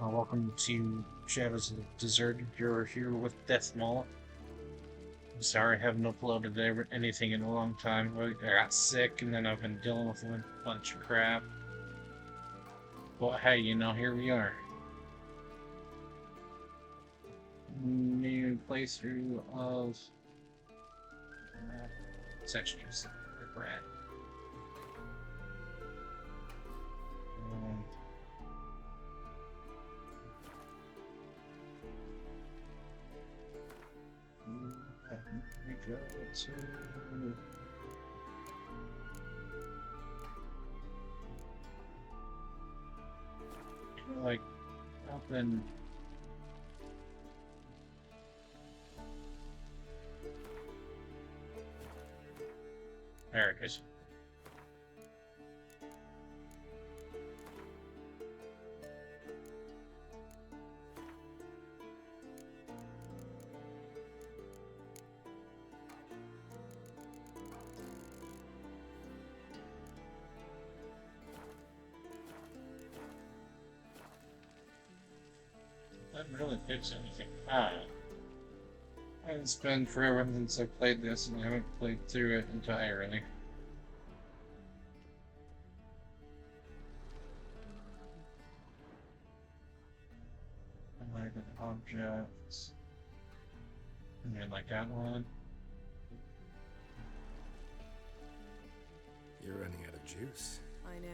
Welcome to Shadows of the Desert. You're here with Death Maul. I'm sorry I haven't uploaded anything in a long time. I got sick and then I've been dealing with a bunch of crap. But hey, here we are. New playthrough of sections. Regret. Um, we go to like up in there it is. That really fix anything. It's been forever since I played this, and I haven't played through it entirely. Like objects. And then like that one. You're running out of juice. I know.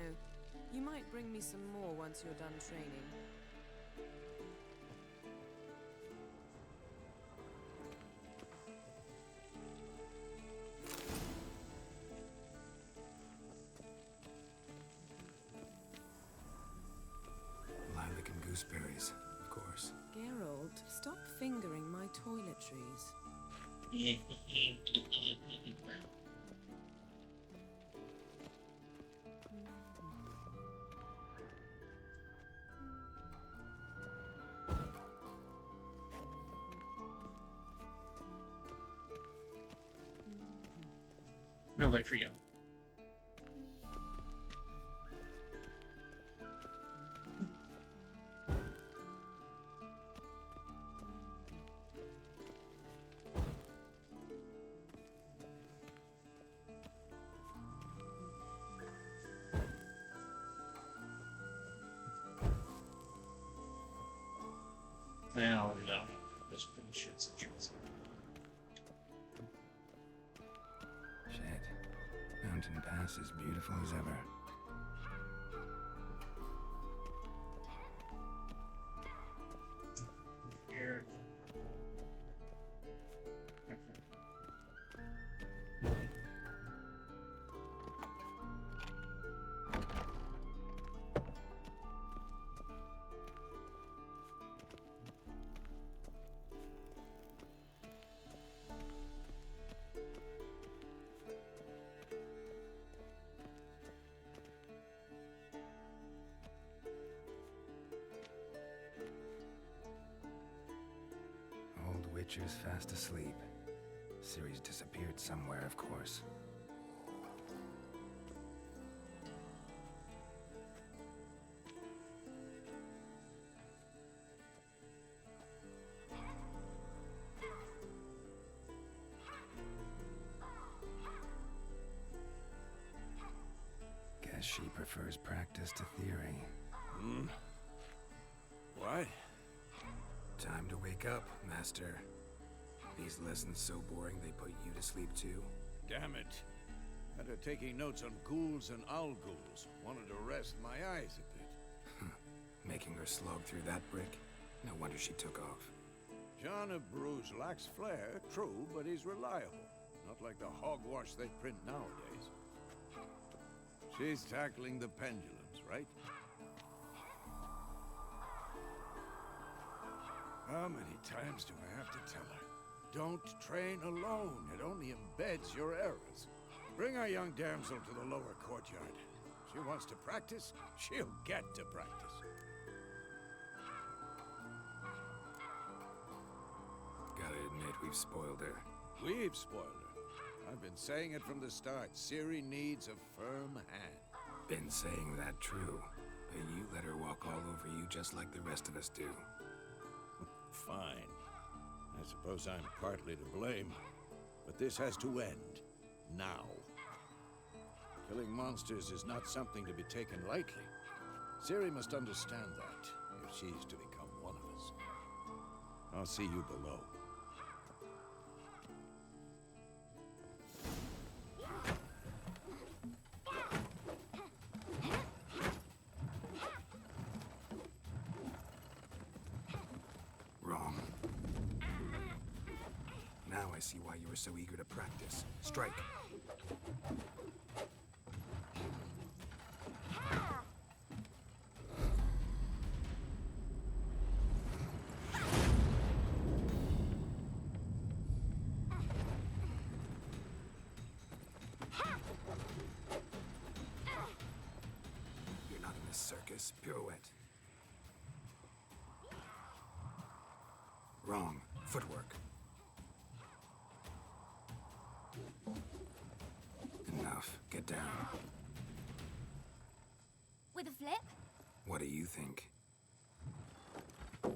You might bring me some more once you're done training. Lilac and gooseberries, of course. Geralt, stop fingering my toiletries. No, like for you. Now we know. This pretty shit situation. Shit. Mountain Pass is beautiful as ever. Here. Old Witcher's fast asleep. Ciri's disappeared somewhere, of course. Guess she prefers practice to theory. What? Time to wake up, Master. These lessons so boring they put you to sleep too. Damn it. After taking notes on ghouls and owl ghouls, wanted to rest my eyes a bit. Making her slog through that brick? No wonder she took off. John of Bruges lacks flair, true, but he's reliable. Not like the hogwash they print nowadays. She's tackling the pendulums, right? How many times do I have to tell her? Don't train alone. It only embeds your errors. Bring our young damsel to the lower courtyard. She wants to practice, she'll get to practice. Gotta admit, we've spoiled her. We've spoiled her. I've been saying it from the start. Ciri needs a firm hand. Been saying that true. And you let her walk all over you just like the rest of us do. Fine. I suppose I'm partly to blame. But this has to end. Now. Killing monsters is not something to be taken lightly. Ciri must understand that, if she's to become one of us. I'll see you below. Wrong. Now I see why you were so eager to practice. Strike. You're not in this circus. Pirouette. Wrong. Footwork. Enough. Get down. With a flip? What do you think? All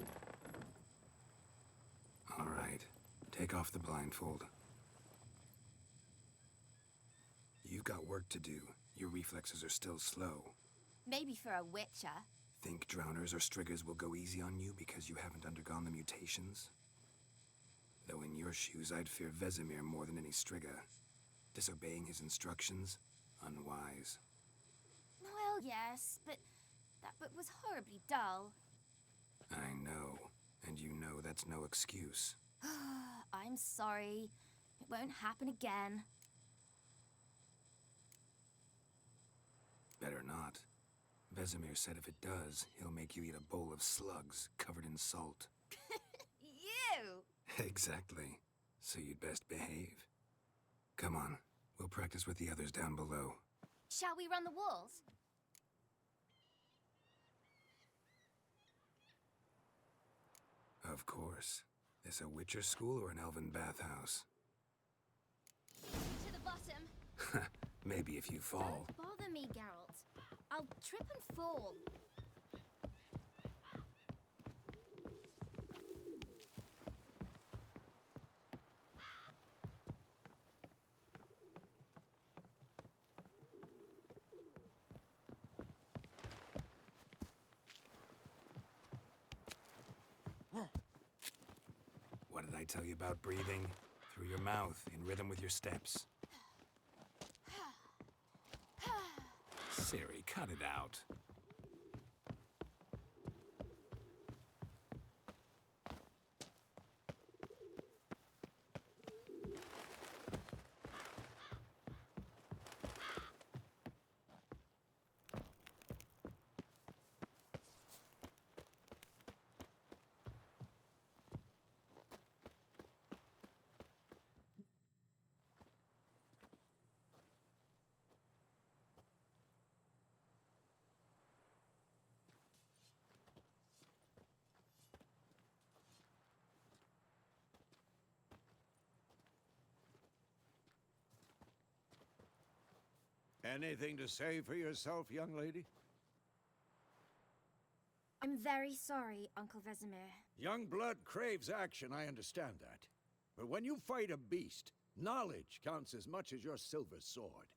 right. Take off the blindfold. You've got work to do. Your reflexes are still slow. Maybe for a witcher. Think drowners or striggers will go easy on you because you haven't undergone the mutations? Though in your shoes, I'd fear Vesemir more than any strigger. Disobeying his instructions? Unwise. Well, yes, but that book was horribly dull. I know. And you know that's no excuse. I'm sorry. It won't happen again. Better not. Vesemir said if it does, he'll make you eat a bowl of slugs covered in salt. You! Exactly. So you'd best behave. Come on. We'll practice with the others down below. Shall we run the walls? Of course. This a Witcher school or an elven bathhouse? To the bottom. Maybe if you fall. Don't bother me, Geralt. I'll trip and fall. What did I tell you about breathing? Through your mouth, in rhythm with your steps. Ciri, cut it out. Anything to say for yourself, young lady? I'm very sorry, Uncle Vesemir. Young blood craves action, I understand that. But when you fight a beast, knowledge counts as much as your silver sword.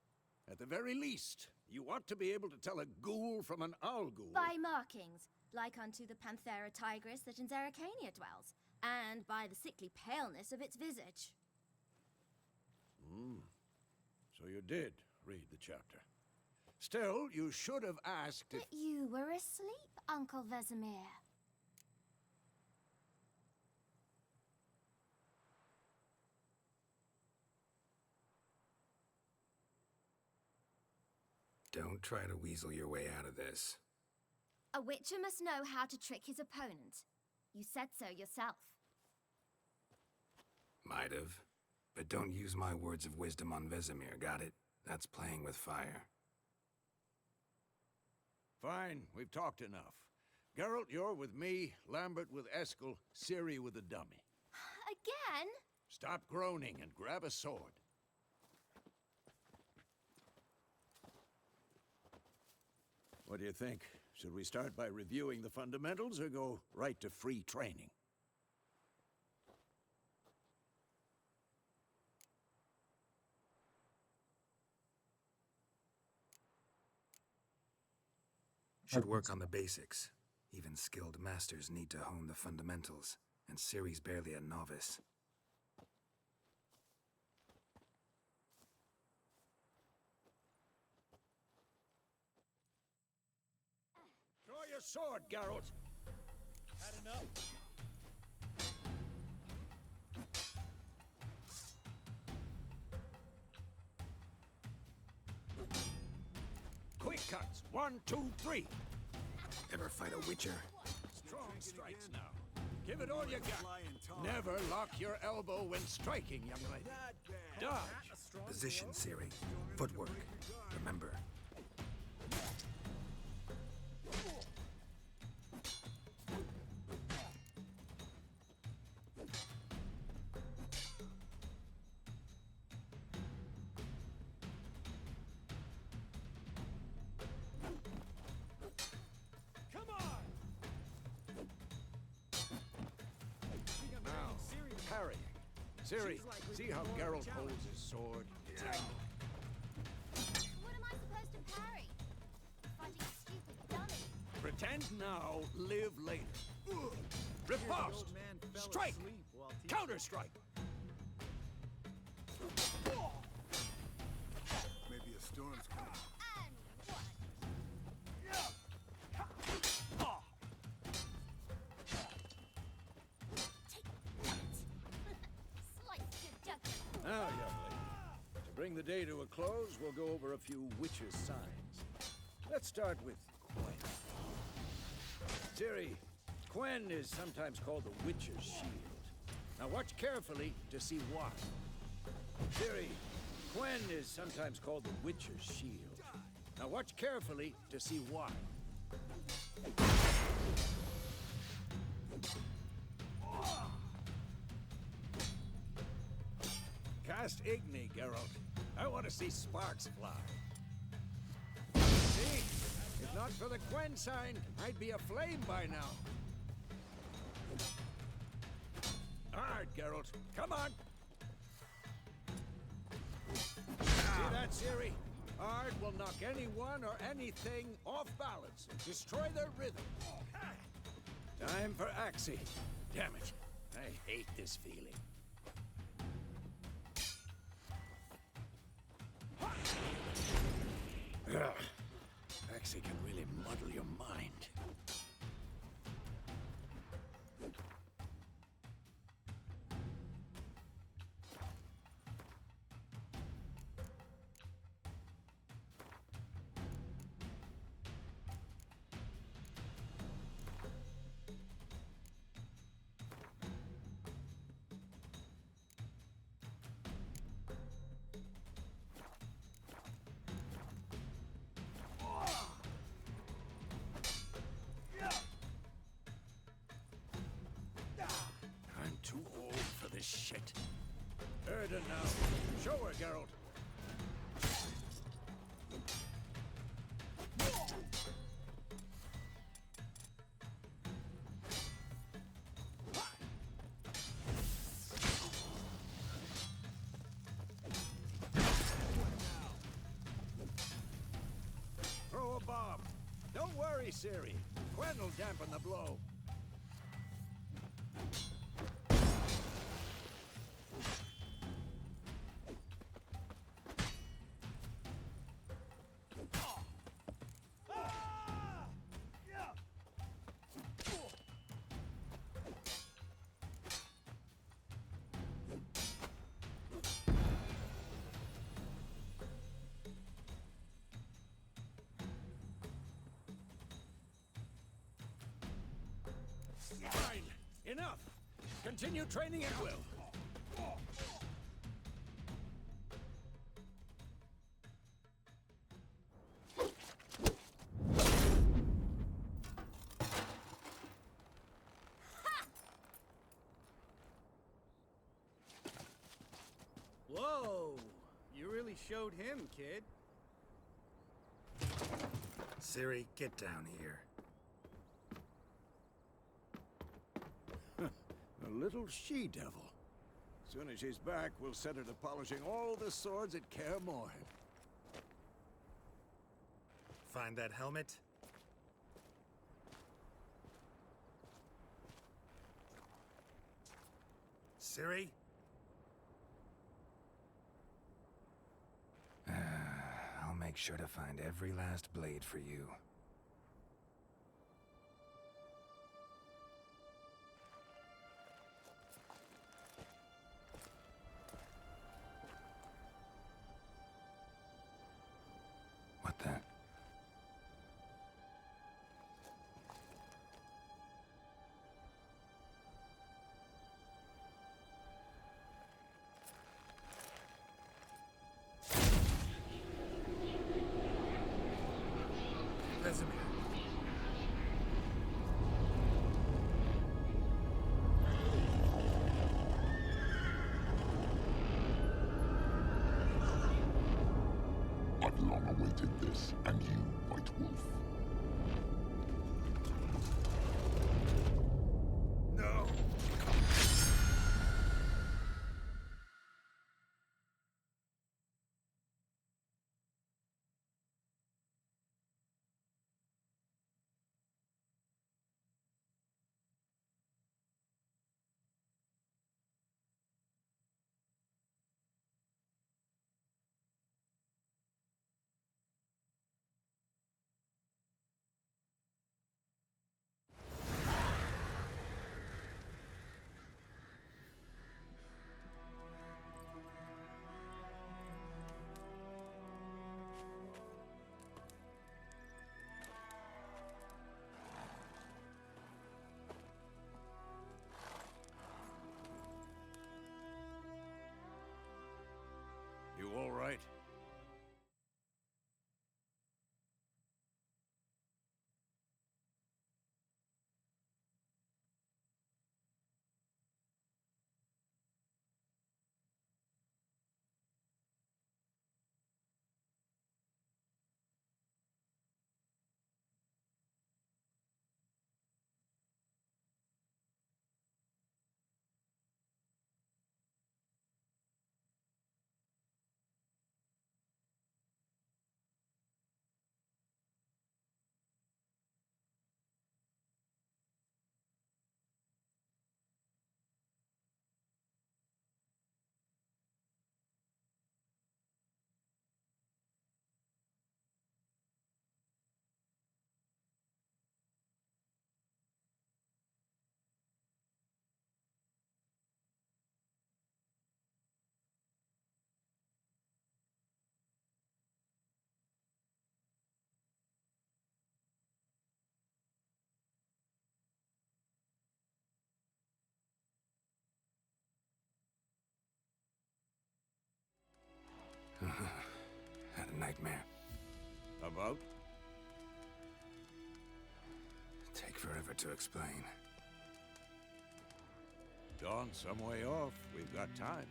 At the very least, you ought to be able to tell a ghoul from an owl ghoul. By markings, like unto the Panthera tigris that in Zerrikania dwells, and by the sickly paleness of its visage. So you did read the chapter. Still, you should have asked if... But you were asleep, Uncle Vesemir. Don't try to weasel your way out of this. A witcher must know how to trick his opponent. You said so yourself. Might have. But don't use my words of wisdom on Vesemir, got it? That's playing with fire. Fine, we've talked enough. Geralt, you're with me, Lambert with Eskel, Ciri with the dummy. Again? Stop groaning and grab a sword. What do you think? Should we start by reviewing the fundamentals or go right to free training? Should work on the basics. Even skilled masters need to hone the fundamentals, and Ciri's barely a novice. Draw your sword, Geralt! Had enough. Quick cuts! 1, 2, 3! Ever fight a Witcher? Strong strikes now. Give it all you got. Never lock your elbow when striking, young lady. Dodge! Position, Ciri. Footwork. Remember. Come on! Now, parrying. Ciri, see how Geralt holds his sword? What am I supposed to parry? Fighting a stupid dummy. Pretend now, live later. Riposte! Strike! Counter-strike! Maybe a storm's coming. And what? Take that! Slice deduction. Now, young lady, to bring the day to a close, we'll go over a few witches' signs. Let's start with Quen. Ciri, Quen is sometimes called the Witcher's Shield. Now watch carefully to see why. Ciri, Quen is sometimes called the Witcher's Shield. Now watch carefully to see why. Cast Igni, Geralt. I want to see sparks fly. See? If not for the Quen sign, I'd be aflame by now. Hard, Geralt. Come on! See that, Ciri? Ard will knock anyone or anything off balance and destroy their rhythm. Time for Axii. Damn it. I hate this feeling. Ugh. Axii can really muddle your mind. I'm too old for this shit. Erda now. Show her, Geralt. Throw a bomb. Don't worry, Ciri. Quen will dampen the blow. Fine. Enough. Continue training at will. Whoa! You really showed him, kid. Ciri, get down here. A little she-devil. Soon as she's back, we'll set her to polishing all the swords at Kaer Morhen. Find that helmet? Ciri? I'll make sure to find every last blade for you. What the? Vesemir. I've long awaited this, and you, White Wolf. No! You all right? Had a nightmare. About? Take forever to explain. Dawn's some way off. We've got time.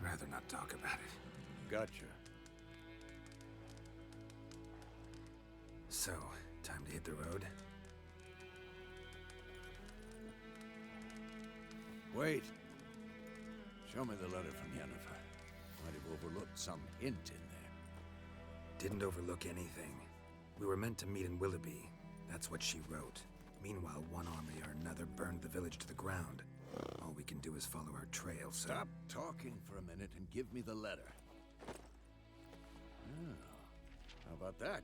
Rather not talk about it. Gotcha. So, time to hit the road? Wait. Show me the letter from Yennefer. Might have overlooked some hint in there. Didn't overlook anything. We were meant to meet in Willoughby. That's what she wrote. Meanwhile, one army or another burned the village to the ground. All we can do is follow our trail, so... Stop talking for a minute and give me the letter. Oh, how about that?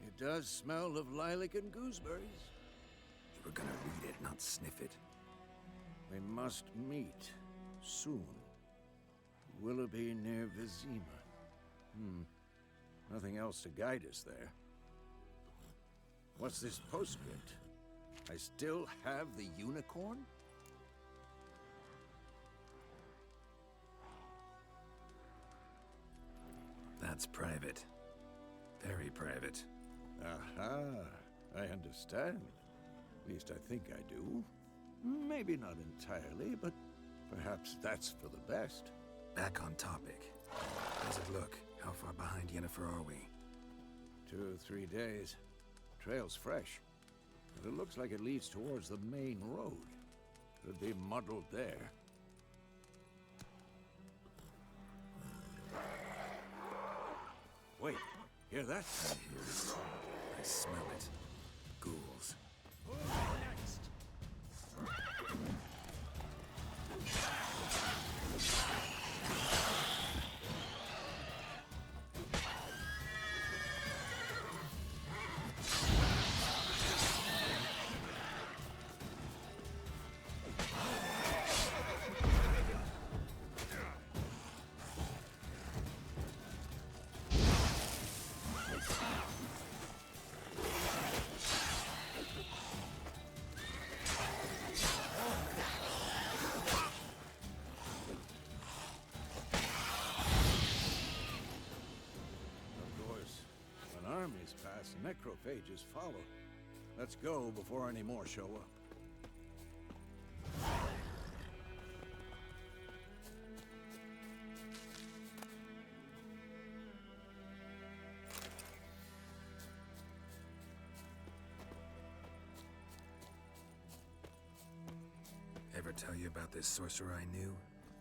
It does smell of lilac and gooseberries. You were gonna read it, not sniff it. We must meet soon. Willoughby near Vizima. Nothing else to guide us there. What's this postscript? I still have the unicorn? That's private. Very private. Aha, I understand. At least I think I do. Maybe not entirely, but Perhaps that's for the best. Back on topic. How's it look? How far behind Yennefer are we? 2 or 3 days. Trail's fresh. But it looks like it leads towards the main road. Could be muddled there. Wait, hear that? I hear it. I smell it. Ghouls. Armies pass, necrophages follow. Let's go before any more show up. Ever tell you about this sorcerer I knew?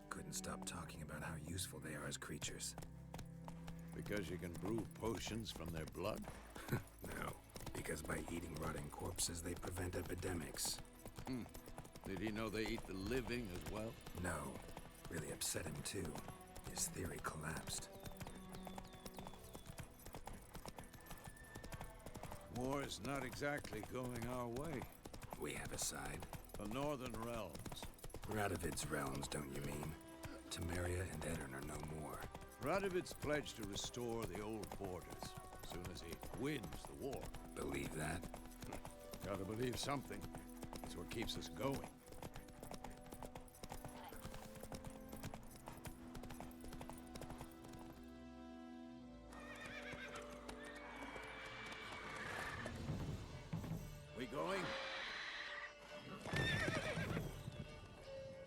Couldn't stop talking about how useful they are as creatures. Because you can brew potions from their blood? No, because by eating rotting corpses, they prevent epidemics. Did he know they eat the living as well? No, really upset him too. His theory collapsed. War's not exactly going our way. We have a side. The Northern Realms. Radovid's realms, don't you mean? Temeria and Edirn are no more. Radovid's pledged to restore the old borders as soon as he wins the war. Believe that? Gotta believe something. It's what keeps us going. We going?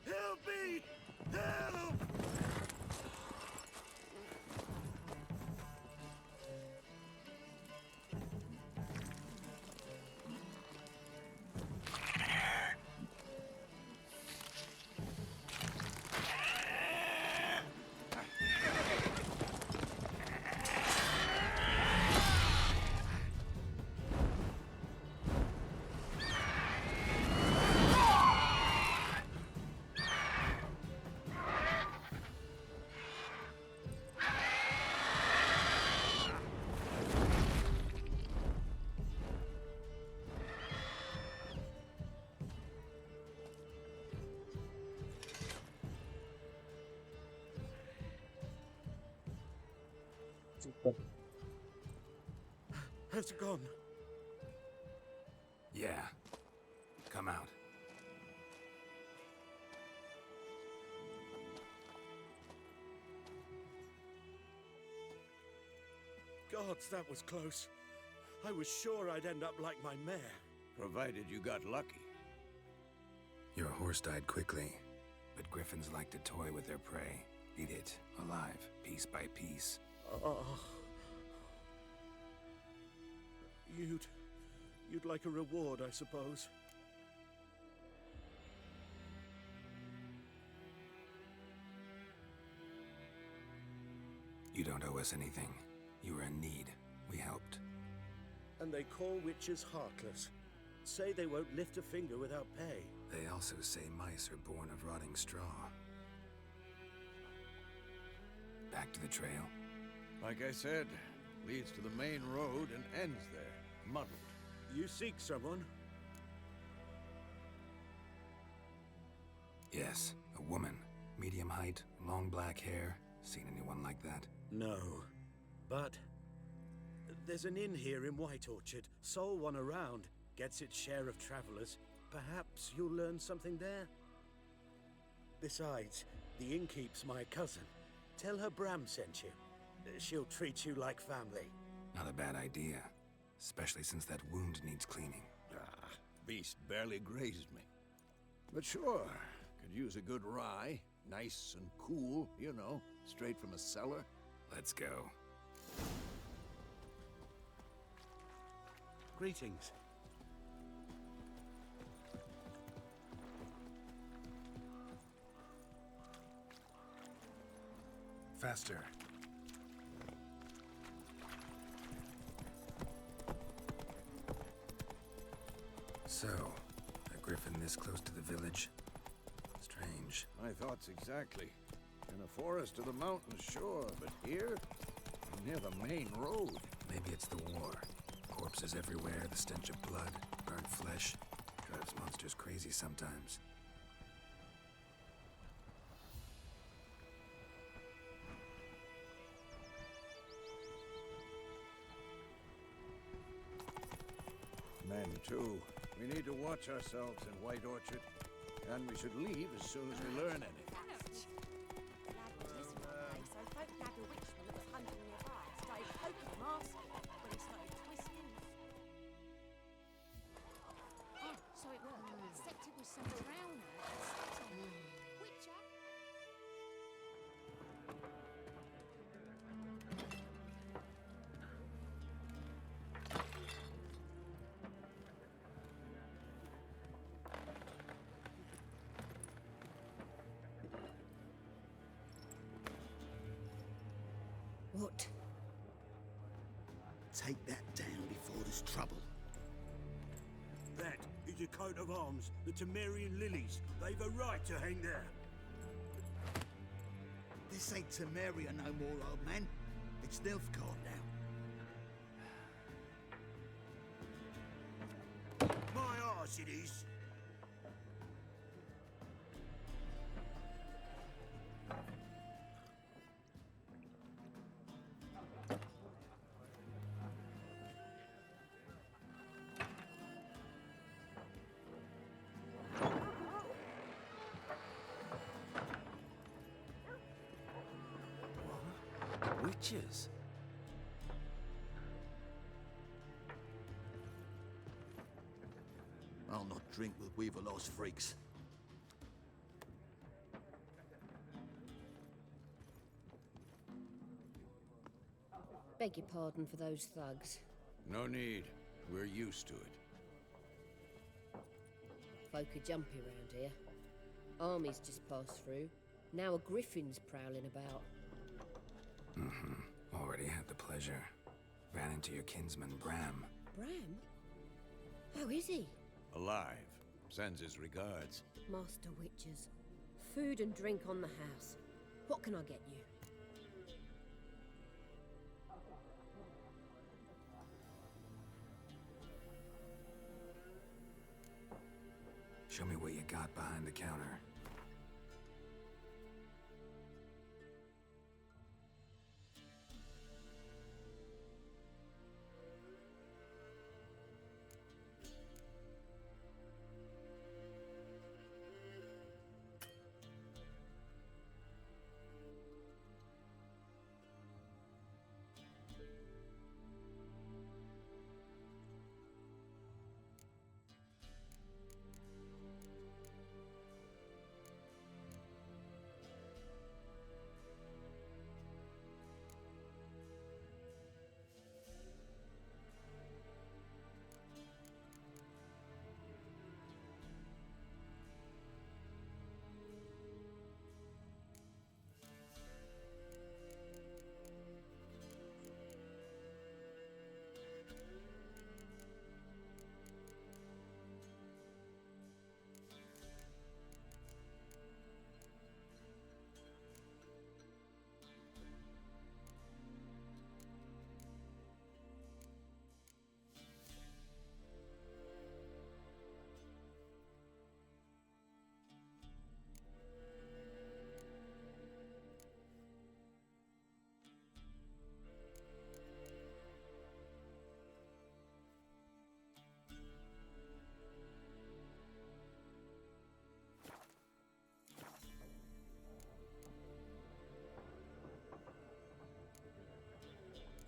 Help me! Help! Has it gone? Yeah. Come out. Gods, that was close. I was sure I'd end up like my mare. Provided you got lucky. Your horse died quickly, but griffins like to toy with their prey. Eat it, alive, piece by piece. Oh. You'd like a reward, I suppose. You don't owe us anything. You were in need. We helped. And they call witches heartless. Say they won't lift a finger without pay. They also say mice are born of rotting straw. Back to the trail. Like I said, leads to the main road and ends there, muddled. You seek someone? Yes, a woman. Medium height, long black hair. Seen anyone like that? No. But there's an inn here in White Orchard. Sole one around. Gets its share of travelers. Perhaps you'll learn something there? Besides, the innkeep's my cousin. Tell her Bram sent you. She'll treat you like family. Not a bad idea. Especially since that wound needs cleaning. Beast barely grazed me. But sure, Could use a good rye. Nice and cool, you know, straight from a cellar. Let's go. Greetings. Faster. So, a griffin this close to the village? Strange. My thoughts exactly. In a forest or the mountains, sure, but here? Near the main road. Maybe it's the war. Corpses everywhere, the stench of blood, burnt flesh. Drives monsters crazy sometimes. Men, too. We need to watch ourselves in White Orchard. And we should leave as soon as we learn anything. The lad was listening one day, so folk nabbed a witchman that was hunting nearby. Started poking him, asking when he started twisting. Oh, so it was. Except it was some drowner. Witcher? What? Take that down before there's trouble. That is a coat of arms, the Temerian lilies. They've a right to hang there. This ain't Temeria no more, old man. It's Nilfgaard now. My arse it is. Witches? I'll not drink with Weaverlost freaks. Beg your pardon for those thugs. No need. We're used to it. Folk are jumpy round here. Armies just passed through. Now a griffin's prowling about. Already had the pleasure. Ran into your kinsman, Bram. Bram? How is he? Alive. Sends his regards. Master Witchers. Food and drink on the house. What can I get you? Show me what you got behind the counter.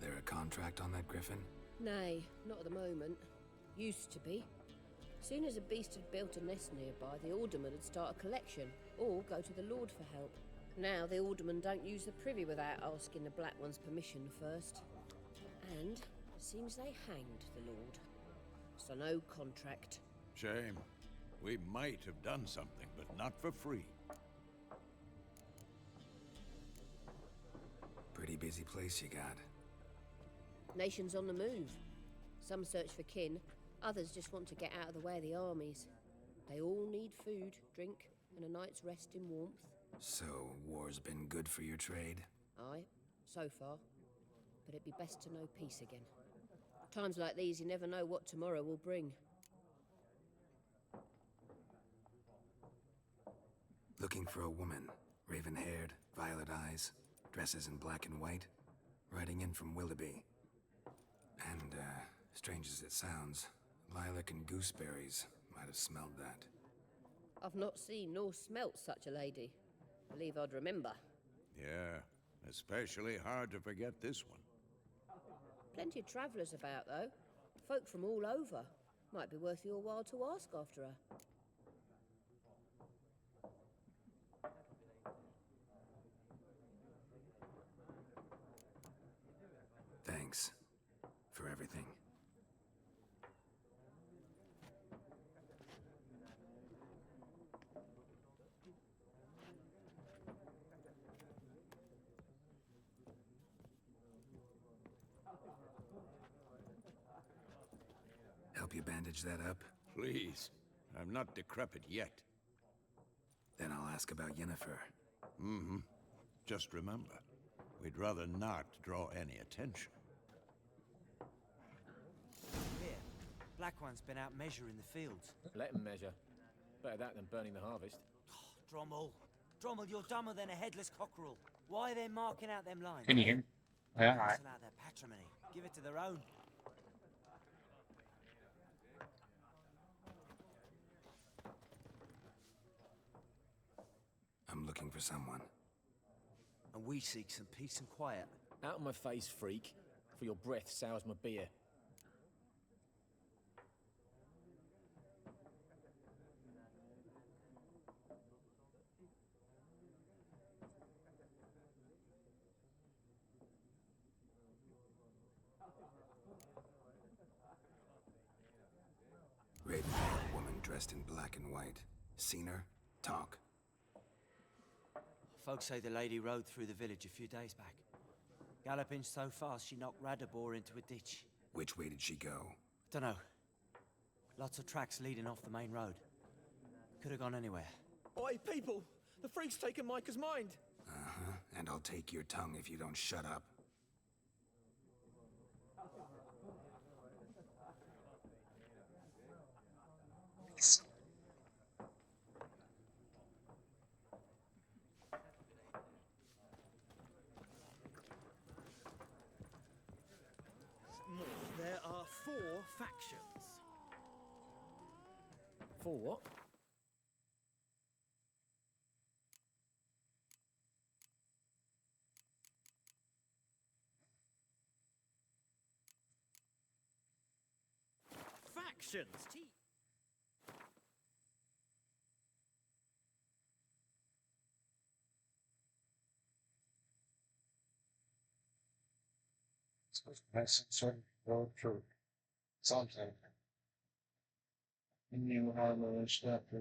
There a contract on that griffin? Nay, not at the moment. Used to be. Soon as a beast had built a nest nearby, the alderman would start a collection. or go to the Lord for help. Now the aldermen don't use the privy without asking the Black One's permission first. And seems they hanged the Lord. So no contract. Shame. We might have done something, but not for free. Pretty busy place you got. Nations on the move. Some search for kin, others just want to get out of the way of the armies. They all need food, drink, and a night's rest in warmth. So, war's been good for your trade? Aye, so far. But it'd be best to know peace again. Times like these, you never know what tomorrow will bring. Looking for a woman. Raven-haired, violet eyes, dresses in black and white. Riding in from Willoughby. And, strange as it sounds, lilac and gooseberries might have smelled that. I've not seen nor smelt such a lady. Believe I'd remember. Yeah, especially hard to forget this one. Plenty of travellers about, though. Folk from all over. Might be worth your while to ask after her. Thanks. For everything. Help you bandage that up? Please. I'm not decrepit yet. Then I'll ask about Yennefer. Mm-hmm. Just remember, we'd rather not draw any attention. Here, Black One's been out measuring the fields. Let him measure. Better that than burning the harvest. Drommel. Drommel, you're dumber than a headless cockerel. Why are they marking out them lines? Can you hear me? Yeah, Cancel out their patrimony. Give it to their own. I'm looking for someone. And we seek some peace and quiet. Out of my face, freak. For your breath sours my beer. Raven-haired woman dressed in black and white. Seen her? Talk. Folks say the lady rode through the village a few days back. Galloping so fast she knocked Radabor into a ditch. Which way did she go? Dunno. Lots of tracks leading off the main road. Could have gone anywhere. Oi, people! The freak's taken Micah's mind! Uh-huh. And I'll take your tongue if you don't shut up. There are 4 factions. 4 what? Factions! That's sort of road for something. New armor and stuff for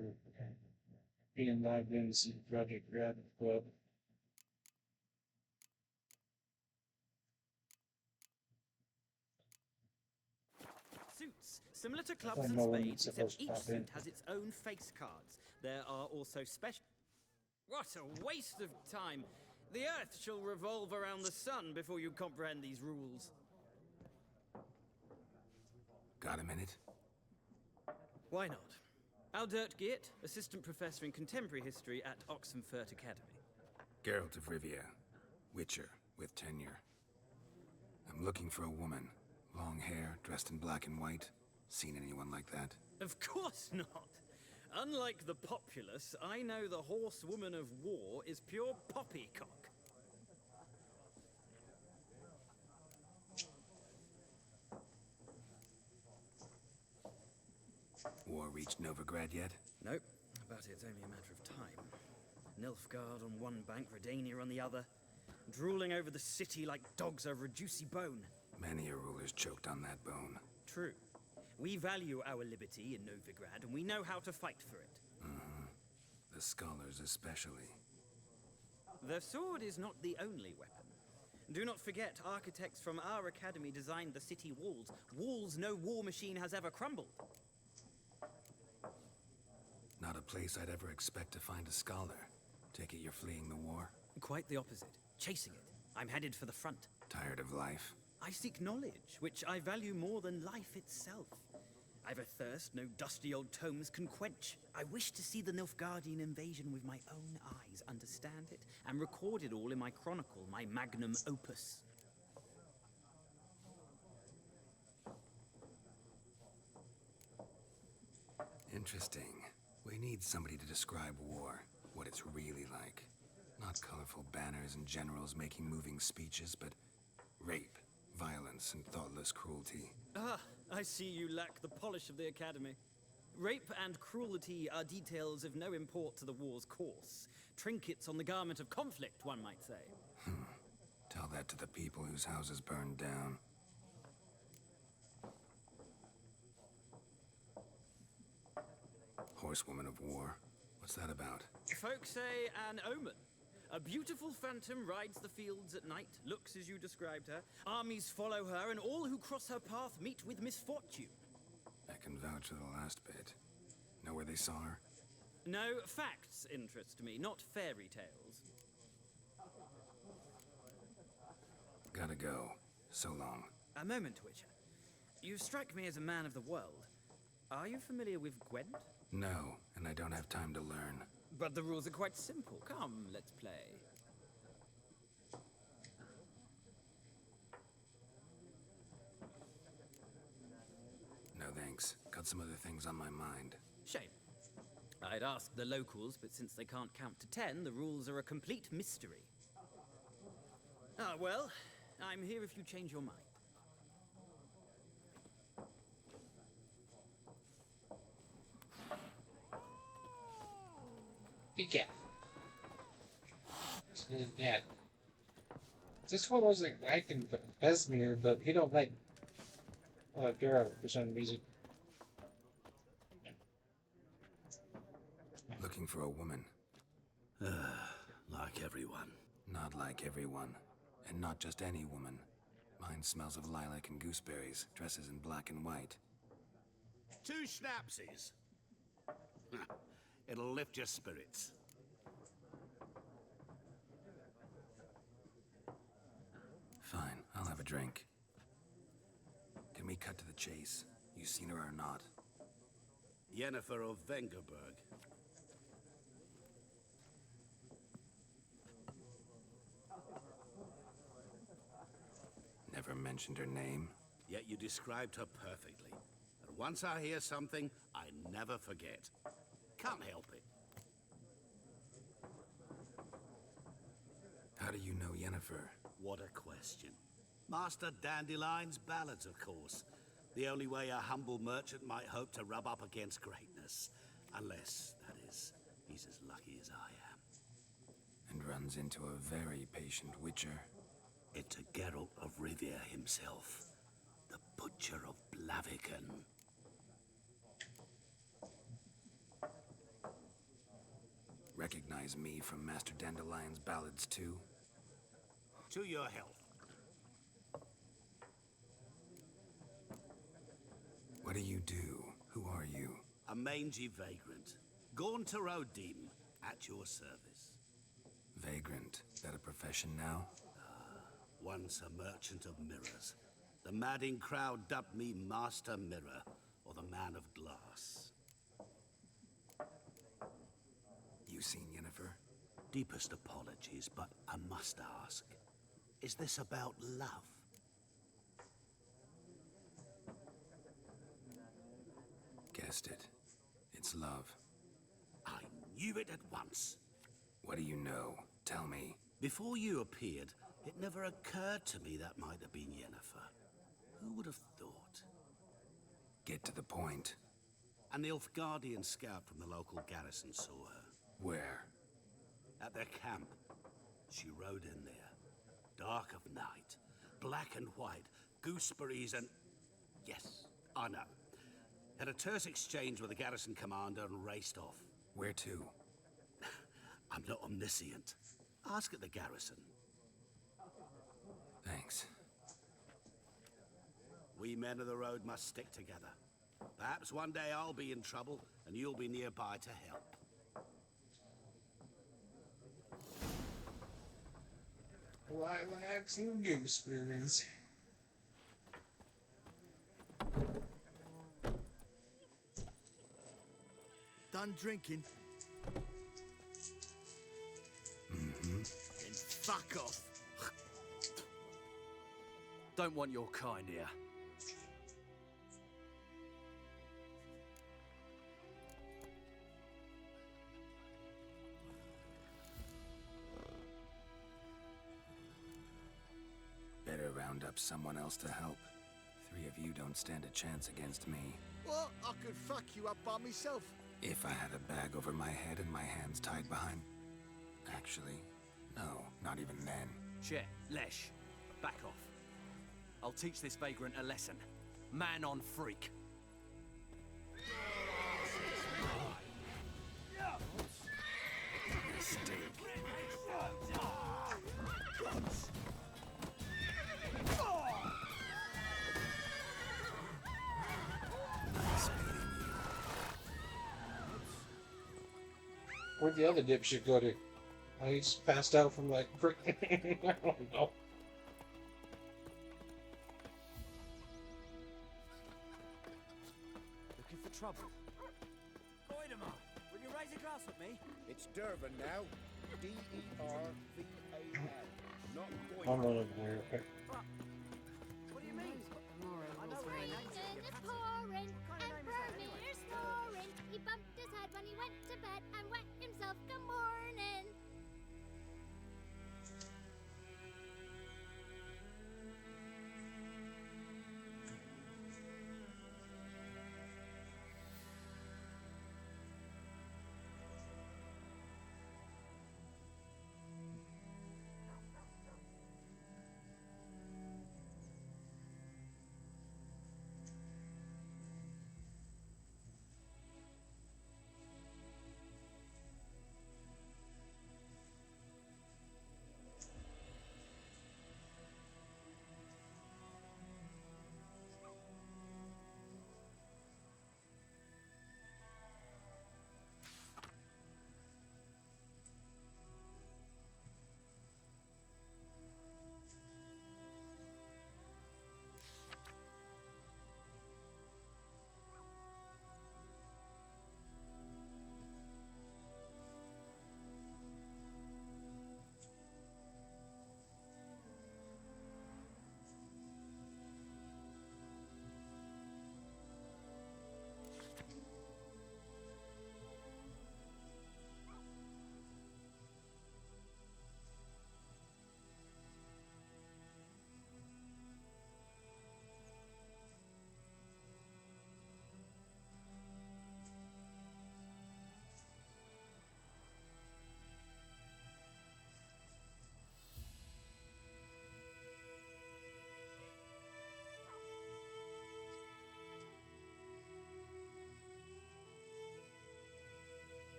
being live in the Project Red Club. Suits, similar to clubs I and know when spades, it's except supposed to each pop in. suit has its own face cards. There are also special... What a waste of time! The Earth shall revolve around the sun before you comprehend these rules. Got a minute? Why not? Aldert Geert, Assistant Professor in Contemporary History at Oxenfurt Academy. Geralt of Rivia. Witcher, with tenure. I'm looking for a woman. Long hair, dressed in black and white. Seen anyone like that? Of course not! Unlike the populace, I know the horsewoman of war is pure poppycock. War reached Novigrad yet? Nope, but it's only a matter of time. Nilfgaard on one bank, Redania on the other, drooling over the city like dogs over a juicy bone. Many a ruler's choked on that bone. True. We value our liberty in Novigrad, and we know how to fight for it. The scholars especially. The sword is not the only weapon. Do not forget, architects from our academy designed the city walls. Walls no war machine has ever crumbled. Not a place I'd ever expect to find a scholar. Take it you're fleeing the war? Quite the opposite. Chasing it. I'm headed for the front. Tired of life? I seek knowledge, which I value more than life itself. I've a thirst no dusty old tomes can quench. I wish to see the Nilfgaardian invasion with my own eyes, understand it, and record it all in my chronicle, my magnum opus. Interesting. We need somebody to describe war, what it's really like. Not colorful banners and generals making moving speeches, but rape, violence, and thoughtless cruelty. Ah, I see you lack the polish of the Academy. Rape and cruelty are details of no import to the war's course. Trinkets on the garment of conflict, one might say. Tell that to the people whose houses burned down. Horsewoman of War. What's that about? Folk say an omen. A beautiful phantom rides the fields at night, looks as you described her. Armies follow her, and all who cross her path meet with misfortune. I can vouch for the last bit. Know where they saw her? No, facts interest me, not fairy tales. Gotta go. So long. A moment, Witcher. You strike me as a man of the world. Are you familiar with Gwent? No, and I don't have time to learn. But the rules are quite simple. Come, let's play. No thanks. Got some other things on my mind. Shame. I'd ask the locals, but since they can't count to 10, the rules are a complete mystery. Ah, well, I'm here if you change your mind. Yeah. Yeah. This one was like liking Besmir, but he don't like Geralt for some reason. Looking for a woman. Like everyone. Not like everyone. And not just any woman. Mine smells of lilac and gooseberries, dresses in black and white. 2 schnapsies. It'll lift your spirits. Fine, I'll have a drink. Can we cut to the chase? You seen her or not? Yennefer of Vengerberg. Never mentioned her name. Yet you described her perfectly. And once I hear something, I never forget. Can't help it. How do you know Yennefer? What a question. Master Dandelion's ballads, of course. The only way a humble merchant might hope to rub up against greatness. Unless, that is, he's as lucky as I am. And runs into a very patient witcher. It's a Geralt of Rivia himself. The Butcher of Blaviken. Recognize me from Master Dandelion's ballads too? To your health. What do you do? Who are you? A mangy vagrant. Gone to Rodim, at your service. Vagrant. That a profession now? Once a merchant of mirrors. The madding crowd dubbed me Master Mirror, or the Man of Glass. You seen Yennefer? Deepest apologies, but I must ask. Is this about love? Guessed it. It's love. I knew it at once. What do you know? Tell me. Before you appeared, it never occurred to me that might have been Yennefer. Who would have thought? Get to the point. A Nilfgaardian scout from the local garrison saw her. Where? at their camp. She rode in there, dark of night, black and white, gooseberries and... Yes, I know. Had a terse exchange with the garrison commander and raced off. Where to? I'm not omniscient. Ask at the garrison. Thanks. We men of the road must stick together. Perhaps one day I'll be in trouble and you'll be nearby to help. Lilacs and gooseberries. Done drinking? Mm-hmm. Then fuck off. Don't want your kind here. Better round up someone else to help. 3 of you don't stand a chance against me. What? I could fuck you up by myself. If I had a bag over my head and my hands tied behind... Actually, no, not even then. Chet, Lesh, back off. I'll teach this vagrant a lesson. Man on freak. Where'd the other dipshit go to? Oh, he's passed out from like freaking. I don't know. Looking for trouble? Goidemar, will you raise a glass with me? It's Dervan now. D-E-R-V-A-N. Not I'm Goyden. over there. Okay. What do you mean? I know where Rain is pouring, Emperor Meter's snoring. He bumped his head when he went to bed and wet himself. Good morning.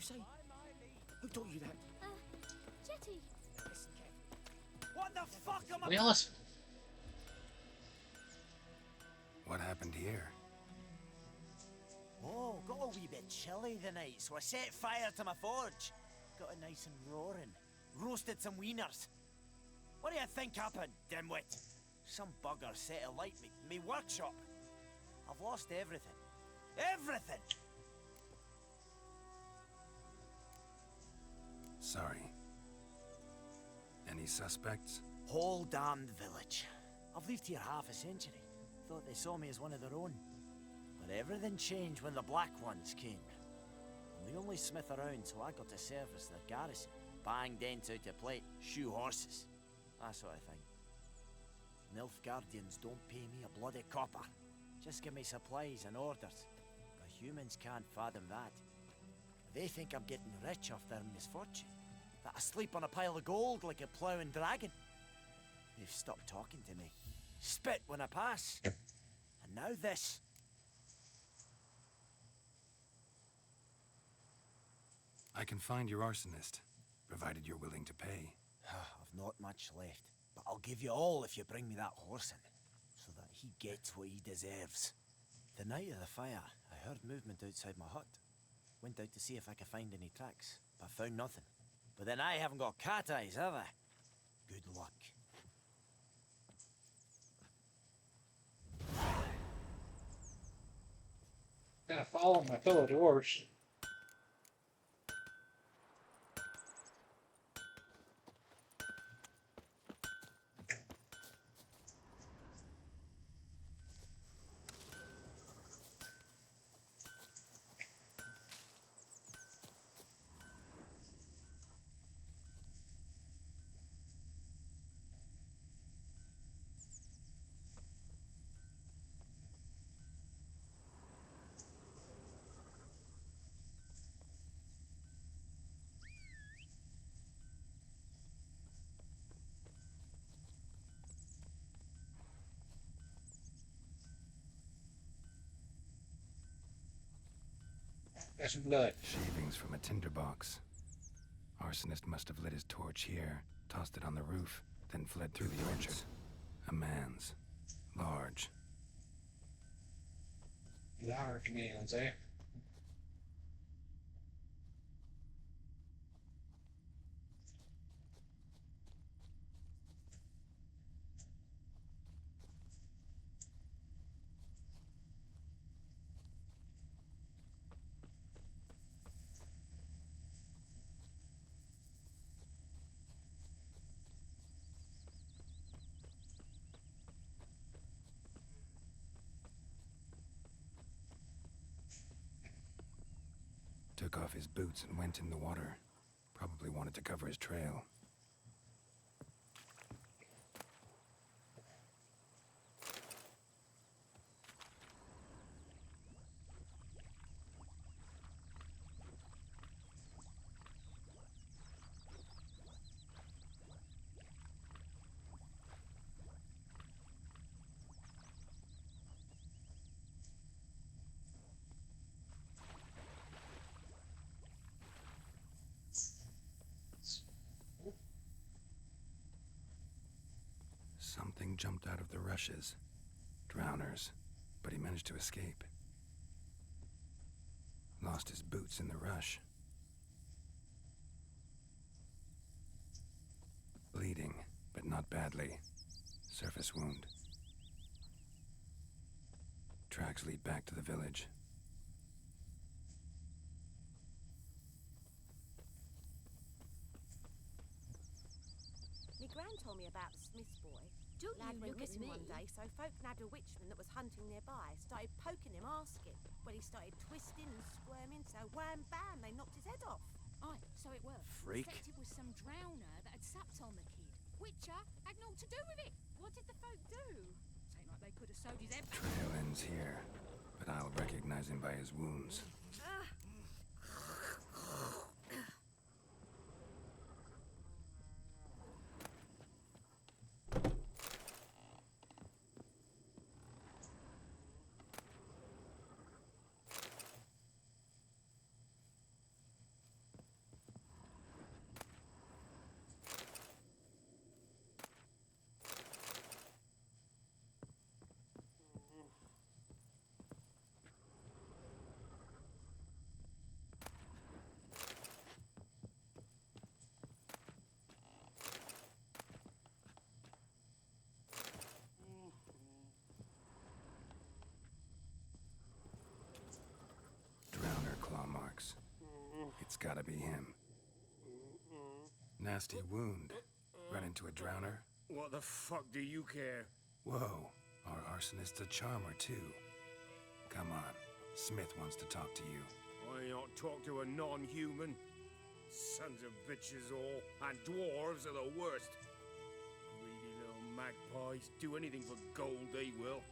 say? Who taught you that? Jetty. Listen carefully. What the fuck am I... Wheelus! What happened here? Oh, got a wee bit chilly the night, so I set fire to my forge. Got it nice and roaring. Roasted some wieners. What do you think happened, dimwit? Some bugger set alight me workshop. I've lost everything. Everything! Sorry. Any suspects? Whole damned village. I've lived here half a century. Thought they saw me as one of their own. But everything changed when the Black Ones came. I'm the only smith around, so I got to service their garrison. Bang dents out of plate, shoe horses. That sort of thing. Nilfgaardians don't pay me a bloody copper. Just give me supplies and orders. But humans can't fathom that. They think I'm getting rich off their misfortune. That I sleep on a pile of gold like a ploughing dragon. They've stopped talking to me. Spit when I pass. And now this. I can find your arsonist, provided you're willing to pay. I've not much left, but I'll give you all if you bring me that horse in, so that he gets what he deserves. The night of the fire, I heard movement outside my hut. Went out to see if I could find any tracks, but found nothing. But then I haven't got cat eyes, have I? Good luck. Gotta follow my fellow dwarves. That's blood. Shavings from a tinderbox. Arsonist must have lit his torch here, tossed it on the roof, then fled through the orchard. A man's. Large. Large man's, eh? Took off his boots and went in the water. Probably wanted to cover his trail. Something jumped out of the rushes. Drowners. But he managed to escape. Lost his boots in the rush. Bleeding, but not badly. Surface wound. Tracks lead back to the village. Me gran told me about the Smith's boy. Don't Lad you went look at missing me. one day, so folk nabbed a witchman that was hunting nearby. Started poking him, asking. Well, he started twisting and squirming, so wham bam, they knocked his head off. Aye, so it were. Freak. Suspected was some drowner that had sapped on the kid. Witcher had naught to do with it. What did the folk do? Ain't like they could have sewed his head back. Trail ends here, but I'll recognize him by his wounds. gotta be him. Nasty wound. Run into a drowner? What the fuck do you care? Whoa, our arsonist's a charmer too. Come on, Smith wants to talk to you. I not talk to a non-human. Sons of bitches all, and dwarves are the worst. Greedy little magpies, do anything for gold they will.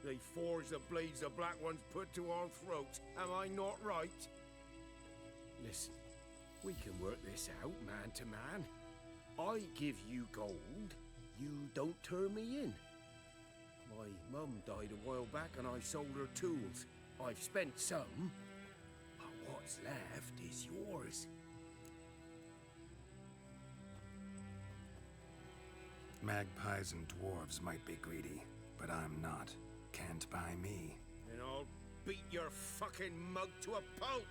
They forge the blades the Black Ones put to our throats, am I not right? Listen, we can work this out man to man. I give you gold, you don't turn me in. My mum died a while back and I sold her tools. I've spent some, but what's left is yours. Magpies and dwarves might be greedy, but I'm not. Can't buy me. And I'll beat your fucking mug to a pulp!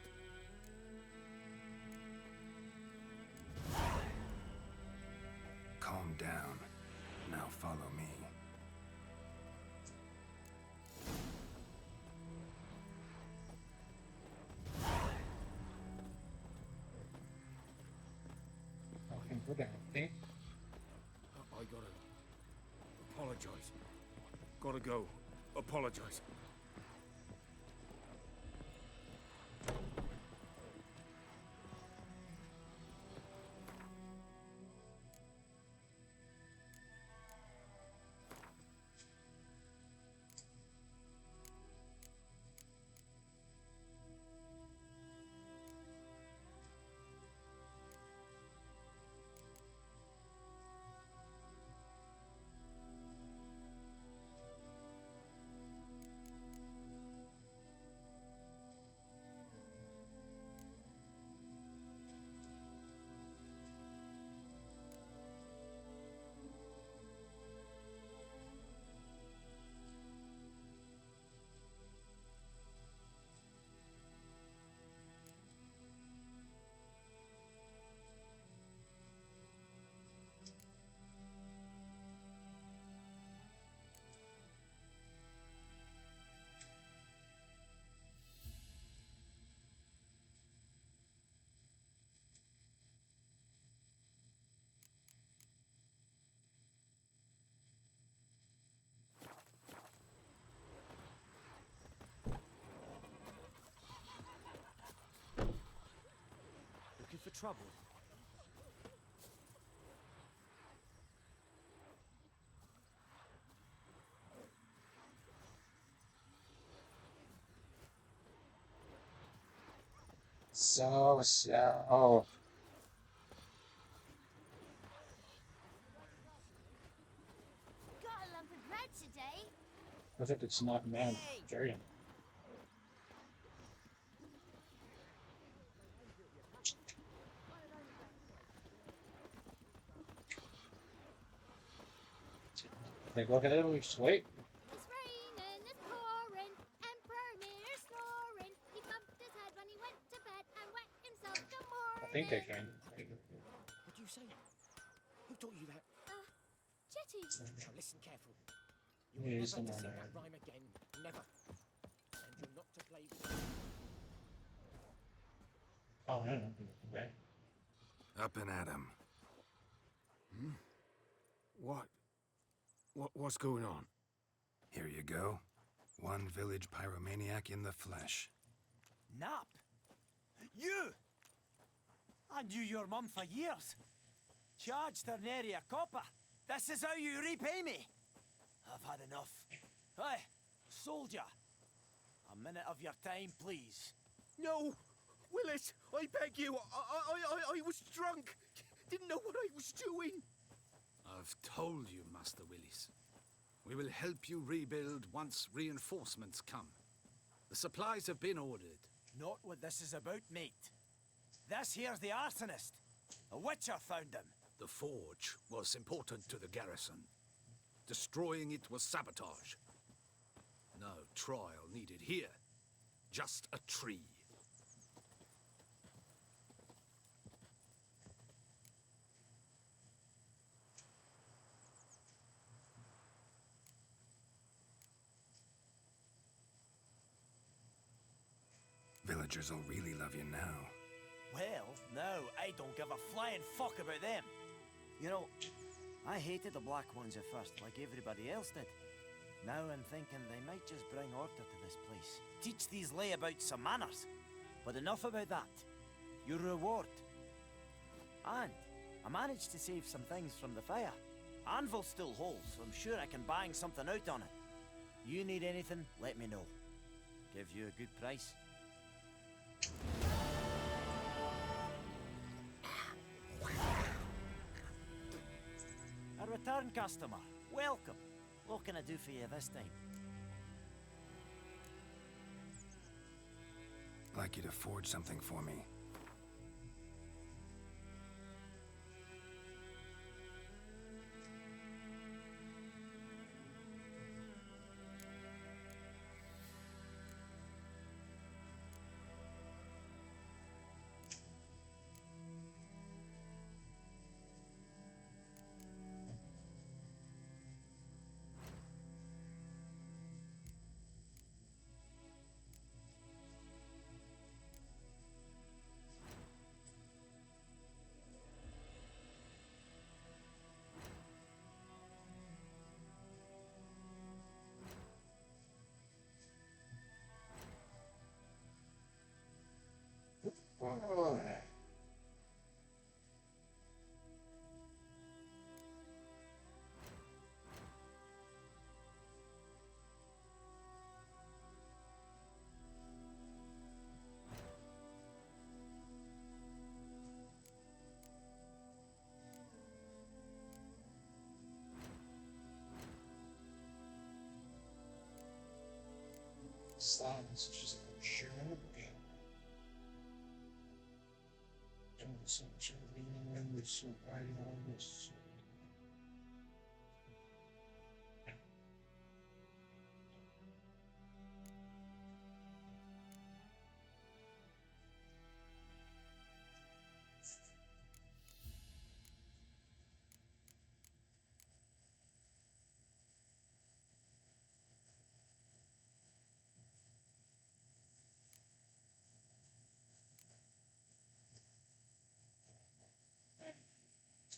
Calm down. Now follow me. Fucking go down, eh? I gotta apologize. Gotta go. Apologize. Looking for trouble? So. Got a lump of bread today. I think it's not man. Very. Like, look at it, we just wait. It's raining, it's pouring, Emperor Mir snoring. He bumped his head when he went to bed and wet himself till morning. I think I can. What do you say? Who taught you that? Jetty. Now listen careful. Yeah, You're he's never to the sing one that rhyme again. Never. And you're not to play with... Oh, I don't know. Okay. Up and at 'em. What's going on? Here you go. One village pyromaniac in the flesh. Nap? You! I knew your mum for years. Charged her nary a copper. This is how you repay me. I've had enough. Hey, soldier. A minute of your time, please. No! Willis, I beg you. I was drunk. Didn't know what I was doing. I've told you, Master Willis. We will help you rebuild once reinforcements come. The supplies have been ordered. Not what this is about, mate. This here's the arsonist. A witcher found him. The forge was important to the garrison. Destroying it was sabotage. No trial needed here. Just a tree. Villagers will really love you now. Well, no, I don't give a flying fuck about them. You know, I hated the Black Ones at first, like everybody else did. Now I'm thinking they might just bring order to this place. Teach these layabouts some manners. But enough about that. Your reward. And I managed to save some things from the fire. Anvil still holds, so I'm sure I can bang something out on it. You need anything, let me know. Give you a good price. A return customer. Welcome. What can I do for you this time? I'd like you to forge something for me. Silence is just a sure game. Don't so much leaning in with so riding on this.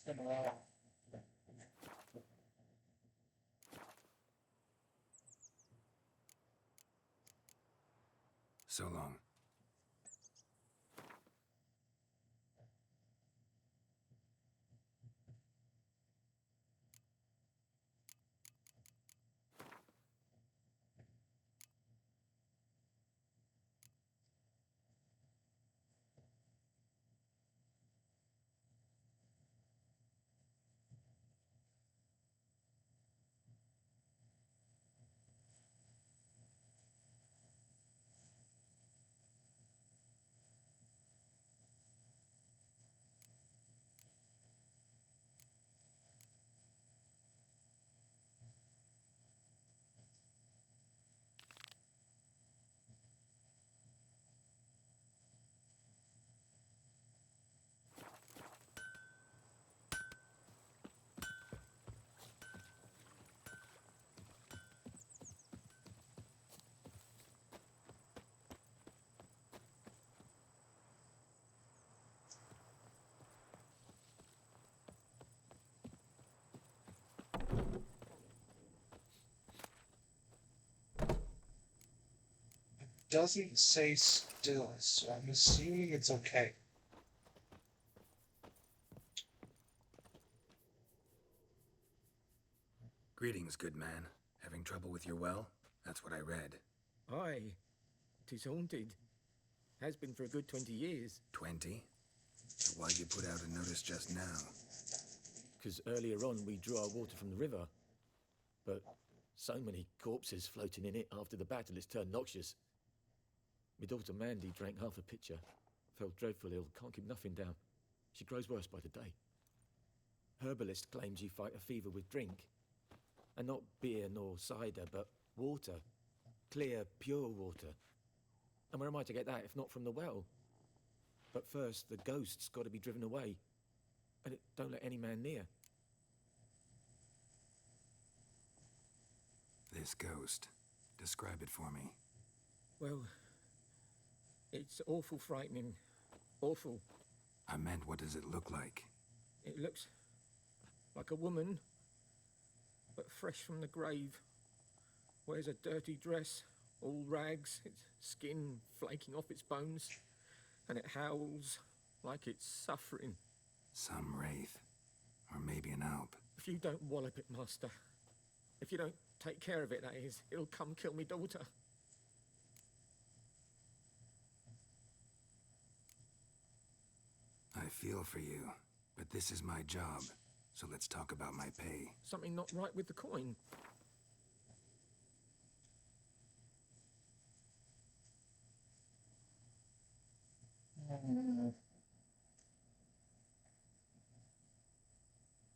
It's been a while. So long. Doesn't say still, so I'm assuming it's okay. Greetings, good man. Having trouble with your well? That's what I read. Aye. 'Tis haunted. Has been for a good 20 years. 20? So why'd you put out a notice just now? 'Cause earlier on we drew our water from the river. But so many corpses floating in it after the battle it's turned noxious. My daughter Mandy drank half a pitcher. Fell dreadful ill, can't keep nothing down. She grows worse by the day. Herbalist claims you fight a fever with drink. And not beer nor cider, but water. Clear, pure water. And where am I to get that if not from the well? But first, the ghost's got to be driven away. And it don't let any man near. This ghost. Describe it for me. Well, it's awful frightening. Awful. I meant, what does it look like? It looks like a woman, but fresh from the grave. Wears a dirty dress, all rags, its skin flaking off its bones, and it howls like it's suffering. Some wraith. Or maybe an alp. If you don't wallop it, Master, if you don't take care of it, that is, it'll come kill me daughter. I feel for you, but this is my job, so let's talk about my pay. Something not right with the coin.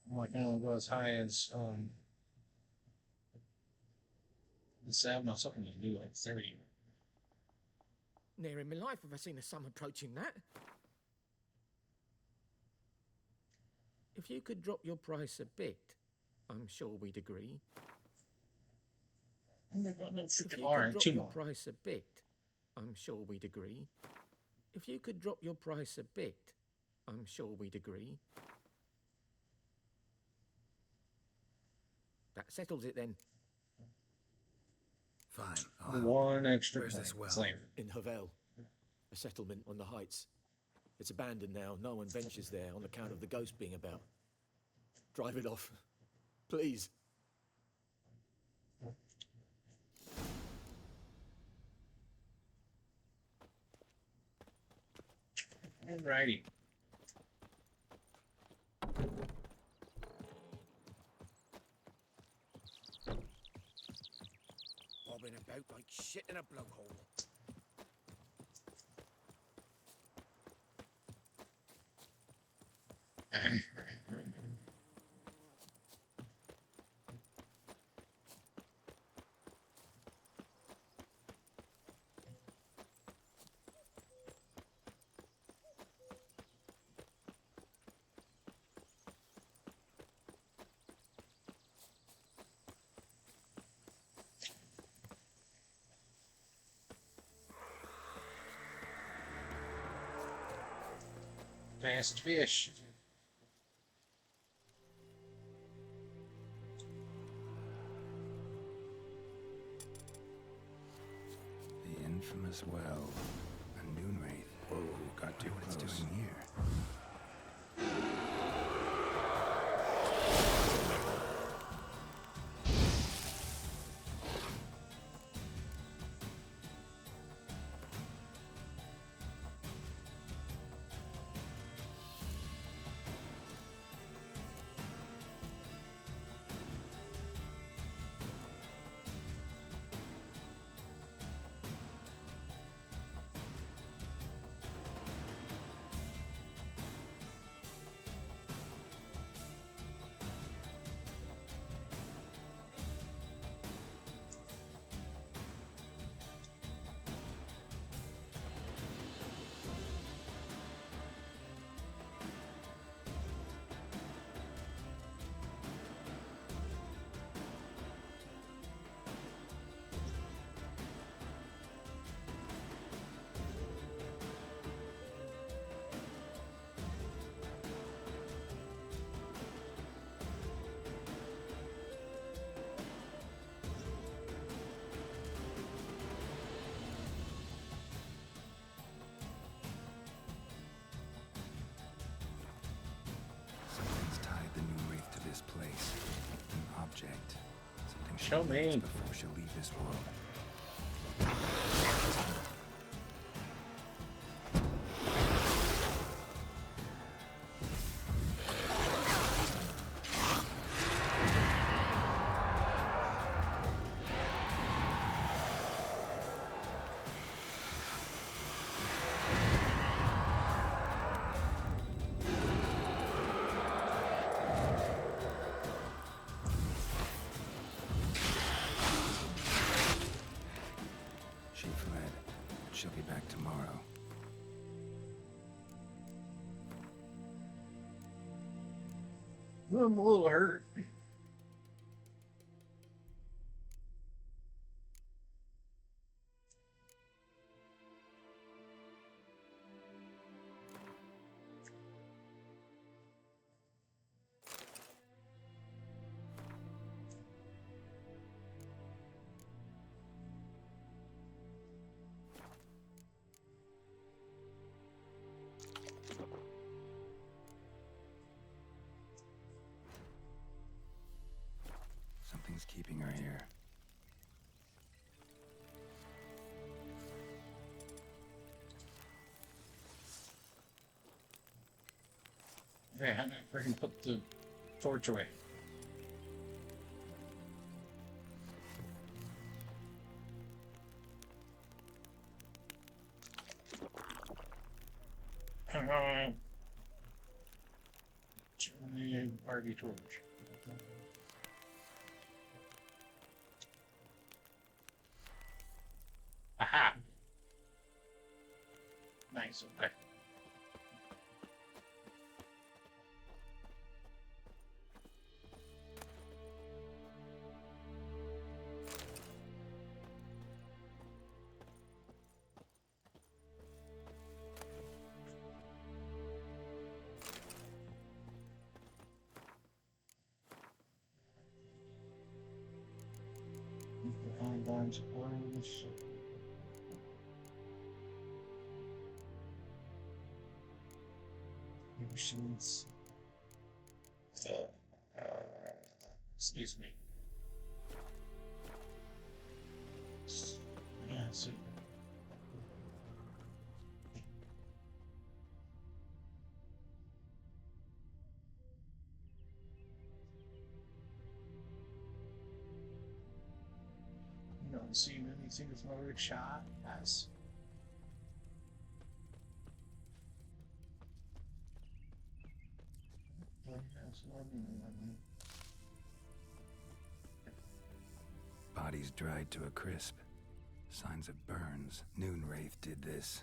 Well, I can only go as high as the 7 or something to do like 30. Near in my life have I seen a sum approaching that. If you could drop your price a bit, I'm sure we'd agree. If you If you are could drop too your long. price a bit, I'm sure we'd agree. If you could drop your price a bit, I'm sure we'd agree. That settles it then. Fine. One extra Where's point. this well? Flame. In Havel, a settlement on the heights. It's abandoned now. No one ventures there on account of the ghost being about. Drive it off. Please. Alrighty. Bobbing about like shit in a blowhole. Fast fish. The infamous well. A noon wraith. Whoa, got too close. What it's doing here. Something's tied the new wraith to this place. An object. Something she Show me. needs before she'll leave this world. She fled. She'll be back tomorrow. I'm a little hurt. Yeah, I can put the torch away. Party torch. Aha! Nice, okay. Lines of orange. Machines. Excuse me. Yeah, so. Don't see anything with my shot. Yes. Bodies dried to a crisp. Signs of burns. Noonwraith did this.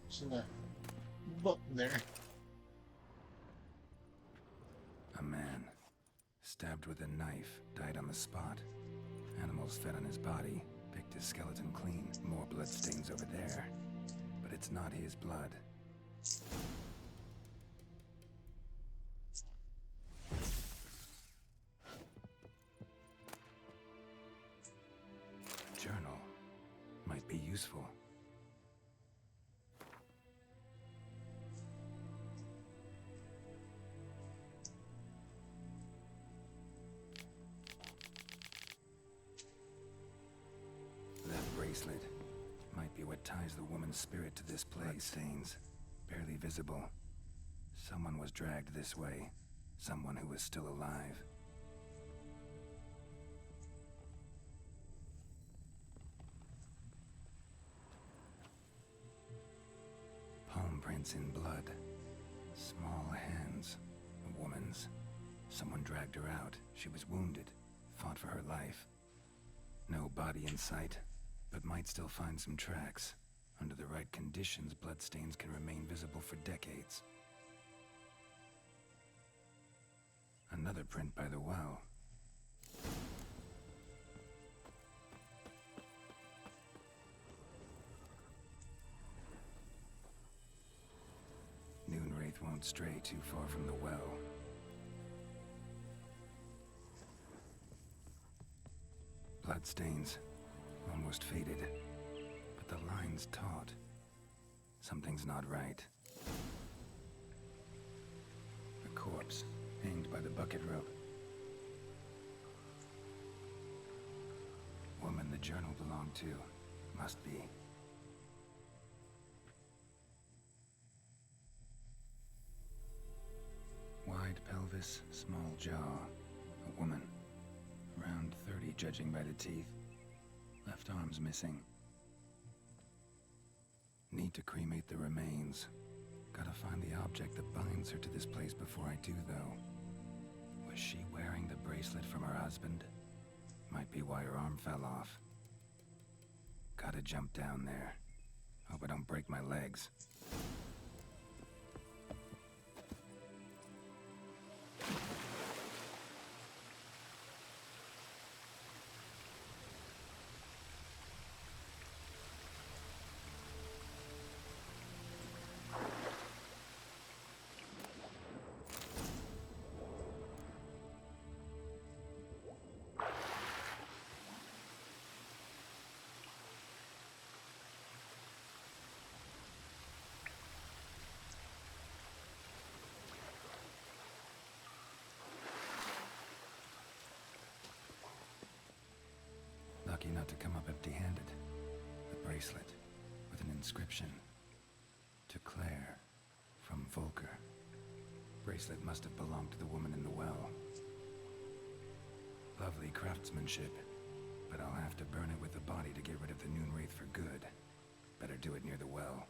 So the button there. A man, stabbed with a knife, died on the spot. Animals fed on his body, picked his skeleton clean. More bloodstains over there. But it's not his blood. Journal might be useful. Bracelet might be what ties the woman's spirit to this place. Bloodstains, barely visible. Someone was dragged this way. Someone who was still alive. Palm prints in blood. Small hands. A woman's. Someone dragged her out. She was wounded. Fought for her life. No body in sight. But might still find some tracks. Under the right conditions, bloodstains can remain visible for decades. Another print by the well. Noonwraith won't stray too far from the well. Bloodstains. Almost faded. mind's taut. Something's not right. A corpse, hanged by the bucket rope. Woman the journal belonged to. Must be. Wide pelvis, small jaw. A woman. Around 30, judging by the teeth. Left arm's missing. Need to cremate the remains. Gotta find the object that binds her to this place before I do, though. Was she wearing the bracelet from her husband? Might be why her arm fell off. Gotta jump down there. Hope I don't break my legs. Lucky not to come up empty-handed. The bracelet, with an inscription. To Claire, from Volker. Bracelet must have belonged to the woman in the well. Lovely craftsmanship, but I'll have to burn it with the body to get rid of the Noon Wraith for good. Better do it near the well.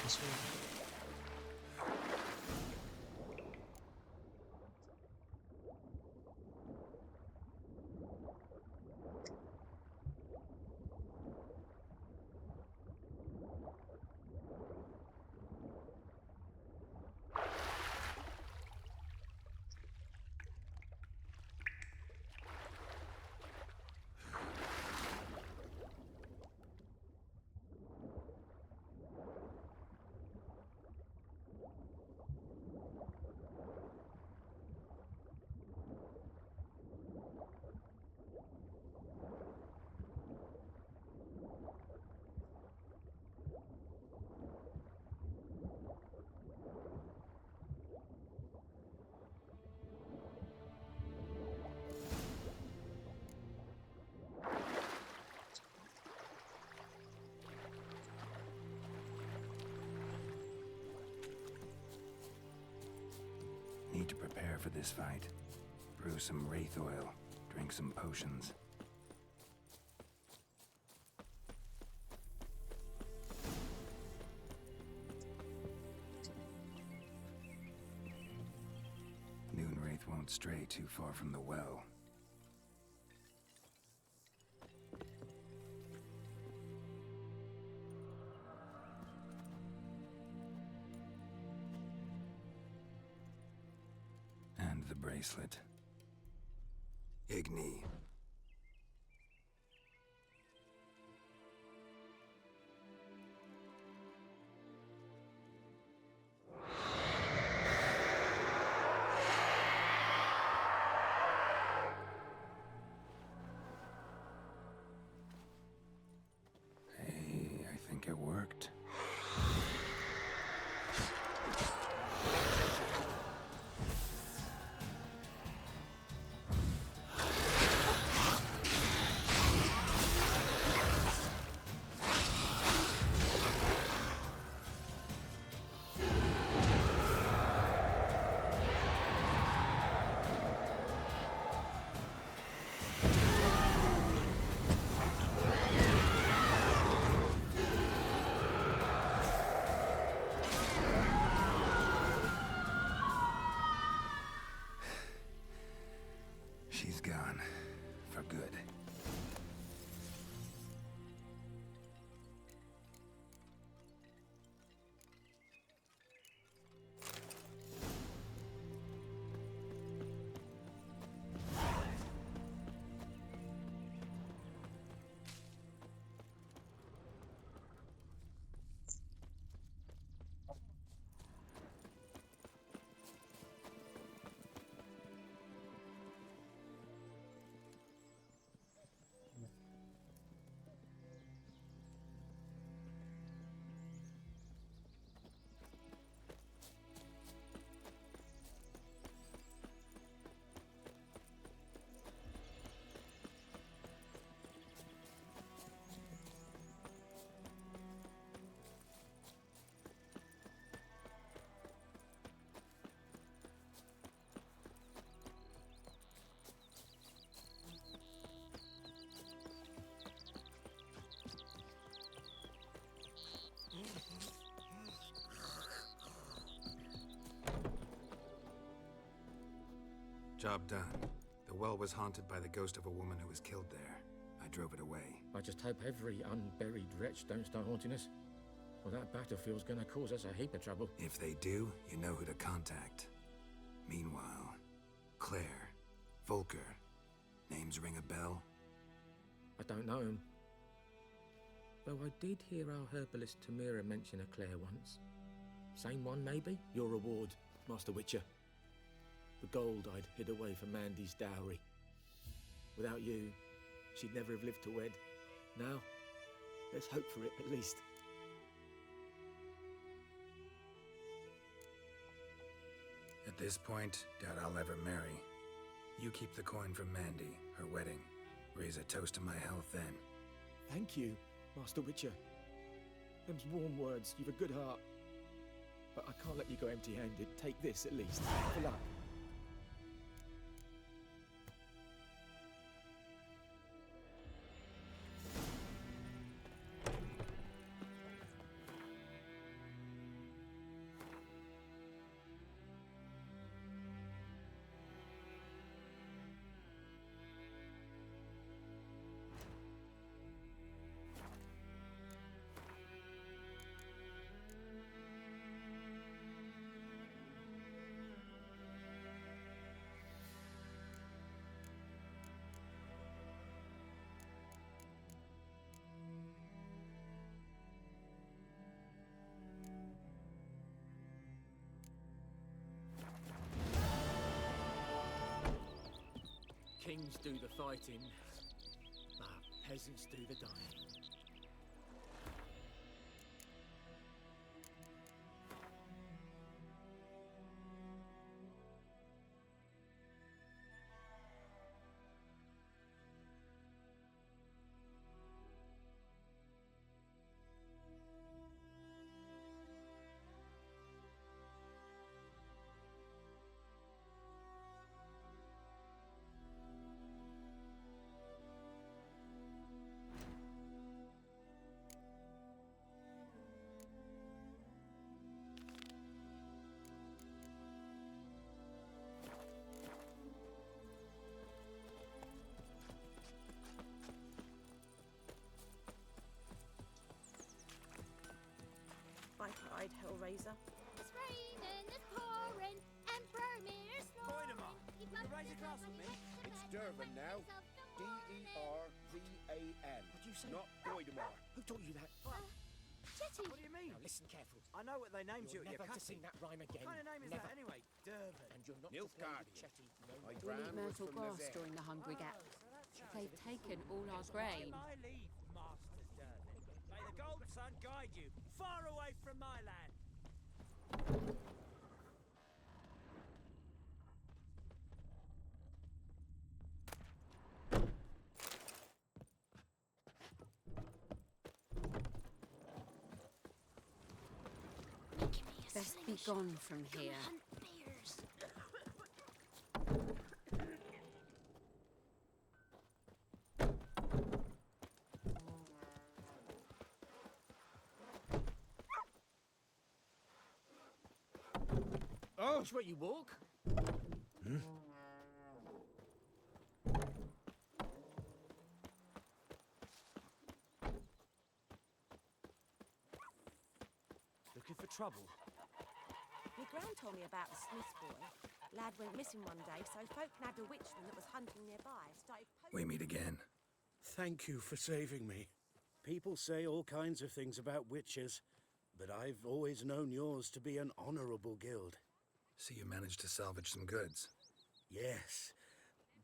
This way. Need to prepare for this fight. Brew some wraith oil, drink some potions. Noon Wraith won't stray too far from the well. And the bracelet. Igni. Hey, I think it worked. She's gone. For good. Job done. The well was haunted by the ghost of a woman who was killed there. I drove it away. I just hope every unburied wretch don't start haunting us. Well, that battlefield's gonna cause us a heap of trouble. If they do, you know who to contact. Meanwhile, Claire, Volker, names ring a bell? I don't know him. Though I did hear our herbalist Tamira mention a Claire once. Same one, maybe? Your reward, Master Witcher. The gold I'd hid away for Mandy's dowry. Without you, she'd never have lived to wed. Now, let's hope for it at least. At this point, doubt I'll ever marry. You keep the coin from Mandy, her wedding. Raise a toast to my health then. Thank you, Master Witcher. Them's warm words, you've a good heart. But I can't let you go empty-handed. Take this, at least. For luck. Kings do the fighting, but peasants do the dying. I cried, Hellraiser. It's raining, it's pouring, and Bromir's snoring. Would you raise a glass with me? It's Durban now. D-E-R-V-A-N. What do you say? Not Goidemar. Who taught you that? Chetty. What do you mean? Now listen careful. I know what they named you You're at your never to cutting. sing that rhyme again. What kind of name is Never. that anyway? Durban. And you're not Nilf to play with Guardian. Chetty. No My more. gran We'll eat was myrtle from grass Nazare. during the Hungry Gap. that's They've taken all our grain. I leave, Master Durban. May the gold sun guide you far away from my land. Best be gone from here. Oh, it's where you walk. Looking for trouble? My gran told me about the Smith's boy. Lad went missing one day, so folk nabbed a witchman that was hunting nearby and started We meet again. Thank you for saving me. People say all kinds of things about witches, but I've always known yours to be an honorable guild. So you managed to salvage some goods. Yes,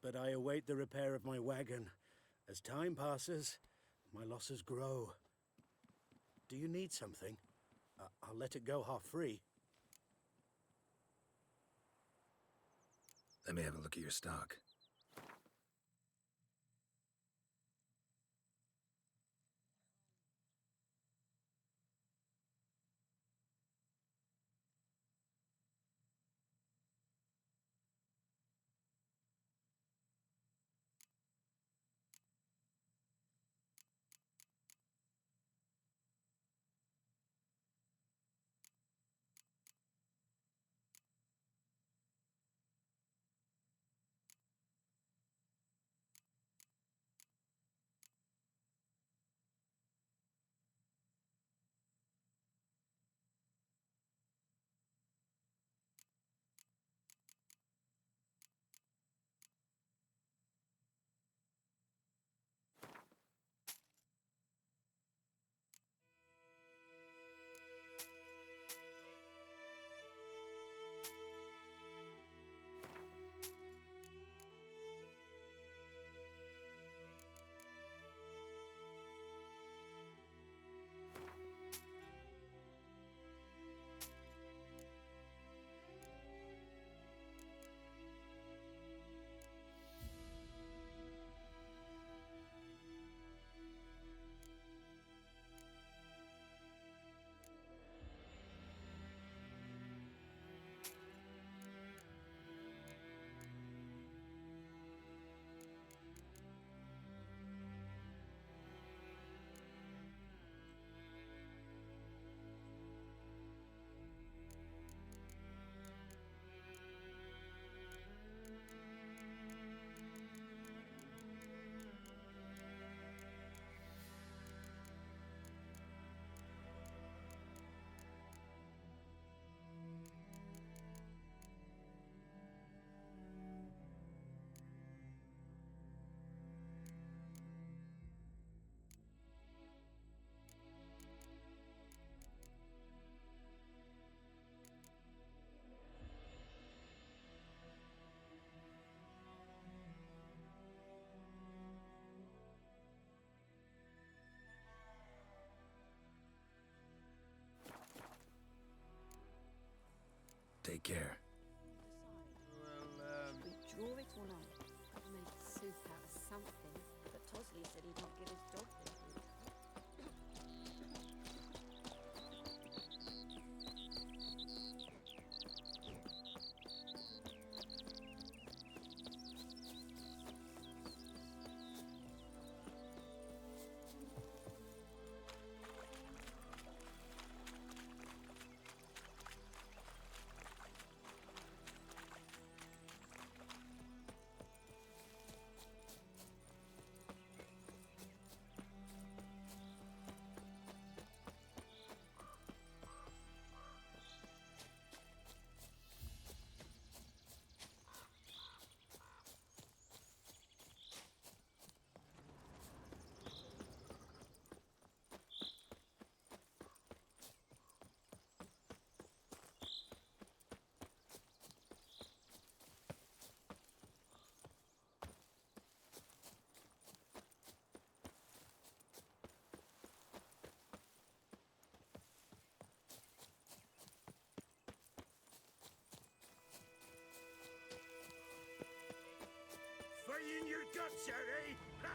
but I await the repair of my wagon. As time passes, my losses grow. Do you need something? I'll let it go half-free. Let me have a look at your stock. Take care. We draw it or not? I'd make soup out of something, but Tosley said he'd not give his dog the food. In your guts, Harry! Ha!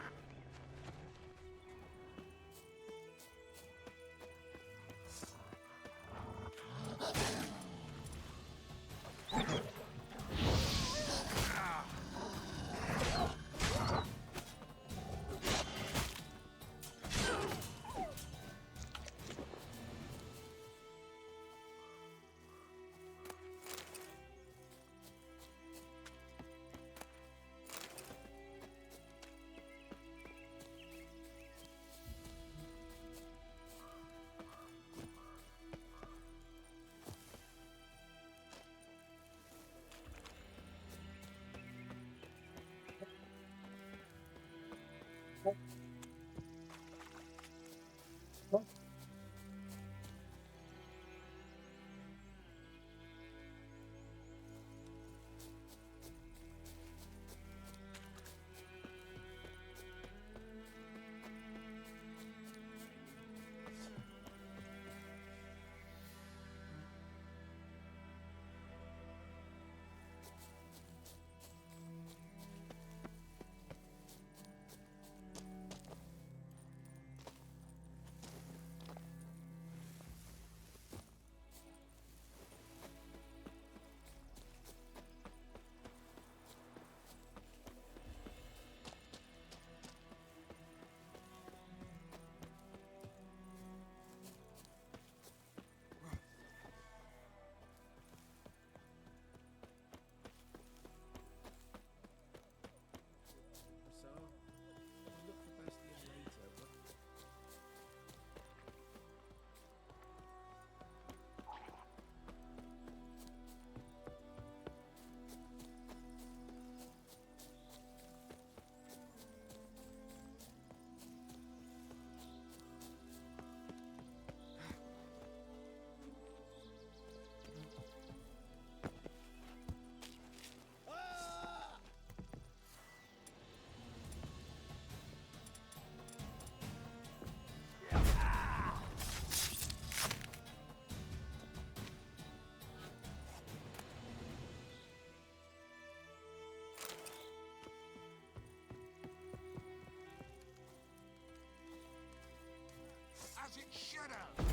As it should have!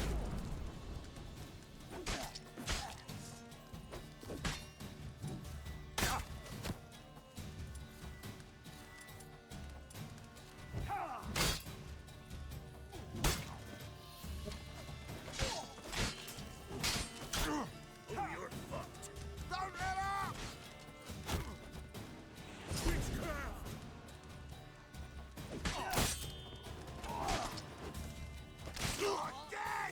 Damn!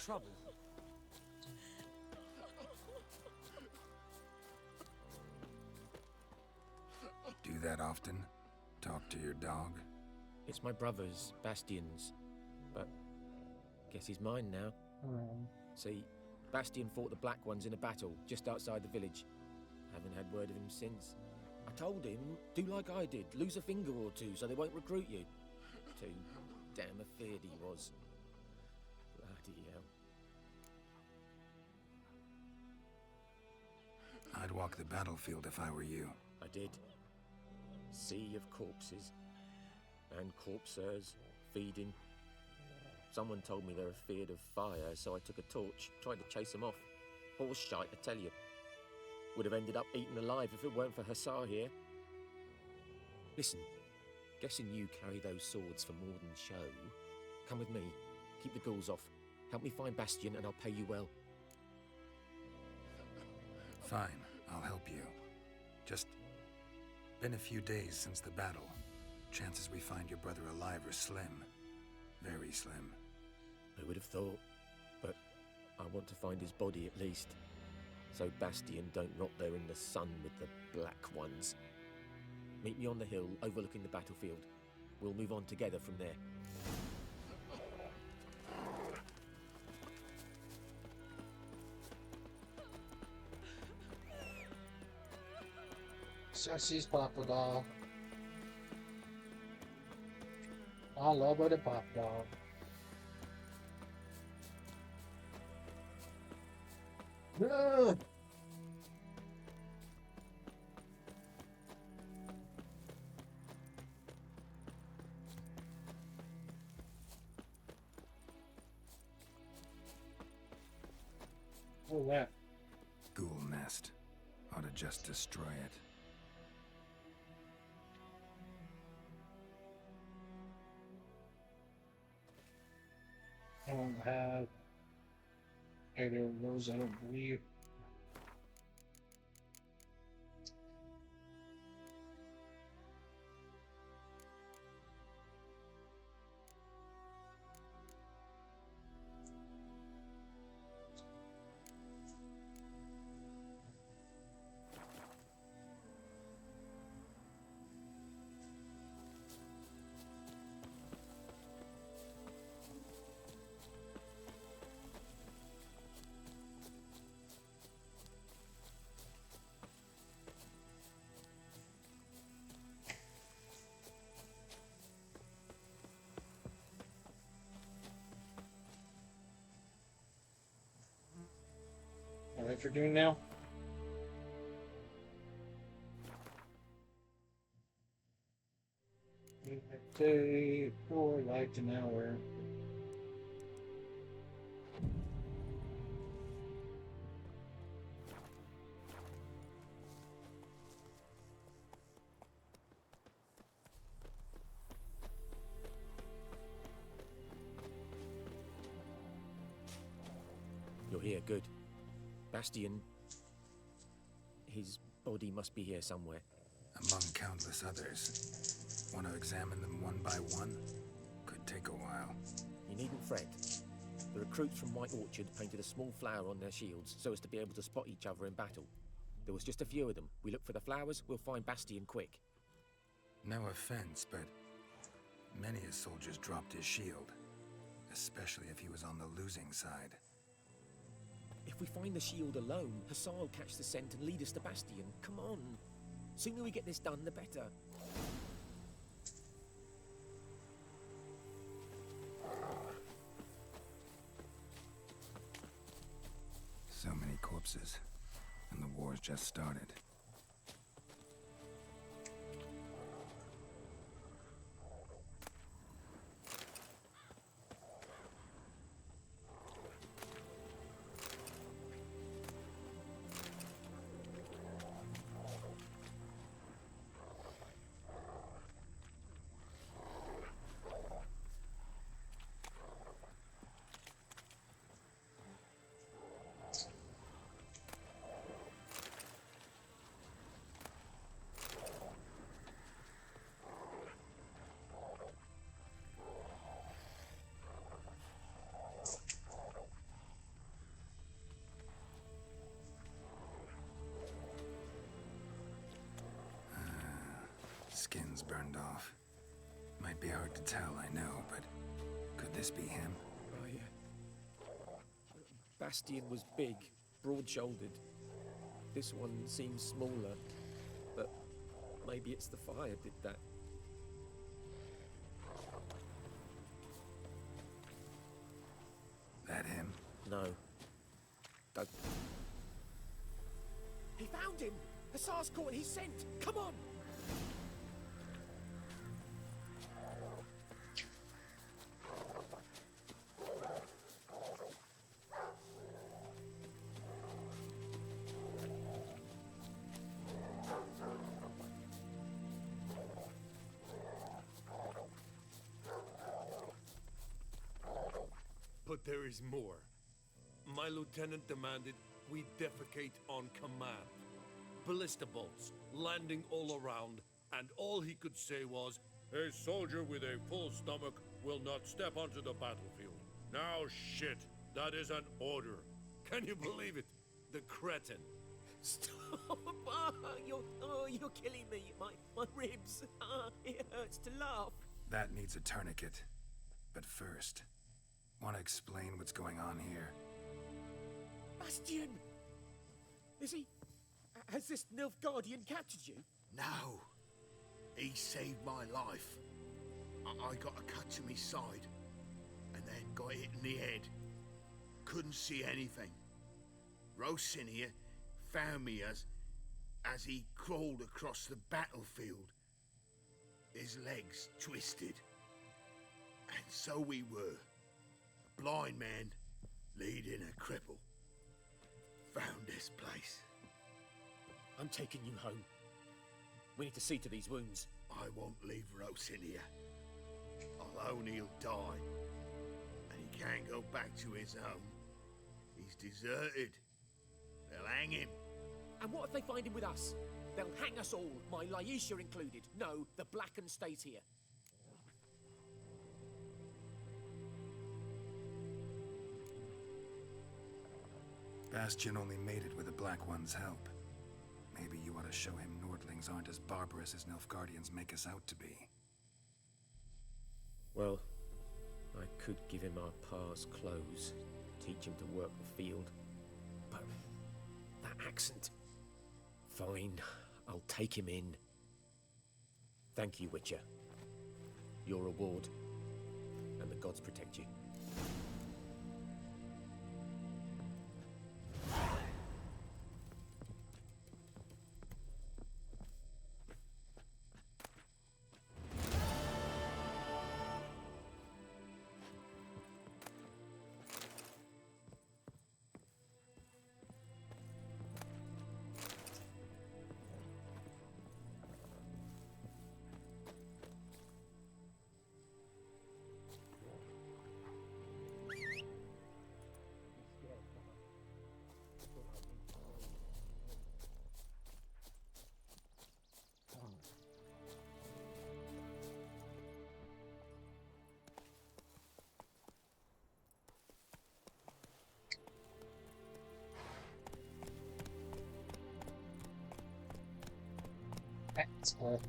trouble. Do that often? Talk to your dog? It's my brother's, Bastion's. But guess he's mine now. See, Bastion fought the Black Ones in a battle just outside the village. Haven't had word of him since. I told him, do like I did, lose a finger or two so they won't recruit you. Too damn afeard he was. Bloody hell. I'd walk the battlefield if I were you. I did. Sea of corpses. And corpsers, feeding. Someone told me they're afeard of fire, so I took a torch, tried to chase them off. Horse shite, I tell you. Would have ended up eaten alive if it weren't for Hussar here. Listen, guessing you carry those swords for more than show. Come with me, keep the ghouls off. Help me find Bastion and I'll pay you well. Fine, I'll help you. Just been a few days since the battle. Chances we find your brother alive are slim. Very slim. I would have thought, but I want to find his body at least. So Bastion don't rot there in the sun with the Black Ones. Meet me on the hill overlooking the battlefield. We'll move on together from there. Sassy's Papa Dog. I love it, Papa Dog. No! Oh, that. Ghoul nest. Ought to just destroy it. I don't have either of those, I don't believe. What you're doing now? Day 4 light an hour. You're here, good. Bastion, his body must be here somewhere. Among countless others. Want to examine them one by one? Could take a while. You needn't fret. The recruits from White Orchard painted a small flower on their shields so as to be able to spot each other in battle. There was just a few of them. We look for the flowers, we'll find Bastion quick. No offense, but many a soldier's dropped his shield. Especially if he was on the losing side. If we find the shield alone, Hussar will catch the scent and lead us to Bastion. Come on. Sooner we get this done, the better. So many corpses, and the war's just started. skins burned off. Might be hard to tell, I know, but could this be him? Oh, yeah. Bastian was big, broad-shouldered. This one seems smaller, but maybe it's the fire did that. That him? No. Don't. He found him! Hussar's caught his scent! Come on! But there is more. My lieutenant demanded we defecate on command. Ballista bolts, landing all around, and all he could say was, "A soldier with a full stomach will not step onto the battlefield." Now shit, that is an order. Can you believe it? The cretin. Stop! You're killing me. My ribs. It hurts to laugh. That needs a tourniquet. But first, want to explain what's going on here? Bastian! Is he... Has this Nilfgaardian captured you? No. He saved my life. I got a cut to my side, and then got hit in the head. Couldn't see anything. Rosinia found me as he crawled across the battlefield. His legs twisted. And so we were. A blind man leading a cripple. Found this place. I'm taking you home. We need to see to these wounds. I won't leave Rosinia. I'll own he'll die. And he can't go back to his home. He's deserted. They'll hang him. And what if they find him with us? They'll hang us all, my Laisha included. No, the Blacken stays here. Bastion only made it with the Black One's help. Maybe you ought to show him Nordlings aren't as barbarous as Nilfgaardians make us out to be. Well, I could give him our pa's clothes, teach him to work the field. But that accent... Fine, I'll take him in. Thank you, Witcher. Your reward, and the gods protect you. That's cool.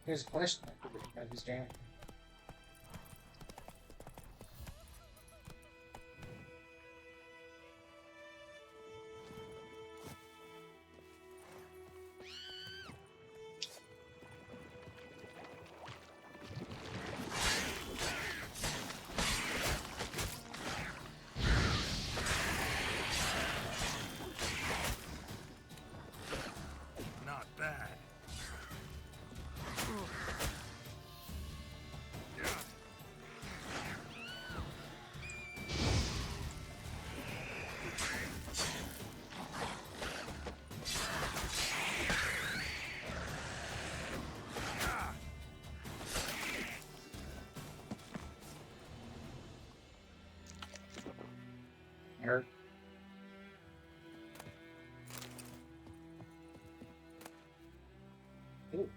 Here's a question about his game. Not bad. hurt. Ooh.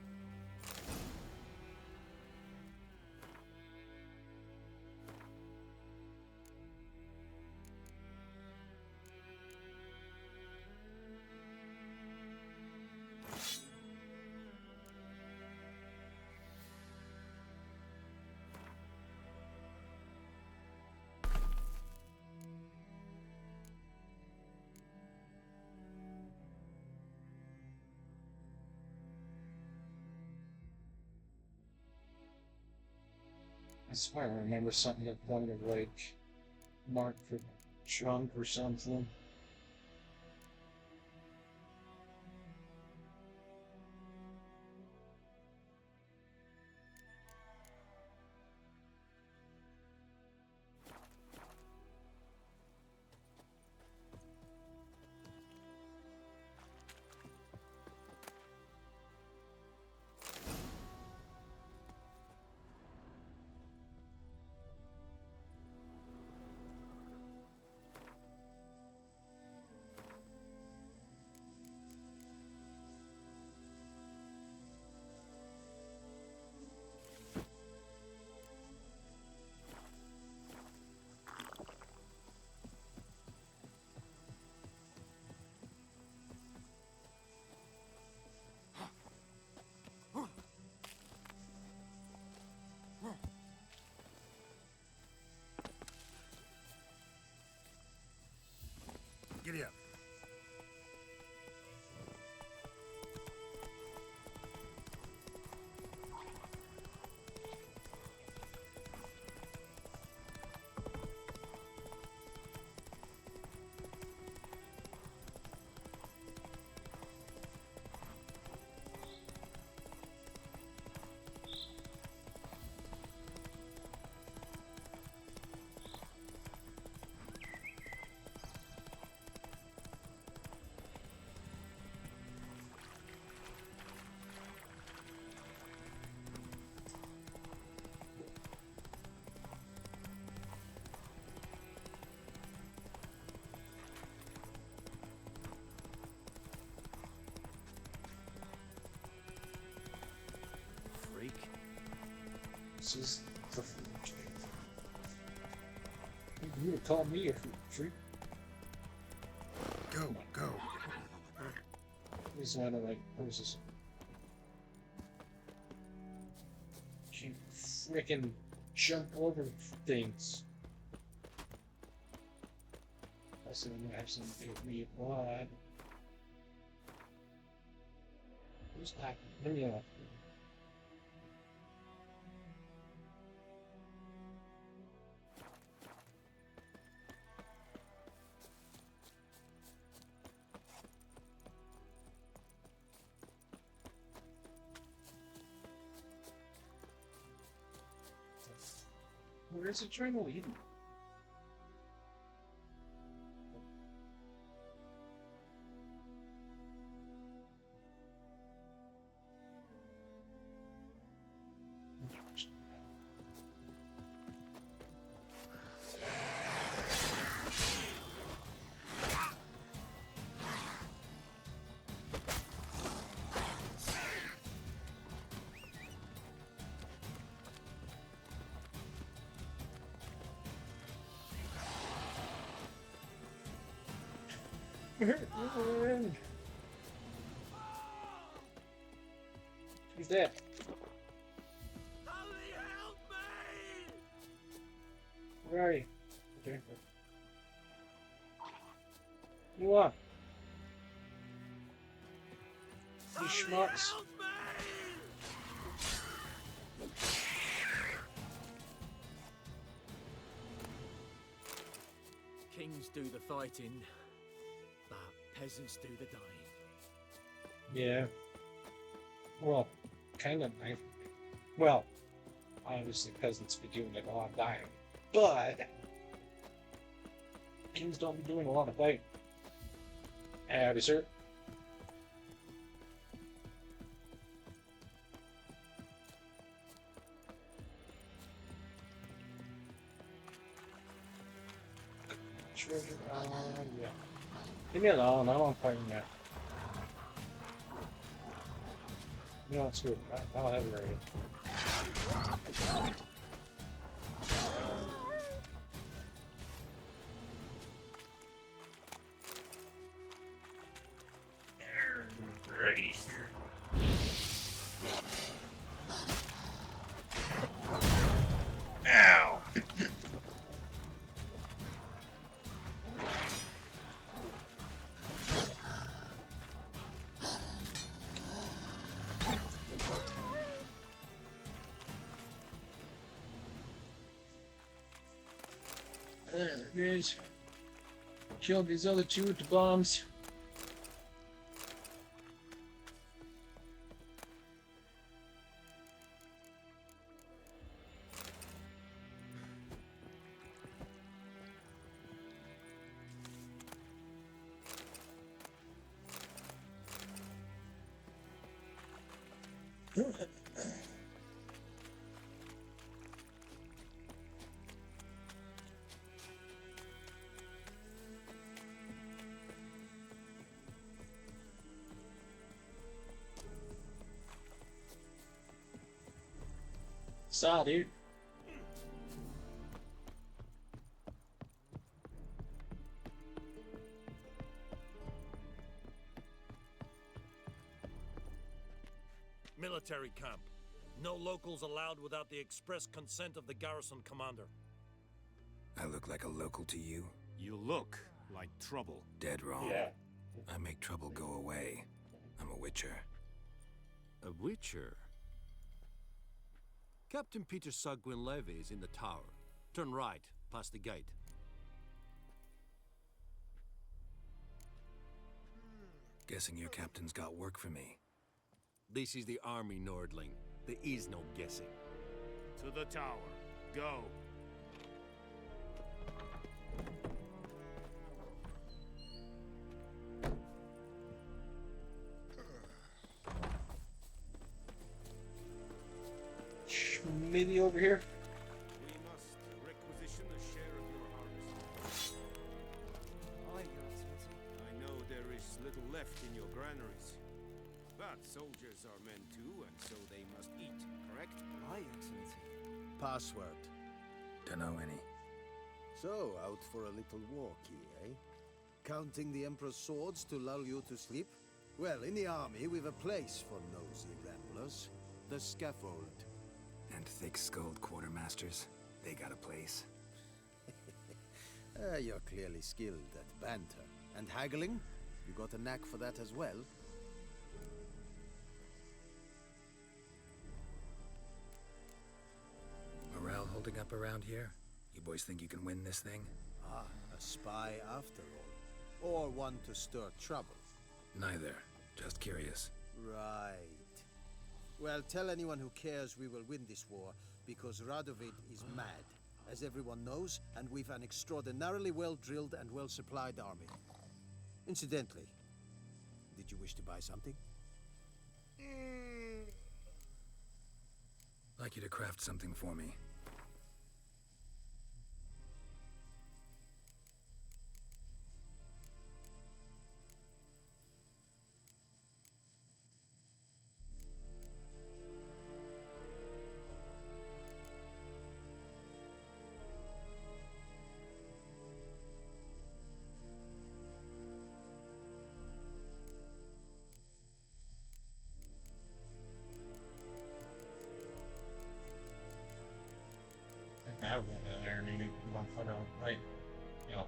I swear I remember something that pointed like mark for junk or something. Giddy up. Freak. This is the you would call me a freak. Go, go. He's one of like poses. She frickin' jump over things. I said you have some big me blood. Who's that? Yeah. Where's the adrenaline? He's dead. Where are you? Okay. You are. You schmucks. Kings do the fighting, but peasants do the dying. Yeah. Well, kind of nice. Well, obviously peasants be doing a lot of dying, but kings don't be doing a lot of fighting. Howdy, sir. treasure. Yeah. Leave me alone. I don't want to fight yet. You know, it's good. I'll have it ready. Ready. Ow! There it is. Killed these other two with the bombs. Saw, dude. Military camp. No locals allowed without the express consent of the garrison commander. I look like a local to you? You look like trouble. Dead wrong. Yeah. I make trouble go away. I'm a witcher. A witcher? Captain Peter Sagwin Levy is in the tower. Turn right, past the gate. Guessing your captain's got work for me. This is the army, Nordling. There is no guessing. To the tower. Go. Schmitty over here. We must requisition a share of your harvest. Aye, Your Excellency. I know there is little left in your granaries. But soldiers are men too, and so they must eat, correct? Aye, Excellency. Password. Dunno any. So, out for a little walkie, eh? Counting the Emperor's swords to lull you to sleep? Well, in the army, we've a place for nosy ramblers. The scaffold. And thick-skulled quartermasters. They got a place. You're clearly skilled at banter. And haggling? You got a knack for that as well? Morale holding up around here? You boys think you can win this thing? Ah, a spy after all. Or one to stir trouble. Neither. Just curious. Right. Well, tell anyone who cares we will win this war, because Radovid is mad, as everyone knows, and we've an extraordinarily well-drilled and well-supplied army. Incidentally, did you wish to buy something? Like you to craft something for me. I have one in there, maybe one foot out, right? Yeah.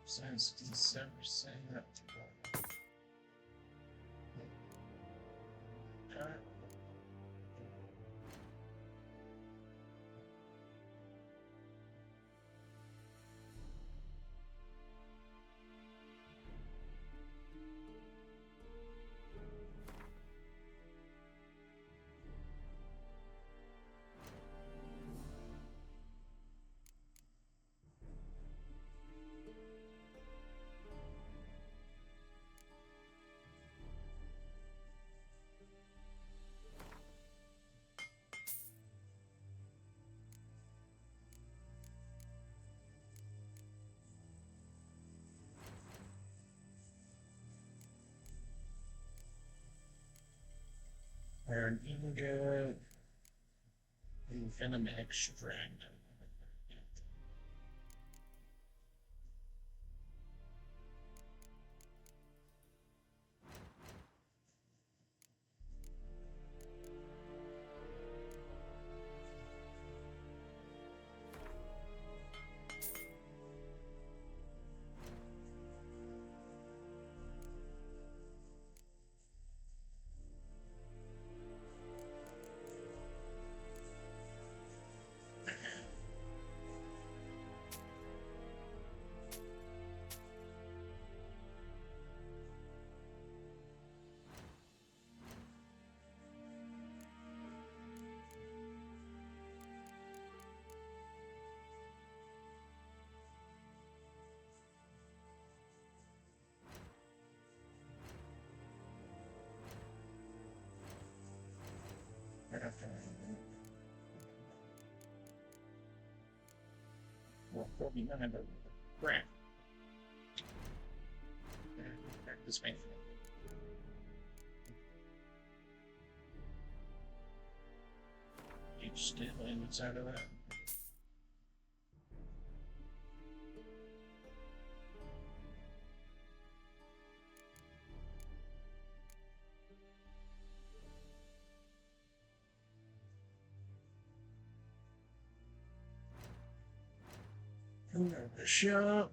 Since December, saying that. Okay. Iron ingot. And venom extract. Well, 49 of crap. This way. You just get inside of that. The shop.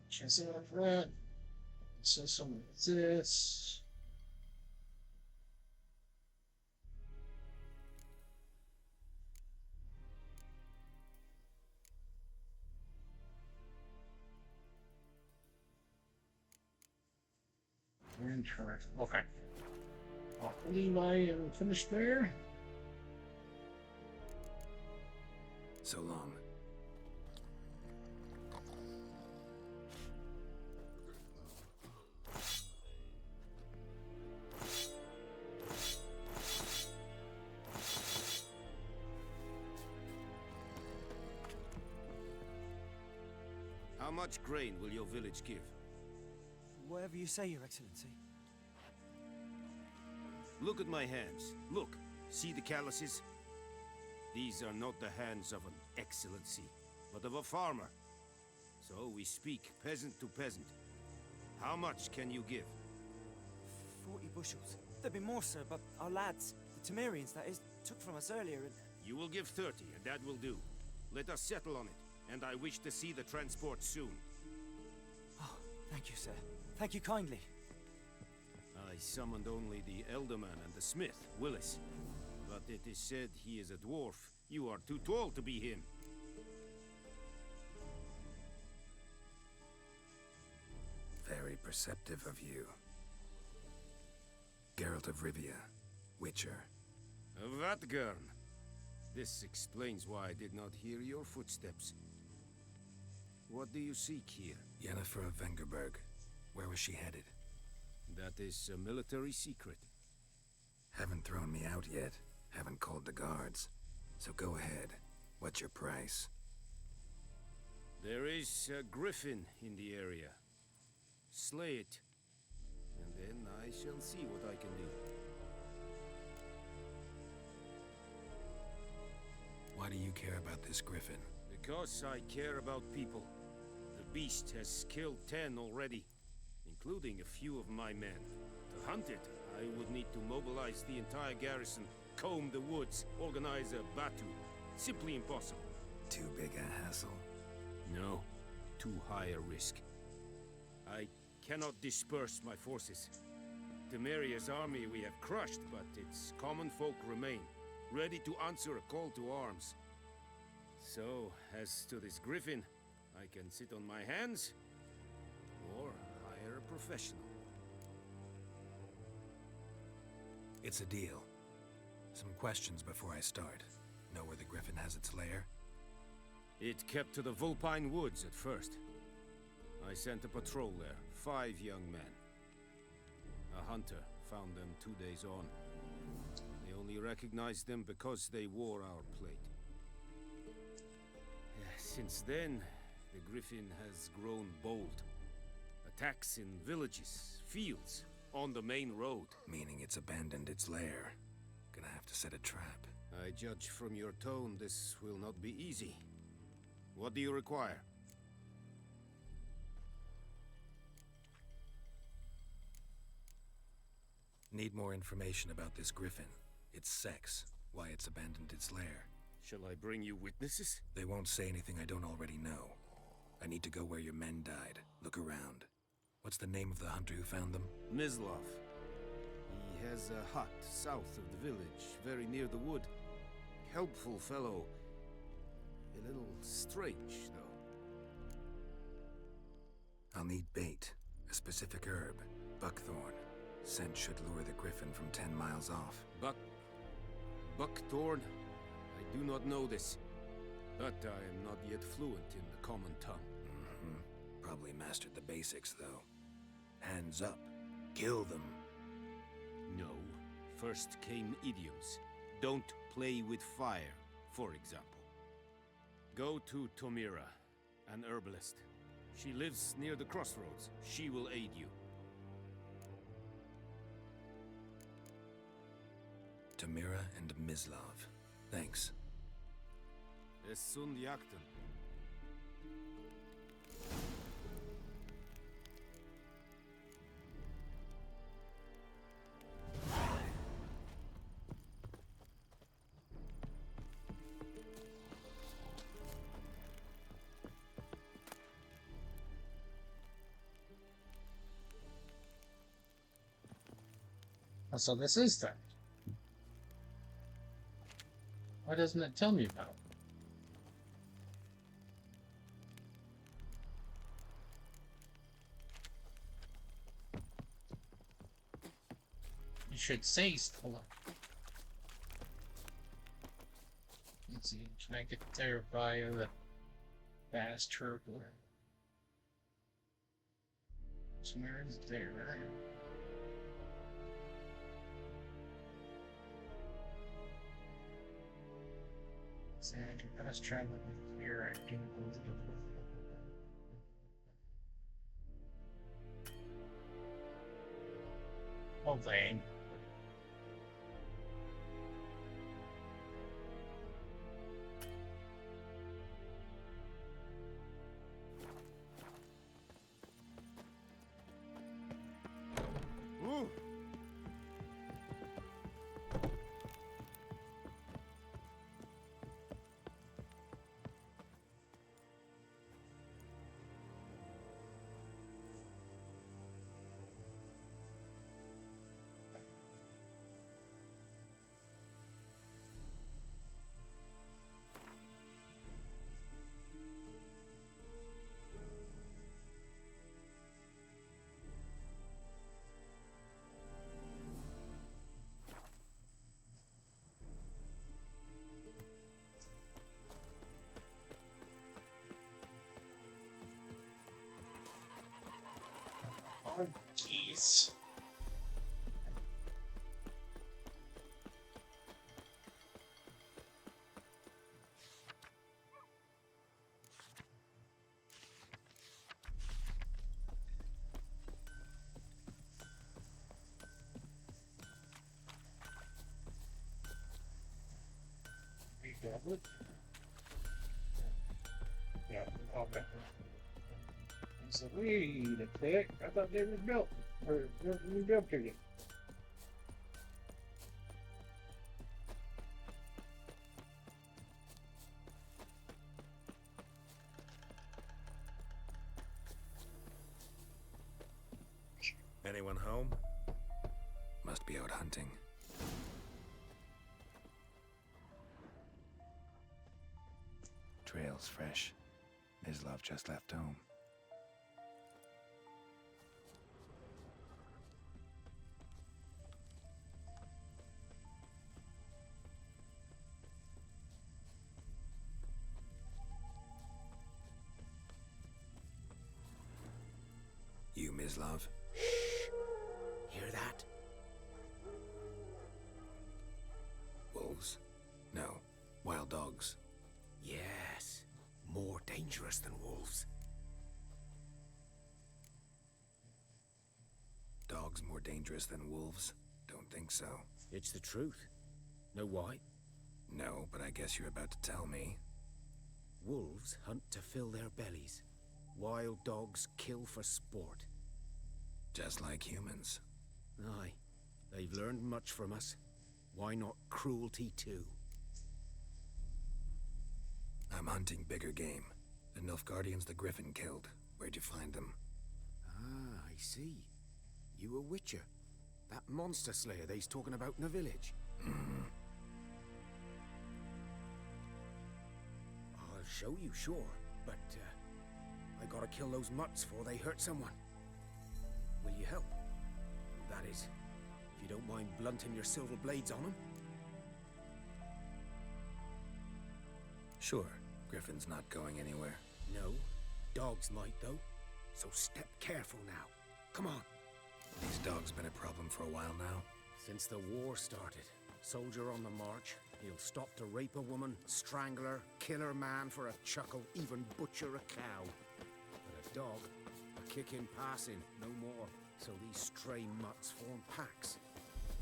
Can't see that for that. So some of this. Interesting. Okay. I'll leave my finished there. So long. How much grain will your village give? Whatever you say, Your Excellency. Look at my hands. Look. See the calluses? These are not the hands of an excellency, but of a farmer. So we speak peasant to peasant. How much can you give? 40 bushels. There'd be more, sir, but our lads, the Temerians, that is, took from us earlier and... You will give 30, and that will do. Let us settle on it, and I wish to see the transport soon. Oh, thank you, sir. Thank you kindly. I summoned only the Elderman and the smith, Willis. But it is said he is a dwarf. You are too tall to be him. Very perceptive of you. Geralt of Rivia, Witcher. Vatgern. This explains why I did not hear your footsteps. What do you seek here? Yennefer of Vengerberg. Where was she headed? That is a military secret. Haven't thrown me out yet. Haven't called the guards. So go ahead. What's your price? There is a griffin in the area. Slay it, and then I shall see what I can do. Why do you care about this griffin? Because I care about people. The beast has killed 10 already, including a few of my men. To hunt it, I would need to mobilize the entire garrison, comb the woods, organize a batu. Simply impossible. Too big a hassle? No, too high a risk. I cannot disperse my forces. Temeria's army we have crushed, but its common folk remain, ready to answer a call to arms. So, as to this griffin, I can sit on my hands, or hire a professional. It's a deal. Some questions before I start. Know where the griffin has its lair? It kept to the Vulpine Woods at first. I sent a patrol there, 5 young men. A hunter found them 2 days on. They only recognized them because they wore our plate. Since then, the griffin has grown bold. Attacks in villages, fields, On the main road. Meaning it's abandoned its lair. Gonna have to set a trap. I judge from your tone this will not be easy. What do you require? Need more information about this griffin. Its sex, why it's abandoned its lair. Shall I bring you witnesses? They won't say anything I don't already know. I need to go where your men died. Look around. What's the name of the hunter who found them? Mislav. He has a hut south of the village, very near the wood. Helpful fellow. A little strange, though. I'll need bait. A specific herb. Buckthorn. Scent should lure the griffin from 10 miles off. Buckthorn? I do not know this. But I am not yet fluent in the common tongue. Probably mastered the basics, though. Hands up. Kill them. No. First came idioms. Don't play with fire, for example. Go to Tomira, an herbalist. She lives near the crossroads. She will aid you. Tamira and Mislav. Thanks. Es sund jakten. So this is that. Why doesn't it tell me about it? You should say Stella. Let's see, can I get there via the fast turtle? Somewhere is there. And fast traveling here, I can oh, Lane. Ooh. Oh, jeez. Tablet? Yeah, okay. So wait a sec, I thought they were built, or they were built to you. Anyone home? Must be out hunting. Trail's fresh. Mislav just left home. You, Mislav? Hear that? Wolves? No. Wild dogs. Yes. More dangerous than wolves. Dog dogs more dangerous than wolves? Don't think so. It's the truth. Know why? No, but I guess you're about to tell me. Wolves hunt to fill their bellies. Wild dogs kill for sport. Just like humans. Aye. They've learned much from us. Why not cruelty too? I'm hunting bigger game. The Nilfgaardians the Griffin killed. Where'd you find them? Ah, I see. You a witcher. That monster slayer they's talking about in the village. I'll show you, sure. But, I gotta kill those mutts before they hurt someone. Will you help? That is, if you don't mind blunting your silver blades on them. Sure. Griffin's not going anywhere. No. Dogs might, though. So step careful now. Come on. These dogs been a problem for a while now? Since the war started. Soldier on the march. He'll stop to rape a woman, strangle her, kill her man for a chuckle, even butcher a cow. But a dog, a kick in passing, no more. So these stray mutts form packs.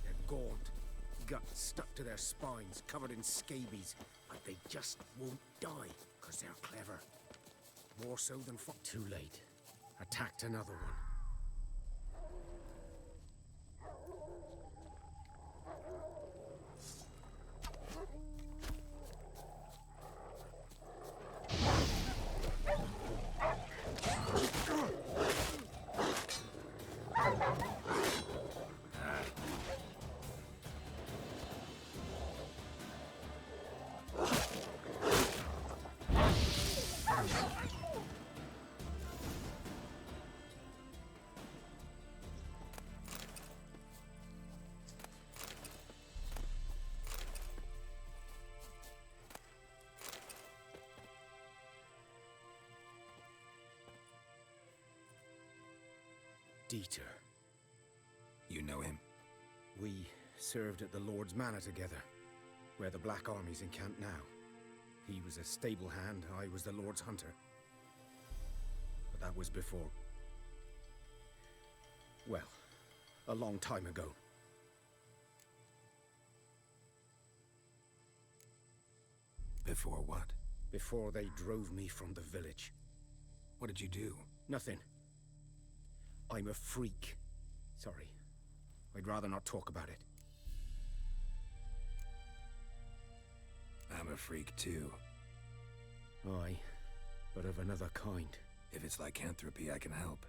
They're gaunt, guts stuck to their spines, covered in scabies. But they just won't die, 'cause they're clever. More so than too late. Attacked another one. Dieter. You know him? We served at the Lord's Manor together, where the Black Army's encamped now. He was a stable hand, I was the Lord's hunter. But that was before... well, a long time ago. Before what? Before they drove me from the village. What did you do? Nothing. I'm a freak. Sorry. I'd rather not talk about it. I'm a freak too. Aye, but of another kind. If it's lycanthropy, I can help.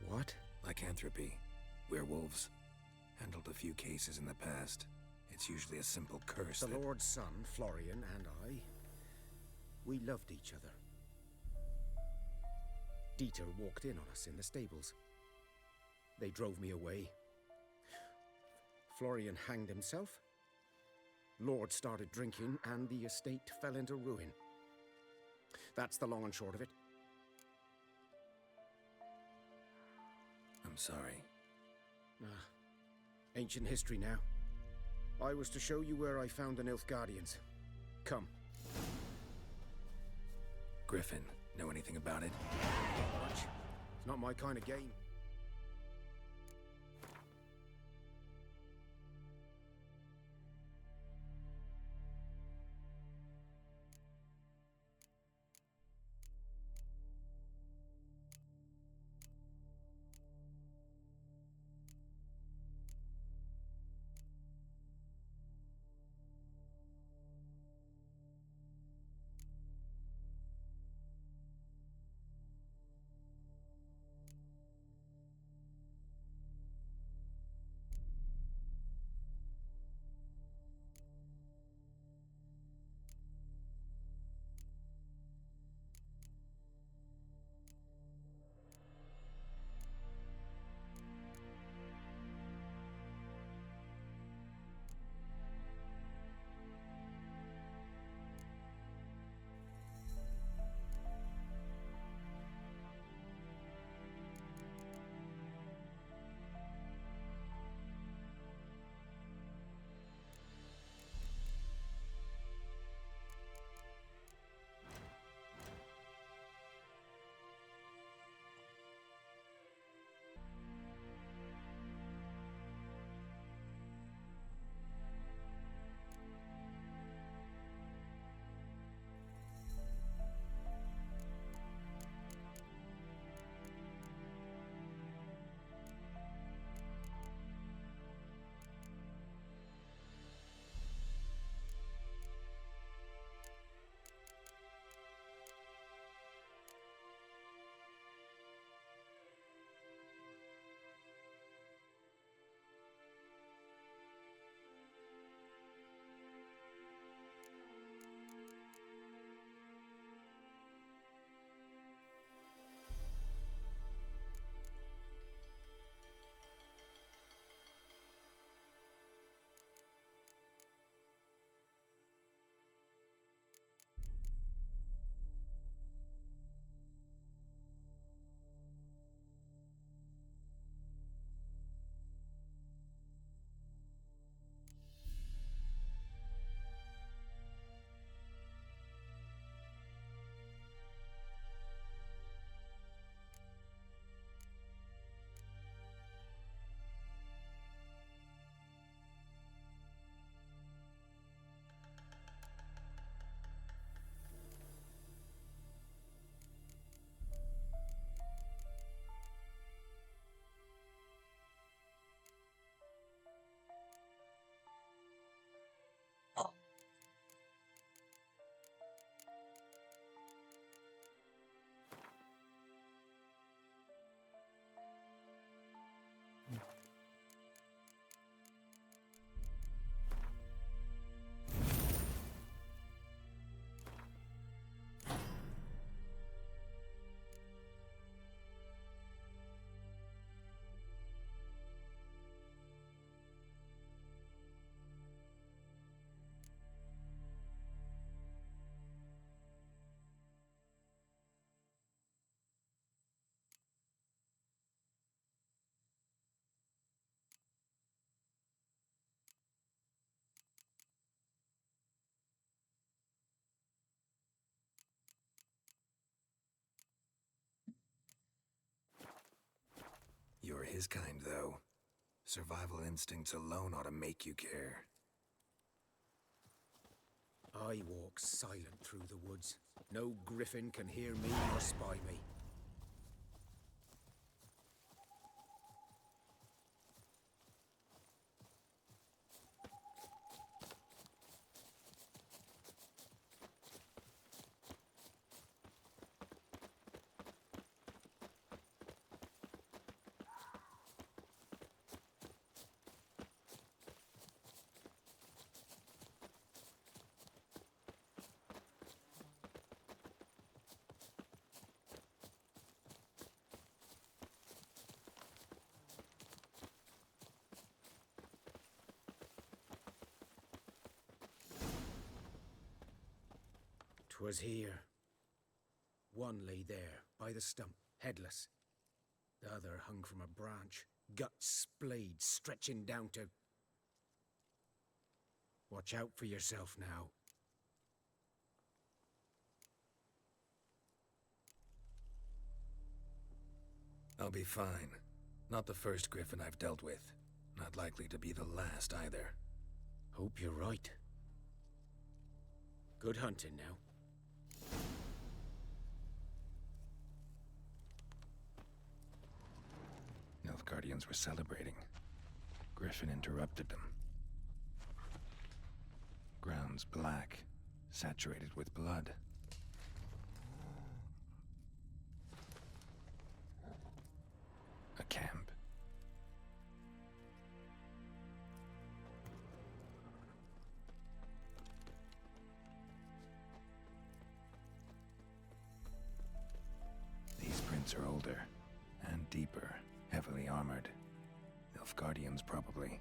What? Lycanthropy. Werewolves. Handled a few cases in the past. It's usually a simple curse The Lord's son, Florian, and I... we loved each other. Dieter walked in on us in the stables. They drove me away. Florian hanged himself. Lord started drinking, and the estate fell into ruin. That's the long and short of it. I'm sorry. Ancient history now. I was to show you where I found the Nilfgaardians. Come. Griffin, know anything about it? Not much. It's not my kind of game. his kind, though. Survival instincts alone ought to make you care. I walk silent through the woods. No griffin can hear me or spy me. "'Twas here. One lay there, by the stump, headless. The other hung from a branch, guts splayed, stretching down to... Watch out for yourself now." I'll be fine. Not the first griffin I've dealt with. Not likely to be the last either. Hope you're right. Good hunting now. Nilfgaardians were celebrating. Griffin interrupted them. Ground's black, saturated with blood. A camp. These prints are older and deeper, heavily armored. Nilfgaardians, probably.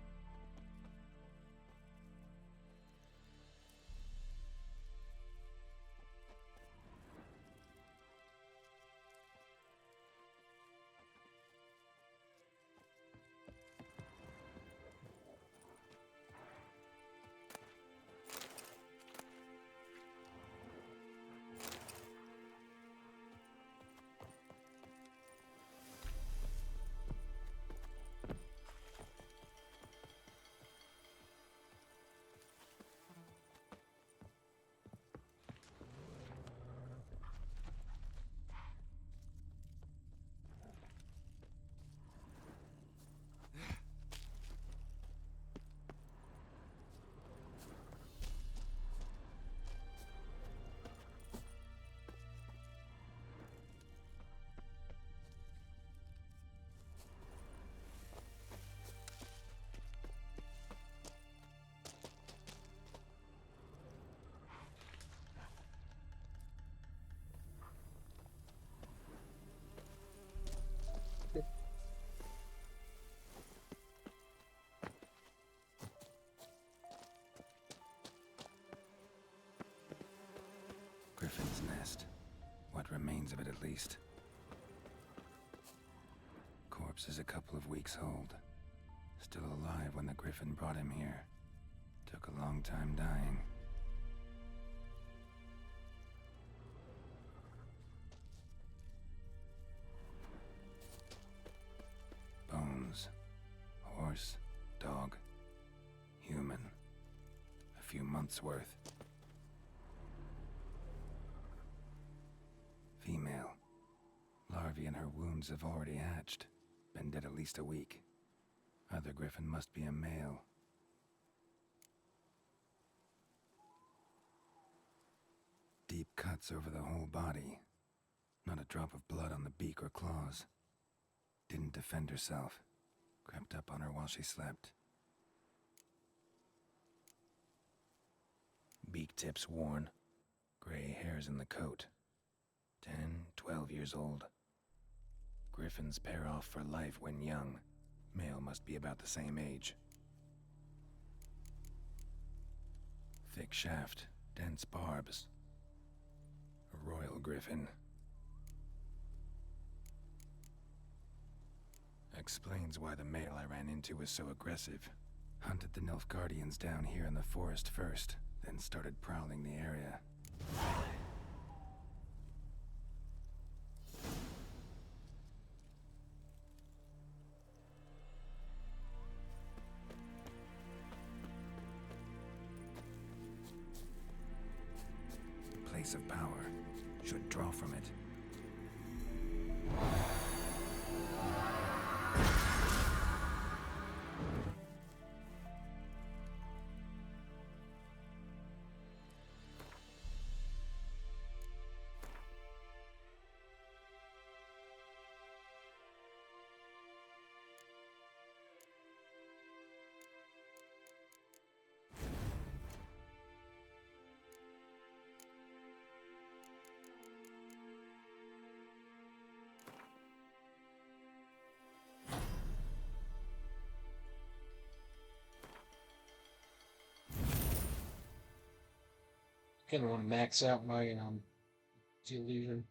Griffin's nest. What remains of it, at least. Corpse is a couple of weeks old. Still alive when the Griffin brought him here. Took a long time dying. Bones. Horse, dog, human. A few months' worth. Female. Larvae in her wounds have already hatched. Been dead at least a week. Other griffin must be a male. Deep cuts over the whole body. Not a drop of blood on the beak or claws. Didn't defend herself. Crept up on her while she slept. Beak tips worn. Gray hairs in the coat. 10, 12 years old. Griffins pair off for life when young. Male must be about the same age. Thick shaft, dense barbs. A royal griffin. Explains why the male I ran into was so aggressive. Hunted the Nilfgaardians down here in the forest first, then started prowling the area. source of power should draw from it. Kinda want to max out my delusion.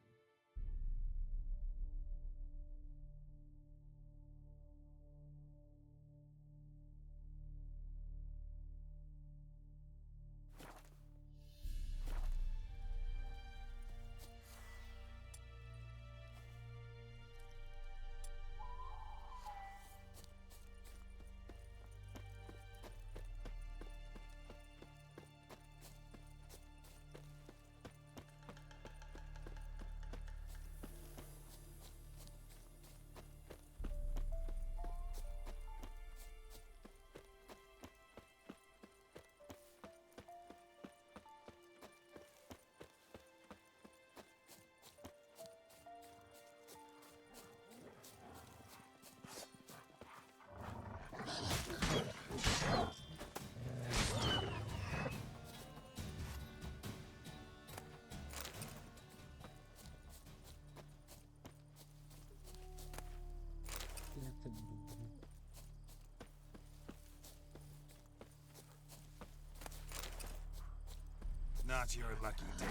Not your lucky day.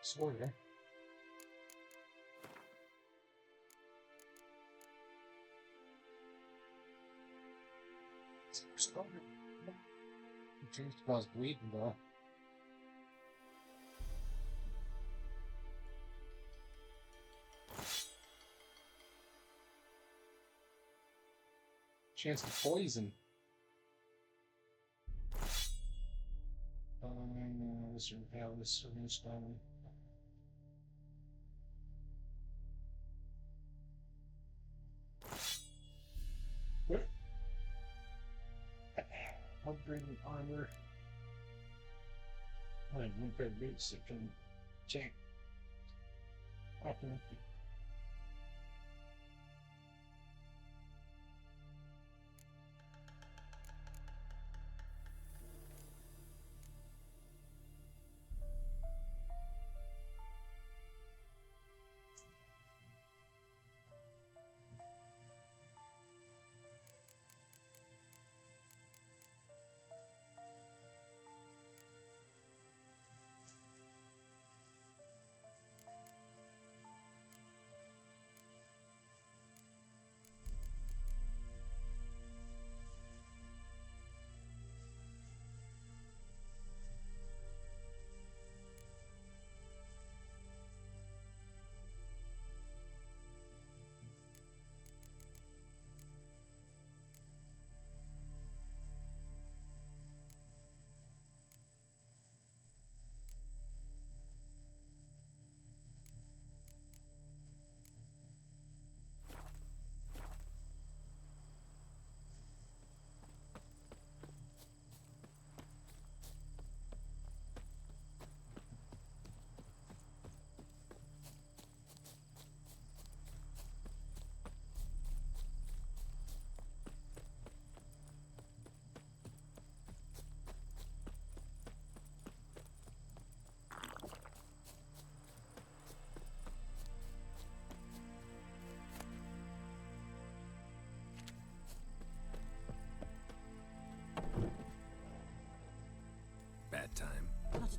Sorta. Changed cause bleeding though. Chance to poison. This or how this stone. Upgrading armor. I have one pair of boots that can check. Weapon.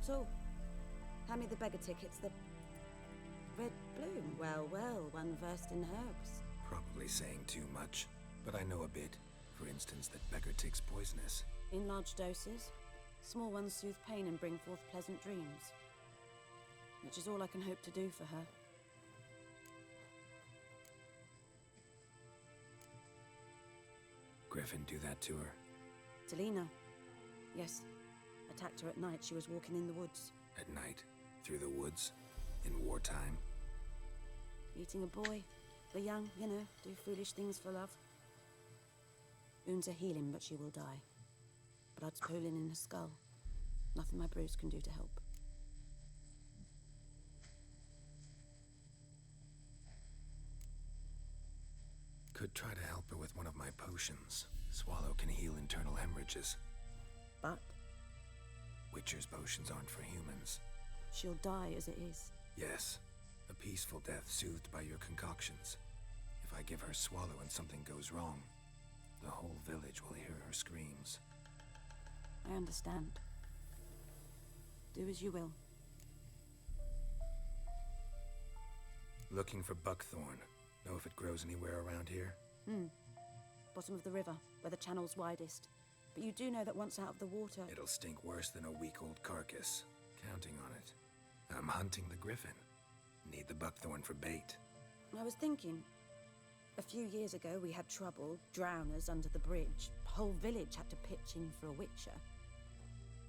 at all. Hand me the beggar tickets, the red bloom. Well, well, one versed in herbs. Probably saying too much, but I know a bit. For instance, that beggar tick's poisonous. In large doses. Small ones soothe pain and bring forth pleasant dreams. Which is all I can hope to do for her. Griffin do that to her? Delina. Yes. Attacked her at night. She was walking in the woods. At night? Through the woods? In wartime? Eating a boy. The young, you know, do foolish things for love. Wounds are healing, but she will die. Blood's pooling in her skull. Nothing my brews can do to help. Could try to help her with one of my potions. Swallow can heal internal hemorrhages. But? Witcher's potions aren't for humans. She'll die as it is. Yes. A peaceful death soothed by your concoctions. If I give her Swallow and something goes wrong, the whole village will hear her screams. I understand. Do as you will. Looking for buckthorn. Know if it grows anywhere around here? Bottom of the river, where the channel's widest. But you do know that once out of the water... It'll stink worse than a week-old carcass. Counting on it. I'm hunting the griffin. Need the buckthorn for bait. I was thinking... A few years ago, we had trouble, drowners under the bridge. The whole village had to pitch in for a witcher.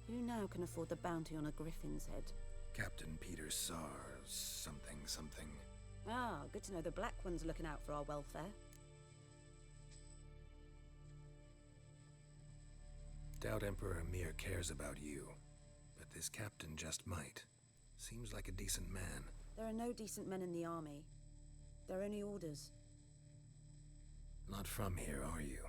Who now can afford the bounty on a griffin's head? Captain Peter Sars, something. Ah, good to know the Black One's looking out for our welfare. Doubt Emperor Emir cares about you, but this captain just might. Seems like a decent man. There are no decent men in the army. There are only orders. Not from here, are you?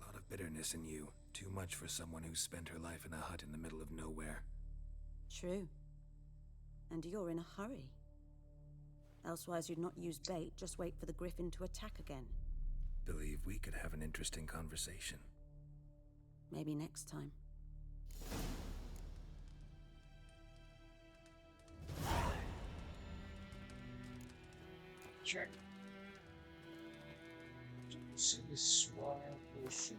A lot of bitterness in you. Too much for someone who spent her life in a hut in the middle of nowhere. True. And you're in a hurry. Elsewise you'd not use bait, just wait for the griffin to attack again. Believe we could have an interesting conversation. Maybe next time. Check. See the swallow potion.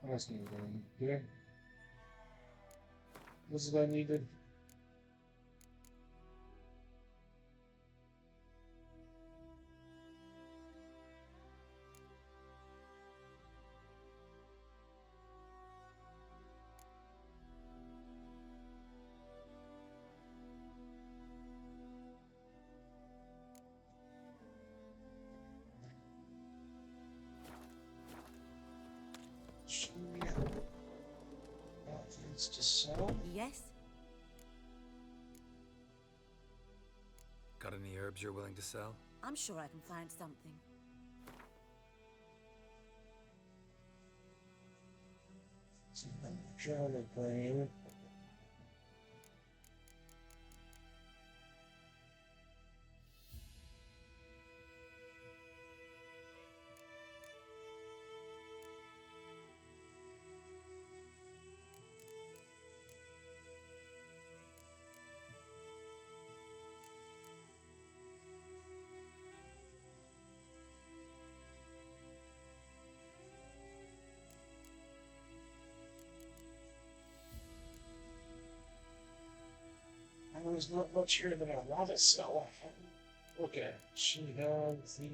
That's not going good. This is what I needed. To sell? Yes? Got any herbs you're willing to sell? I'm sure I can find something. Journal brain. There's not much here that I want to sell. Okay, she has the...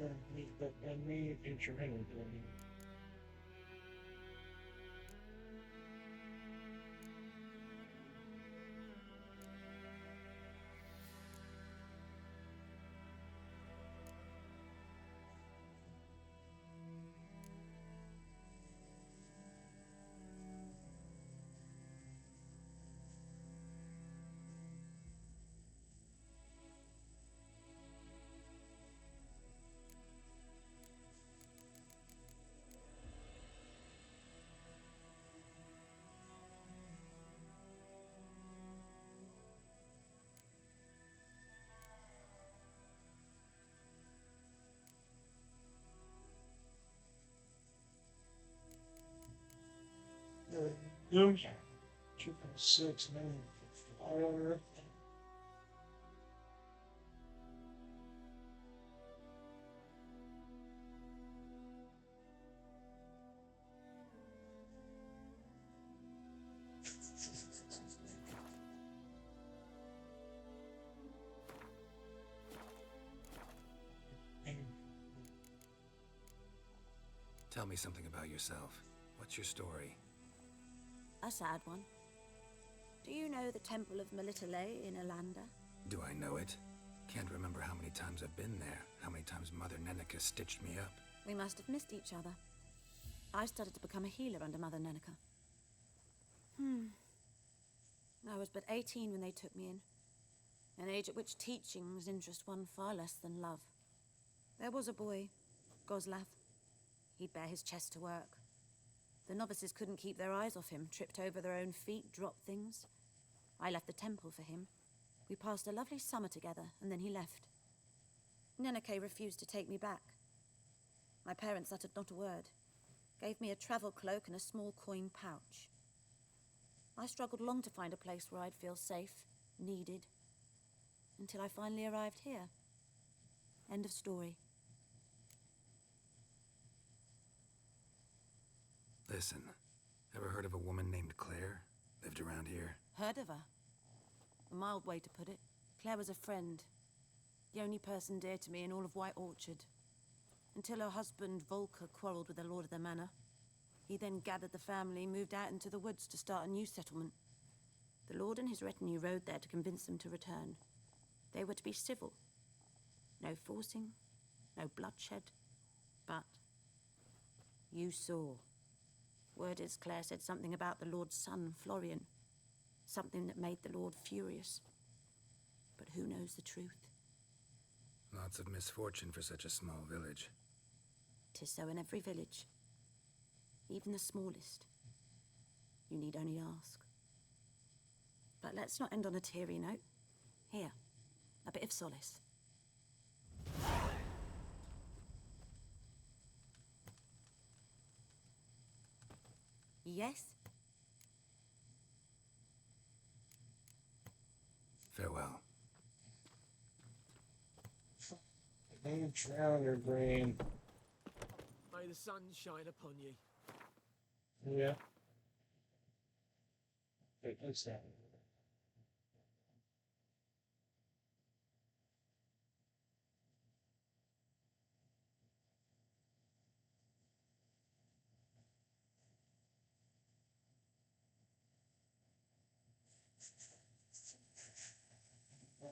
And me instrumental. Nope. 2.6 million. Tell me something about yourself. What's your story? A sad one. Do you know the Temple of Melitele in Alanda? Do I know it? Can't remember how many times I've been there, how many times Mother Neneka stitched me up. We must have missed each other. I started to become a healer under Mother Neneka. I was but 18 when they took me in, an age at which teachings interest one far less than love. There was a boy, Goslav. He'd bare his chest to work. The novices couldn't keep their eyes off him, tripped over their own feet, dropped things. I left the temple for him. We passed a lovely summer together, and then he left. Neneke refused to take me back. My parents uttered not a word, gave me a travel cloak and a small coin pouch. I struggled long to find a place where I'd feel safe, needed, until I finally arrived here. End of story. Listen, ever heard of a woman named Claire? Lived around here? Heard of her? A mild way to put it. Claire was a friend. The only person dear to me in all of White Orchard. Until her husband, Volker, quarreled with the lord of the manor. He then gathered the family, moved out into the woods to start a new settlement. The lord and his retinue rode there to convince them to return. They were to be civil. No forcing, no bloodshed. But you saw. Word is Claire said something about the lord's son, Florian. Something that made the lord furious. But who knows the truth? Lots of misfortune for such a small village. 'Tis so in every village. Even the smallest. You need only ask. But let's not end on a teary note. Here, a bit of solace. Yes? Farewell. Don't drown your brain. May the sun shine upon you. Yeah. Wait, what's that?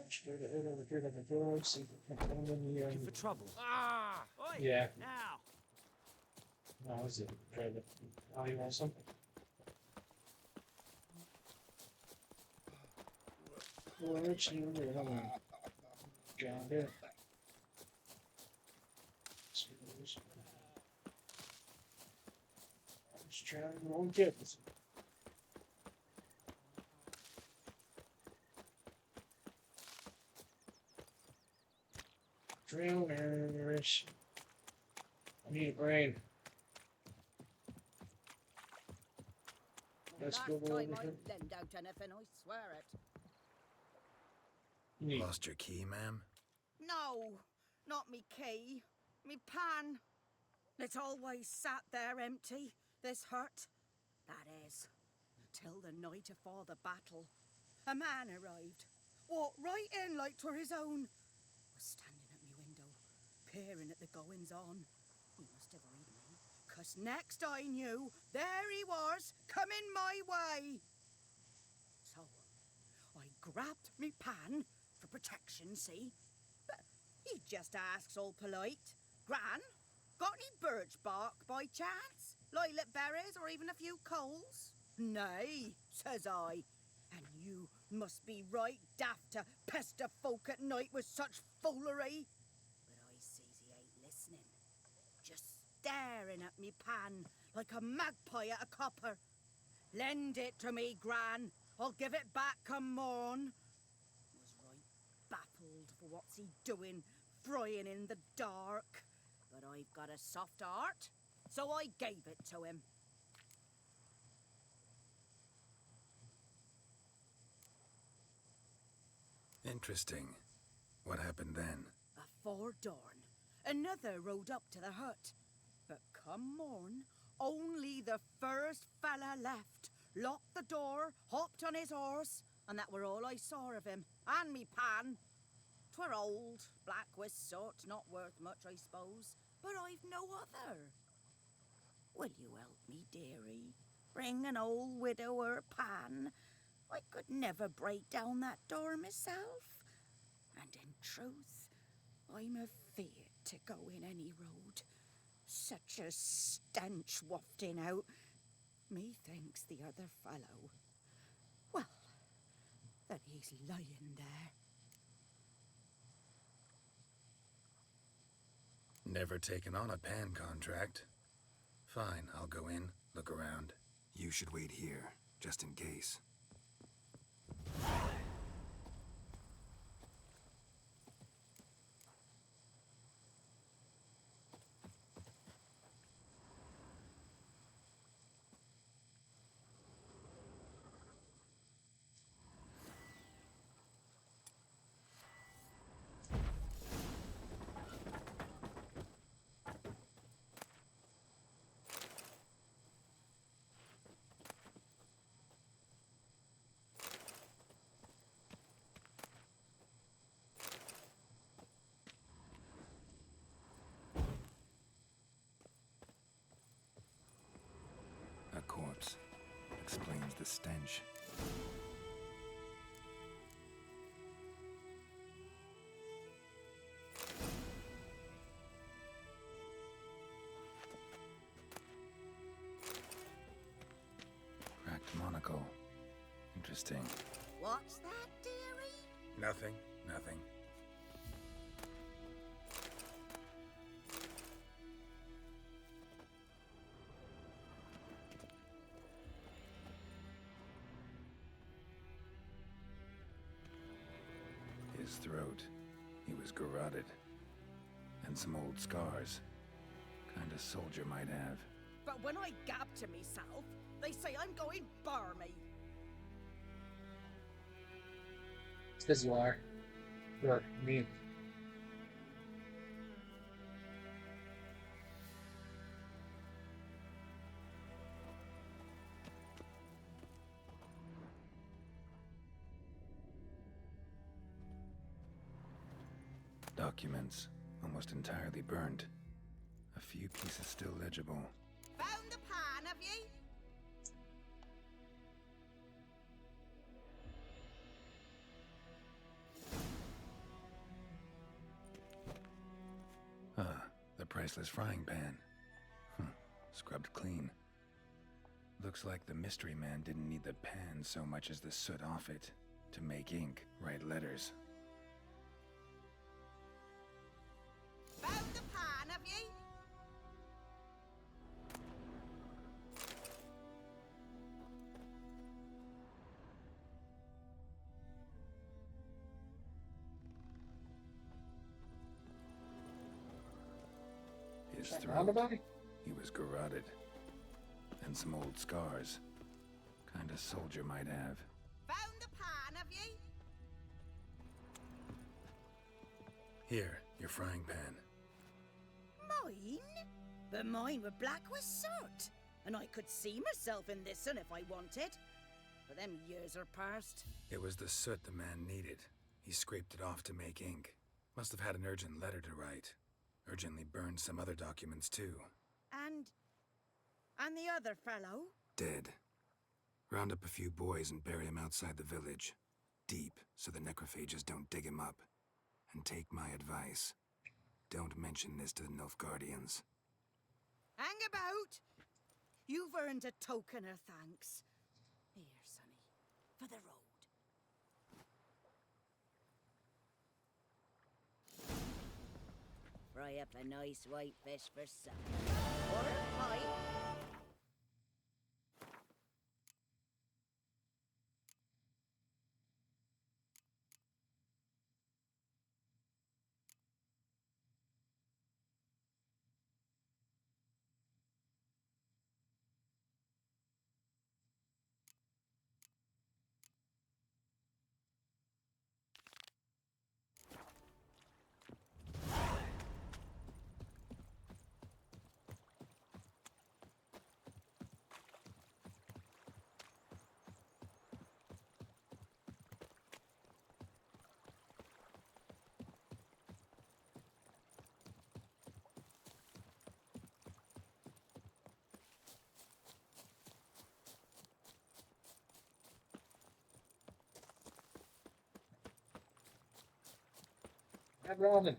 Straight ahead over here to the door, see if I can find any, Looking for trouble? Ah! Oi! Yeah. Now! No, is it? Try to. Oh, you want some? Well, let's see over here. Hold on. Got it. Just trying to won't get this. Drowners. I need a brain. Let's go over I here. lend out anything, I swear it. Lost your key, ma'am? No, not me key. Me pan. It's always sat there empty, this hut. That is, till the night afore the battle. A man arrived. Walked right in like 'twere his own. Was standing at me window, peering at the goings on. He must have heard me, 'cause next I knew, there he was, coming my way. So I grabbed me pan for protection, see? But he just asks all polite, Gran, got any birch bark by chance? Lilac berries or even a few coals? Nay, says I, and you must be right daft to pester folk at night with such foolery. But I sees he ain't listening, just staring at me pan like a magpie at a copper. Lend it to me, Gran. I'll give it back come morn. Was right baffled for what's he doing, frying in the dark. But I've got a soft heart, so I gave it to him. Interesting. What happened then? Afore dawn, another rode up to the hut. But come morn, only the first fella left, locked the door, hopped on his horse, and that were all I saw of him, and me pan. 'Twere old, black with soot, not worth much, I suppose, but I've no other. Will you help me, dearie? Bring an old widower pan. I could never break down that door myself. And in truth, I'm afeard to go in any road. Such a stench wafting out. Methinks the other fellow, well, that he's lying there. Never taken on a pan contract. Fine, I'll go in, look around. You should wait here, just in case. A corpse explains the stench. Cracked monocle. Interesting. What's that, dearie? Nothing, nothing. His throat. He was garroted. And some old scars. Kind of soldier might have. But when I gab to myself, they say I'm going barmy. Says you are. Or me. Documents, almost entirely burned. A few pieces still legible. Found the pan, have ye? Ah, the priceless frying pan. Scrubbed clean. Looks like the mystery man didn't need the pan so much as the soot off it to make ink, write letters. Found the pan, have ye? His Check throat. around about it? He was garroted. And some old scars. Kind of soldier might have. Found the pan, have ye? Here, your frying pan. Mine? But mine were black with soot. And I could see myself in this one if I wanted. But them years are past. It was the soot the man needed. He scraped it off to make ink. Must have had an urgent letter to write. Urgently burned some other documents too. And the other fellow? Dead. Round up a few boys and bury him outside the village. Deep, so the necrophages don't dig him up. And take my advice. Don't mention this to the Nilfgaardians. Hang about! You've earned a token of thanks. Here, sonny, for the road. Fry up a nice white fish for supper. Or a pie. Red Robin.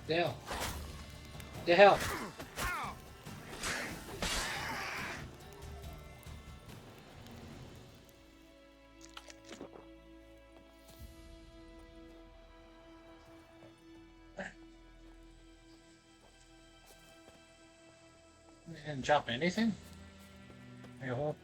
Dale. The hell. Didn't drop anything? I hope.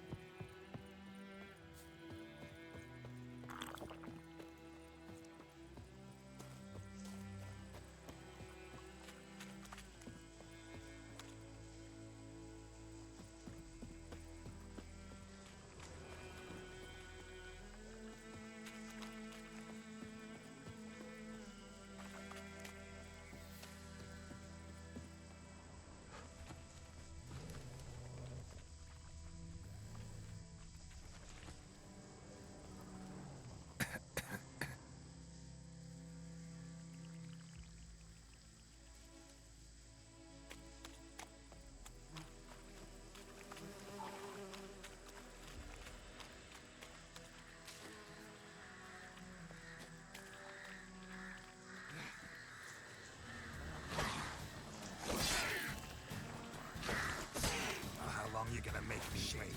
How long you gonna make me wait?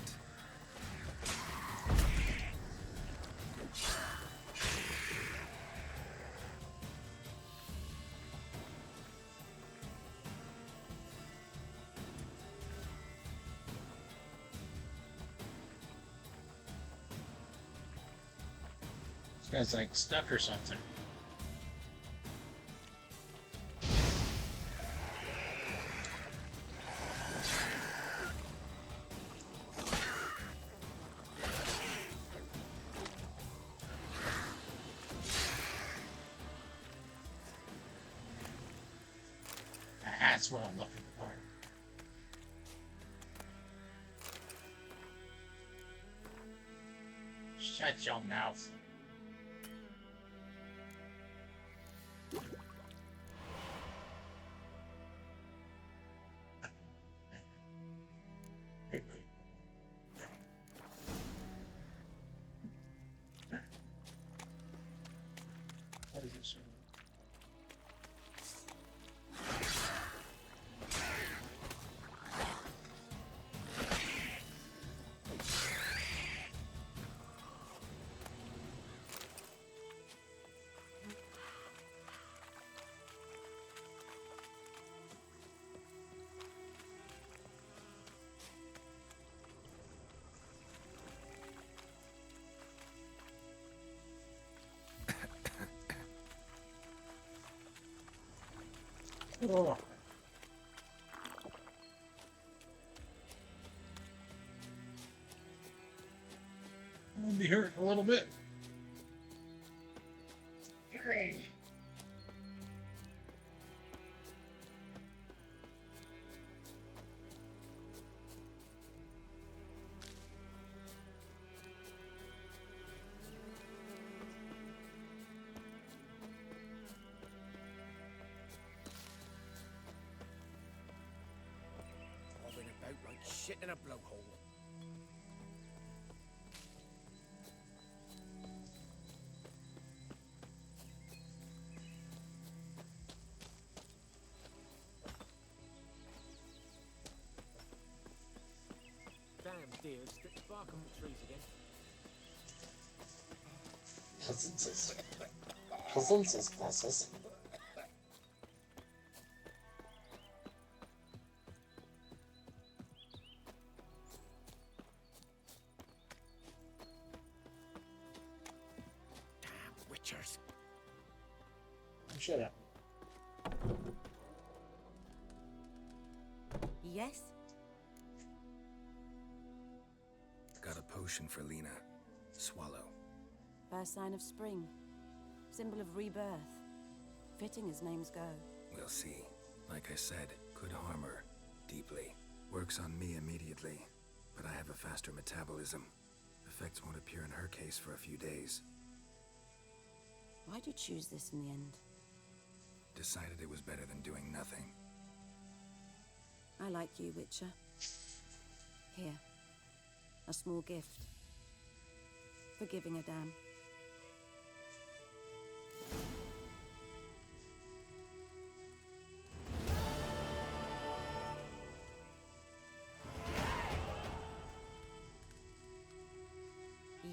This guy's like stuck or something. That's what I'm looking for. Shut your mouth. What is this? Oh. I'll be hurt a little bit. about like shit in a blowhole. Damn deers that bark on the trees again. Classes. Damn witchers. Shut up. Yes? Got a potion for Lena. Swallow. First sign of spring. Symbol of rebirth. Fitting as names go. We'll see. Like I said, could harm her. Deeply. Works on me immediately. But I have a faster metabolism. Effects won't appear in her case for a few days. Why'd you choose this in the end? Decided it was better than doing nothing. I like you, Witcher. Here. A small gift. For giving a damn.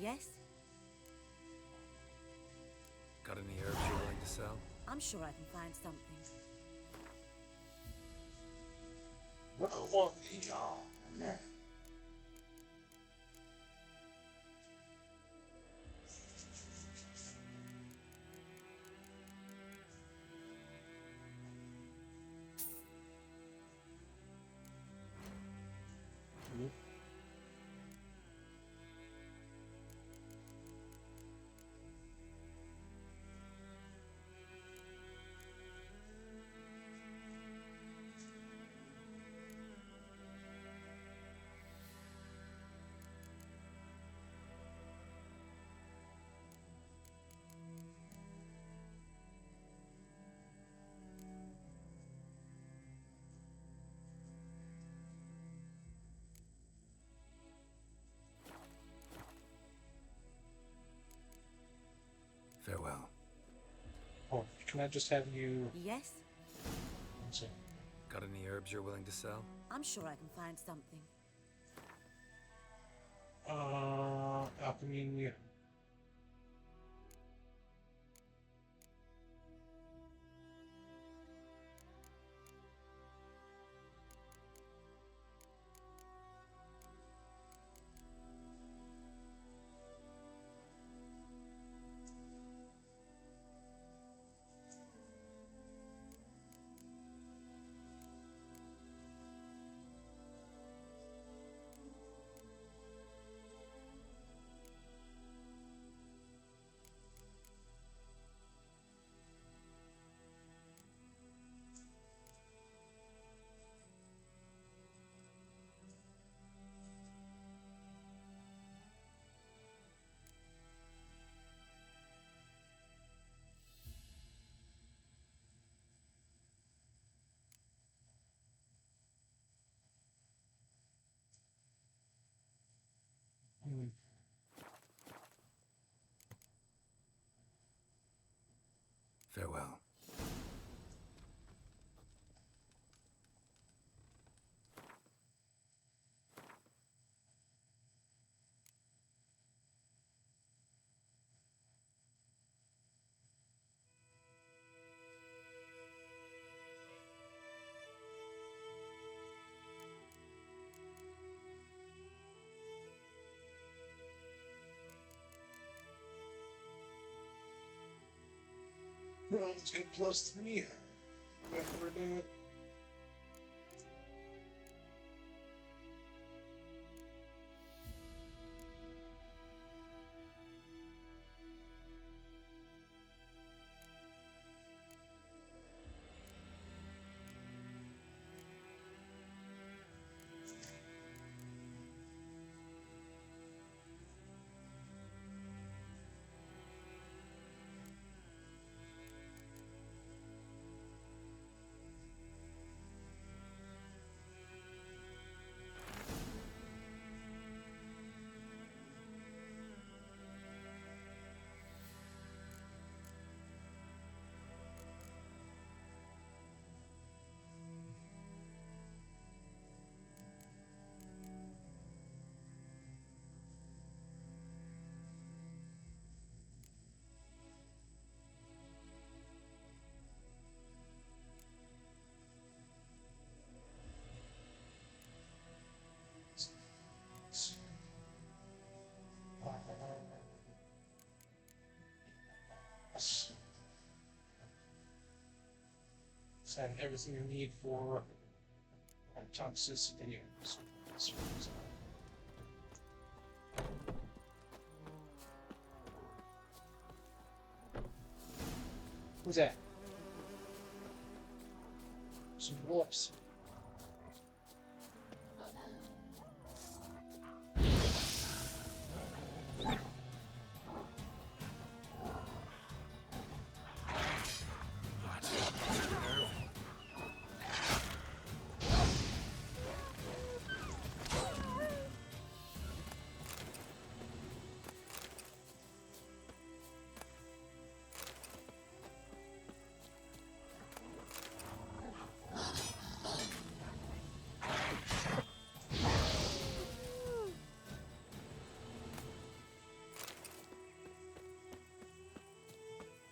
Yes? Got any herbs you're willing to sell? I'm sure I can find something. Farewell. Oh, can I just have you... Yes? Let's see. Got any herbs you're willing to sell? I'm sure I can find something. Alchemy... Farewell. Let's get close to me. We're doing it. So I have everything you need for toxicity. Who's that? Some wolves.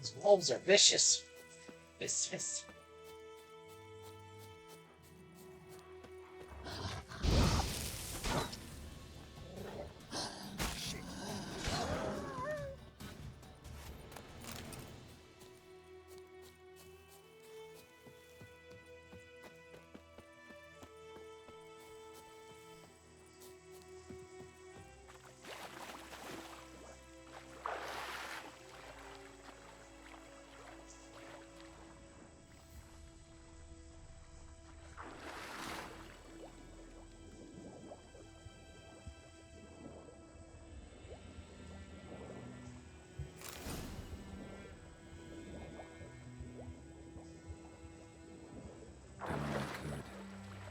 These wolves are vicious. Vicious.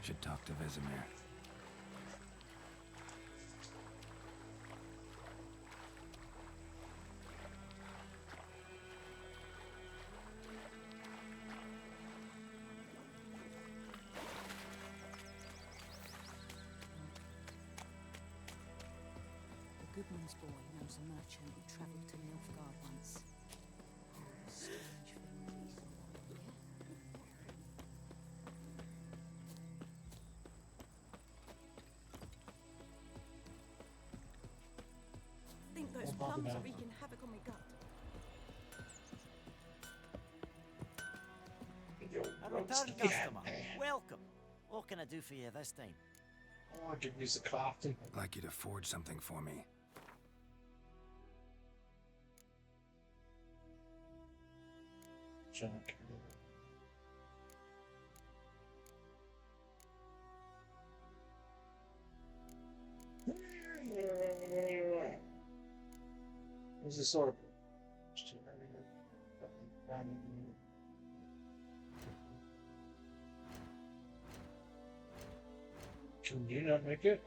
Should talk to Vesemir. The Goodman's boy knows a merchant who travelled to Nilfgaard once. Strange thing think those plums are wreaking havoc on my gut. A return customer. Welcome. What can I do for you this time? Oh, I could use a crafting. I'd like you to forge something for me. Jack. There's a sword. Can you not make it?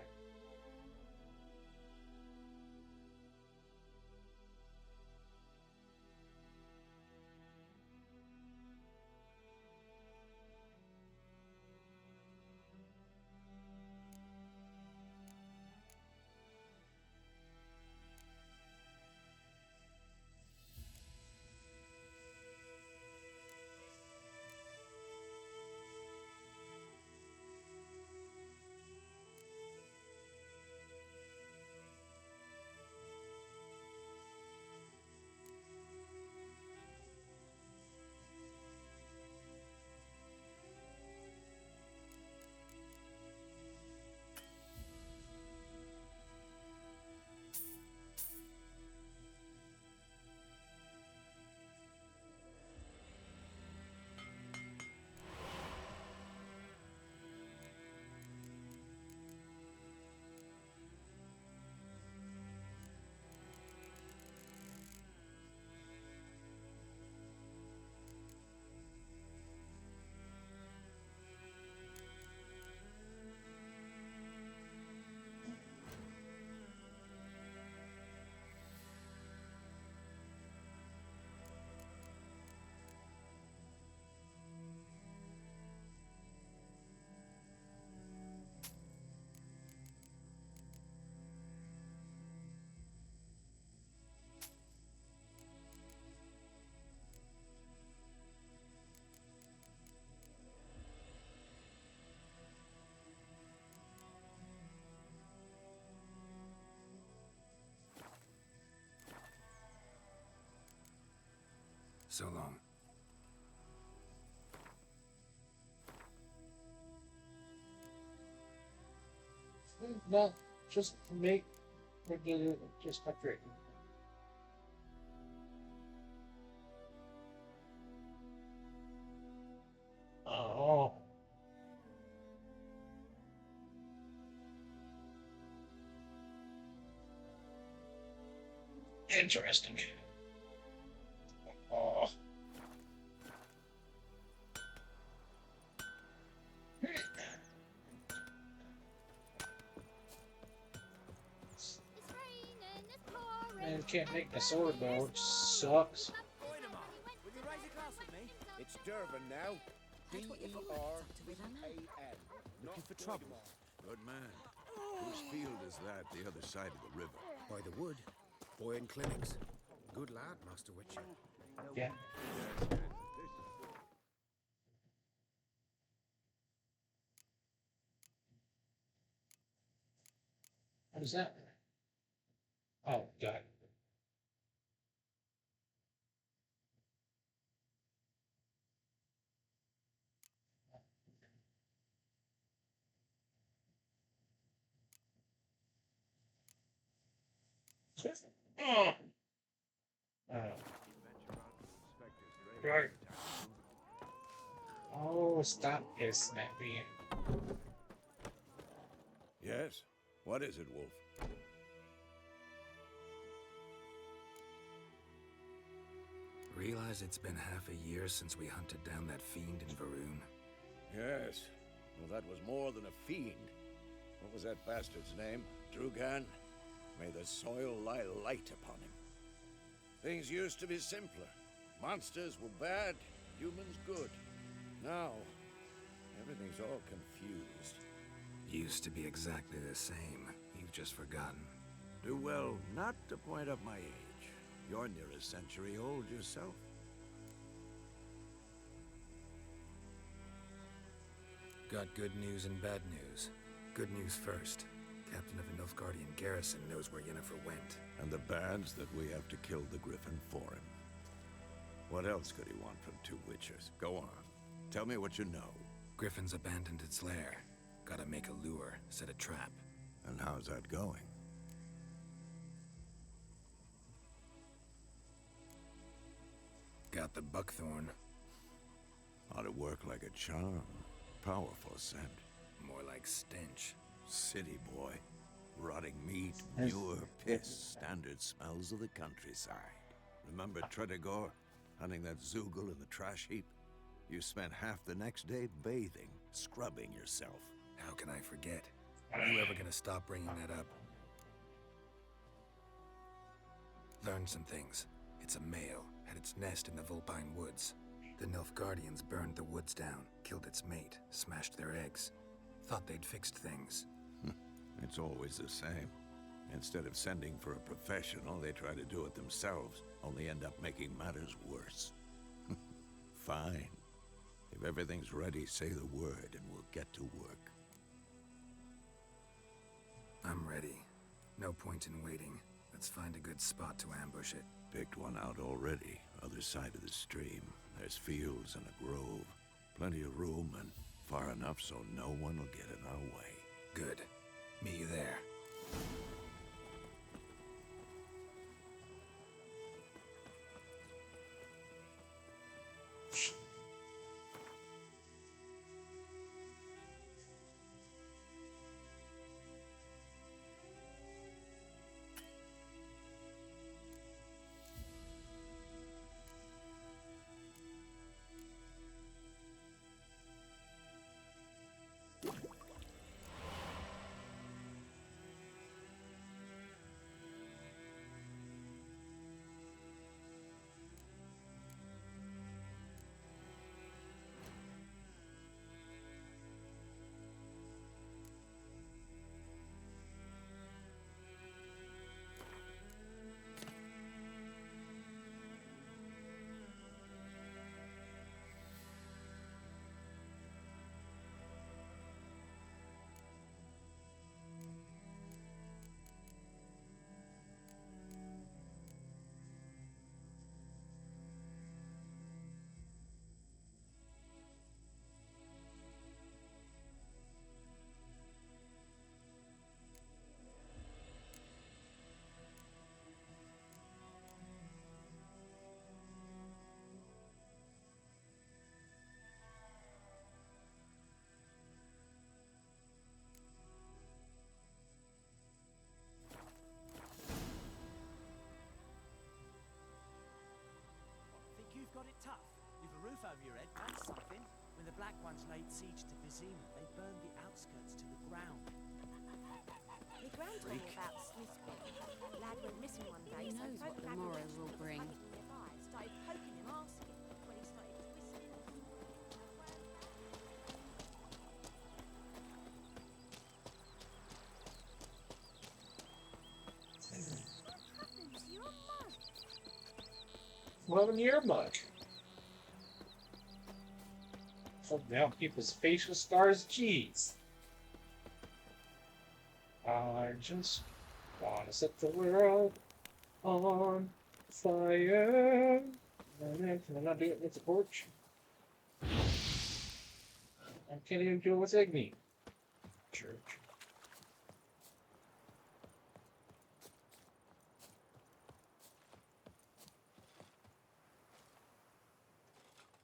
So long. No, just make regular, just upgrade. Oh. Interesting. Oh. Man, can't make my sword though, which sucks. Will you raise a glass with me? It's Durban now. D-E-R-V-A-N. Looking for trouble. Good man. Whose field is that the other side of the river? By the wood. Boyne Clinics. Good lad, Master Witcher. Yeah. What is that? Oh, God. Oh. Right. Oh, stop this, Snappy. Yes? What is it, Wolf? Realize it's been half a year since we hunted down that fiend in Varun? Yes. Well, that was more than a fiend. What was that bastard's name? Drugan? May the soil lie light upon him. Things used to be simpler. Monsters were bad, humans good. Now, everything's all confused. Used to be exactly the same. You've just forgotten. Do well not to point up my age. You're near a century old yourself. Got good news and bad news. Good news first. Captain of the Nilfgaardian garrison knows where Yennefer went. And the bad's that we have to kill the Griffin for him. What else could he want from two Witchers? Go on. Tell me what you know. Griffin's abandoned its lair. Gotta make a lure, set a trap. And how's that going? Got the buckthorn. Ought to work like a charm. Powerful scent. More like stench. City boy. Rotting meat, manure, piss. Standard smells of the countryside. Remember Tredegor? Hunting that Zoogle in the trash heap? You spent half the next day bathing, scrubbing yourself. How can I forget? Are you ever gonna stop bringing that up? Learned some things. It's a male, had its nest in the Vulpine Woods. The Nilfgaardians burned the woods down, killed its mate, smashed their eggs. Thought they'd fixed things. It's always the same. Instead of sending for a professional, they try to do it themselves, only end up making matters worse. Fine. If everything's ready, say the word and we'll get to work. I'm ready. No point in waiting. Let's find a good spot to ambush it. Picked one out already, other side of the stream. There's fields and a grove. Plenty of room and far enough so no one will get in our way. Good. Meet you there. the Black Ones laid siege to Vizima, they burned the outskirts to the ground. My gran told me about Smithsburg. Lad went missing one day, Who so knows folk what the gathered morrow next will door, bring. panicked nearby, started poking him, asking when he started twisting. What happened to your mug? Well, in your mug. So now people's facial stars, jeez. I just wanna set the world on fire. Can I not do it with the torch? I can't even do it with Igni. Church.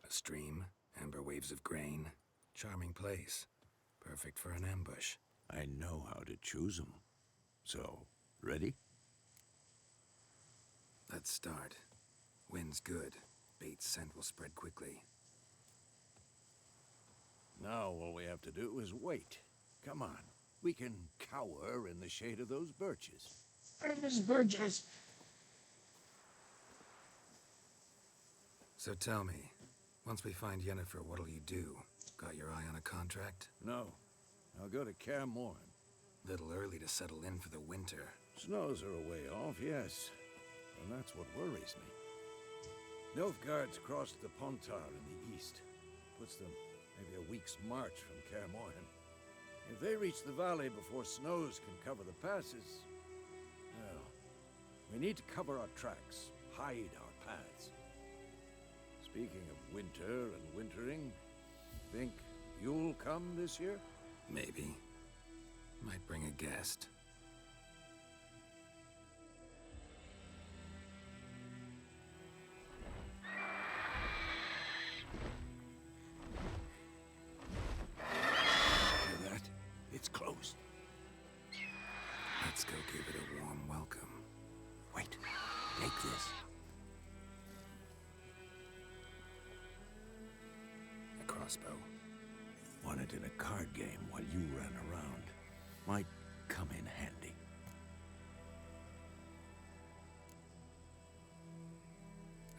A stream, amber waves of grain. Charming place. Perfect for an ambush. I know how to choose 'em. So, ready? Let's start. Wind's good. Bait's scent will spread quickly. Now all we have to do is wait. Come on. We can cower in the shade of those birches. Those birches. So tell me, once we find Yennefer, what'll you do? Got your eye on a contract? No. I'll go to Kaer Morhen. Little early to settle in for the winter. Snows are a way off, yes. And that's what worries me. Nilfgaard's crossed the Pontar in the east. Puts them maybe a week's march from Kaer Morhen. If they reach the valley before snows can cover the passes, well, we need to cover our tracks, hide our paths. Speaking of winter and wintering, think you'll come this year? Maybe. Might bring a guest. Hear that? It's closed. Let's go give it a warm welcome. Wait, take this. A crossbow. Won it in a card game while you ran around. Might come in handy.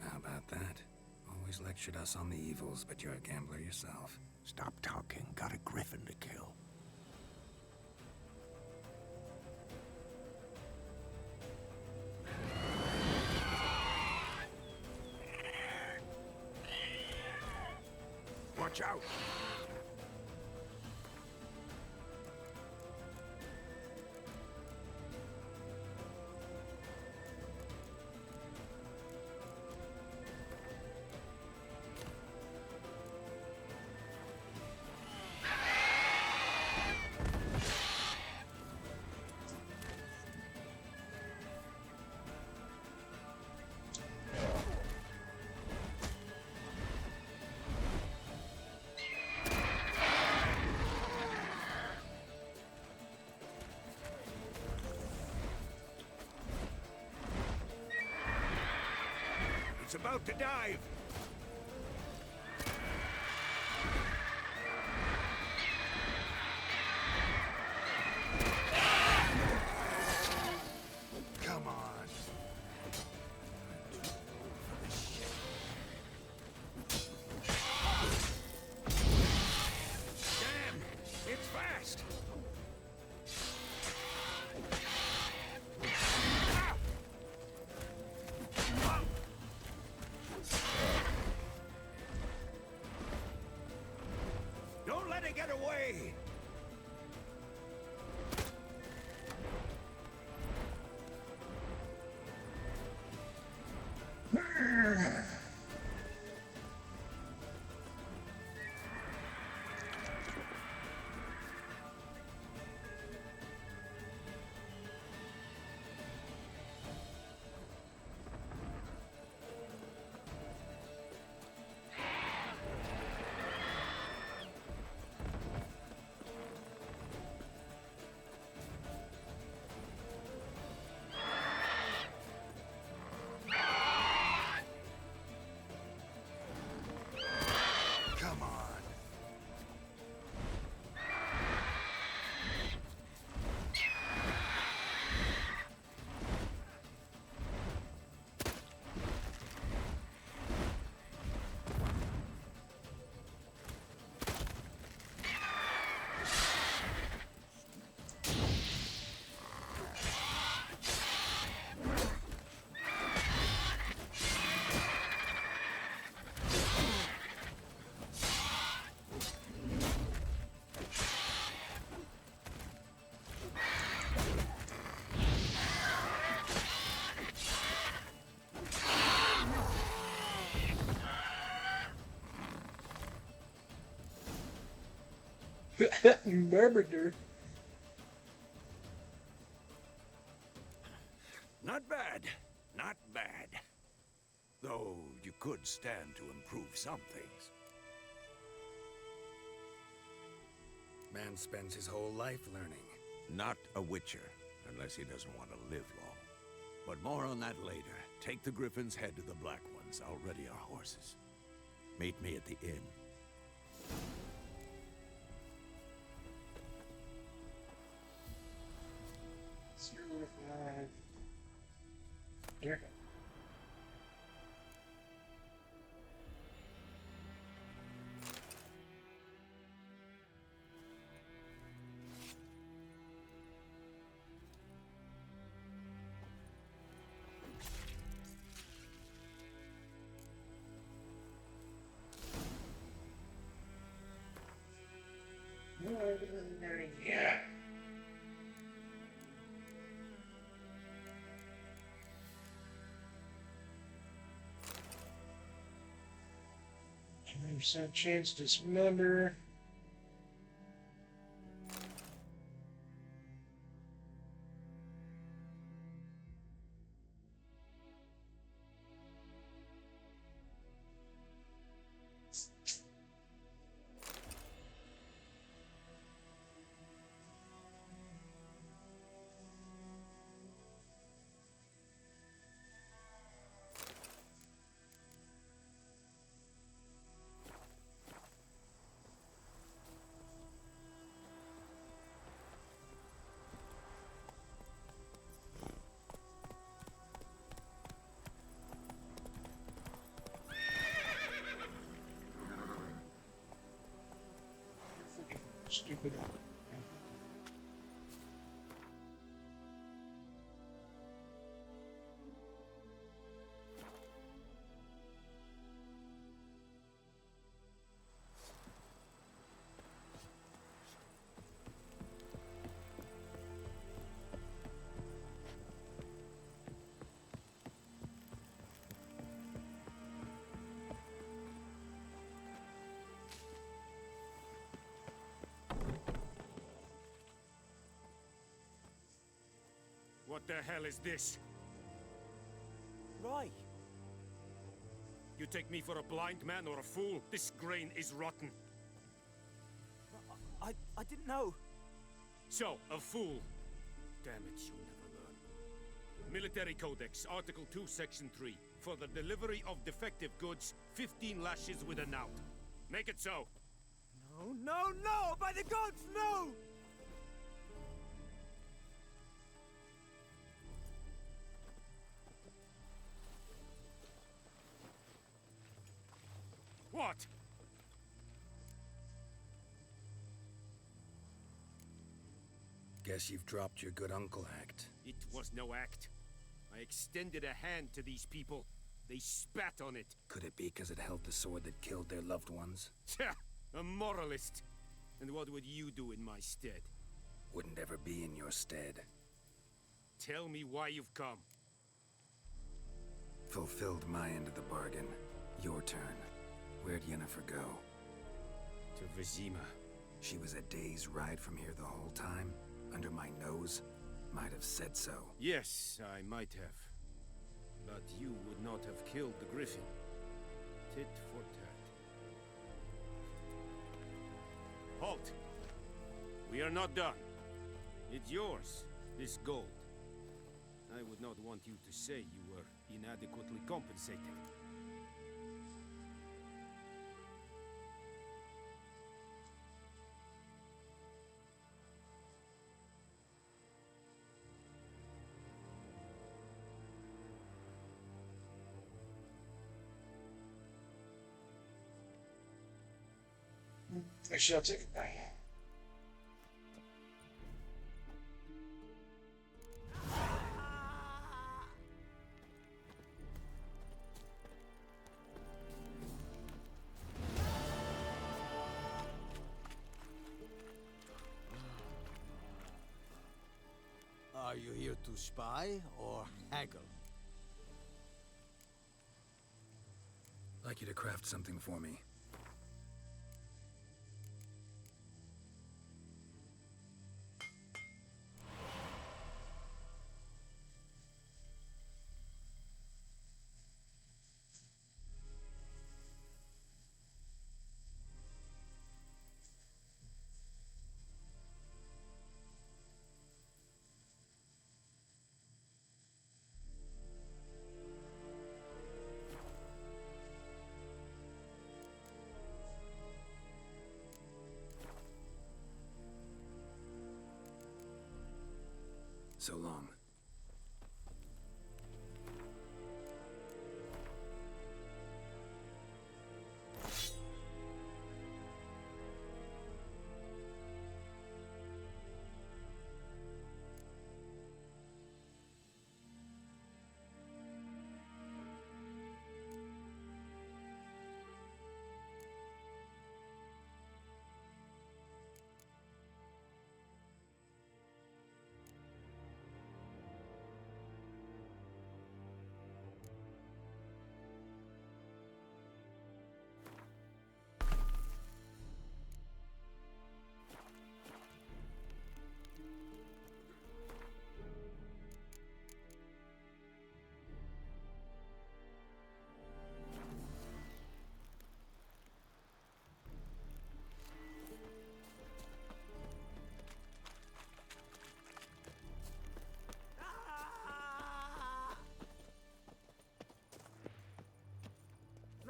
How about that? Always lectured us on the evils, but you're a gambler yourself. Stop talking. Got a griffin to kill. Watch out! It's about to dive! Come on! Damn! It's fast! Don't let it get away! Barbader. Not bad. Not bad. Though you could stand to improve some things. Man spends his whole life learning. Not a witcher, unless he doesn't want to live long. But more on that later. Take the Griffin's head to the Black Ones. I'll ready our horses. Meet me at the inn. Here. Yeah. Percent chance to dismember. Stupid. What the hell is this? Roy! You take me for a blind man or a fool? This grain is rotten. I didn't know. So, a fool. Damn it, you'll never learn. Military Codex, Article 2, Section 3. For the delivery of defective goods, 15 lashes with a knout. Make it so. No, no, no! By the gods, no! What? Guess you've dropped your good uncle act. It was no act. I extended a hand to these people. They spat on it. Could it be because it held the sword that killed their loved ones? Tja, a moralist. And what would you do in my stead? Wouldn't ever be in your stead. Tell me why you've come. Fulfilled my end of the bargain. Your turn. Where'd Yennefer go? To Vizima. She was a day's ride from here the whole time? Under my nose? Might have said so. Yes, I might have. But you would not have killed the Griffin. Tit for tat. Halt! We are not done. It's yours, this gold. I would not want you to say you were inadequately compensated. I shall take it back. Are you here to spy or haggle? Like you to craft something for me. So long.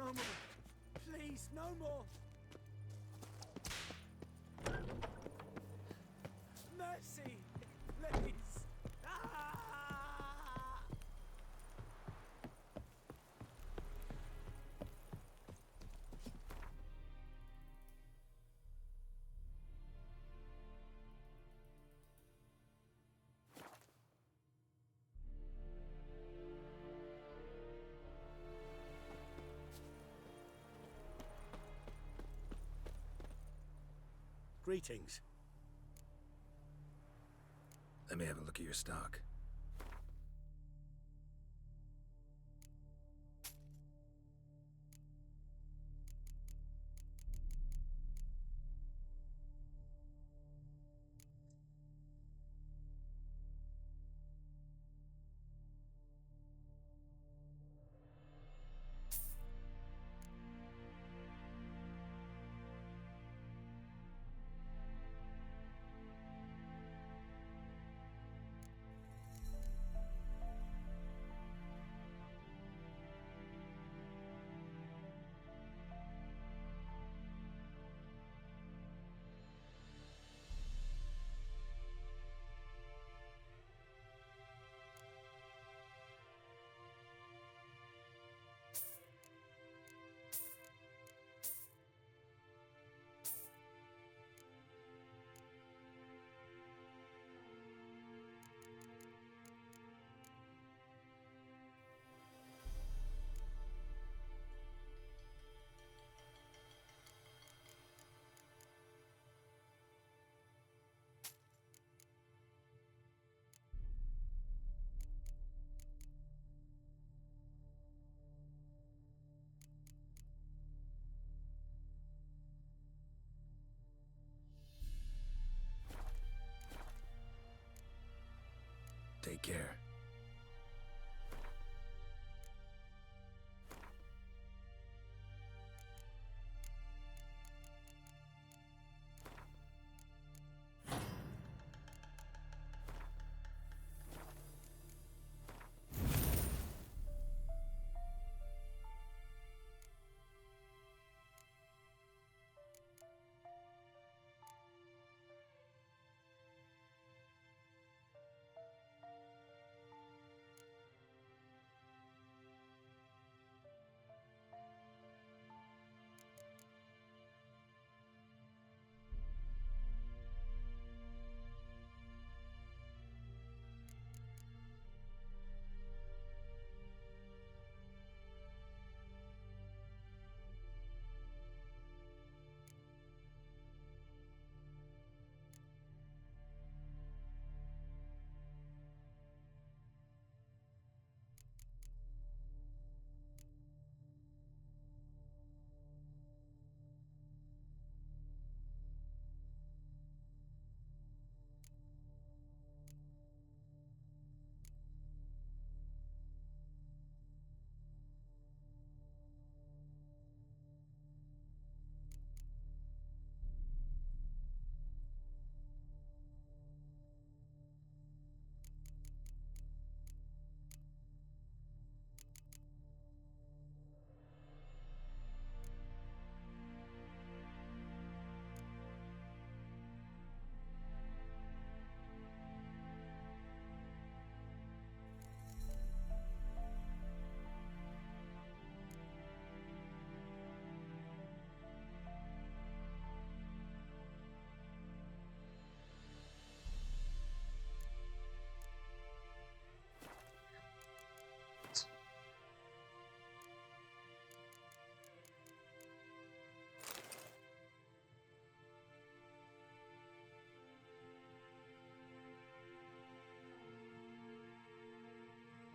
No more. Please, no more. Mercy, please. Greetings. Let me have a look at your stock. Take care.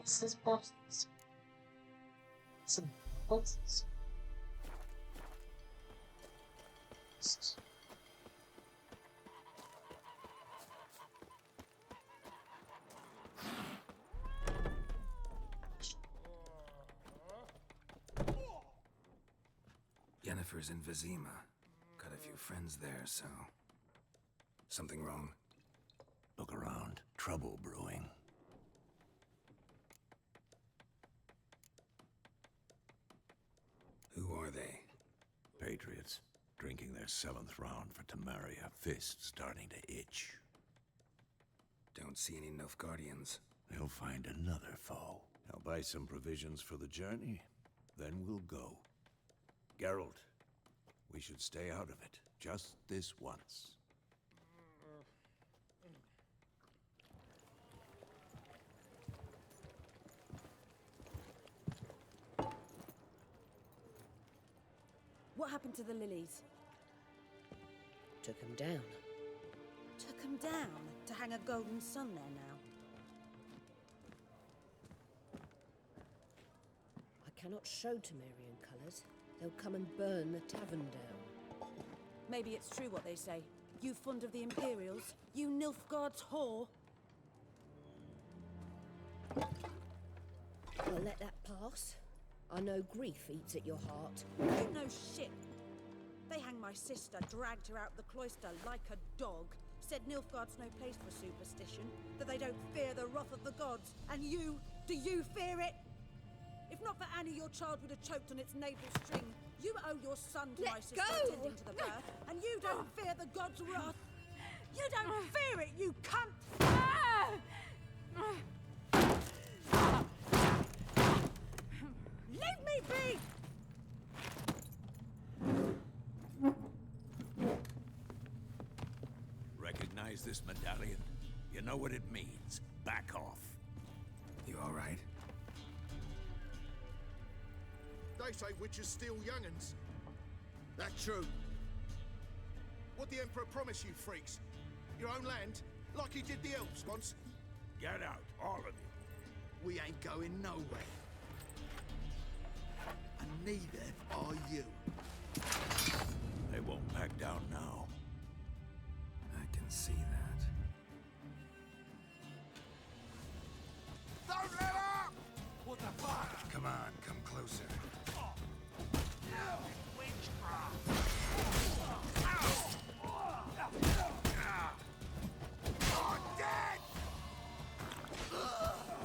What's this box? What's this? Yennefer's in Vizima. Got a few friends there, so... Something wrong? Look around. Trouble brewing. Who are they? Patriots. Drinking their 7th round for Temeria. Fist starting to itch. Don't see any Nilfgaardians. They'll find another foe. I'll buy some provisions for the journey. Then we'll go. Geralt, we should stay out of it. Just this once. What happened to the lilies? Took him down. Took them down to hang a golden sun there now. I cannot show Temerian colours. They'll come and burn the tavern down. Maybe it's true what they say. You fond of the Imperials? You Nilfgaard's whore? I'll let that pass. I know grief eats at your heart. You know shit. They hanged my sister, dragged her out the cloister like a dog. Said Nilfgaard's no place for superstition, that they don't fear the wrath of the gods. And you, do you fear it? If not for Annie, your child would have choked on its navel string. You owe your son to my sister attending to the birth, and you don't fear the gods' wrath. You don't fear it, you cunt! Leave me be! Recognize this medallion? You know what it means. Back off. You all right? They say witches steal young'uns. That's true. What the Emperor promise you, freaks? Your own land? Like he did the elves once? Get out, all of you. We ain't going nowhere. And neither are you. They won't back down now. I can see that. Don't let up! What the fuck? Come on, come closer.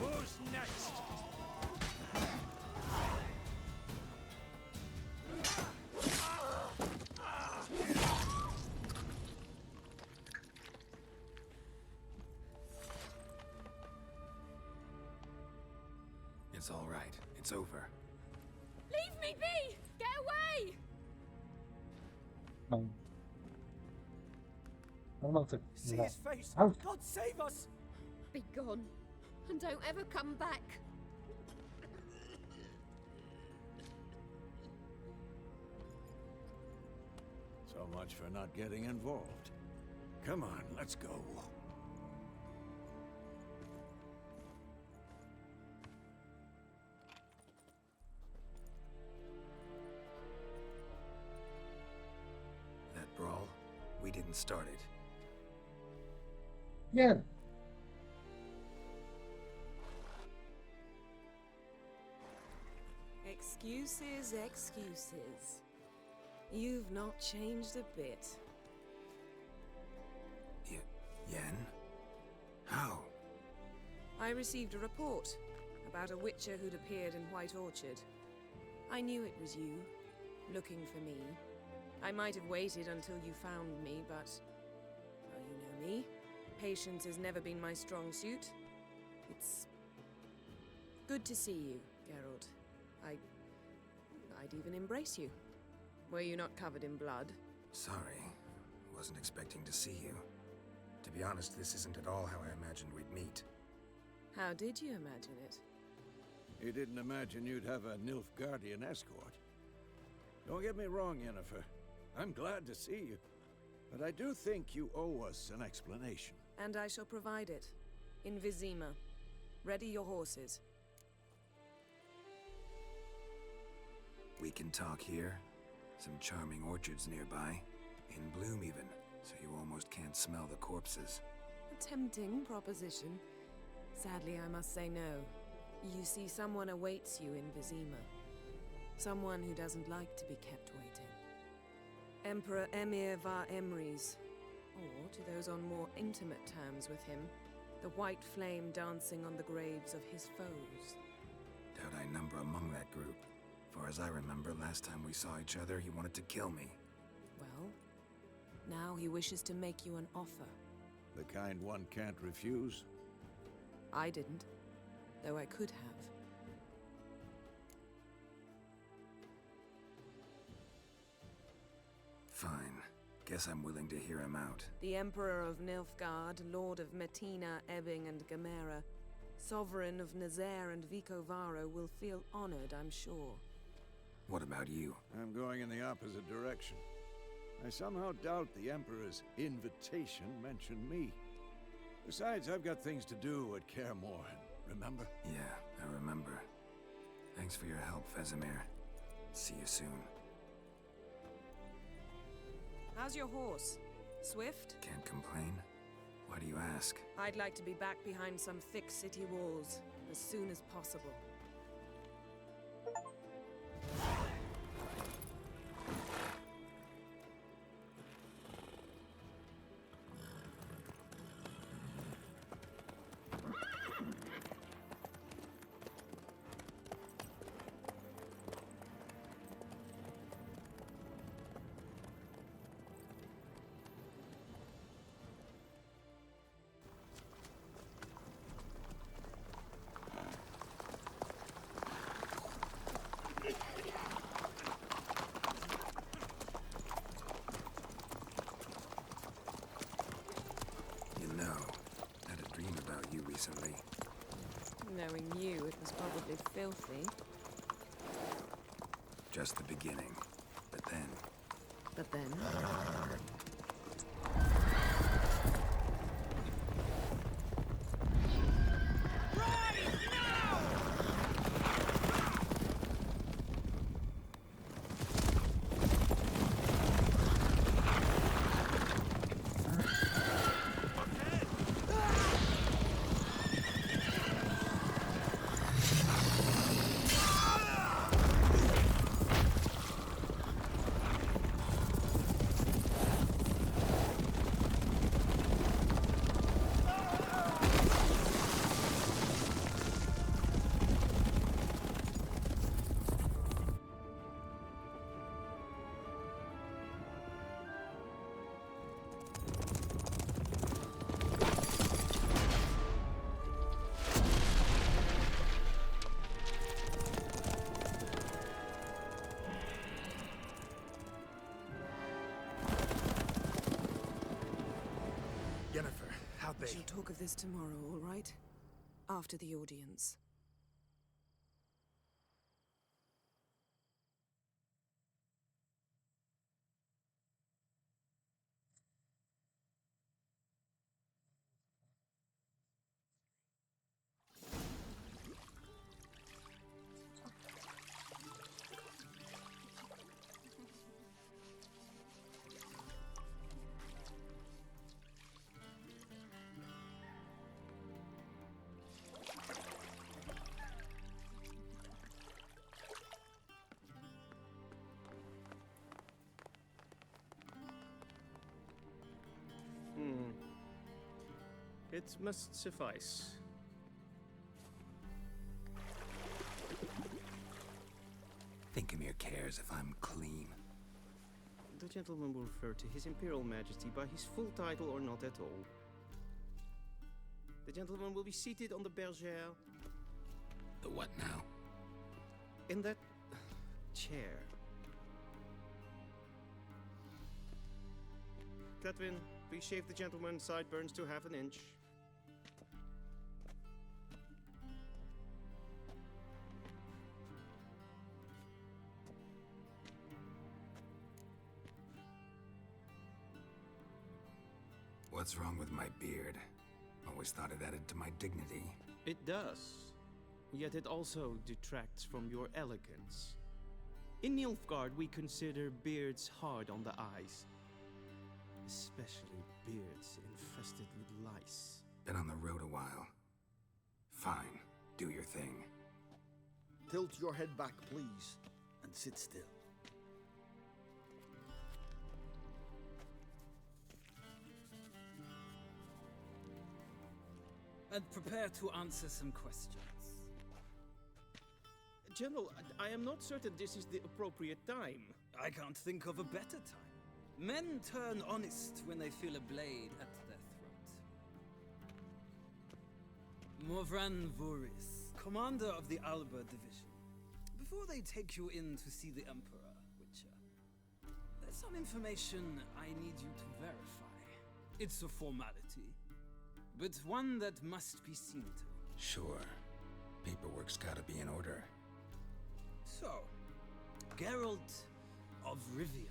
Who's next? It's all right. It's over. Leave me be! Get away! I don't know if it... See his face! Oh. God save us! Be gone, and don't ever come back. So much for not getting involved. Come on, let's go. That brawl, we didn't start it. Yeah. Excuses, excuses. You've not changed a bit. Yen? How? I received a report about a witcher who'd appeared in White Orchard. I knew it was you, looking for me. I might have waited until you found me, but... well, you know me. Patience has never been my strong suit. It's... good to see you, Geralt. I'd even embrace you. Were you not covered in blood? Sorry. Wasn't expecting to see you. To be honest, this isn't at all how I imagined we'd meet. How did you imagine it? You didn't imagine you'd have a Nilfgaardian escort. Don't get me wrong, Yennefer. I'm glad to see you. But I do think you owe us an explanation. And I shall provide it. In Vizima. Ready your horses. We can talk here. Some charming orchards nearby. In bloom even, so you almost can't smell the corpses. A tempting proposition. Sadly, I must say no. You see, someone awaits you in Vizima. Someone who doesn't like to be kept waiting. Emperor Emir var Emrys. Or, to those on more intimate terms with him, the white flame dancing on the graves of his foes. Doubt I number among that group. Far as I remember, last time we saw each other, he wanted to kill me. Well, now he wishes to make you an offer. The kind one can't refuse? I didn't, though I could have. Fine. Guess I'm willing to hear him out. The Emperor of Nilfgaard, Lord of Metina, Ebbing, and Gamera, Sovereign of Nazaire and Vicovaro will feel honored, I'm sure. What about you? I'm going in the opposite direction. I somehow doubt the Emperor's invitation mentioned me. Besides, I've got things to do at Kaer Morhen, remember? Yeah, I remember. Thanks for your help, Vesemir. See you soon. How's your horse? Swift? Can't complain. Why do you ask? I'd like to be back behind some thick city walls as soon as possible. Recently. Knowing you, it was probably filthy. Just the beginning. But then... But then? We shall talk of this tomorrow, all right? After the audience. It must suffice. Thinkamir cares if I'm clean. The gentleman will refer to His Imperial Majesty by his full title or not at all. The gentleman will be seated on the bergère. The what now? In that chair. Cletwin, please shave the gentleman's sideburns to half an inch. What's wrong with my beard? Always thought it added to my dignity. It does. Yet it also detracts from your elegance. In Nilfgaard, we consider beards hard on the eyes. Especially beards infested with lice. Been on the road a while. Fine, do your thing. Tilt your head back, please, and sit still. And prepare to answer some questions. General, I am not certain this is the appropriate time. I can't think of a better time. Men turn honest when they feel a blade at their throat. Morvran Voris, commander of the Alba Division. Before they take you in to see the Emperor, Witcher, there's some information I need you to verify. It's a formality, but one that must be seen to. Sure. Paperwork's gotta be in order. So, Geralt of Rivia.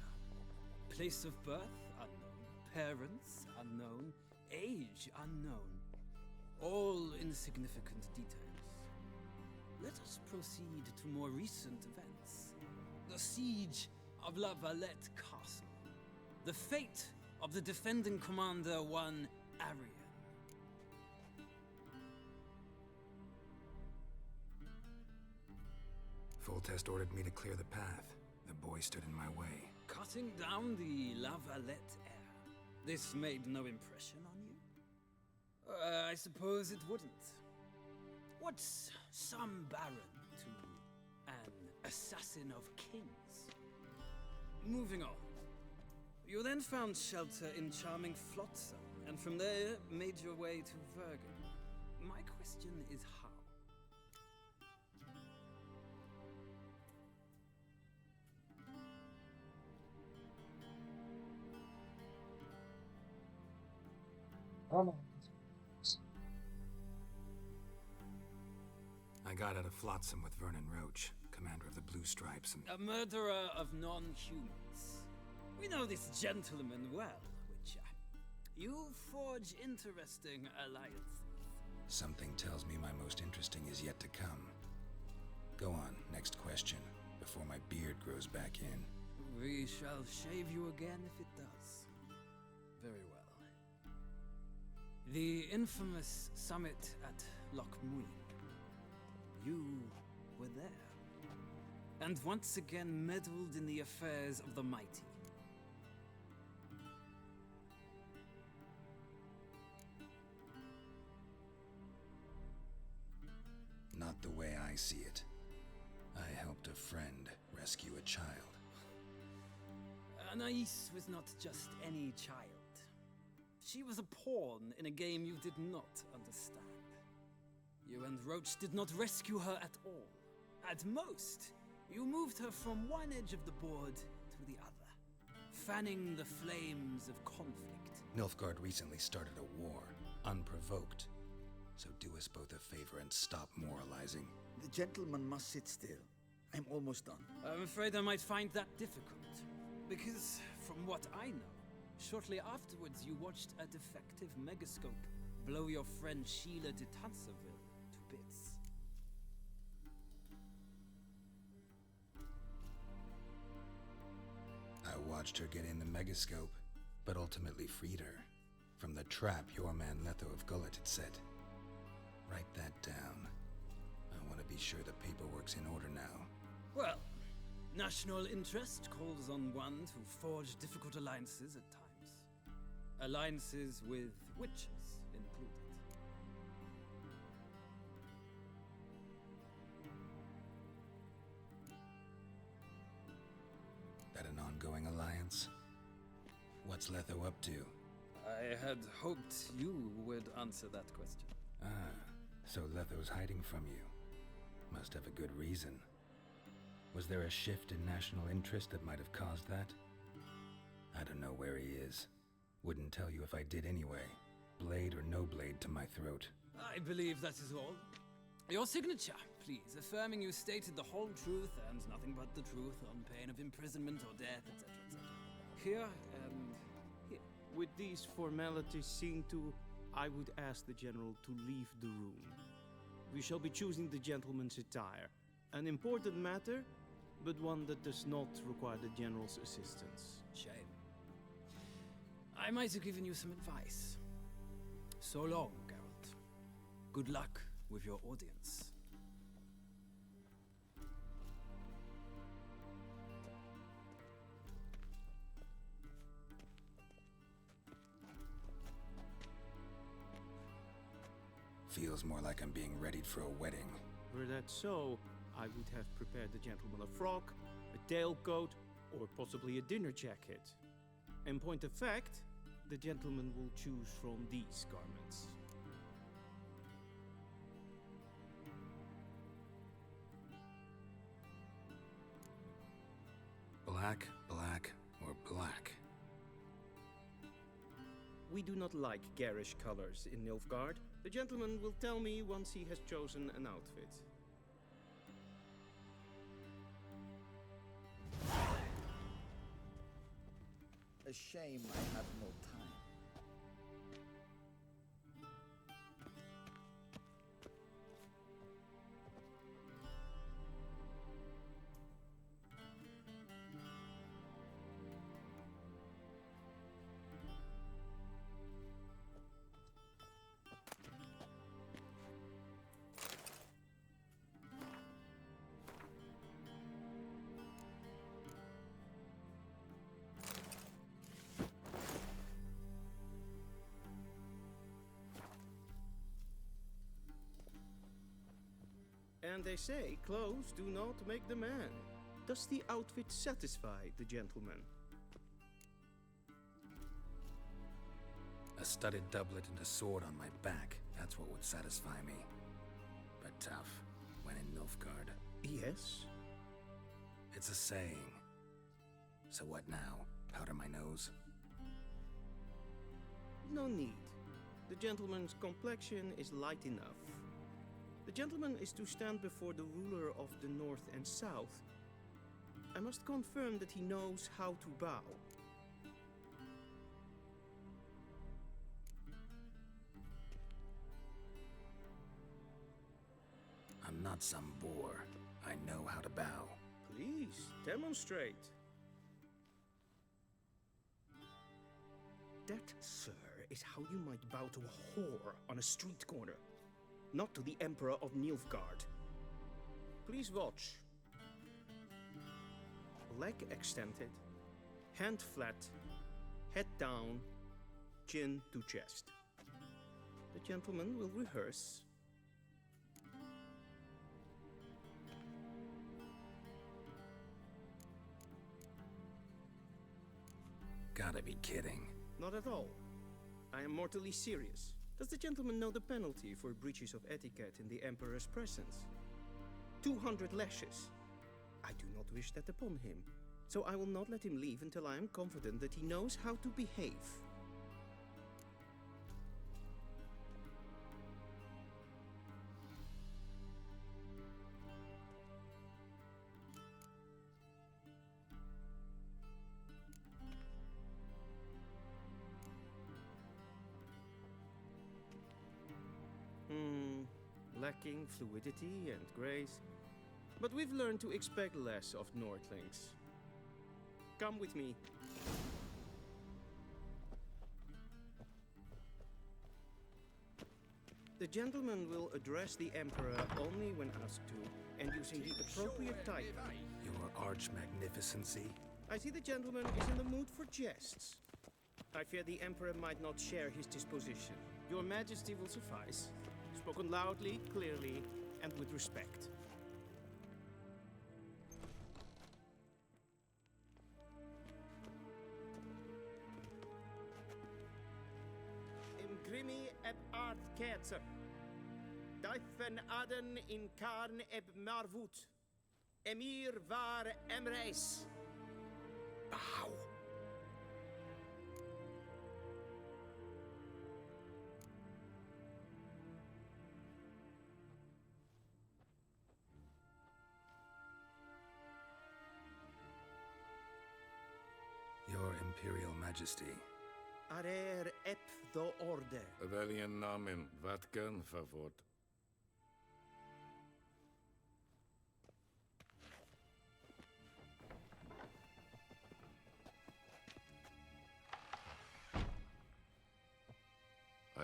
Place of birth unknown, parents unknown, age unknown. All insignificant details. Let us proceed to more recent events. The siege of La Valette Castle. The fate of the defending commander, one Arian. Foltest ordered me to clear the path. The boy stood in my way. Cutting down the La Valette heir. This made no impression on you? I suppose it wouldn't. What's some baron to an assassin of kings? Moving on. You then found shelter in charming Flotsam, and from there made your way to Vergen. My question is how? I got out of Flotsam with Vernon Roach, commander of the Blue Stripes, and... A murderer of non-humans. We know this gentleman well, Witcher. You forge interesting alliances. Something tells me my most interesting is yet to come. Go on, next question, before my beard grows back in. We shall shave you again if it does. Very well. The infamous summit at Loch Muin. You were there. And once again meddled in the affairs of the mighty. Not the way I see it. I helped a friend rescue a child. Anais was not just any child. She was a pawn in a game you did not understand. You and Roach did not rescue her at all. At most, you moved her from one edge of the board to the other, fanning the flames of conflict. Nilfgaard recently started a war, unprovoked. So do us both a favor and stop moralizing. The gentleman must sit still. I'm almost done. I'm afraid I might find that difficult. Because, from what I know, shortly afterwards you watched a defective megascope blow your friend Sheila de Tanserville to bits. I watched her get in the megascope, but ultimately freed her. From the trap your man Letho of Gullet had set. Write that down. I want to be sure the paperwork's in order now. Well, national interest calls on one to forge difficult alliances at times. Alliances with witches included. That an ongoing alliance? What's Letho up to? I had hoped you would answer that question. Ah, so Letho's hiding from you. Must have a good reason. Was there a shift in national interest that might have caused that? I don't know where he is. Wouldn't tell you if I did anyway. Blade or no blade to my throat. I believe that is all. Your signature, please, affirming you stated the whole truth and nothing but the truth on pain of imprisonment or death, etc., etc. Here and here. With these formalities seen to, I would ask the General to leave the room. We shall be choosing the gentleman's attire. An important matter, but one that does not require the General's assistance. Shame. I might have given you some advice. So long, Geralt. Good luck with your audience. Feels more like I'm being readied for a wedding. Were that so, I would have prepared the gentleman a frock, a tailcoat, or possibly a dinner jacket. In point of fact, the gentleman will choose from these garments. Black, black, or black? We do not like garish colors in Nilfgaard. The gentleman will tell me once he has chosen an outfit. A shame I have no time. And they say clothes do not make the man. Does the outfit satisfy the gentleman? A studded doublet and a sword on my back, that's what would satisfy me. But tough, when in Nilfgaard. Yes? It's a saying. So what now? Powder my nose? No need. The gentleman's complexion is light enough. The gentleman is to stand before the ruler of the North and South. I must confirm that he knows how to bow. I'm not some boor. I know how to bow. Please, demonstrate. That, sir, is how you might bow to a whore on a street corner. Not to the Emperor of Nilfgaard. Please watch. Leg extended, hand flat, head down, chin to chest. The gentleman will rehearse. Gotta be kidding. Not at all. I am mortally serious. Does the gentleman know the penalty for breaches of etiquette in the Emperor's presence? 200 lashes. I do not wish that upon him, so I will not let him leave until I am confident that he knows how to behave. Lacking fluidity and grace, but we've learned to expect less of Nordlings. Come with me. The gentleman will address the Emperor only when asked to, and using the appropriate title. Your arch-magnificency? I see the gentleman is in the mood for jests. I fear the Emperor might not share his disposition. Your Majesty will suffice. Spoken loudly, clearly, and with respect. Imgrimi eb art ketzer. Daifen aden in karn eb marvut. Emir var emreis. Bow. Your Imperial Majesty. Arer ep do orde. Welchen Namen? Vatkan, favor.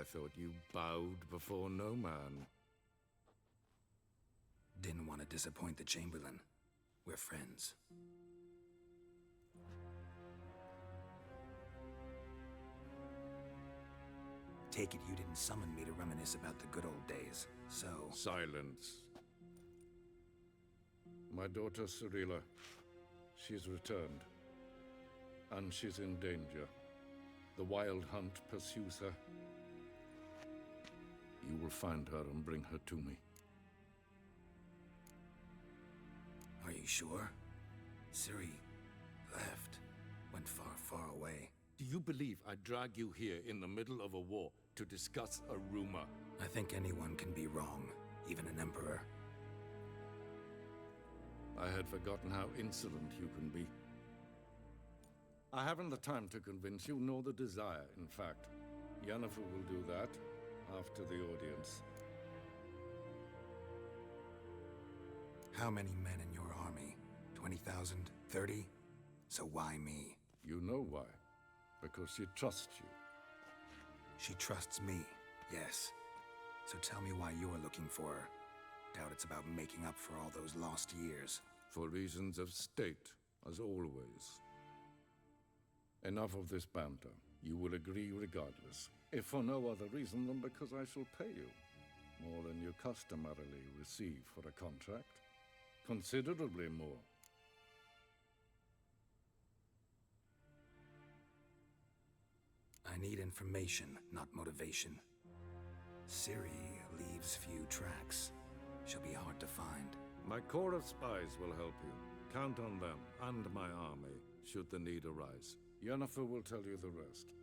thought you bowed before no man. Didn't want to disappoint the Chamberlain. We're friends. Take it you didn't summon me to reminisce about the good old days, so... Silence. My daughter Cirilla, she's returned. And she's in danger. The Wild Hunt pursues her. You will find her and bring her to me. Are you sure? Ciri left. Went far, far away. Do you believe I drag you here in the middle of a war to discuss a rumor? I think anyone can be wrong, even an emperor. I had forgotten how insolent you can be. I haven't the time to convince you, nor the desire, in fact. Yennefer will do that after the audience. How many men in your army? 20,000? 30? So why me? You know why. Because she trusts you. She trusts me, yes. So tell me why you're looking for her. Doubt it's about making up for all those lost years. For reasons of state, as always. Enough of this banter. You will agree regardless. If for no other reason than because I shall pay you. More than you customarily receive for a contract. Considerably more. I need information, not motivation. Ciri leaves few tracks. She'll be hard to find. My corps of spies will help you. Count on them, and my army, should the need arise. Yennefer will tell you the rest.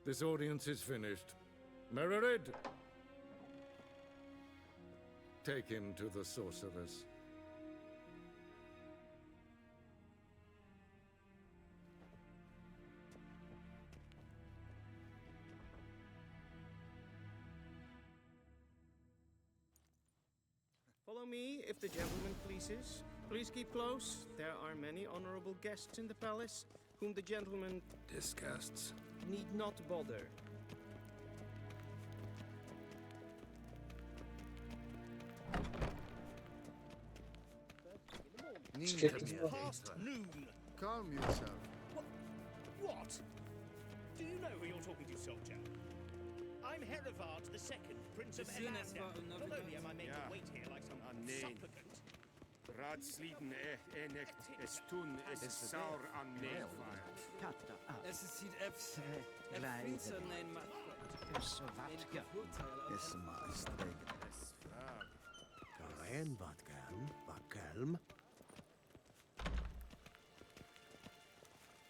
This audience is finished. Mererid! Take him to the sorceress. Follow me, if the gentleman pleases. Please keep close. There are many honorable guests in the palace, whom the gentleman disgusts. Need not bother. Past noon. Calm yourself. What? Do you know who you're talking to, soldier? I'm Herivard II, Prince of Elander. Not only am I made to wait here like some supplicant. Raadsliden echt es tun es saur an neefvaar. Es is hier efse. Friesen nein macht. Is wat is maar streng. Karin, wat kalm.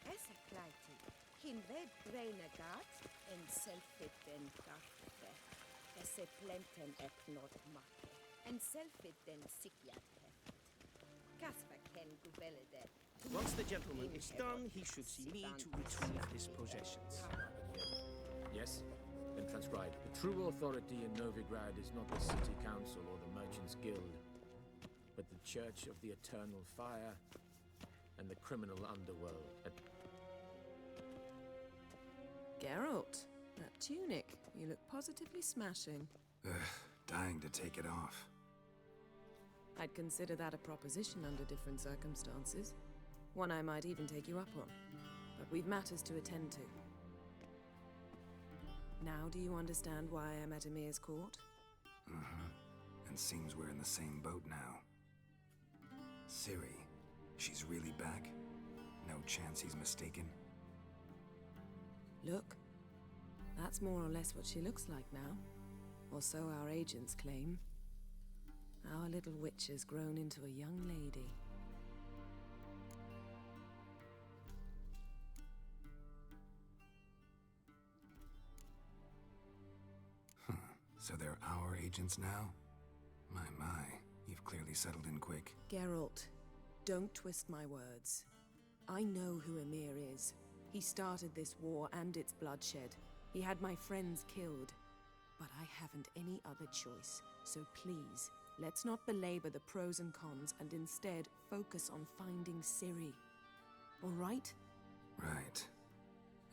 Esse kleiti. Hin red braine gat en selfit den kaffe. Esse plenten et not makke. En selfit den sikjat. Casper can gubelle that. Once the gentleman is done, he should see me to retrieve his possessions. Yes? Then transcribe. The true authority in Novigrad is not the city council or the merchants' guild, but the Church of the Eternal Fire and the criminal underworld. Geralt, that tunic. You look positively smashing. Dying to take it off. I'd consider that a proposition under different circumstances. One I might even take you up on. But we've matters to attend to. Now do you understand why I'm at Emir's court? And seems we're in the same boat now. Ciri, she's really back? No chance he's mistaken? Look, that's more or less what she looks like now. Or so our agents claim. Our little witch has grown into a young lady. So they're our agents now? My, you've clearly settled in quick. Geralt, don't twist my words. I know who Emir is. He started this war and its bloodshed. He had my friends killed. But I haven't any other choice. So please, let's not belabor the pros and cons and instead focus on finding Ciri. All right? Right.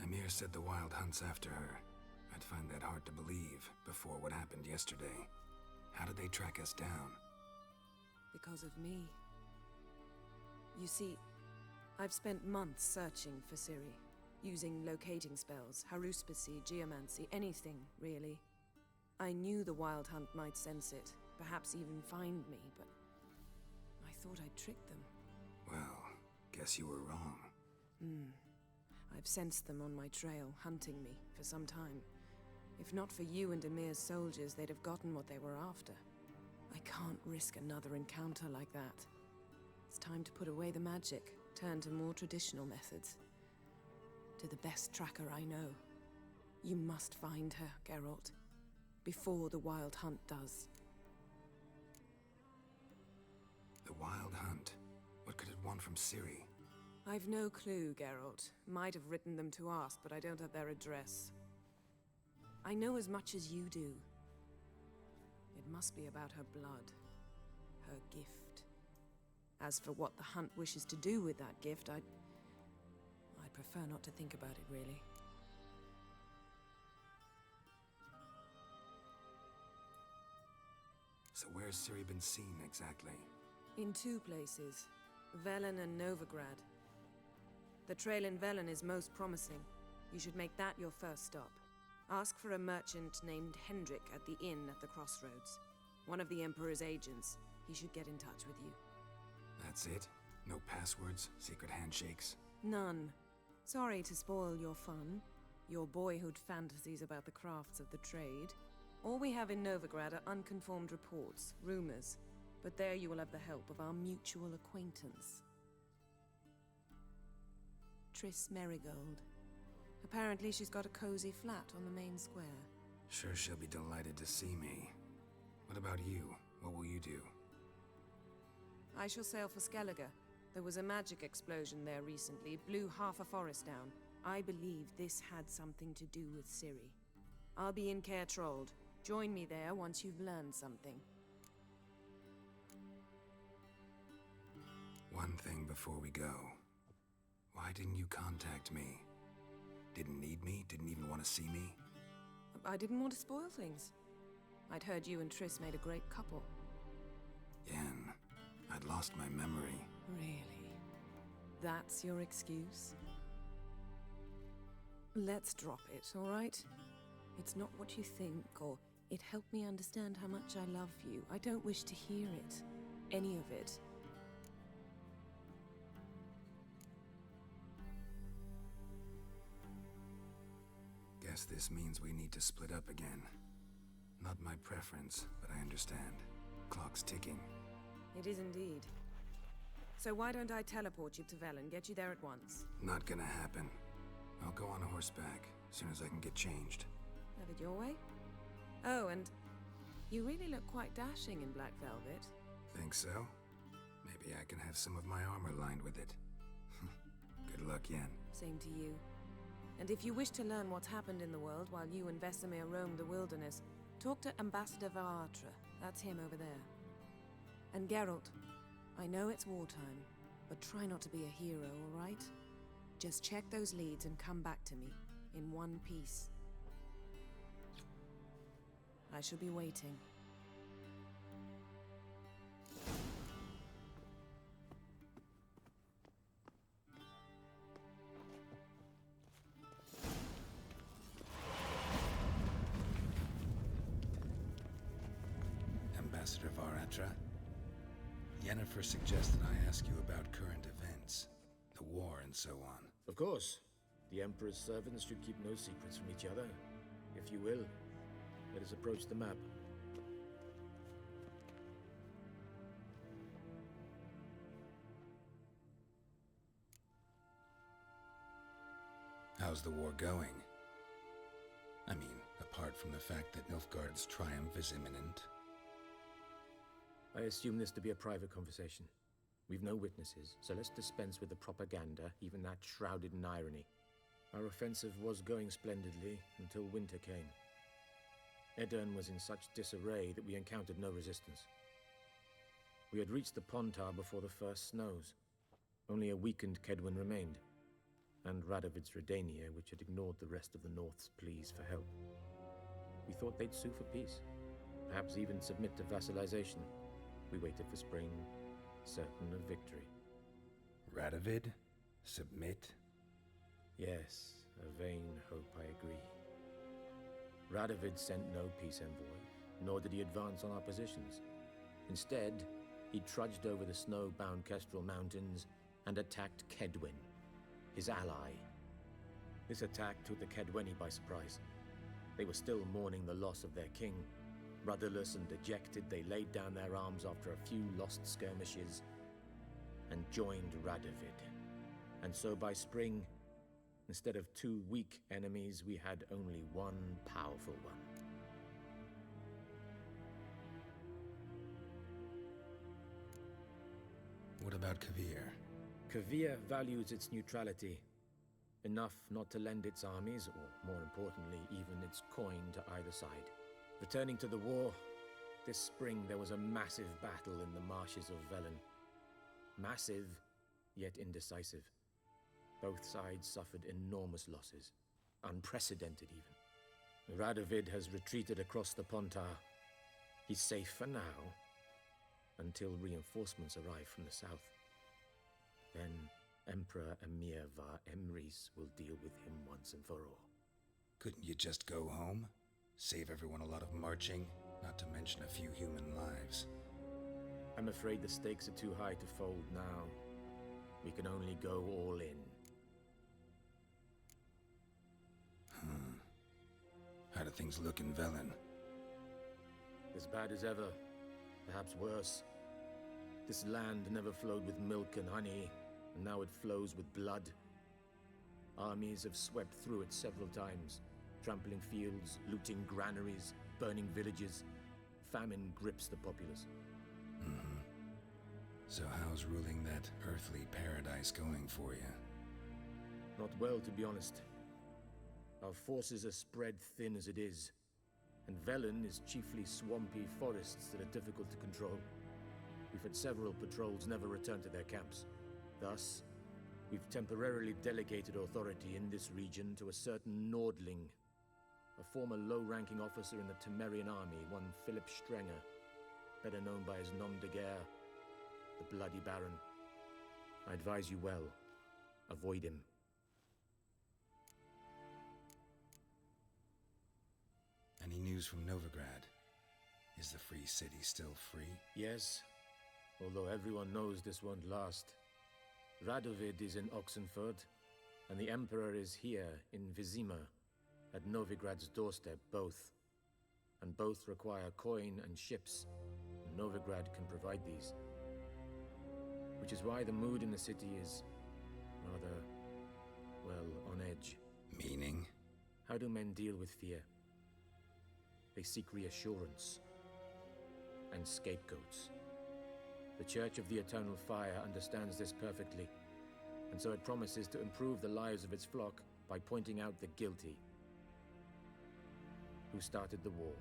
Emir said the Wild Hunt's after her. I'd find that hard to believe before what happened yesterday. How did they track us down? Because of me. You see, I've spent months searching for Ciri, using locating spells, haruspicy, geomancy, anything, really. I knew the Wild Hunt might sense it, perhaps even find me, but I thought I'd tricked them. Well, guess you were wrong. I've sensed them on my trail, hunting me, for some time. If not for you and Emir's soldiers, they'd have gotten what they were after. I can't risk another encounter like that. It's time to put away the magic, turn to more traditional methods. To the best tracker I know. You must find her, Geralt. Before the Wild Hunt does. The Wild Hunt? What could it want from Ciri? I've no clue, Geralt. Might have written them to ask, but I don't have their address. I know as much as you do. It must be about her blood. Her gift. As for what the Hunt wishes to do with that gift, I'd prefer not to think about it, really. So where's Ciri been seen, exactly? In two places. Velen and Novigrad. The trail in Velen is most promising. You should make that your first stop. Ask for a merchant named Hendrik at the inn at the crossroads. One of the Emperor's agents. He should get in touch with you. That's it? No passwords? Secret handshakes? None. Sorry to spoil your fun. Your boyhood fantasies about the crafts of the trade. All we have in Novigrad are unconfirmed reports, rumors. But there you will have the help of our mutual acquaintance. Triss Merigold. Apparently she's got a cozy flat on the main square. Sure she'll be delighted to see me. What about you? What will you do? I shall sail for Skellige. There was a magic explosion there recently, blew half a forest down. I believe this had something to do with Ciri. I'll be in Caer Trolde. Join me there once you've learned something. One thing before we go. Why didn't you contact me? Didn't need me? Didn't even want to see me? I didn't want to spoil things. I'd heard you and Triss made a great couple. Yen, I'd lost my memory. Really? That's your excuse? Let's drop it, all right? It's not what you think, or it helped me understand how much I love you. I don't wish to hear it. Any of it. Guess this means we need to split up again. Not my preference, but I understand. Clock's ticking. It is indeed. So why don't I teleport you to Velen, get you there at once? Not gonna happen. I'll go on horseback, as soon as I can get changed. Have it your way? Oh, and you really look quite dashing in black velvet. Think so? Maybe I can have some of my armor lined with it. Good luck, Yen. Same to you. And if you wish to learn what's happened in the world while you and Vesemir roamed the wilderness, talk to Ambassador Varatra. That's him over there. And Geralt, I know it's wartime, but try not to be a hero, all right? Just check those leads and come back to me, in one piece. I shall be waiting. Ambassador Varatra, Yennefer suggested I ask you about current events, the war and so on. Of course. The Emperor's servants should keep no secrets from each other. If you will, let us approach the map. How's the war going? I mean, apart from the fact that Nilfgaard's triumph is imminent. I assume this to be a private conversation. We've no witnesses, so let's dispense with the propaganda, even that shrouded in irony. Our offensive was going splendidly until winter came. Edirn was in such disarray that we encountered no resistance. We had reached the Pontar before the first snows. Only a weakened Kedwin remained. and Radovid's Redania, which had ignored the rest of the North's pleas for help. We thought they'd sue for peace, perhaps even submit to vassalization. We waited for spring, certain of victory. Radovid? Submit? Yes, a vain hope, I agree. Radovid sent no peace envoy, nor did he advance on our positions. Instead, he trudged over the snow-bound Kestrel Mountains and attacked Kedwen, his ally. This attack took the Kedweni by surprise. They were still mourning the loss of their king. Rudderless and dejected, they laid down their arms after a few lost skirmishes and joined Radovid. And so by spring, instead of 2 weak enemies, we had only one powerful one. What about Kavir? Kavir values its neutrality, enough not to lend its armies, or more importantly, even its coin to either side. Returning to the war, this spring there was a massive battle in the marshes of Velen. Massive, yet indecisive. Both sides suffered enormous losses, unprecedented even. Radovid has retreated across the Pontar. He's safe for now, until reinforcements arrive from the south. Then Emperor Emir var Emrys will deal with him once and for all. Couldn't you just go home? Save everyone a lot of marching, not to mention a few human lives. I'm afraid the stakes are too high to fold now. We can only go all in. How do things look in Velen? As bad as ever, perhaps worse. This land never flowed with milk and honey, and now it flows with blood. Armies have swept through it several times, trampling fields, looting granaries, burning villages. Famine grips the populace. So how's ruling that earthly paradise going for you? Not well, to be honest. Our forces are spread thin as it is, and Velen is chiefly swampy forests that are difficult to control. We've had several patrols never return to their camps. Thus, we've temporarily delegated authority in this region to a certain Nordling, a former low-ranking officer in the Temerian army, one Philip Strenger, better known by his nom de guerre, the Bloody Baron. I advise you well. Avoid him. Any news from Novigrad? Is the free city still free? Yes, although everyone knows this won't last. Radovid is in Oxenfurt, and the Emperor is here in Vizima, at Novigrad's doorstep, both. And both require coin and ships. Novigrad can provide these. Which is why the mood in the city is rather, well, on edge. Meaning? How do men deal with fear? They seek reassurance and scapegoats. The Church of the Eternal Fire understands this perfectly, and so it promises to improve the lives of its flock by pointing out the guilty. Who started the war?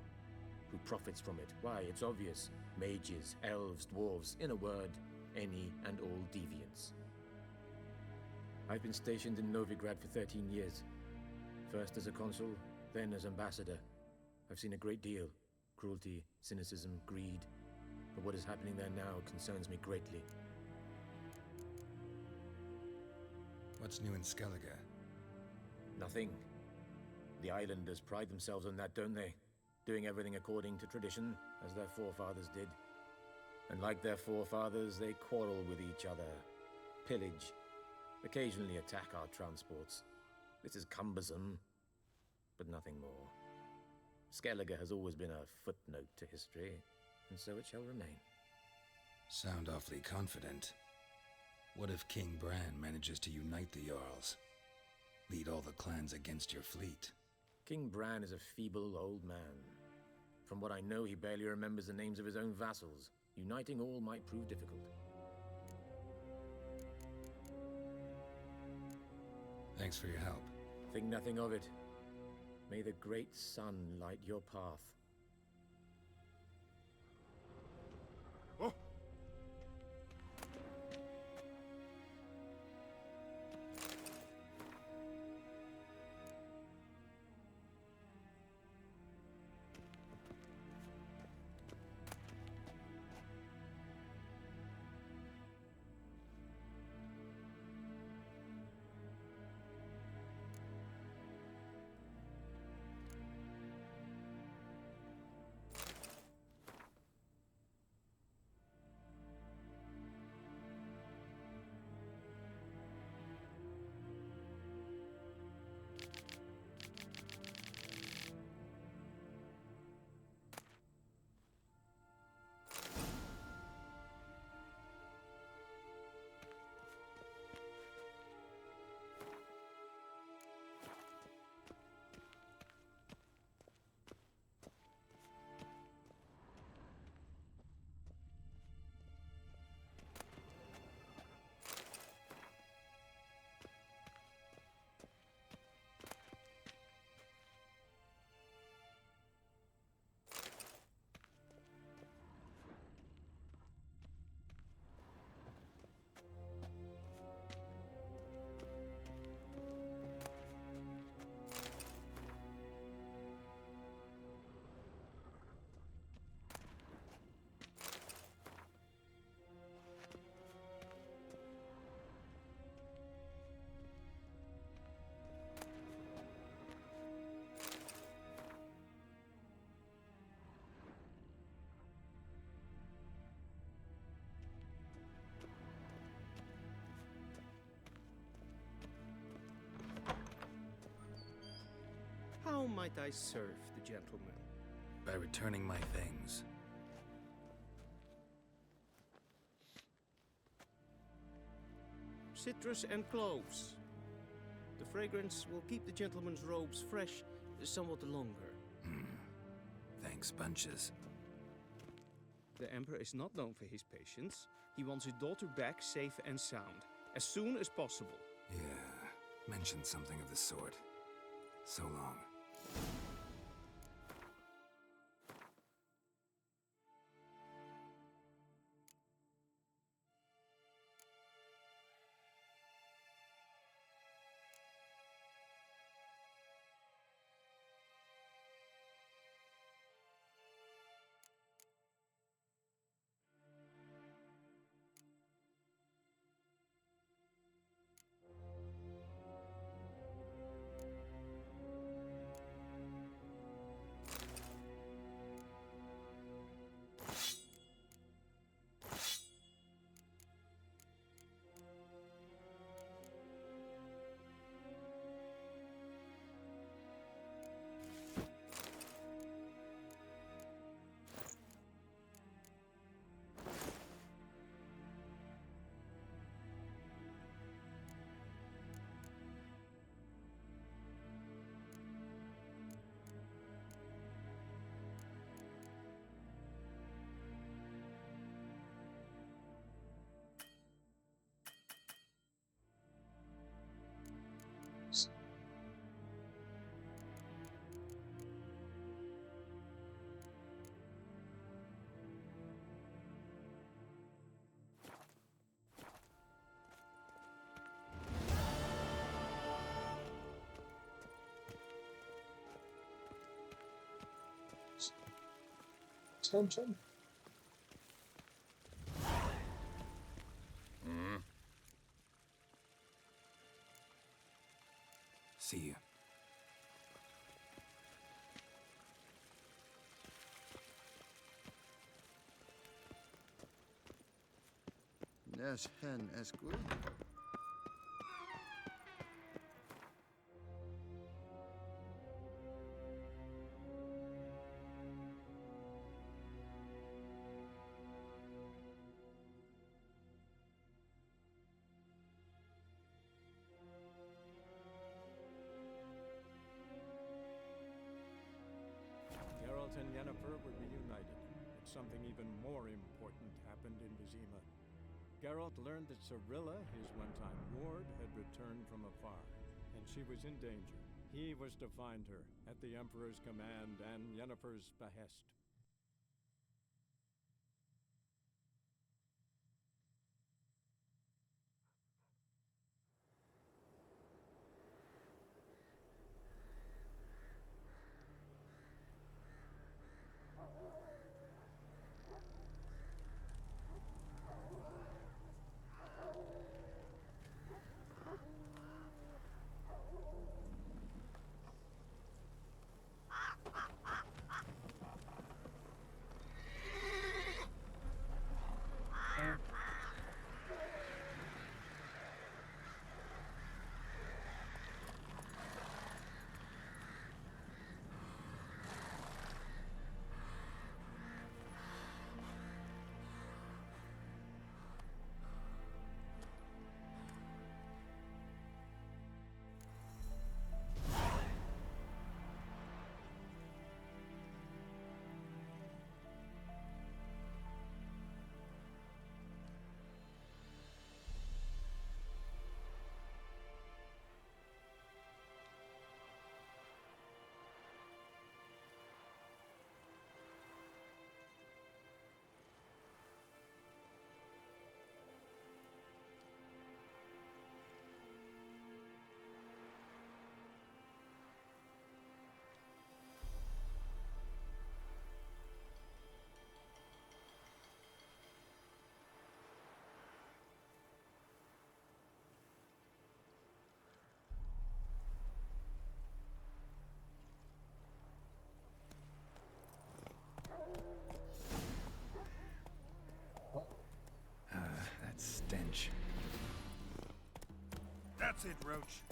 Who profits from it? Why, it's obvious. Mages, elves, dwarves, in a word, any and all deviants. I've been stationed in Novigrad for 13 years. First as a consul, then as ambassador. I've seen a great deal. Cruelty, cynicism, greed. But what is happening there now concerns me greatly. What's new in Skellige? Nothing. The islanders pride themselves on that, don't they? Doing everything according to tradition, as their forefathers did. And like their forefathers, they quarrel with each other, pillage, occasionally attack our transports. This is cumbersome, but nothing more. Skellige has always been a footnote to history, and so it shall remain. Sound awfully confident. What if King Bran manages to unite the Jarls? Lead all the clans against your fleet? King Bran is a feeble old man. From what I know, he barely remembers the names of his own vassals. Uniting all might prove difficult. Thanks for your help. Think nothing of it. May the great sun light your path. Oh! How might I serve the gentleman? By returning my things. Citrus and cloves. The fragrance will keep the gentleman's robes fresh somewhat longer. Thanks, bunches. The Emperor is not known for his patience. He wants his daughter back safe and sound, as soon as possible. Yeah, mentioned something of the sort. So long. Attention. See you. There's hen as good. Geralt and Yennefer were reunited, but something even more important happened in Vizima. Geralt learned that Cirilla, his one-time ward, had returned from afar, and she was in danger. He was to find her, at the Emperor's command and Yennefer's behest. That stench. That's it, Roach.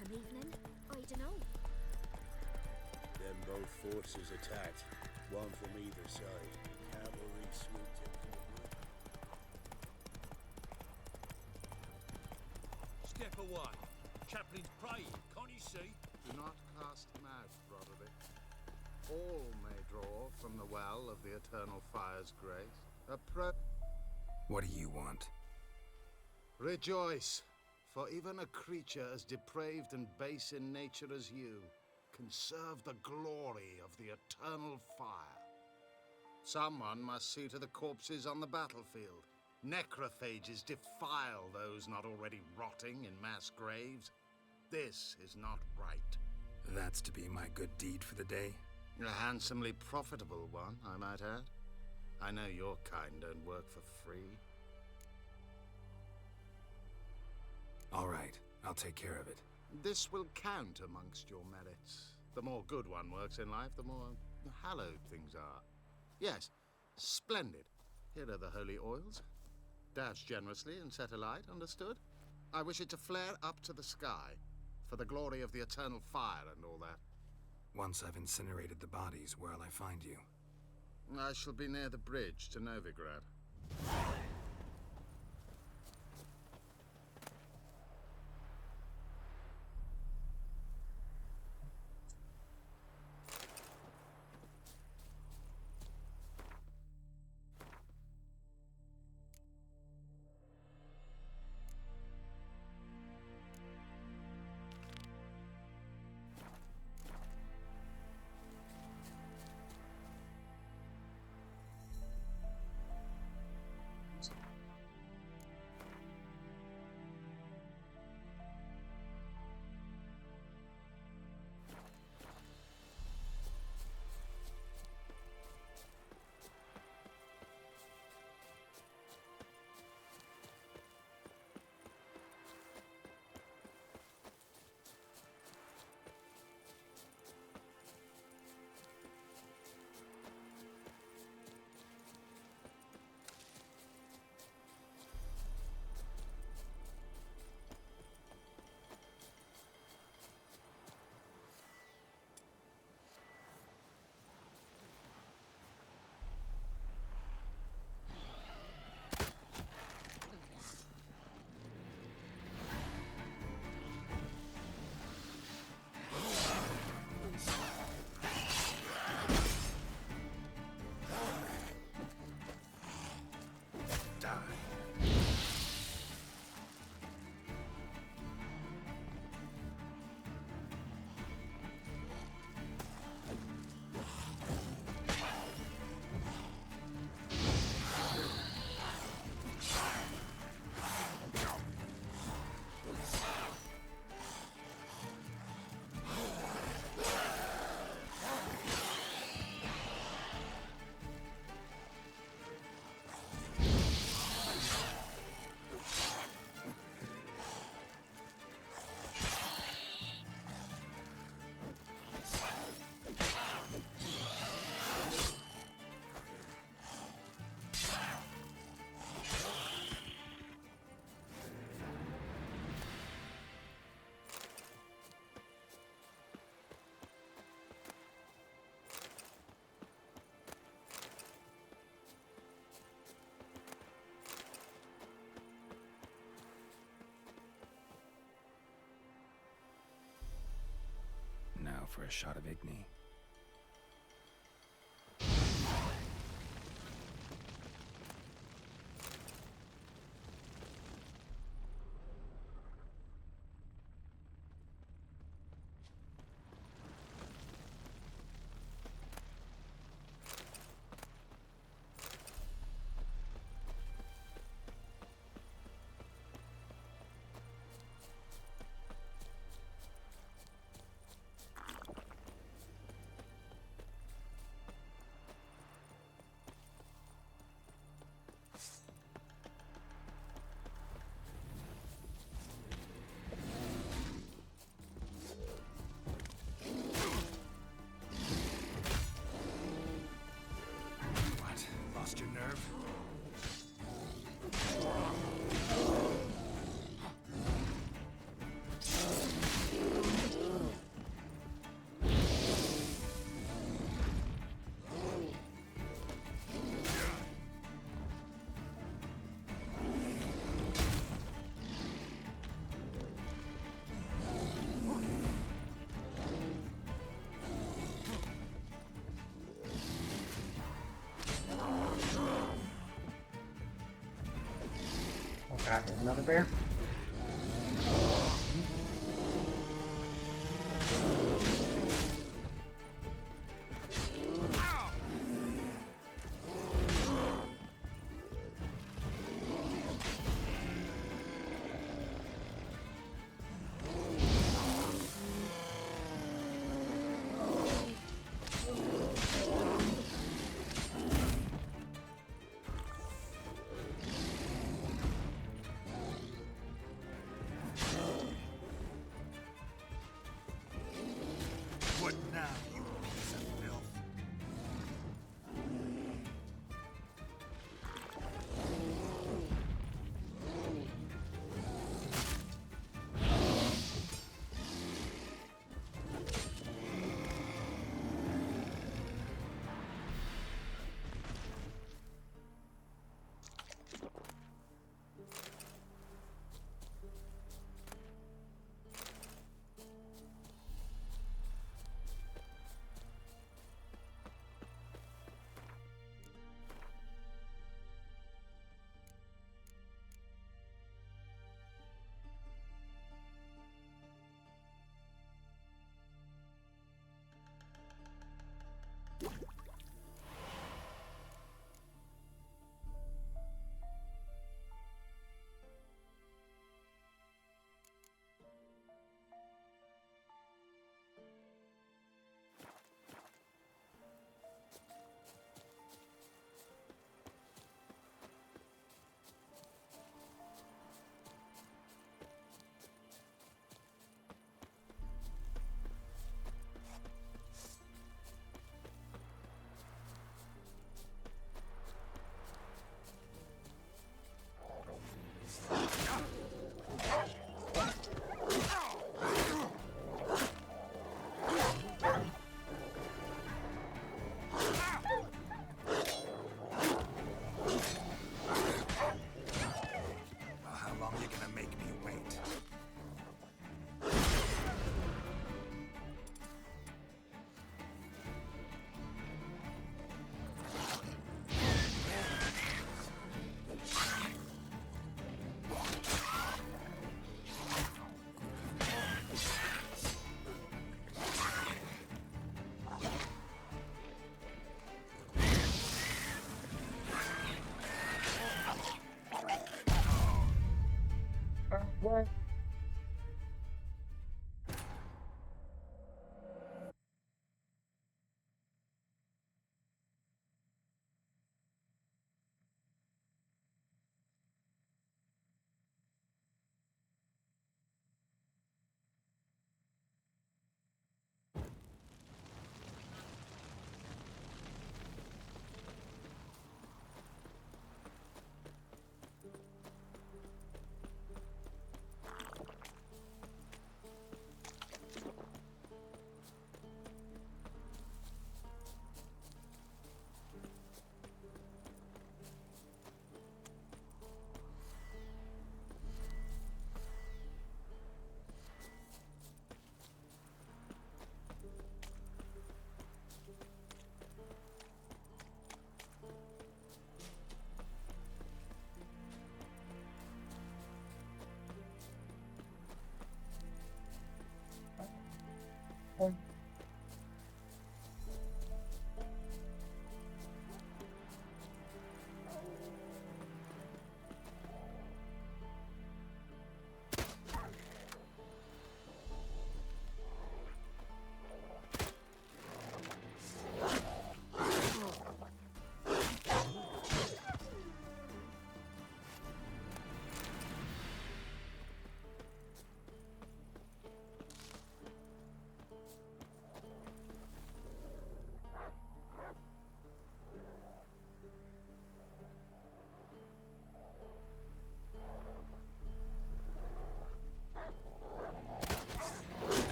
come evening? I dunno. Then both forces attacked, one from either side. Cavalry swooped in from the wood. Step away. Chaplain's praying, can't you see? Do not cast him out, Roderick. All may draw from the well of the Eternal Fire's grace. What do you want? Rejoice, for even a creature as depraved and base in nature as you can serve the glory of the Eternal Fire. Someone must see to the corpses on the battlefield. Necrophages defile those not already rotting in mass graves. This is not right. That's to be my good deed for the day? A handsomely profitable one, I might add. I know your kind don't work for free. All right, I'll take care of it. This will count amongst your merits. The more good one works in life, the more hallowed things are. Yes, splendid. Here are the holy oils. Dash generously and set alight, understood? I wish it to flare up to the sky, for the glory of the Eternal Fire and all that. Once I've incinerated the bodies, where'll I find you? I shall be near the bridge to Novigrad. Now for a shot of Igni. God, another bear? What now, you piece of filth? Well, how long are you gonna make me wait? What?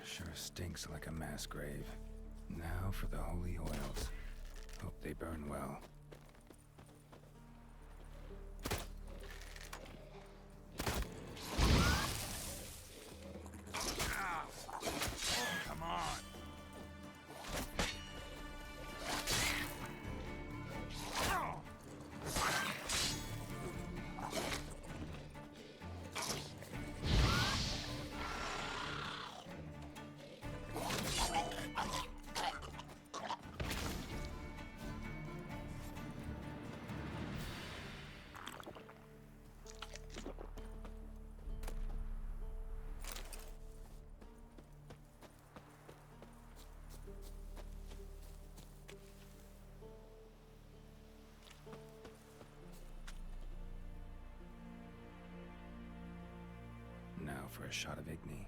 Sure stinks like a mass grave. Now for the holy oils. Hope they burn well. for a shot of Igni.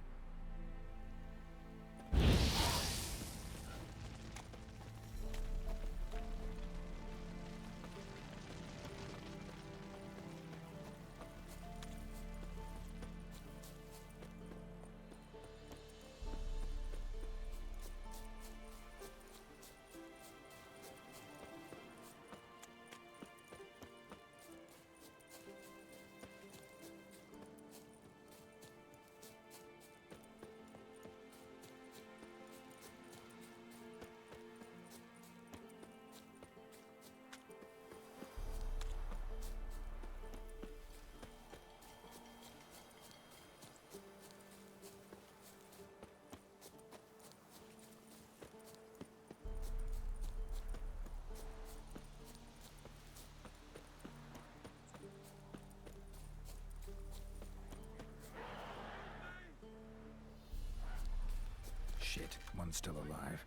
Shit, one's still alive.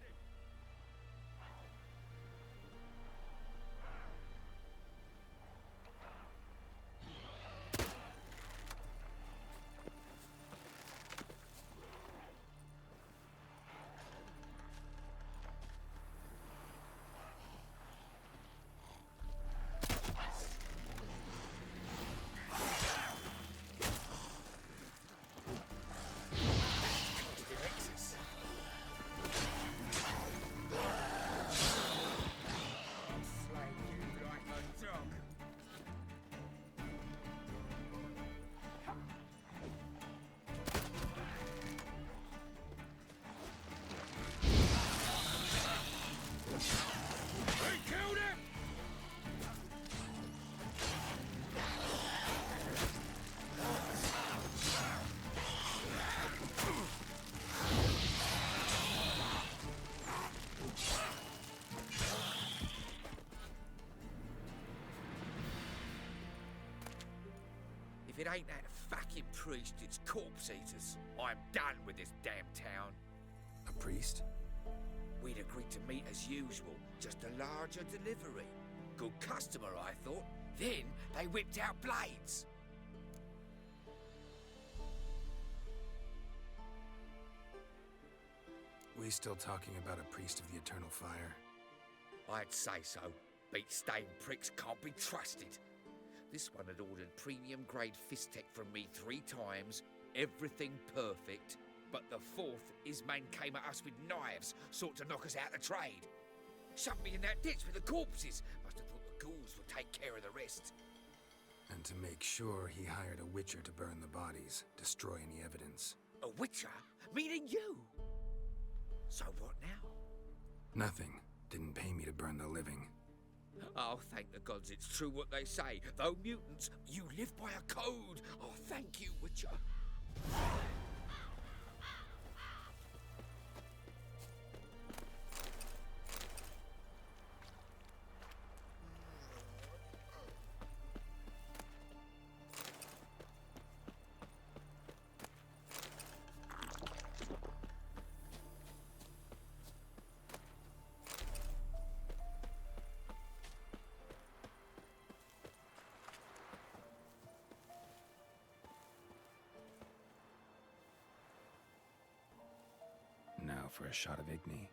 If it ain't that fucking priest, it's corpse eaters. I'm done with this damn town. A priest? We'd agreed to meet as usual, just a larger delivery. Good customer, I thought. Then they whipped out blades. We still talking about a priest of the Eternal Fire? I'd say so. Beat-stained pricks can't be trusted. This one had ordered premium-grade fist-tech from me 3 times, everything perfect. But the 4th, his men came at us with knives, sought to knock us out of trade. Shoved me in that ditch with the corpses. Must have thought the ghouls would take care of the rest. And to make sure, he hired a witcher to burn the bodies, destroy any evidence. A witcher? Meaning you? So what now? Nothing. Didn't pay me to burn the living. Oh, thank the gods it's true what they say. Though mutants, you live by a code. Oh, thank you, Witcher. Now for a shot of Igni.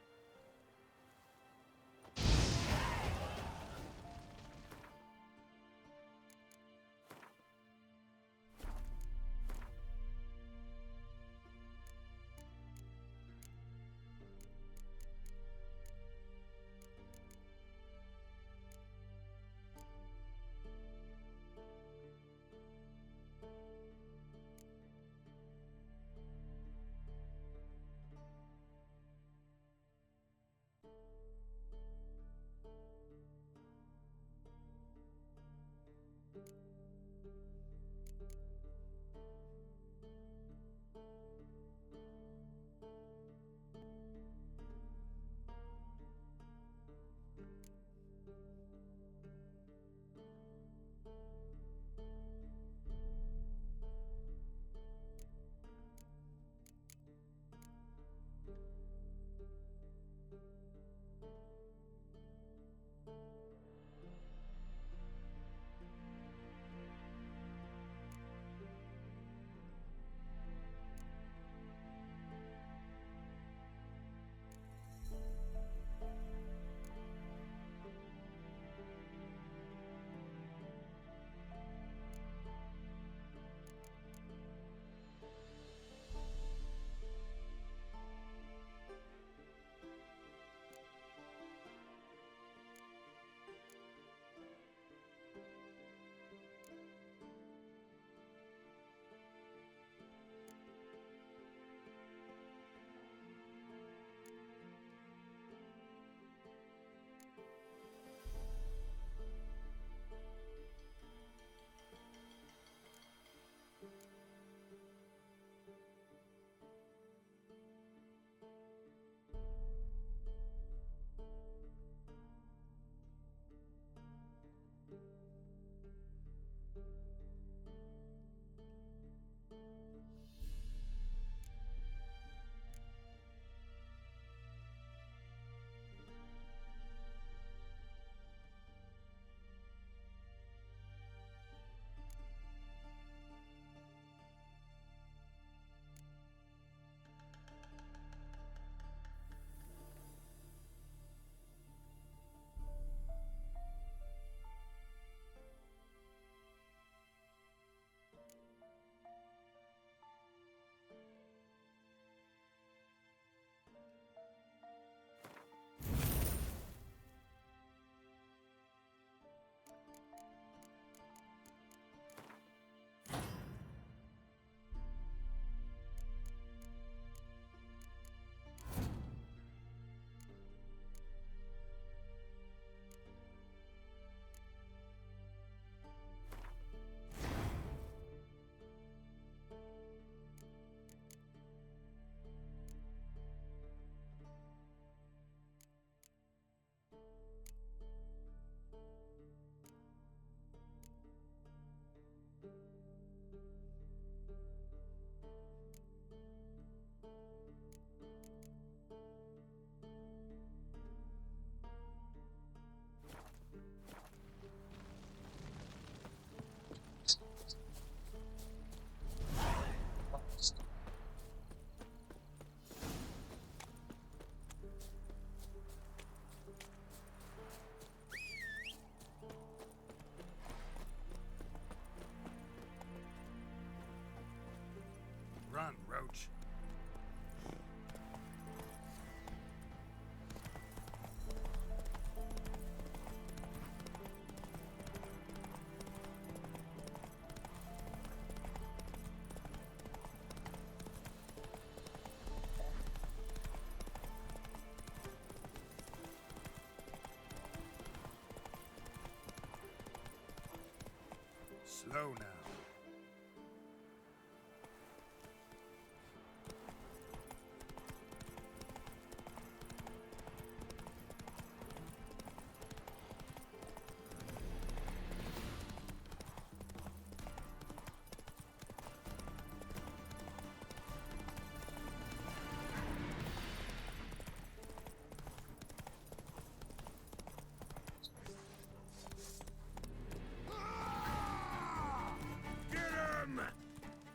Run, Roach. Slow now.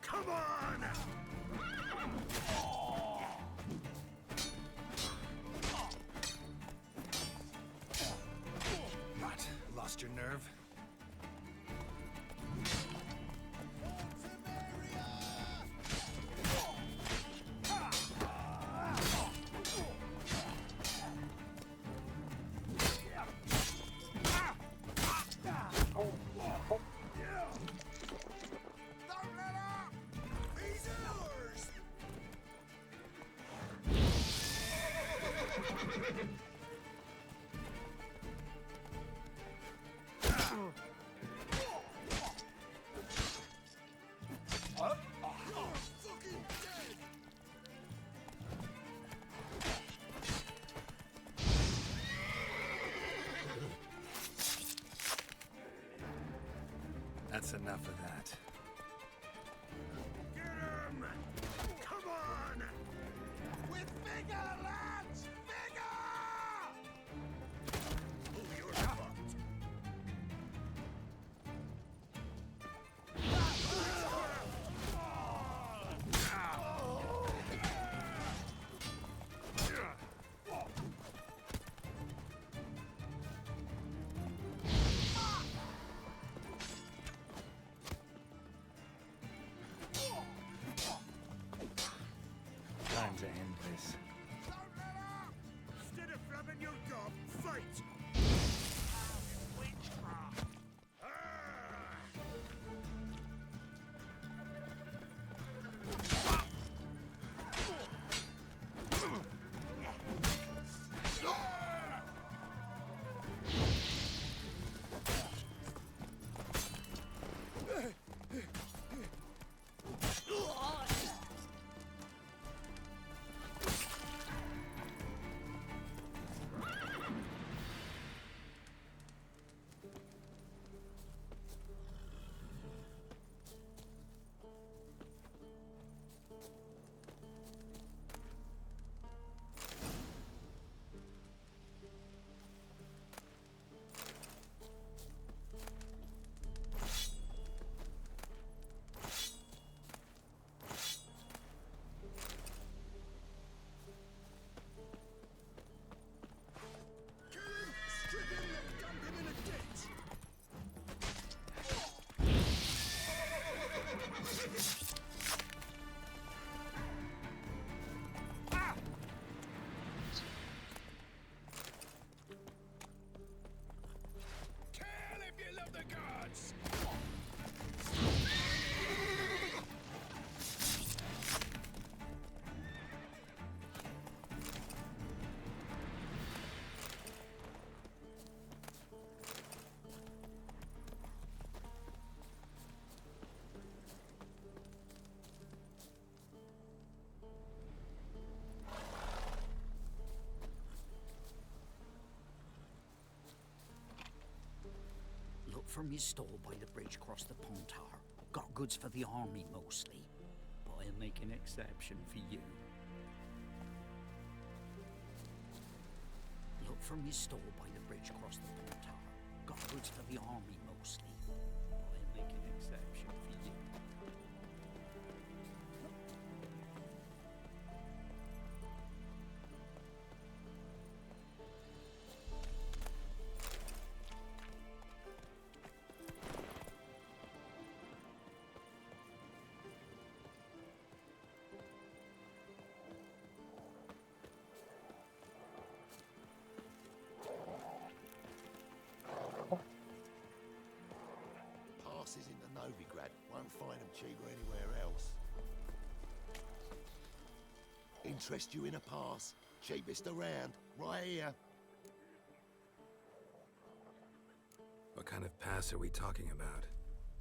Come on! What? Lost your nerve? That's enough of that. Get him! Come on! With vigor, lads! Vigor! Oh, you're fucked. Time to end this. Instead of flapping your gob, fight! Witchcraft! from his stall by the bridge across the Pontar. Got goods for the army mostly, but I'll make an exception for you. Look from his stall by the bridge across the Pontar. Got goods for the army mostly, but I'll make an exception for you. Passes in the Novigrad. Won't find them cheaper anywhere else. Interest you in a pass? Cheapest around. Right here. What kind of pass are we talking about?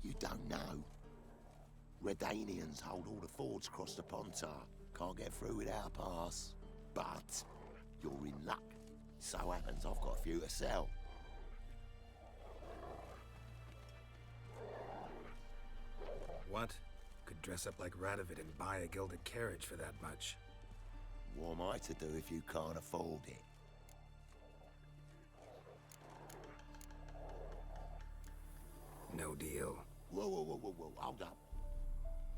You don't know. Redanians hold all the fords across the Pontar. Can't get through without a pass. But you're in luck. So happens I've got a few to sell. What? Could dress up like Radovid and buy a gilded carriage for that much. What am I to do if you can't afford it? No deal. Whoa, hold up.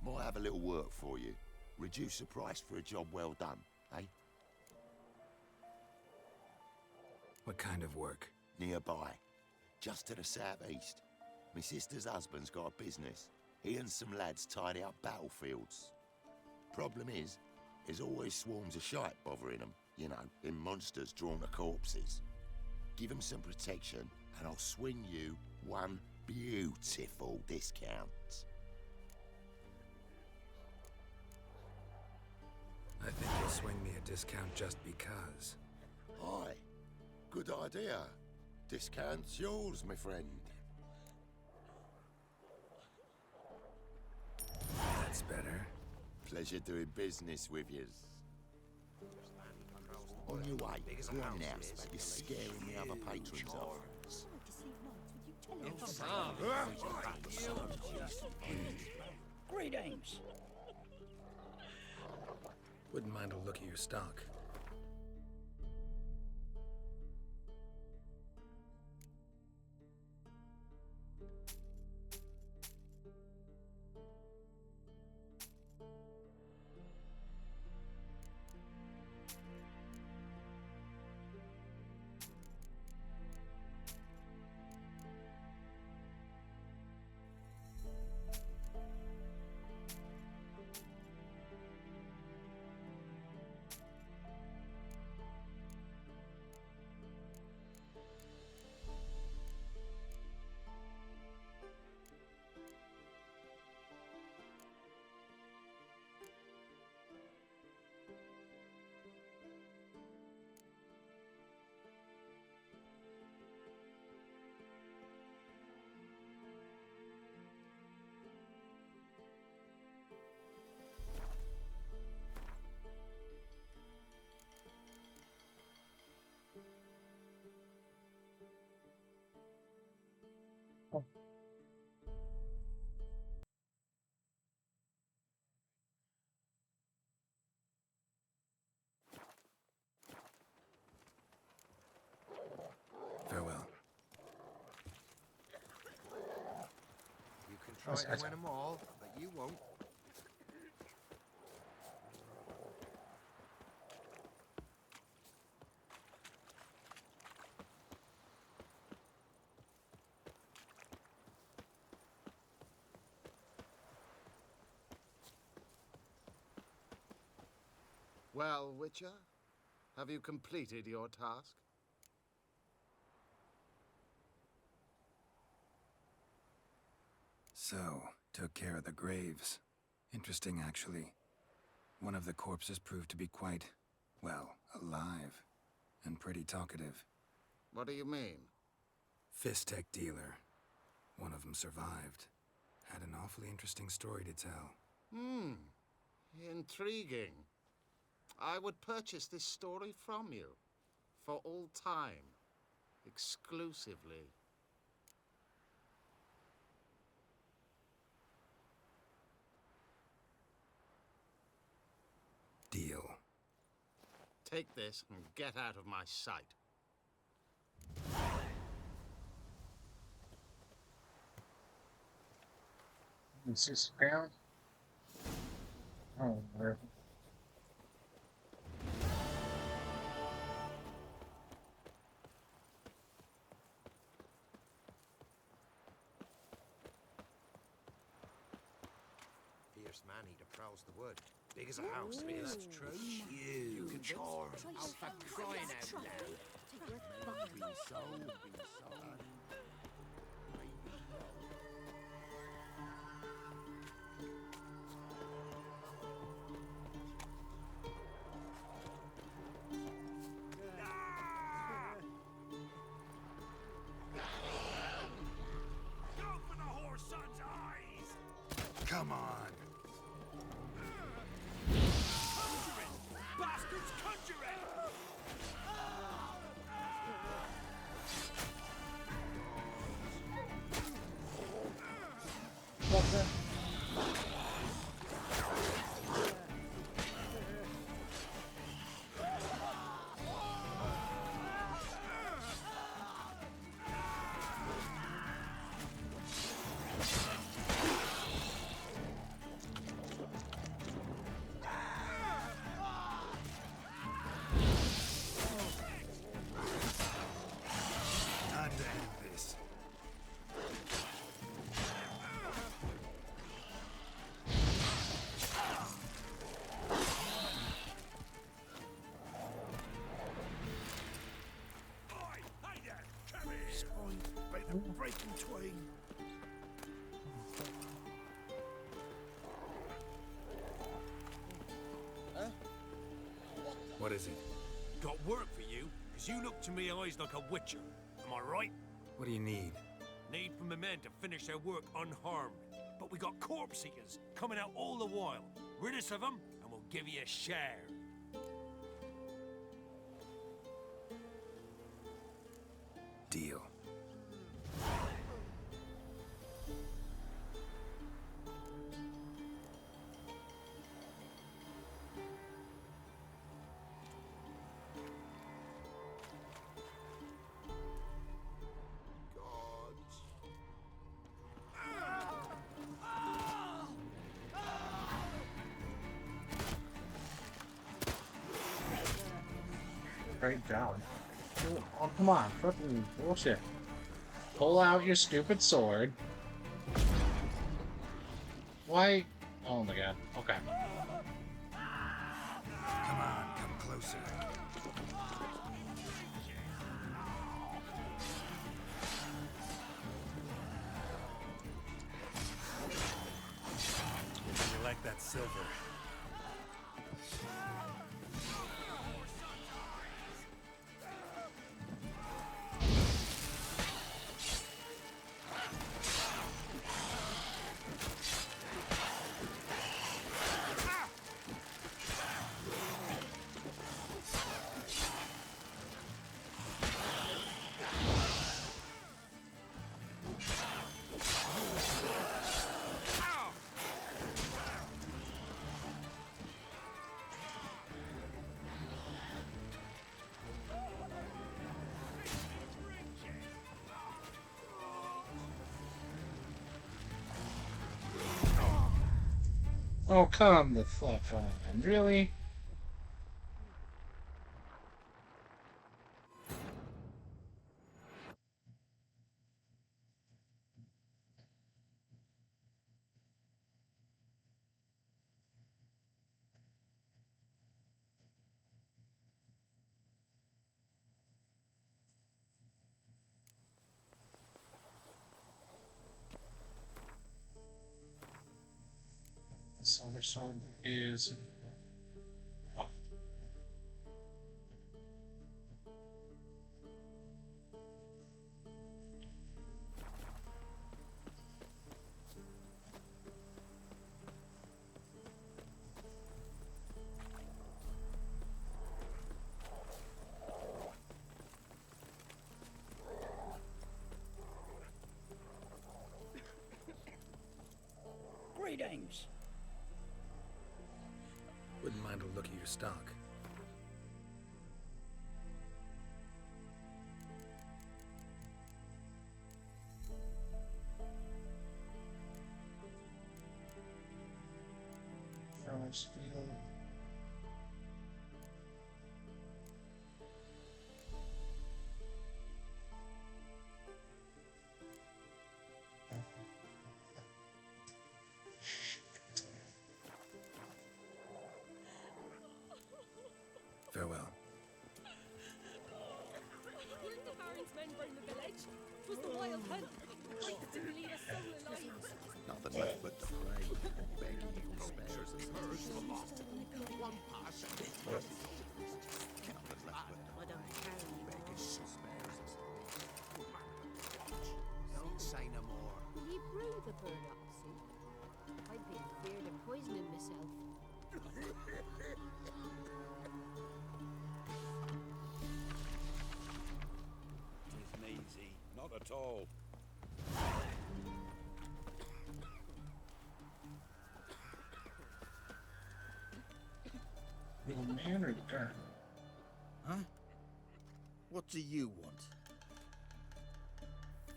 Might have a little work for you. Reduce the price for a job well done, eh? What kind of work? Nearby. Just to the southeast. My sister's husband's got a business. He and some lads tidy up battlefields. Problem is, there's always swarms of shite bothering them. You know, them monsters drawn to corpses. Give them some protection, and I'll swing you one beautiful discount. I think you'll swing me a discount just because. Aye. Good idea. Discount's yours, my friend. That's better. Pleasure doing business with yous. On your way, go on now. You're scaring the other patrons off. Greetings. Wouldn't mind a look at your stock. Farewell. You can try to win them all, but you won't. Well, Witcher, have you completed your task? So, took care of the graves. Interesting, actually. One of the corpses proved to be quite, well, alive. And pretty talkative. What do you mean? Fistech dealer. One of them survived. Had an awfully interesting story to tell. Intriguing. I would purchase this story from you. For all time. Exclusively. Take this and get out of my sight. Is this ground? Oh, where? Fierce man eater prowls the wood. Big as a house, me, that's true. Huge. Oh, for crying out loud. Be so. Come on. Conjuring! Bastards, conjuring! What's that? Time to end this. Spine, bait them break in twain. What is it? Got work for you, because you look to me eyes like a witcher. Am I right? What do you need? Need from the men to finish their work unharmed. But we got corpse eaters coming out all the while. Rid us of them, and we'll give you a share. Deal. Great job. Oh, come on. Fucking bullshit. Pull out your stupid sword. Why? Oh my god. Okay. Come on, come closer. You like that silver? Oh, come the fuck on. Really? The Silver Sword is... Oh. Wouldn't mind a look at your stock. Farewell. Weren't the Baron's men round the village? 'Twas the wild hunt. They didn't leave a soul alive. Nothing left but to pray and beg evil spares us. One pass. Nothing left but to beg his spares us. Don't say no more. Will you brew the burdock soup? I've been feared of poisoning myself. Tisn't easy. Not at all. The man or the girl? Huh? What do you want?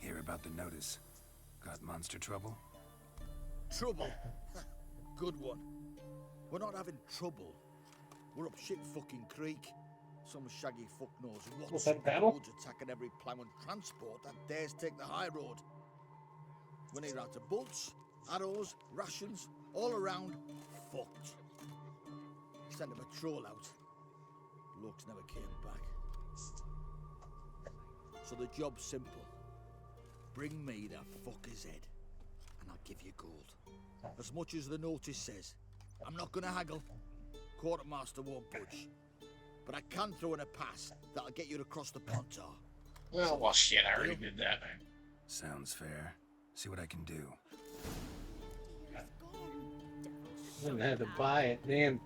Hear about the notice. Got monster trouble? Trouble? Good one. We're not having trouble. We're up shit fucking creek. Some shaggy fuck knows what. Was that battle? Roads attacking every plough and transport that dares take the high road. We're near out of bolts, arrows, rations, all around, fucked. Sent a patrol out. Blokes never came back. So the job's simple. Bring me that fucker's head, and I'll give you gold. As much as the notice says. I'm not gonna haggle. Quartermaster won't budge. But I can throw in a pass that'll get you across the Pontar. Well, shit, I already did that. Sounds fair. See what I can do. Wouldn't have to buy it, damn.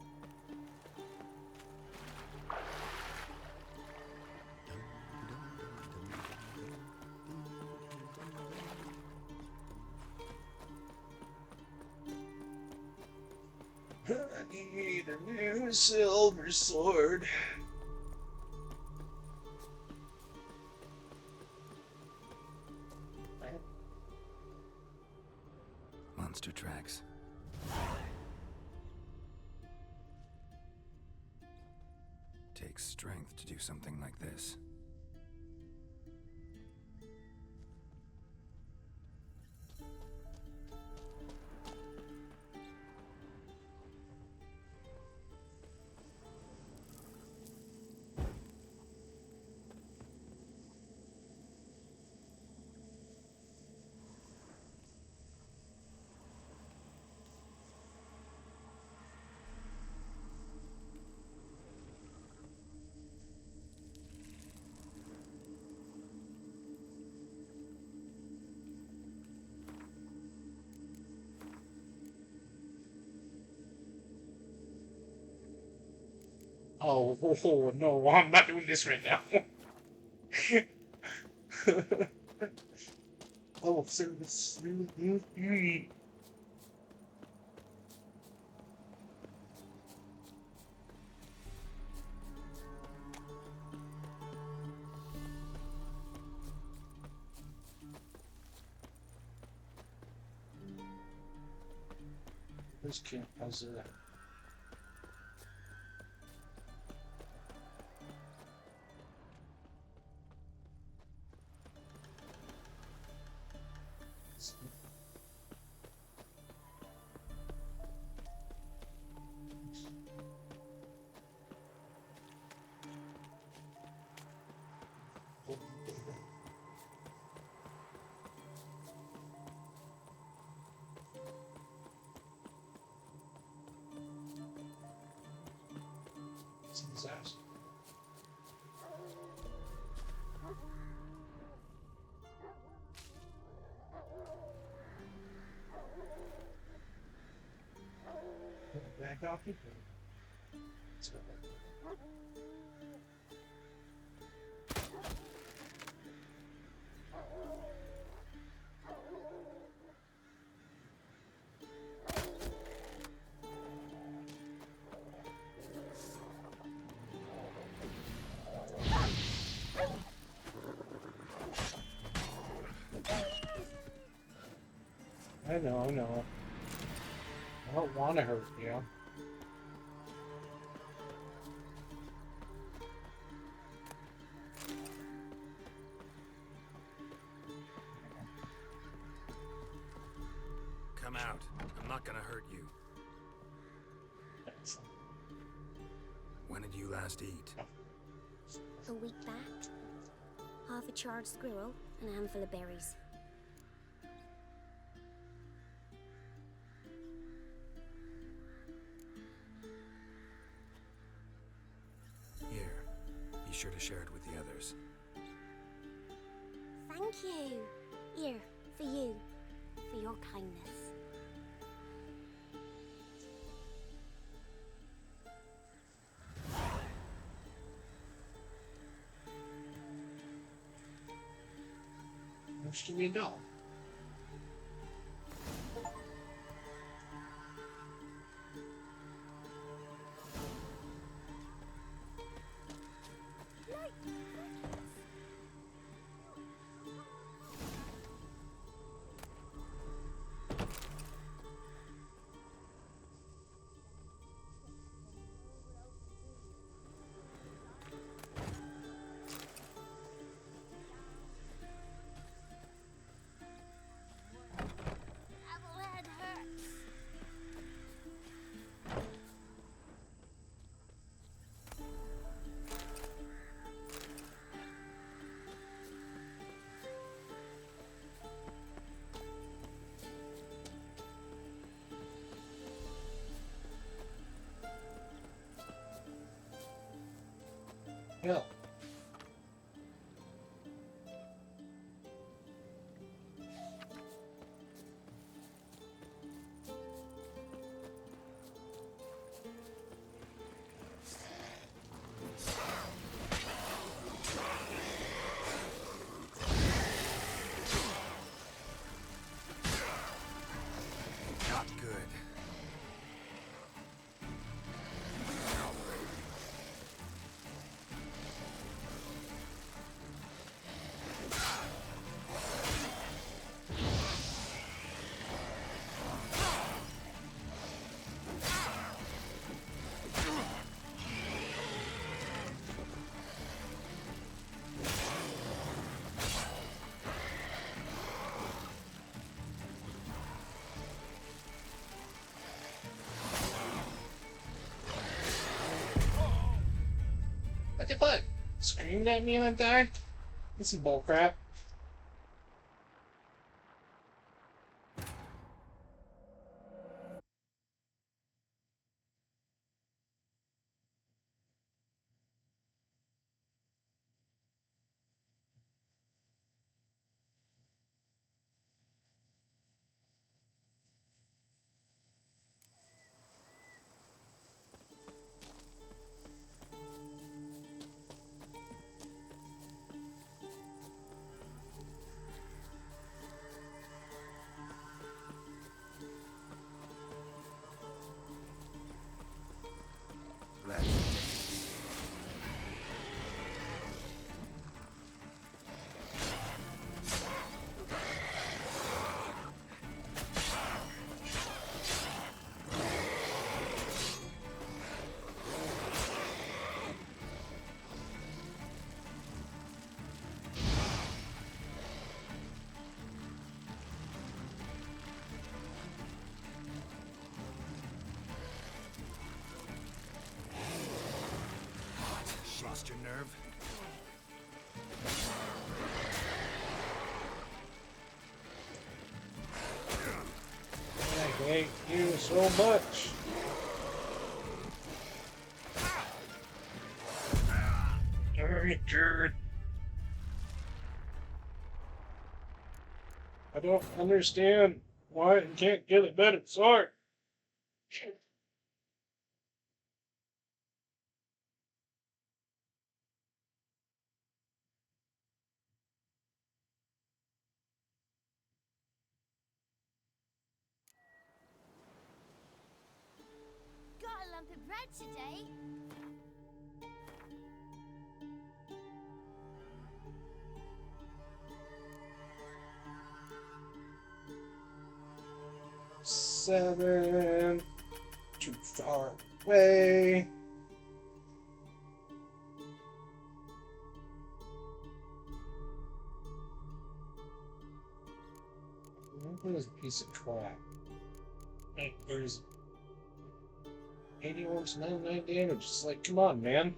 I need a new silver sword. Monster tracks. Takes strength to do something like this. Oh, no, I'm not doing this right now. Oh, service. This camp has a... Back off you. Let's go. I know. I don't want to hurt you. Come out. I'm not gonna hurt you. When did you last eat? A week back. Half a charred squirrel and a handful of berries. Here. Be sure to share it with the others. Thank you. Here, for you. For your kindness. Which do we know? Yeah. Not good. What the fuck? Screamed at me and I died? This is bullcrap. Lost your nerve? I hate you so much. Dirty turd. I don't understand why I can't get a better sword. Got a lump of bread today. Seven. Too far away. What is a piece of crap? Where's 81 to 99 damage. It's like, come on, man.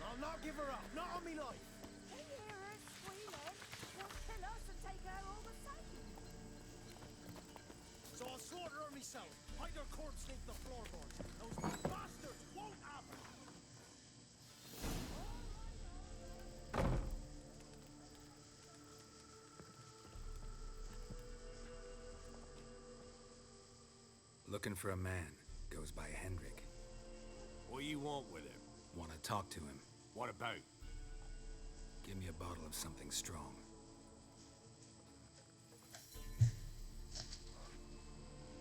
I'll not give her up, not on me life. They hear her squealing. They'll kill us and take her all the same. So I'll slaughter her myself. Hide her corpse into the floorboards. Those bastards won't have her. Looking for a man. Goes by Hendrik. What do you want with him? Want to talk to him. What about? Give me a bottle of something strong.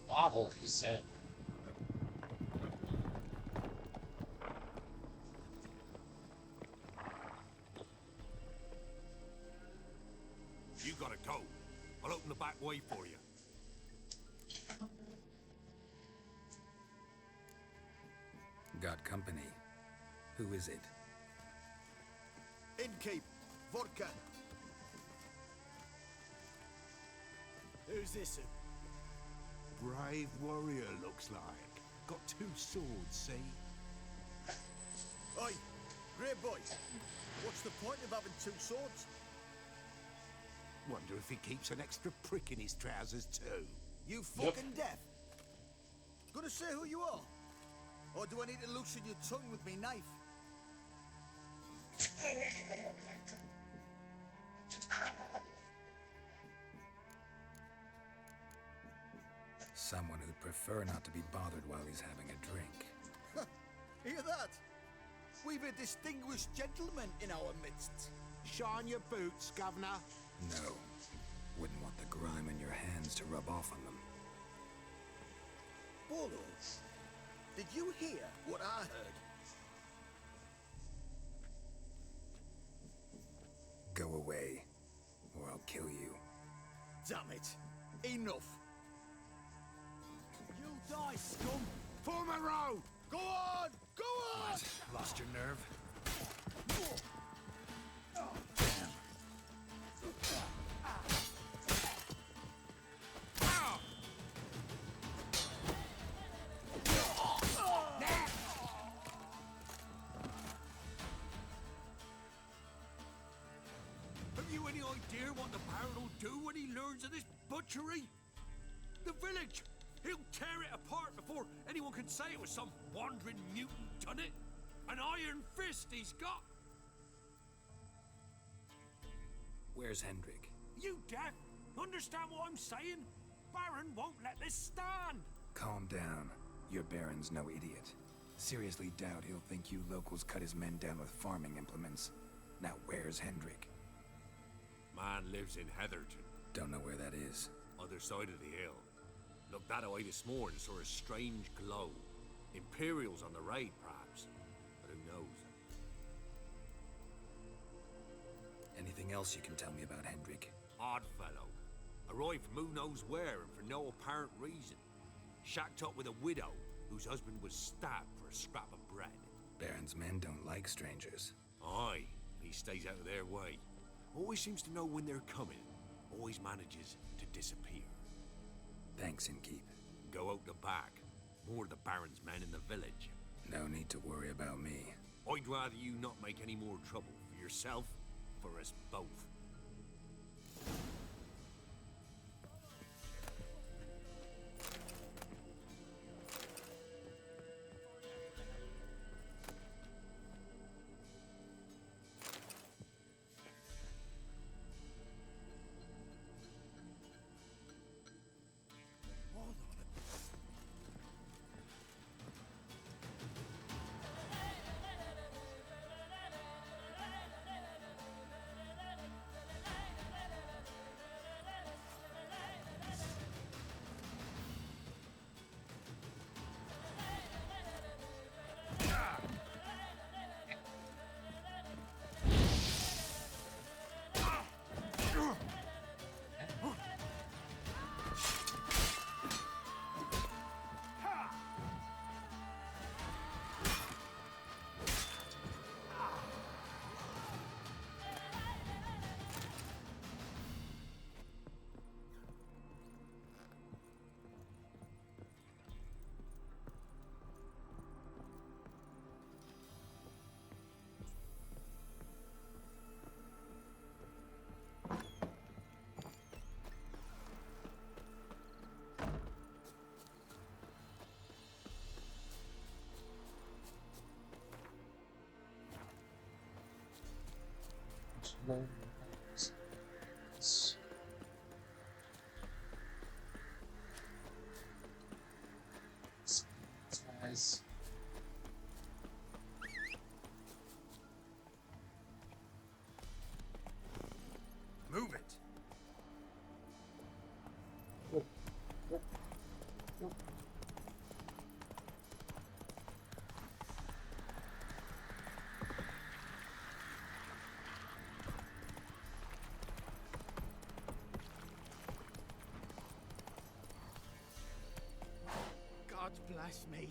Bottle, he said. You gotta go. I'll open the back way for you. Got company. Who is it? Innkeep, vodka. Who's this? Brave warrior, looks like. Got 2 swords, see? Oi, great boy. What's the point of having 2 swords? Wonder if he keeps an extra prick in his trousers, too. You fucking deaf. Gonna say who you are? Or do I need to loosen your tongue with me knife? Someone who'd prefer not to be bothered while he's having a drink. Hear that? We've a distinguished gentleman in our midst. Shine your boots, governor. No. Wouldn't want the grime in your hands to rub off on them. Bolo, did you hear what I heard? Go away, or I'll kill you. Damn it. Enough. You die, scum! Form a row! Go on! Go on! What? Lost your nerve? Have you any idea what the Baron will do when he learns of this butchery? The village! He'll tear it apart before anyone can say it was some wandering mutant done it. An iron fist he's got! Where's Hendrik? You deaf? Understand what I'm saying? Baron won't let this stand! Calm down. Your Baron's no idiot. Seriously doubt he'll think you locals cut his men down with farming implements. Now where's Hendrik? Man lives in Heatherton. Don't know where that is. Other side of the hill. Looked that away this morning, saw a strange glow. Imperials on the raid, perhaps. But who knows? Anything else you can tell me about Hendrik? Odd fellow. Arrived from who knows where and for no apparent reason. Shacked up with a widow whose husband was stabbed for a scrap of bread. Baron's men don't like strangers. Aye, he stays out of their way. Always seems to know when they're coming. Always manages to disappear. Thanks, Innkeep. Go out the back. More of the Baron's men in the village. No need to worry about me. I'd rather you not make any more trouble for yourself, for us both. Nice. Move it. God bless me.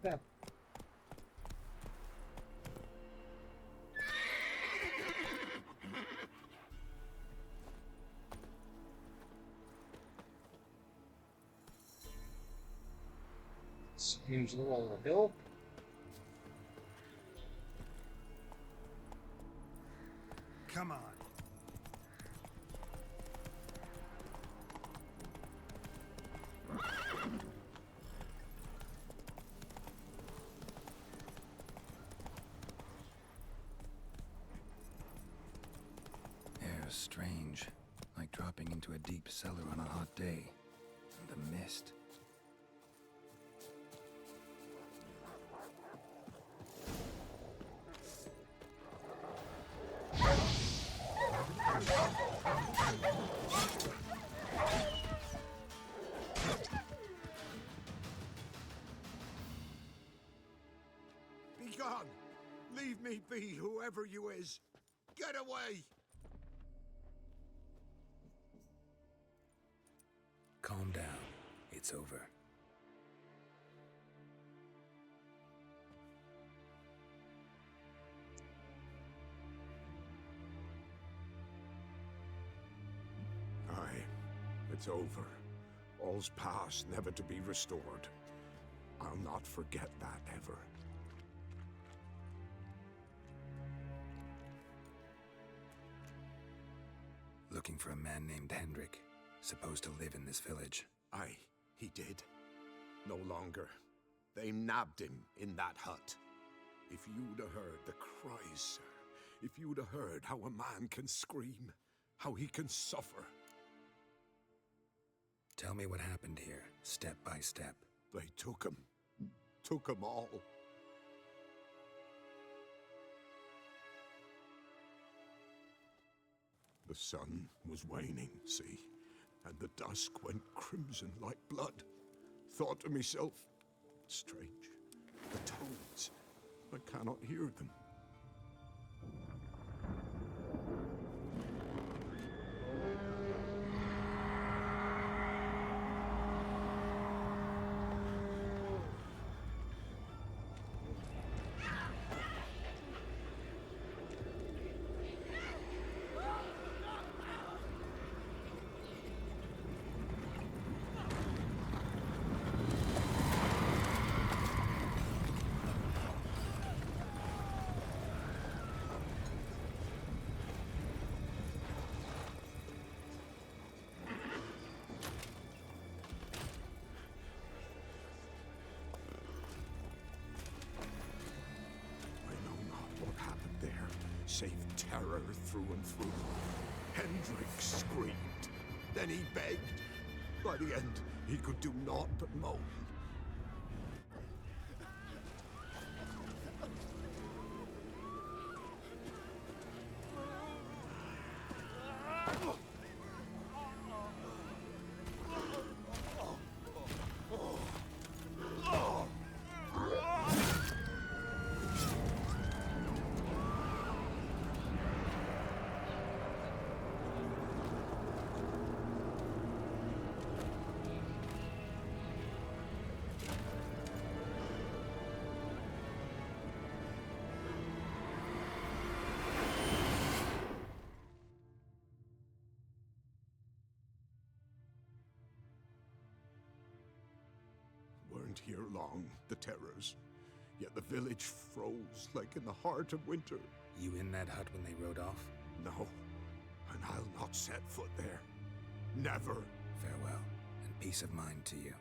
Yeah. Seems a little hill. Come on. Air's strange, like dropping into a deep cellar on a hot day. And the mist. Be gone. Leave me be, whoever you is. Get away. Calm down. It's over. Aye, it's over. All's past, never to be restored. I'll not forget that ever. Looking for a man named Hendrik, supposed to live in this village. Aye, he did. No longer. They nabbed him in that hut. If you'd have heard the cries, sir. If you'd have heard how a man can scream, how he can suffer. Tell me what happened here, step by step. They took him. Took him all. The sun was waning, see? And the dusk went crimson like blood. Thought to myself, strange, the toads, I cannot hear them. Save terror through and through. Hendrik screamed. Then he begged. By the end, he could do naught but moan. wasn't here long, the terrors. Yet the village froze like in the heart of winter. You in that hut when they rode off? No, and I'll not set foot there. Never. Farewell, and peace of mind to you.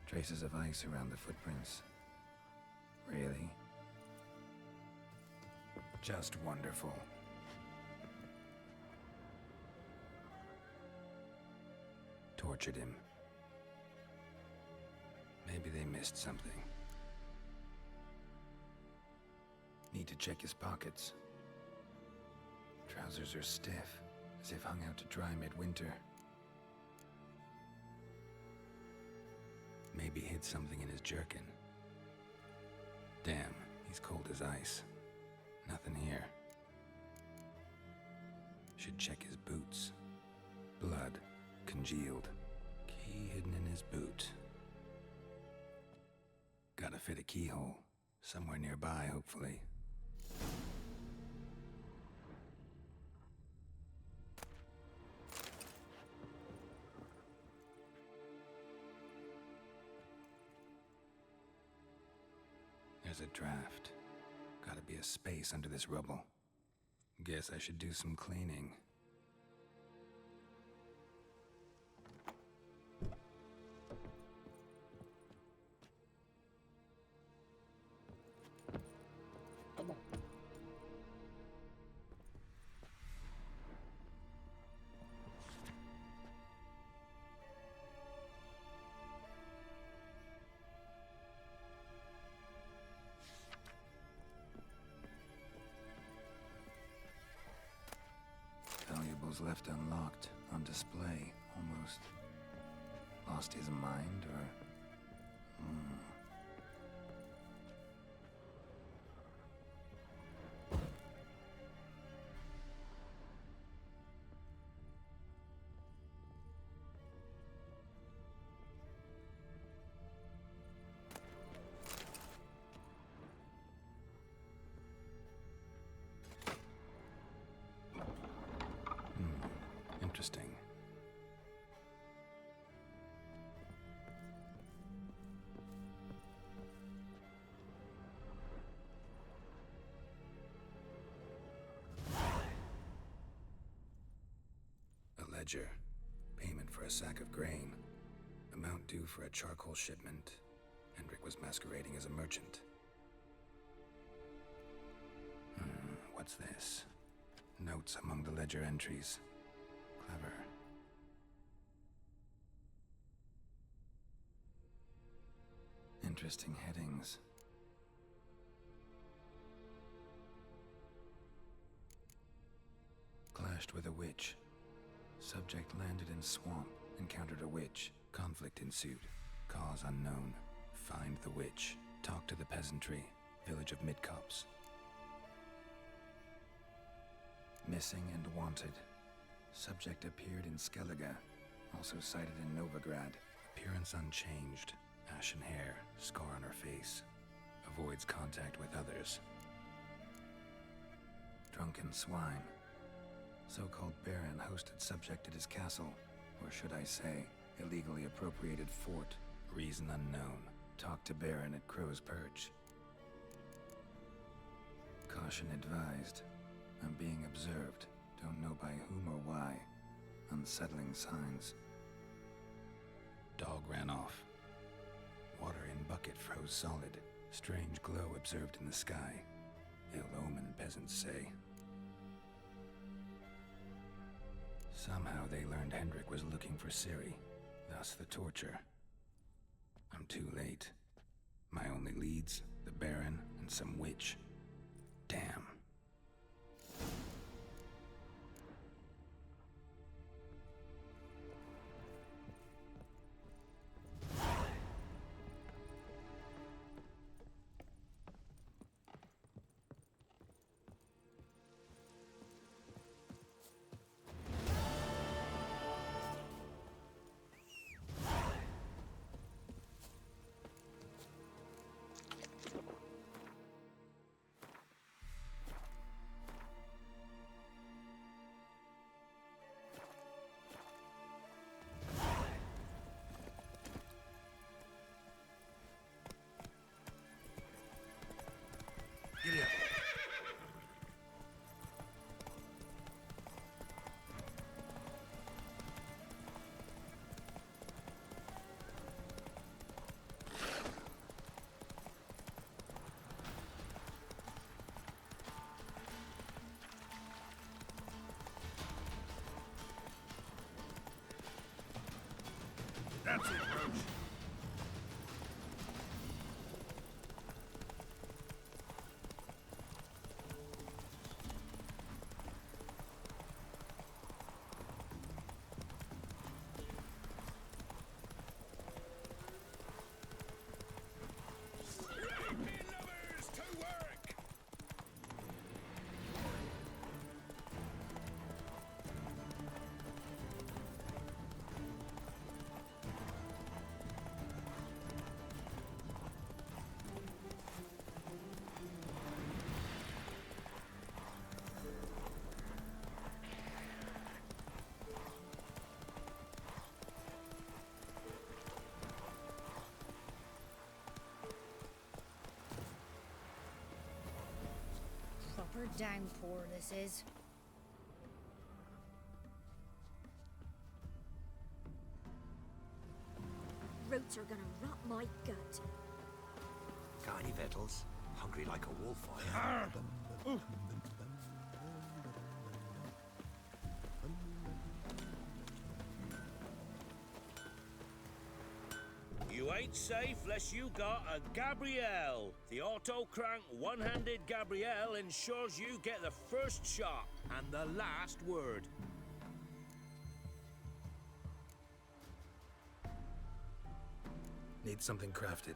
Traces of ice around the footprints. Really? Just wonderful. Tortured him. Maybe they missed something. Need to check his pockets. Trousers are stiff, as if hung out to dry midwinter. Maybe hid something in his jerkin. Damn, he's cold as ice. Nothing here. Should check his boots. Blood, congealed. Key hidden in his boot. Gotta fit a keyhole. Somewhere nearby, hopefully. There's a draft. Gotta be a space under this rubble. Guess I should do some cleaning. Come on. Valuables left unlocked, on display, almost. Lost his mind, or... Interesting. A ledger. Payment for a sack of grain. Amount due for a charcoal shipment. Hendrik was masquerading as a merchant. What's this? Notes among the ledger entries. Clever. Interesting headings. Clashed with a witch. Subject landed in swamp, encountered a witch. Conflict ensued. Cause unknown. Find the witch. Talk to the peasantry. Village of Midcopse. Missing and wanted. Subject appeared in Skellige, also sighted in Novigrad. Appearance unchanged. Ashen hair, scar on her face. Avoids contact with others. Drunken swine. So-called baron hosted subject at his castle, or should I say, illegally appropriated fort. Reason unknown. Talk to baron at Crow's Perch. Caution advised. I'm being observed. Don't know by whom or why. Unsettling signs. Dog ran off. Water in bucket froze solid. Strange glow observed in the sky. Ill omen, peasants say. Somehow they learned Hendrik was looking for Ciri, thus the torture. I'm too late. My only leads, the Baron and some witch. Damn. proper downpour, this is. Roots are gonna rot my gut. Got any victuals? Hungry like a wolf, I am. You ain't safe less you got a Gabrielle. The auto-crank one-handed Gabrielle ensures you get the first shot and the last word. Need something crafted.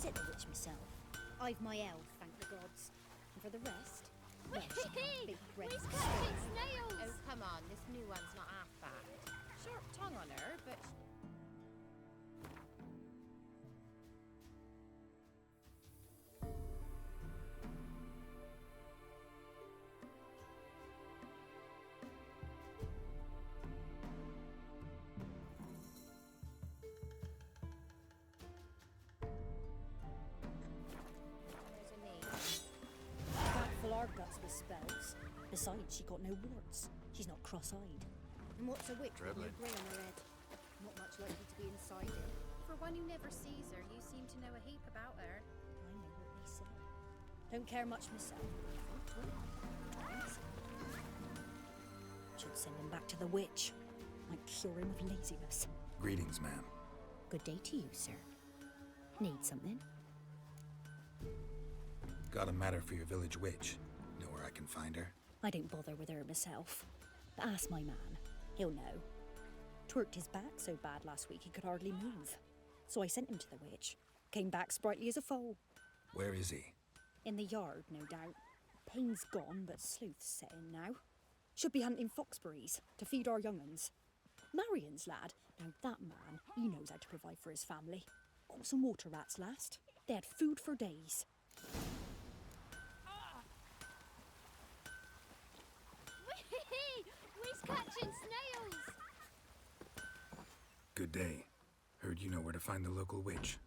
visit the witch myself. I've my elf, thank the gods. And for the rest, well, she can't beat Greg's snails! Oh, come on, this new one's not half bad. Sharp tongue on her, but... Our guts with spells. Besides, she got no warts. She's not cross-eyed. And what's a witch with no grey on her head? Not much likely to be inside it. For one who never sees her, you seem to know a heap about her. I know what they say. Don't care much myself. Should send him back to the witch. Might cure him of laziness. Greetings, ma'am. Good day to you, sir. Need something? Got a matter for your village witch. Know where I can find her? I don't bother with her myself. But ask my man. He'll know. Twerked his back so bad last week he could hardly move. So I sent him to the witch. Came back sprightly as a foal. Where is he? In the yard, no doubt. Pain's gone, but sleuth's set in now. Should be hunting foxberries to feed our young'uns. Marion's lad. Now that man, he knows how to provide for his family. Got some water rats last. They had food for days. We's catching snails! Good day. Heard you know where to find the local witch.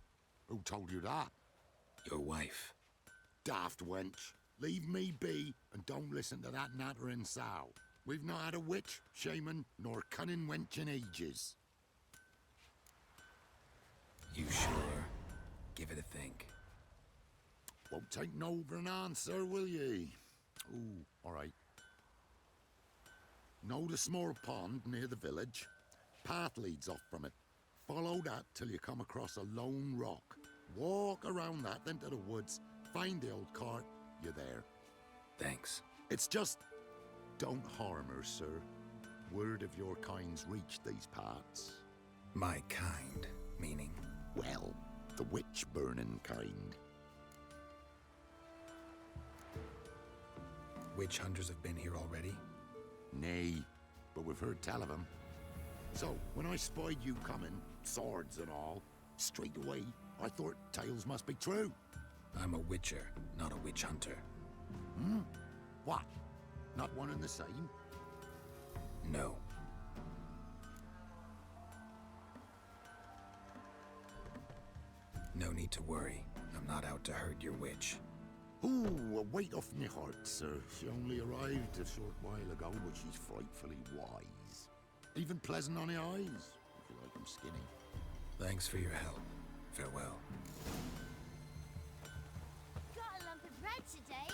Who told you that? Your wife. Daft wench. Leave me be and don't listen to that nattering sow. We've not had a witch, shaman, nor cunning wench in ages. You sure? Give it a think. Won't take no for an answer, will ye? Ooh, all right. Know the small pond near the village? Path leads off from it. Follow that till you come across a lone rock. Walk around that, then to the woods. Find the old cart. You're there. Thanks. It's just... don't harm her, sir. Word of your kind's reached these parts. My kind, meaning? Well, the witch-burning kind. Witch hunters have been here already? Nay, but we've heard tell of 'em. So, when I spied you coming, swords and all, straight away, I thought tales must be true. I'm a witcher, not a witch hunter. Hmm? What? Not one and the same? No. No need to worry. I'm not out to hurt your witch. Ooh, a weight off me heart, sir. She only arrived a short while ago, but she's frightfully wise. Even pleasant on the eyes, if you like 'em skinny. Thanks for your help. Farewell. Got a lump of bread today?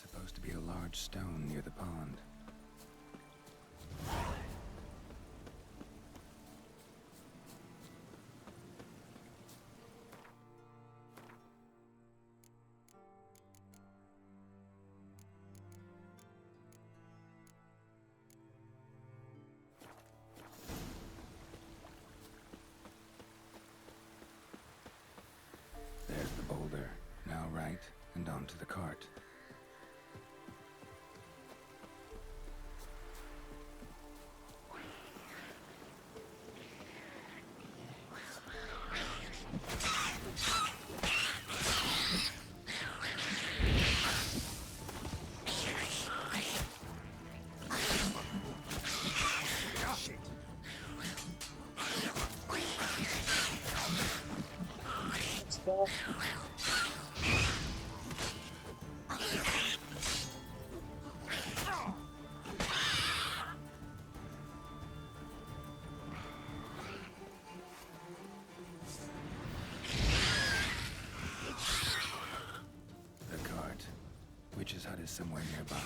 Supposed to be a large stone near the pond. There's the boulder. Now right, and onto the cart. The cart. Witch's hut is somewhere nearby.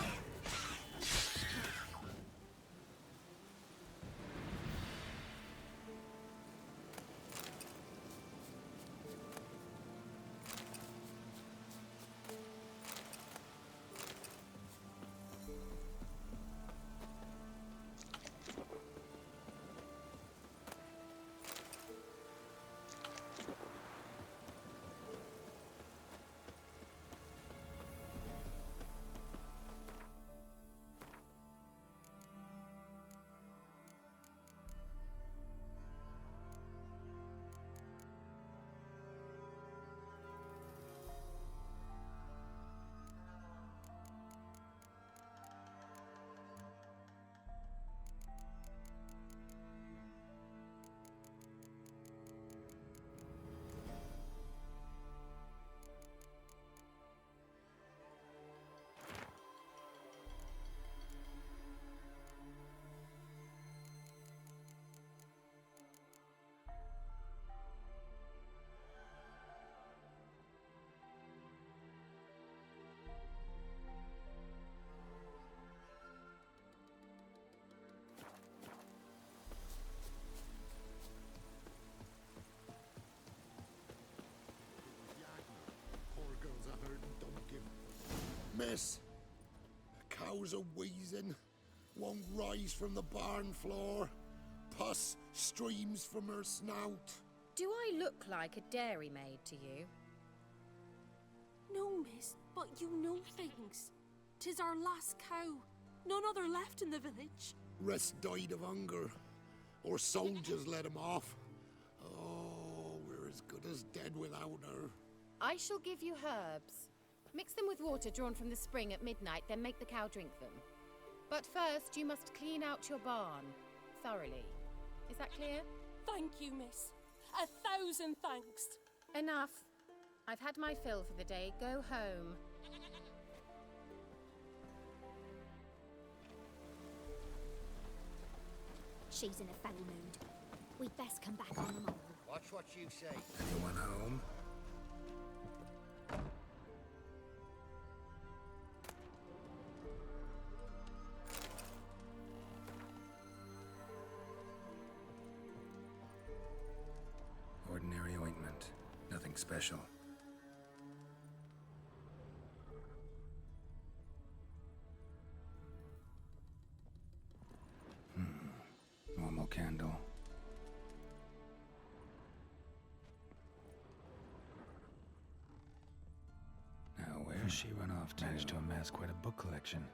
miss. The cows are wheezing, won't rise from the barn floor. Pus streams from her snout. Do I look like a dairymaid to you? No, miss, but you know things. 'Tis our last cow. None other left in the village. Rest died of hunger, or soldiers let him off. Oh, we're as good as dead without her. I shall give you herbs. Mix them with water drawn from the spring at midnight, then make the cow drink them. But first, you must clean out your barn thoroughly. Is that clear? Thank you, miss. 1,000 thanks. Enough. I've had my fill for the day. Go home. She's in a foul mood. We'd best come back on them all. Watch what you say. Anyone home? Ordinary ointment. Nothing special. Normal candle. Now, where's she run off to? Managed to amass quite a book collection.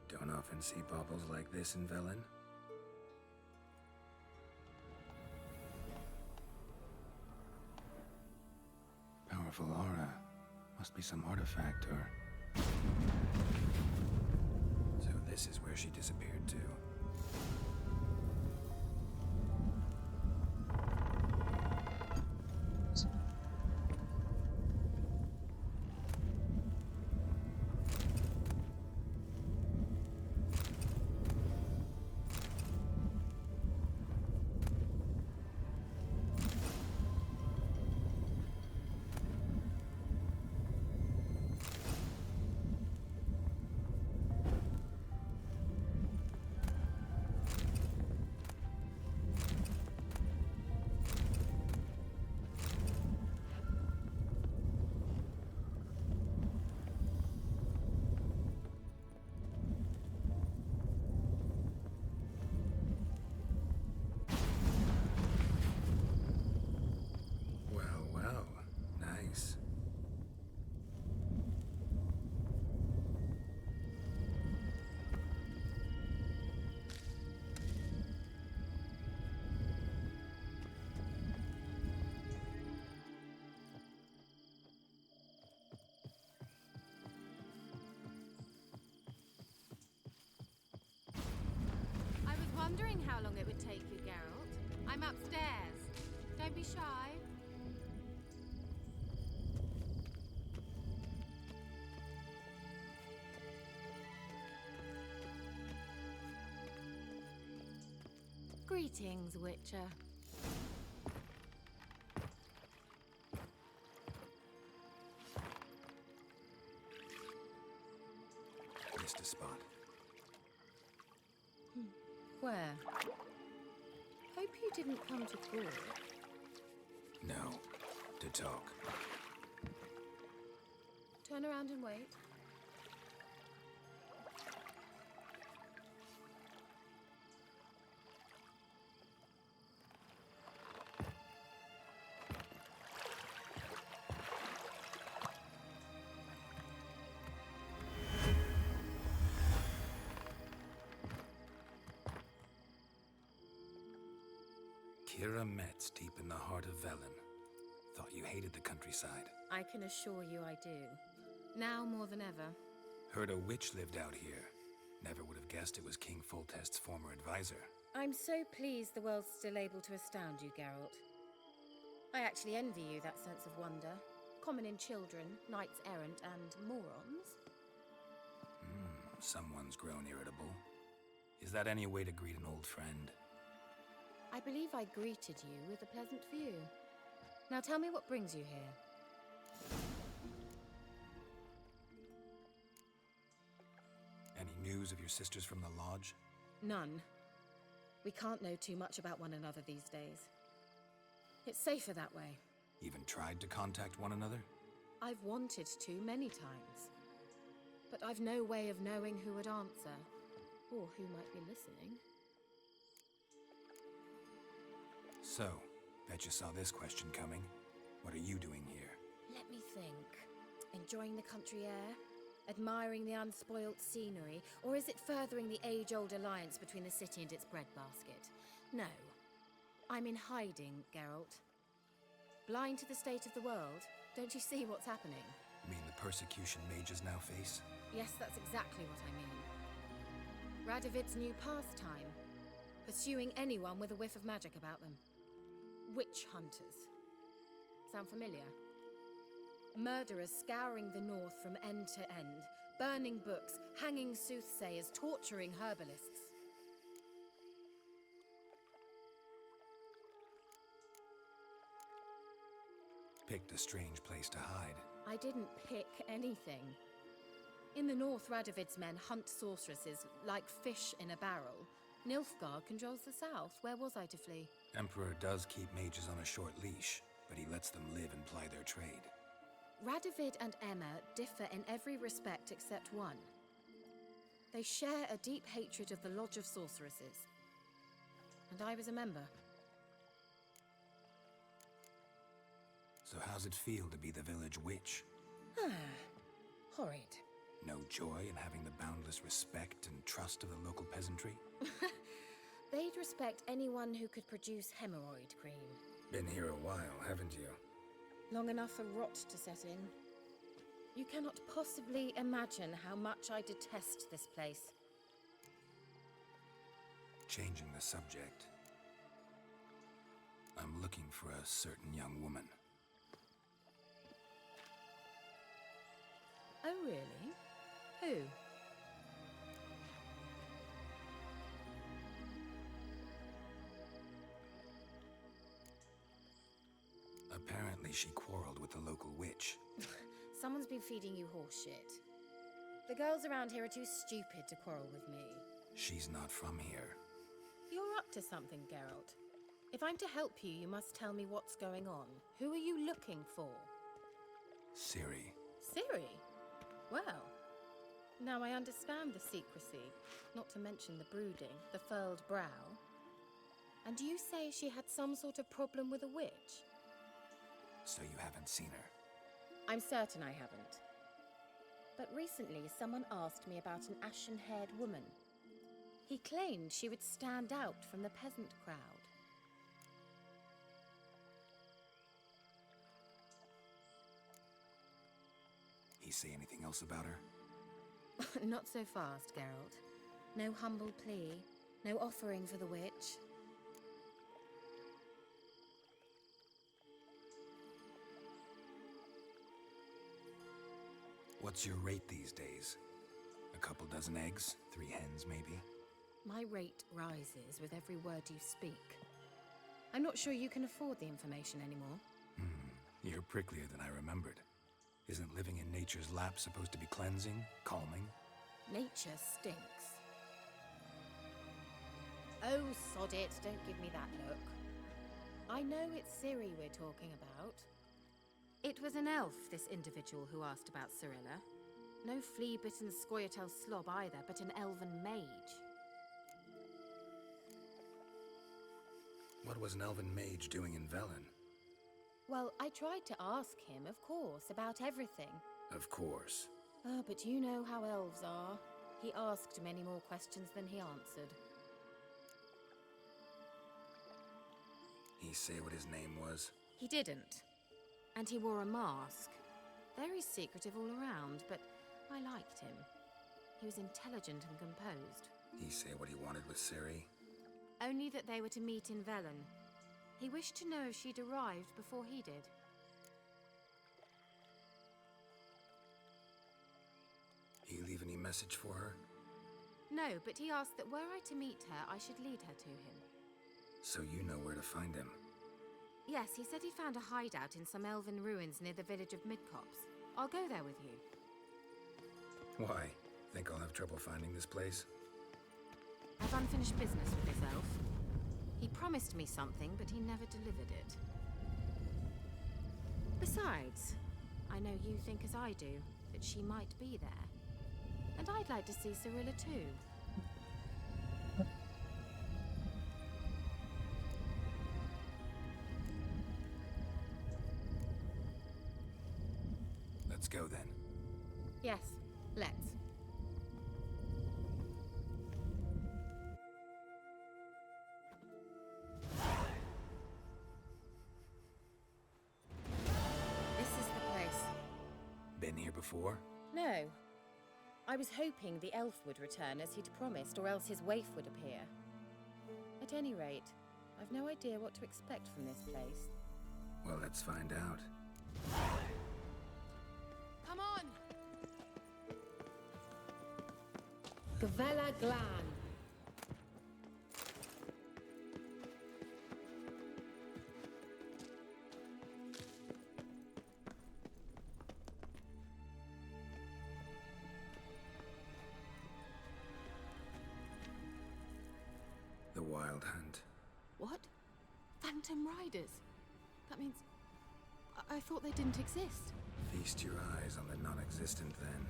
Don't often see baubles like this in Velen. Powerful aura. Must be some artifact or... So this is where she disappeared to. Wondering how long it would take you, Geralt. I'm upstairs. Don't be shy. Greetings, Witcher. Missed a spot. Where? Hope you didn't come to Gaul. No. To talk. Turn around and wait. Kira Metz, deep in the heart of Velen. Thought you hated the countryside. I can assure you I do. Now more than ever. Heard a witch lived out here. Never would have guessed it was King Foltest's former advisor. I'm so pleased the world's still able to astound you, Geralt. I actually envy you that sense of wonder. Common in children, knights errant, and morons. Someone's grown irritable. Is that any way to greet an old friend? I believe I greeted you with a pleasant view. Now tell me what brings you here. news of your sisters from the lodge? None. We can't know too much about one another these days. It's safer that way. Even tried to contact one another? I've wanted to many times. But I've no way of knowing who would answer, or who might be listening. So, bet you saw this question coming. What are you doing here? Let me think. Enjoying the country air? Admiring the unspoilt scenery? Or is it furthering the age-old alliance between the city and its breadbasket? No. I'm in hiding, Geralt. Blind to the state of the world? Don't you see what's happening? You mean the persecution mages now face? Yes, that's exactly what I mean. Radovid's new pastime. Pursuing anyone with a whiff of magic about them. Witch hunters. Sound familiar? Murderers scouring the north from end to end, burning books, hanging soothsayers, torturing herbalists. Picked a strange place to hide. I didn't pick anything. In the north, Radovid's men hunt sorceresses like fish in a barrel. Nilfgaard controls the south. Where was I to flee? Emperor does keep mages on a short leash, but he lets them live and ply their trade. Radovid and Emma differ in every respect except one. They share a deep hatred of the Lodge of Sorceresses. And I was a member. So how's it feel to be the village witch? Horrid. No joy in having the boundless respect and trust of the local peasantry? They'd respect anyone who could produce hemorrhoid cream. Been here a while, haven't you? Long enough for rot to set in. You cannot possibly imagine how much I detest this place. Changing the subject. I'm looking for a certain young woman. Oh, really? Who? Apparently she quarreled with the local witch. Someone's been feeding you horseshit. The girls around here are too stupid to quarrel with me. She's not from here. You're up to something, Geralt. If I'm to help you, you must tell me what's going on. Who are you looking for? Ciri. Ciri? Well, now I understand the secrecy, not to mention the brooding, the furled brow. And you say she had some sort of problem with a witch? So you haven't seen her? I'm certain I haven't. But recently, someone asked me about an ashen-haired woman. He claimed she would stand out from the peasant crowd. He say anything else about her? Not so fast, Geralt. No humble plea, no offering for the witch. What's your rate these days? A couple dozen eggs? 3 hens, maybe? My rate rises with every word you speak. I'm not sure you can afford the information anymore. You're pricklier than I remembered. Isn't living in nature's lap supposed to be cleansing, calming? Nature stinks. Oh, sod it, don't give me that look. I know it's Ciri we're talking about. It was an elf, this individual who asked about Cirilla. No flea-bitten Scoia'tael slob either, but an elven mage. What was an elven mage doing in Velen? Well, I tried to ask him, of course, about everything. Of course. Oh, but you know how elves are. He asked many more questions than he answered. He say what his name was? He didn't. And he wore a mask. Very secretive all around, but I liked him. He was intelligent and composed. He say what he wanted with Ciri? Only that they were to meet in Velen. He wished to know if she'd arrived before he did. He leave any message for her? No, but he asked that were I to meet her, I should lead her to him. So you know where to find him? Yes, he said he found a hideout in some elven ruins near the village of Midcopse. I'll go there with you. Why? Think I'll have trouble finding this place? I've unfinished business with this elf. He promised me something, but he never delivered it. Besides, I know you think as I do, that she might be there. And I'd like to see Cirilla too. Let's go then. Yes, let's. This is the place. Been here before? No. I was hoping the elf would return as he'd promised, or else his waif would appear. At any rate, I've no idea what to expect from this place. Well, let's find out. Come on! Gavella Glan. The Wild Hunt. What? Phantom Riders? That means... I thought they didn't exist. Feast your eyes on the non-existent, then.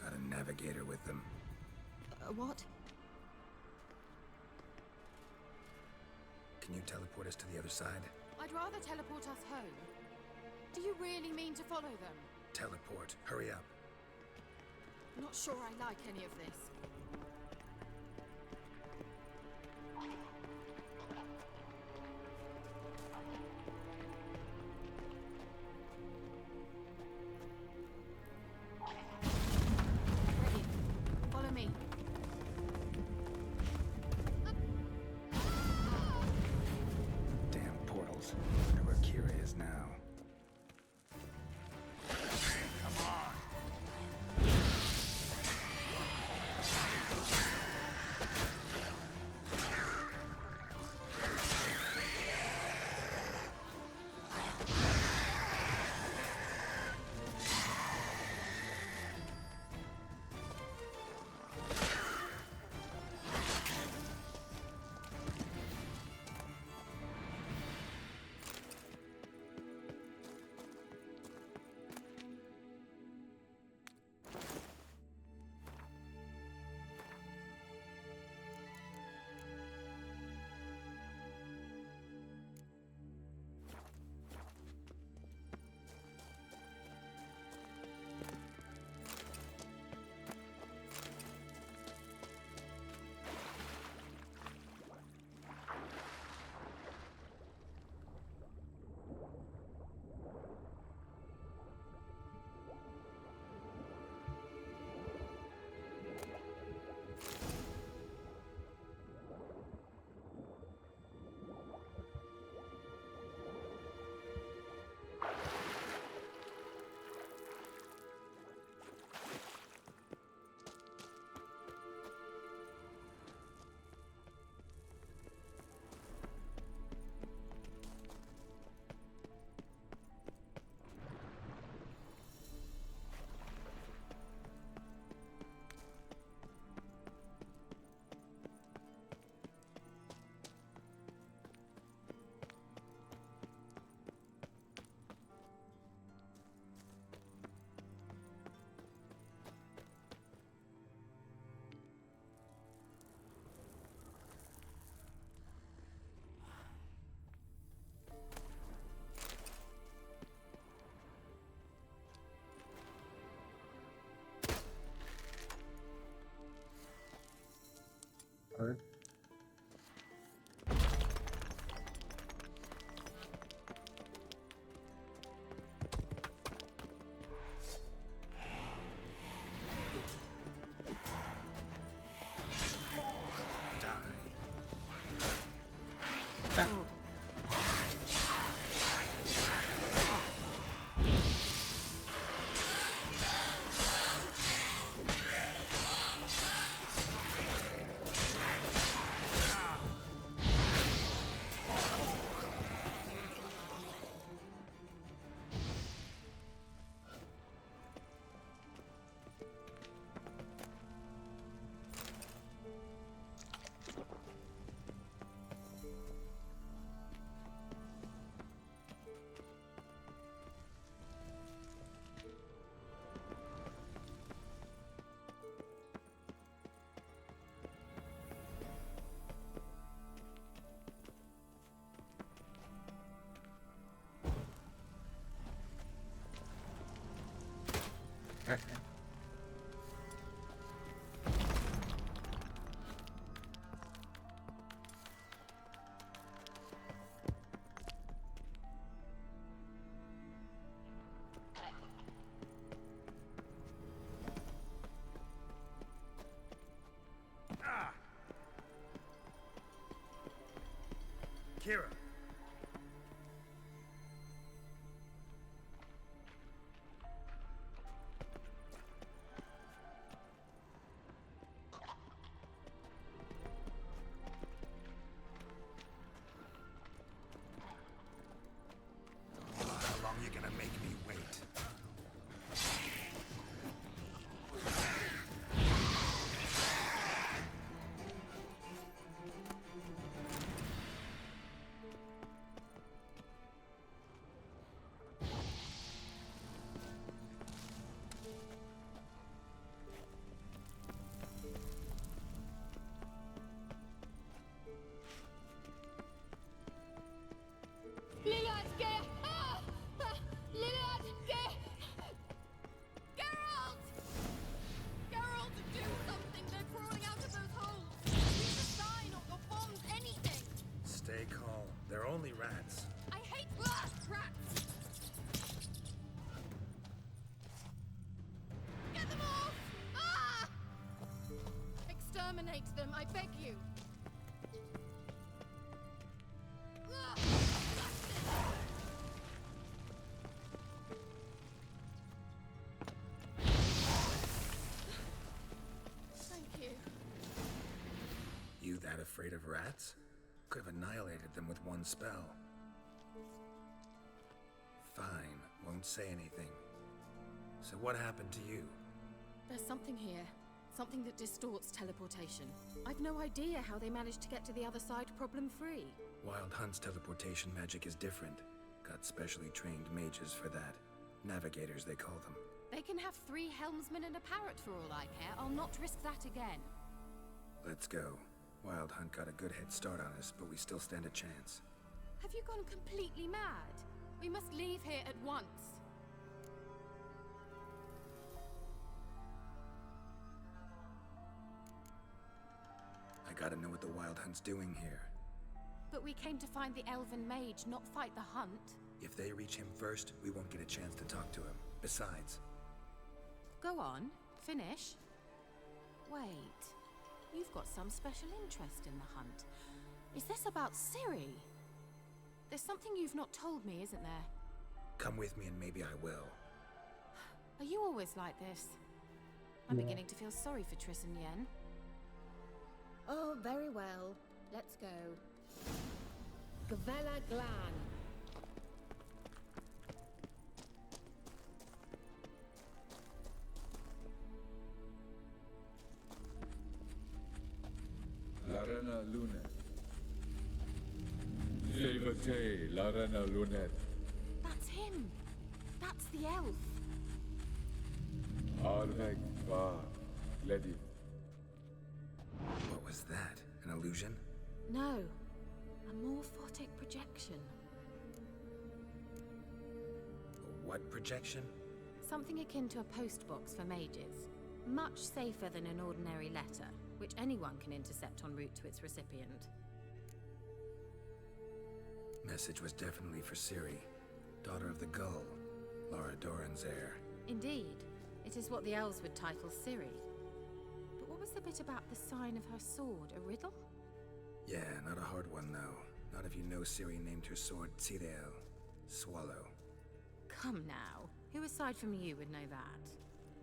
Got a navigator with them. What? Can you teleport us to the other side? I'd rather teleport us home. Do you really mean to follow them? Teleport. Hurry up. Not sure I like any of this. Ready. Follow me. Damn portals. Wonder where Kira is now. Come on. Kira. How long you gonna make me wait? Lilad, get! Ah! Ah! Lilad, get! Geralt! Geralt, do something! They're crawling out of those holes! Use a sign or bombs, anything! Stay calm. They're only rats. I hate rats! Get them off! Ah! Exterminate them, I beg you! Ah! Thank you. You that afraid of rats? Could have annihilated them with one spell. Fine, won't say anything. So what happened to you? There's something here. Something that distorts teleportation. I've no idea how they managed to get to the other side problem-free. Wild Hunt's teleportation magic is different. Got specially trained mages for that. Navigators, they call them. They can have 3 helmsmen and a parrot for all I care. I'll not risk that again. Let's go. Wild Hunt got a good head start on us, but we still stand a chance. Have you gone completely mad? We must leave here at once. I gotta know what the Wild Hunt's doing here. But we came to find the Elven Mage, not fight the hunt. If they reach him first, we won't get a chance to talk to him. Besides... Go on, finish. Wait, you've got some special interest in the hunt. Is this about Ciri? There's something you've not told me, isn't there? Come with me and maybe I will. Are you always like this? I'm beginning to feel sorry for Triss and Yen. Oh, very well. Let's go. Gavella Glan. Larena Lunet. Levate, Larena Lunet. That's him! That's the elf! Arveg Va Ledi. What was that? An illusion? No, a morphotic projection. A what projection? Something akin to a postbox for mages. Much safer than an ordinary letter, which anyone can intercept en route to its recipient. Message was definitely for Ciri, daughter of the Gull, Lara Doran's heir. Indeed, it is what the elves would title Ciri. But what was the bit about the sign of her sword? A riddle? Yeah, not a hard one though. Not if you know Ciri named her sword Tzidel, Swallow. Come now, who aside from you would know that?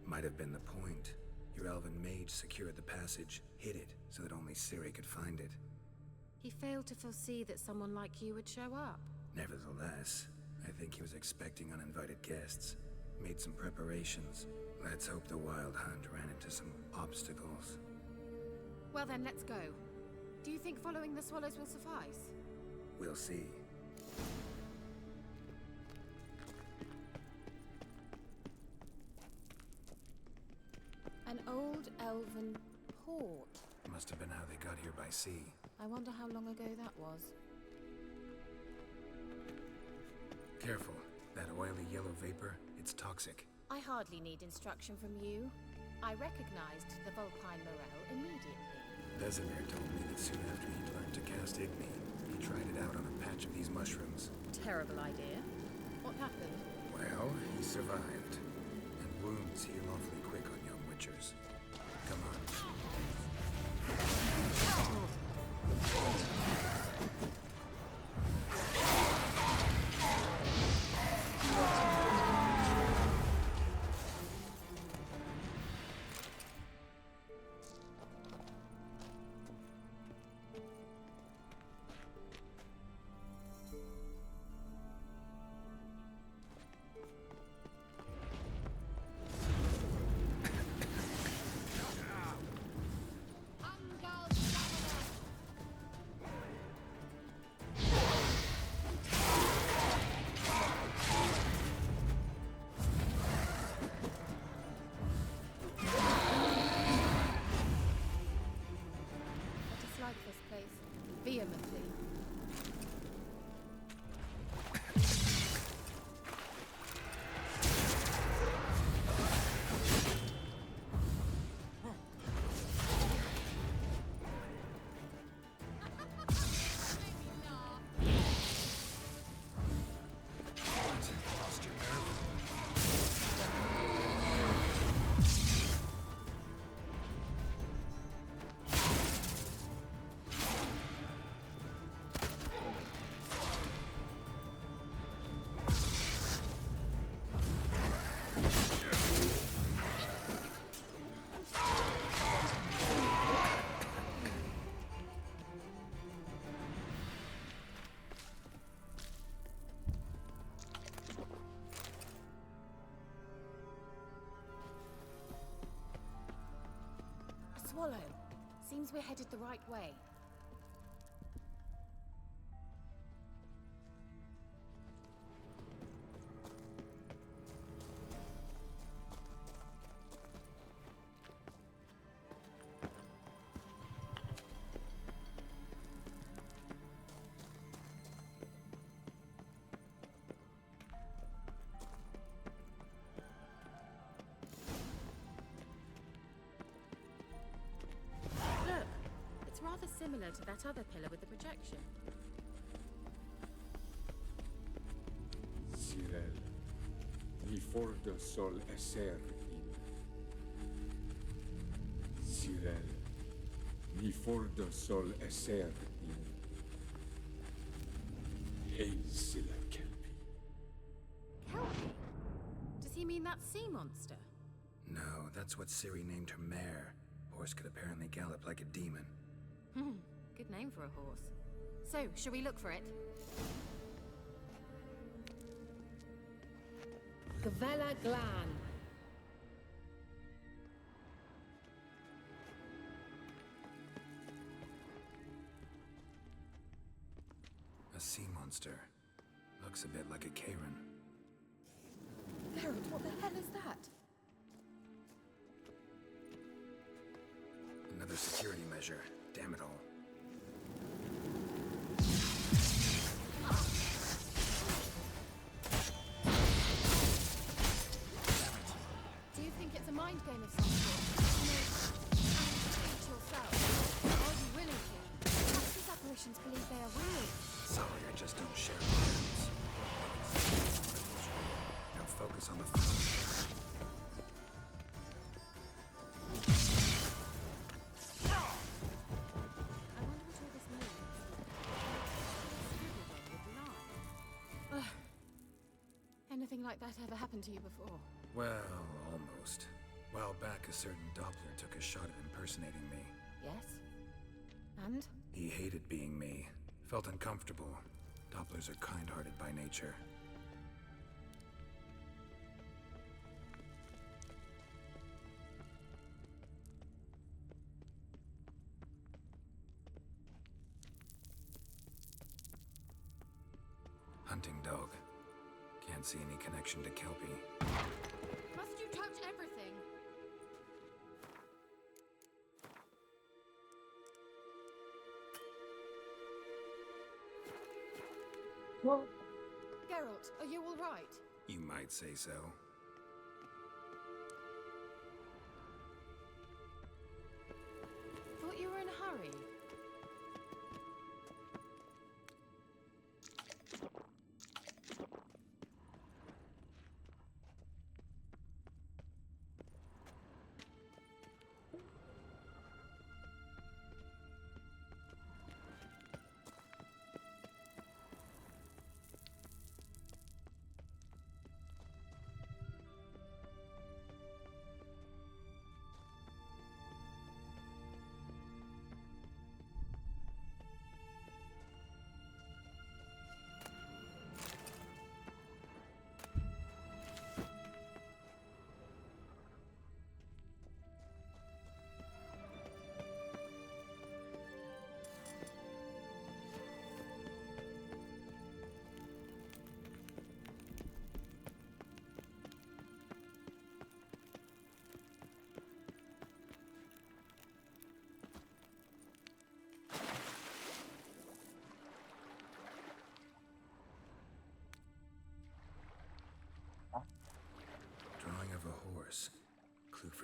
Might have been the point. Your elven mage secured the passage, hid it, so that only Ciri could find it. He failed to foresee that someone like you would show up. Nevertheless, I think he was expecting uninvited guests. Made some preparations. Let's hope the Wild Hunt ran into some obstacles. Well then, let's go. Do you think following the swallows will suffice? We'll see. An old elven port. Must have been how they got here by sea. I wonder how long ago that was. Careful. That oily yellow vapor, it's toxic. I hardly need instruction from you. I recognized the Vulpine Morel immediately. Vesemir told me that soon after he'd learned to cast Igni, he tried it out on a patch of these mushrooms. Terrible idea. What happened? Well, he survived. And wounds heal awfully quick on young witchers. Come on. Vehemently. Swallow. Seems we're headed the right way. Rather similar to that other pillar with the projection. Cyril, ni fordo sol esser in. Cyril, ni fordo sol esser in. Hail Silla Kelpie. Kelpie? Does he mean that sea monster? No, that's what Ciri named her mare. Horse could apparently gallop like a demon. Good name for a horse. So, shall we look for it? Gavella Glan. A sea monster. Looks a bit like a Karen. Geralt, what the hell is that? Another security measure. Damn it all. Do you think it's a mind game of some sort? You know, yourself. Are you willing to? Perhaps these apparitions believe they are real. Sorry, I just don't share plans. Now focus on the phone. Anything like that ever happened to you before? Well, almost. A while back, a certain Doppler took a shot at impersonating me. Yes? And? He hated being me. Felt uncomfortable. Dopplers are kind-hearted by nature. Hunting dog. Can't see any connection to Kelpie. Must you touch everything? What? Geralt, are you all right? You might say so.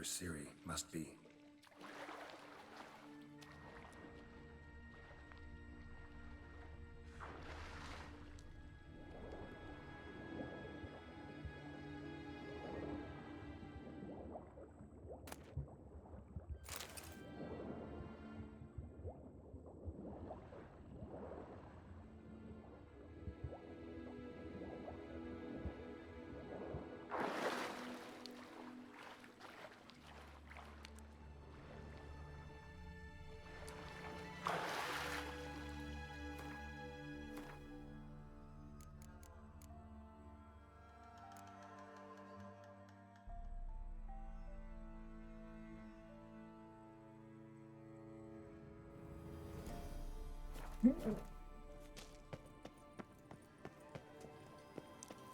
for Ciri, must be.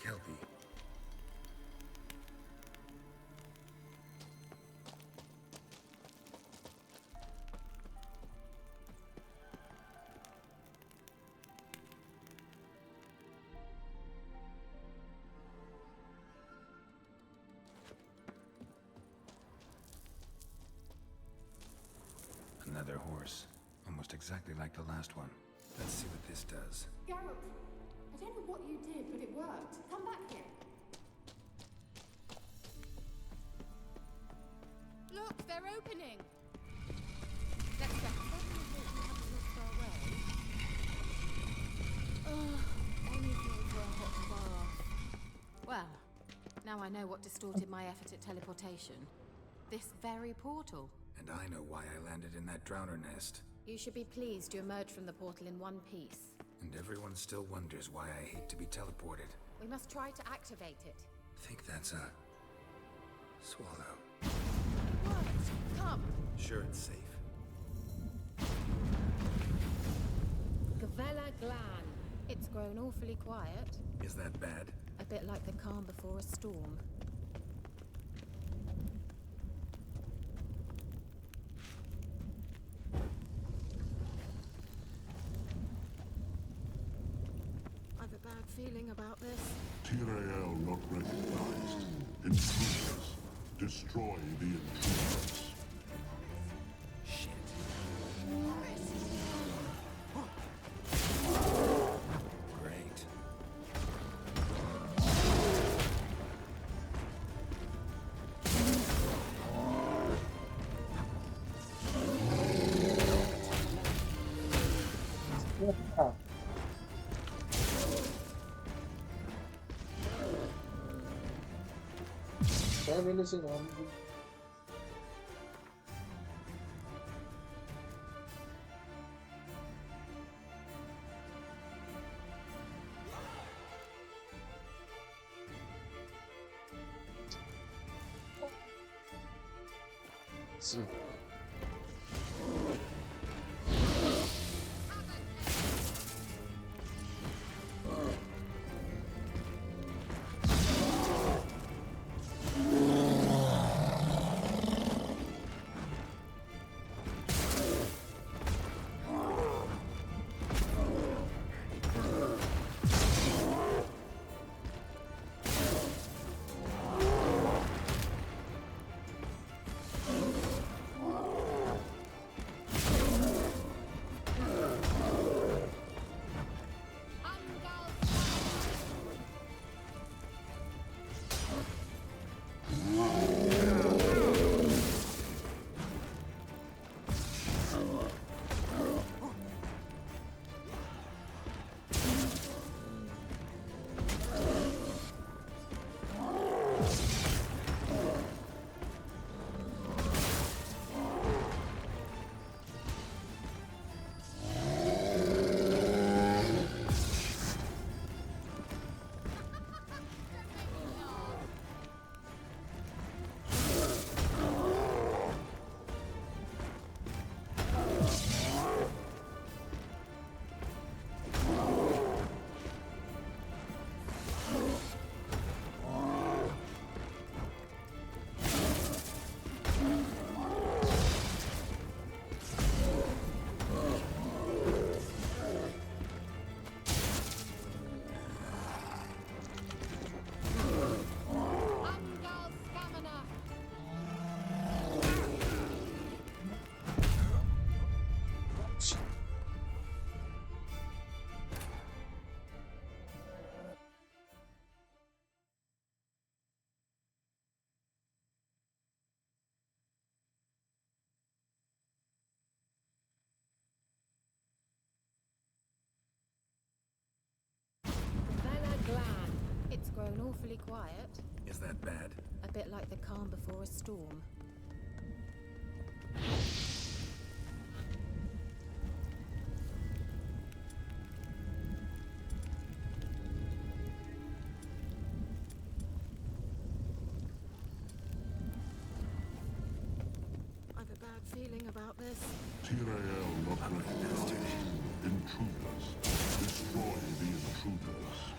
Kelpie. Another horse. Almost exactly like the last one. Let's see what this does. Geralt, I don't know what you did, but it worked. Come back here. Look, they're opening. Let's go. Anything for a hot bath. Well, now I know what distorted my effort at teleportation. This very portal. And I know why I landed in that drowner nest. You should be pleased you emerged from the portal in one piece. And everyone still wonders why I hate to be teleported. We must try to activate it. Think that's a... swallow. What? Come! Sure it's safe. Gavella Glan. It's grown awfully quiet. Is that bad? A bit like the calm before a storm. I've a bad feeling about this. Tyrael not recognized. Intruders. Destroy the intruders. Great. So. awfully quiet. Is that bad? A bit like the calm before a storm. I've a bad feeling about this. Tyrael not recognized. Intruders. Destroy the intruders.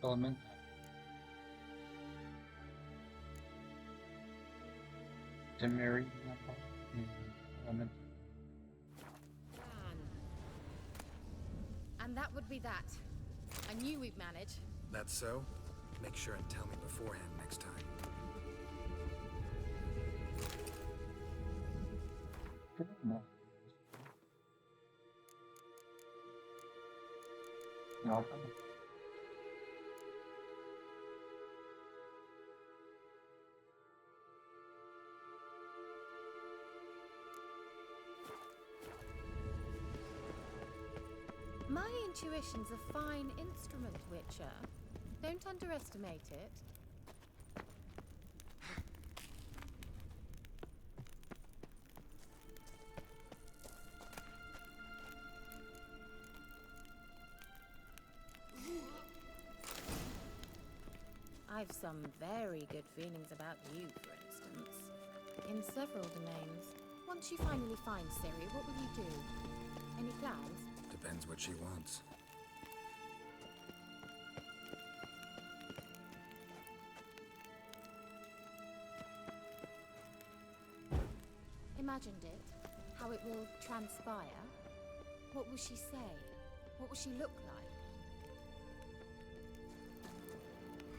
Element. Demary element. And that would be that. I knew we'd manage. That's so? Make sure and tell me beforehand next time. No. No. My intuition's a fine instrument, Witcher. Don't underestimate it. I've some very good feelings about you, for instance. In several domains. Once you finally find Ciri, what will you do? Any plans? Depends what she wants. Imagined it. How it will transpire. What will she say? What will she look like?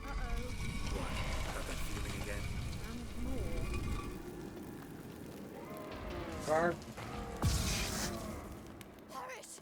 Got that feeling again? And more. Guard. Paris!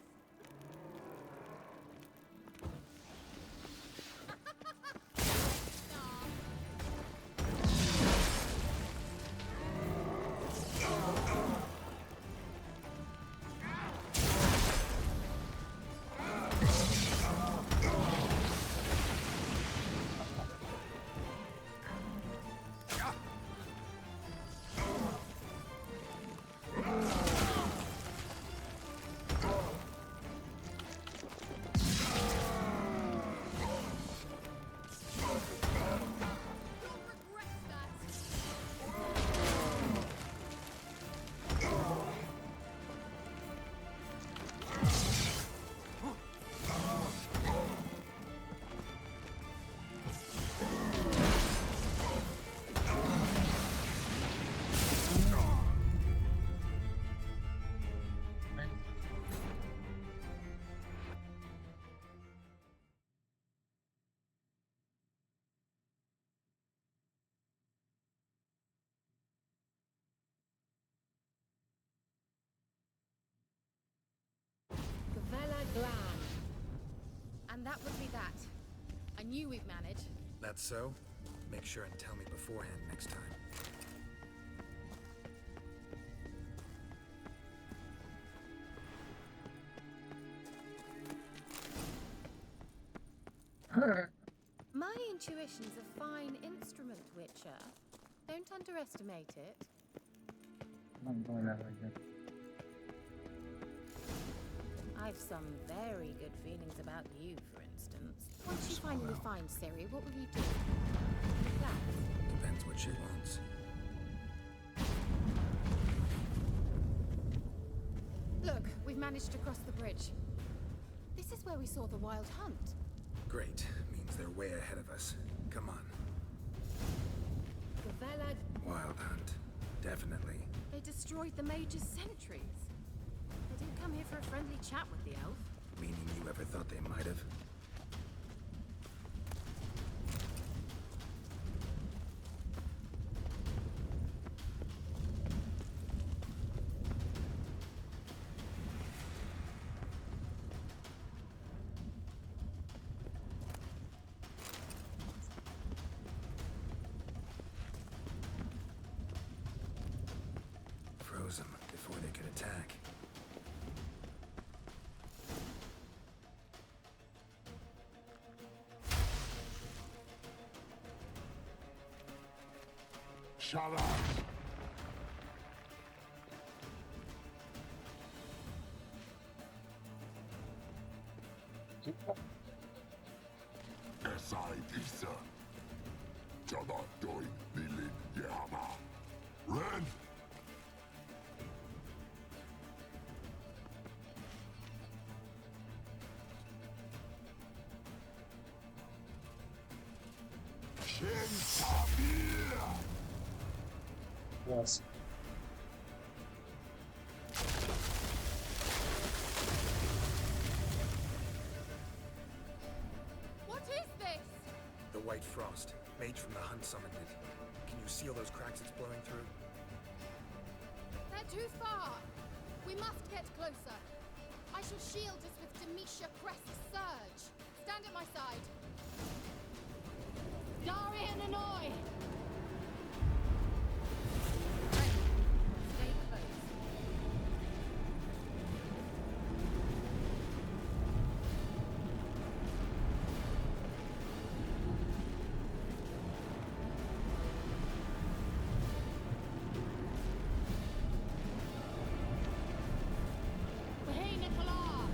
that would be that. I knew we'd manage. That's so? Make sure and tell me beforehand next time. My intuition's a fine instrument, Witcher. Don't underestimate it. I'm going that way again. I've some very good feelings about you, for instance. Once you finally find Ciri, what will you do? Any plans? Depends what she wants. Look, we've managed to cross the bridge. This is where we saw the Wild Hunt. Great. Means they're way ahead of us. Come on. The Velad... Wild Hunt. Definitely. They destroyed the Mage's sentries. They didn't come here for a friendly chat with the elf. Meaning you ever thought they might have? Froze them before they could attack. Shalas! Esai Disa. Jada Doin Nilin Yama. Ren! Shen Tabir! Yes. What is this? The White Frost. Mage from the Hunt summoned it. Can you seal those cracks it's blowing through? They're too far. We must get closer. I shall shield us with Demetia Crest's surge. Stand at my side. Darian and Annoy! Stay close. Hey, Nicola!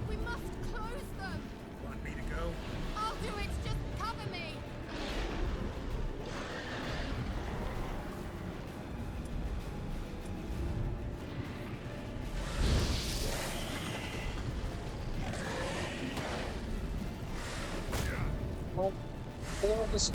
We must close them! Want me to go? I'll do it! Just cover me! Well, for this.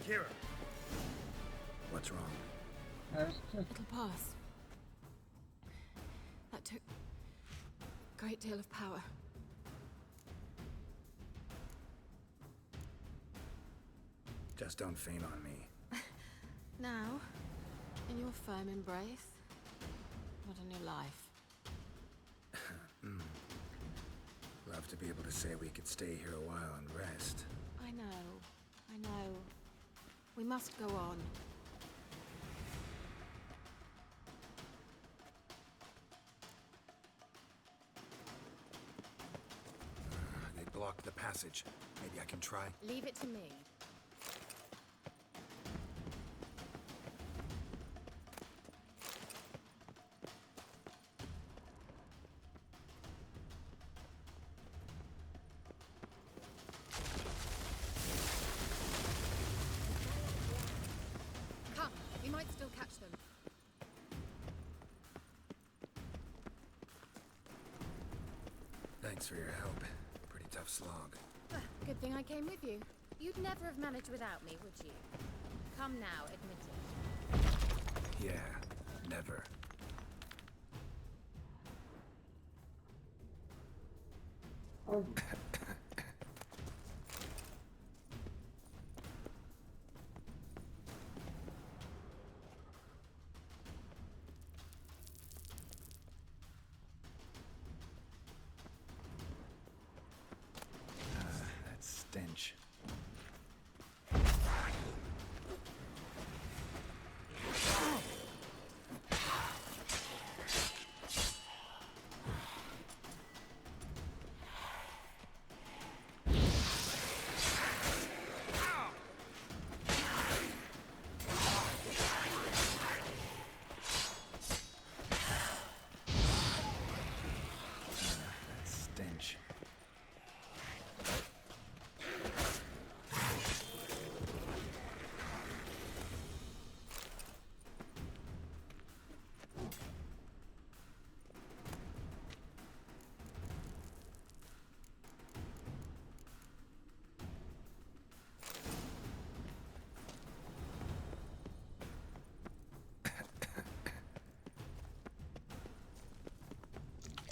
Kira. What's wrong? It'll pass. That took a great deal of power. Just don't faint on me. Now, in your firm embrace, what a new life. Love to be able to say we could stay here a while and rest. I know. We must go on. They blocked the passage. Maybe I can try. Leave it to me. Come, we might still catch them. Thanks for your help. Pretty tough slog. Good thing I came with you. You'd never have managed without me, would you? Come now, admit it. Yeah, never. That stench. Stench.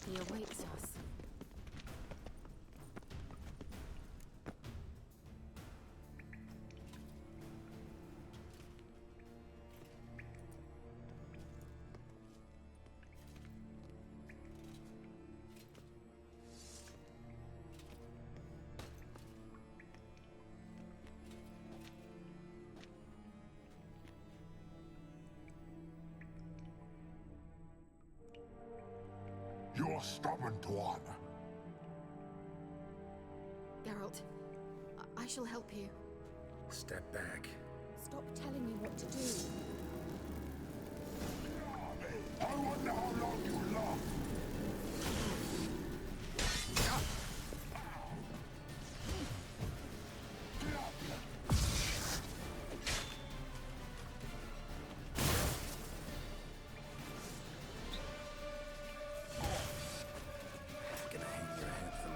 He awaits us. You're stubborn, Tuan. Geralt, I shall help you. Step back. Stop telling me what to do. I wonder how long you last. Gonna hang your head from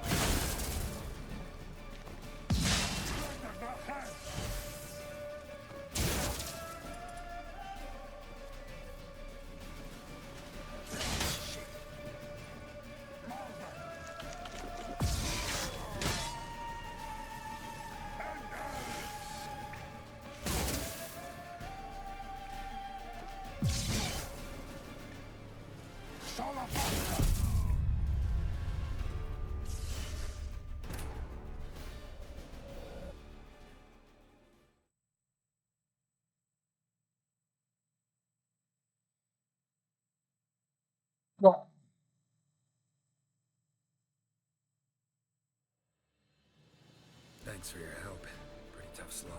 Thanks for your help. Pretty tough slog.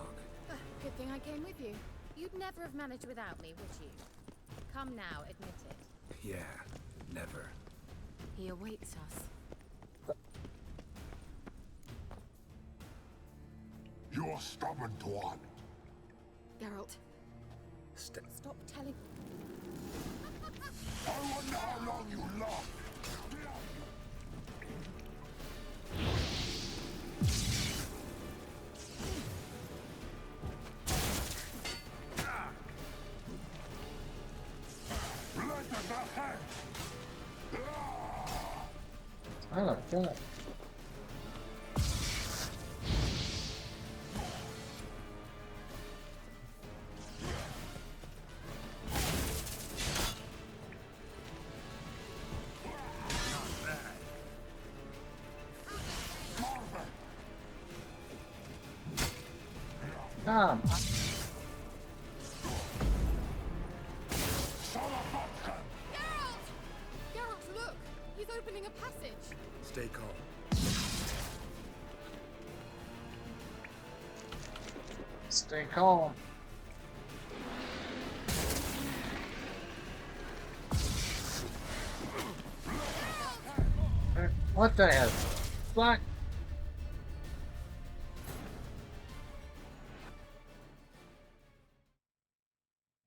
Good thing I came with you. You'd never have managed without me, would you? Come now, admit it. Yeah, never. He awaits us. You're stubborn, Tuan. Geralt, Stop telling... I wonder how long you last. God. Come. Geralt, look! He's opening a passage. Stay calm. Stay calm. What the hell? Fuck.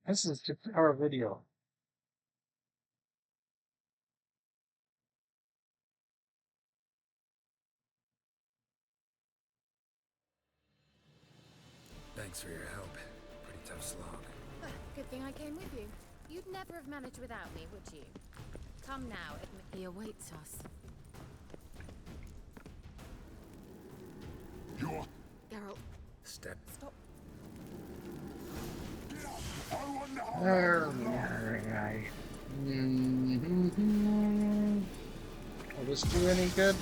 This is just our video. Thanks for your help. Pretty tough slog. Good thing I came with you. You'd never have managed without me, would you? Come now, admit he awaits us. You're... Geralt. Step. Stop. Will this do any good?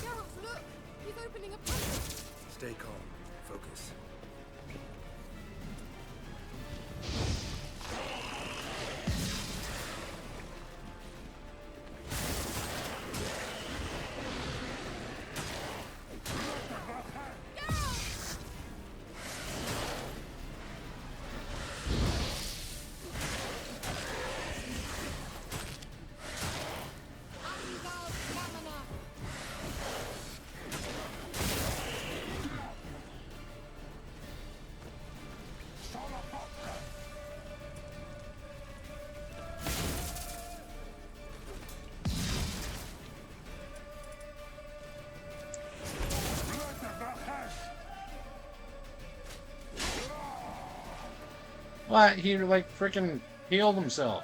Geralt, look! He's opening a passage. Stay calm. Focus. What? He like freaking healed himself.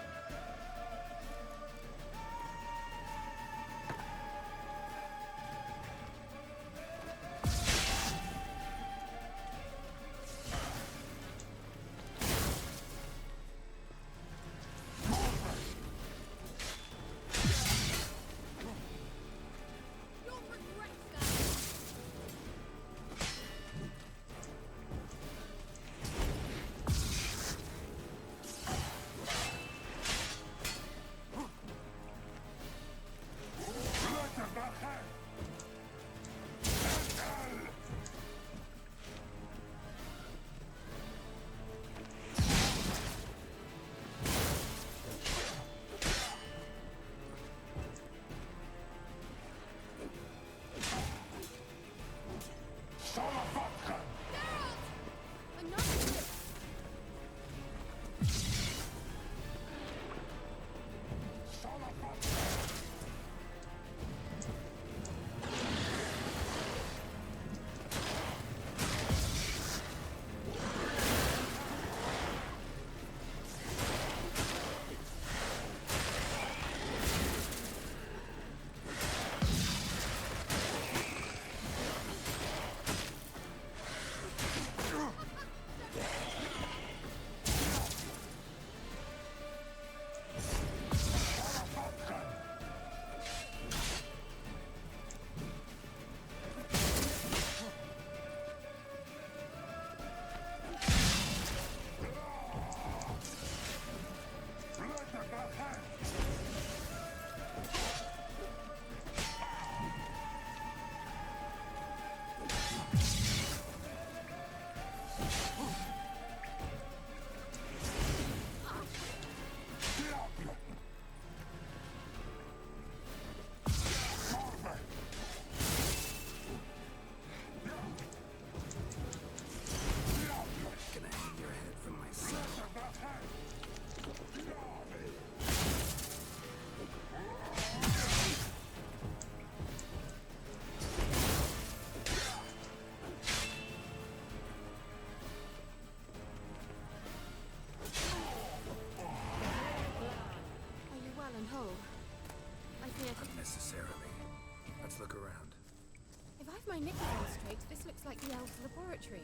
If I've my knickers on straight, this looks like the elf's laboratory.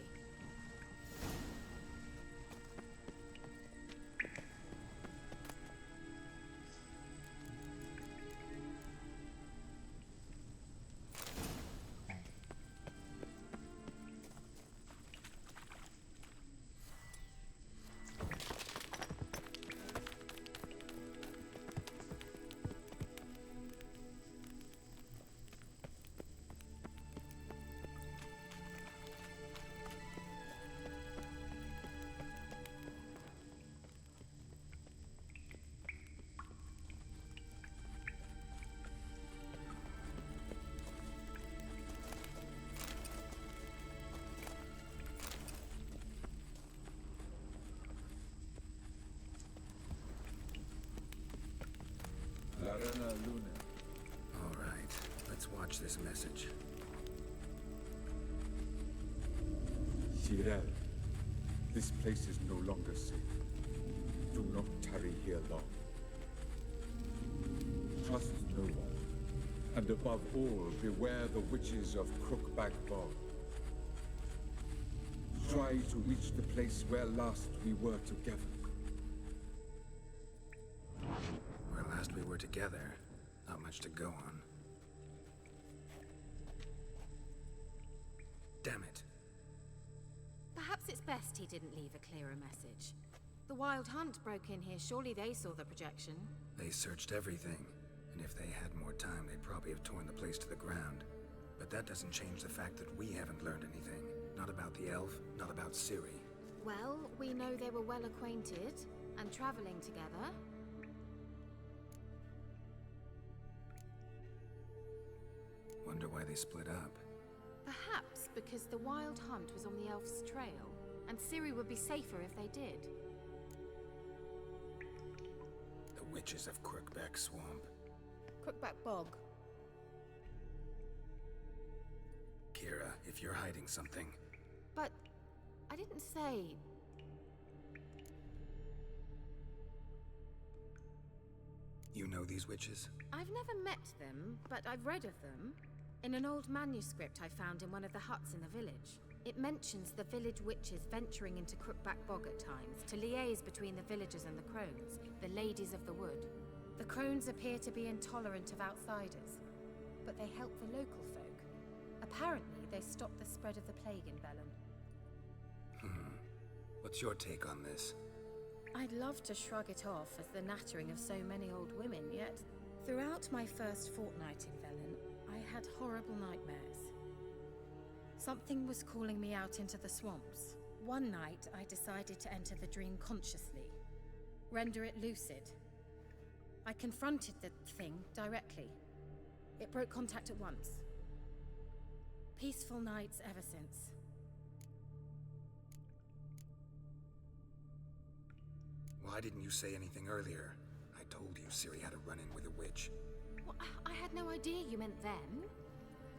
Larena Luna. All right, let's watch this message. Cyril, this place is no longer safe. Do not tarry here long. Trust no one. And above all, beware the witches of Crookback Bog. Try to reach the place where last we were together. Where last we were together, not much to go on. Damn it. Perhaps it's best he didn't leave a clearer message. The Wild Hunt broke in here. Surely they saw the projection. They searched everything, and if they had more time, they'd probably have torn the place to the ground. But that doesn't change the fact that we haven't learned anything. Not about the elf, not about Ciri. Well, we know they were well acquainted and traveling together. Wonder why they split up. Perhaps because the Wild Hunt was on the elf's trail, and Ciri would be safer if they did. The witches of Crookback Swamp. Crookback Bog. Kira, if you're hiding something... But I didn't say... You know these witches? I've never met them, but I've read of them. In an old manuscript I found in one of the huts in the village. It mentions the village witches venturing into Crookback Bog at times to liaise between the villagers and the crones, the ladies of the wood. The crones appear to be intolerant of outsiders, but they help the local folk. Apparently, they stopped the spread of the plague in Velen. What's your take on this? I'd love to shrug it off as the nattering of so many old women, yet throughout my first fortnight in Velen, I had horrible nightmares. Something was calling me out into the swamps. One night, I decided to enter the dream consciously, render it lucid. I confronted the thing directly. It broke contact at once. Peaceful nights ever since. Why didn't you say anything earlier? I told you Ciri had a run-in with a witch. Well, I had no idea you meant them.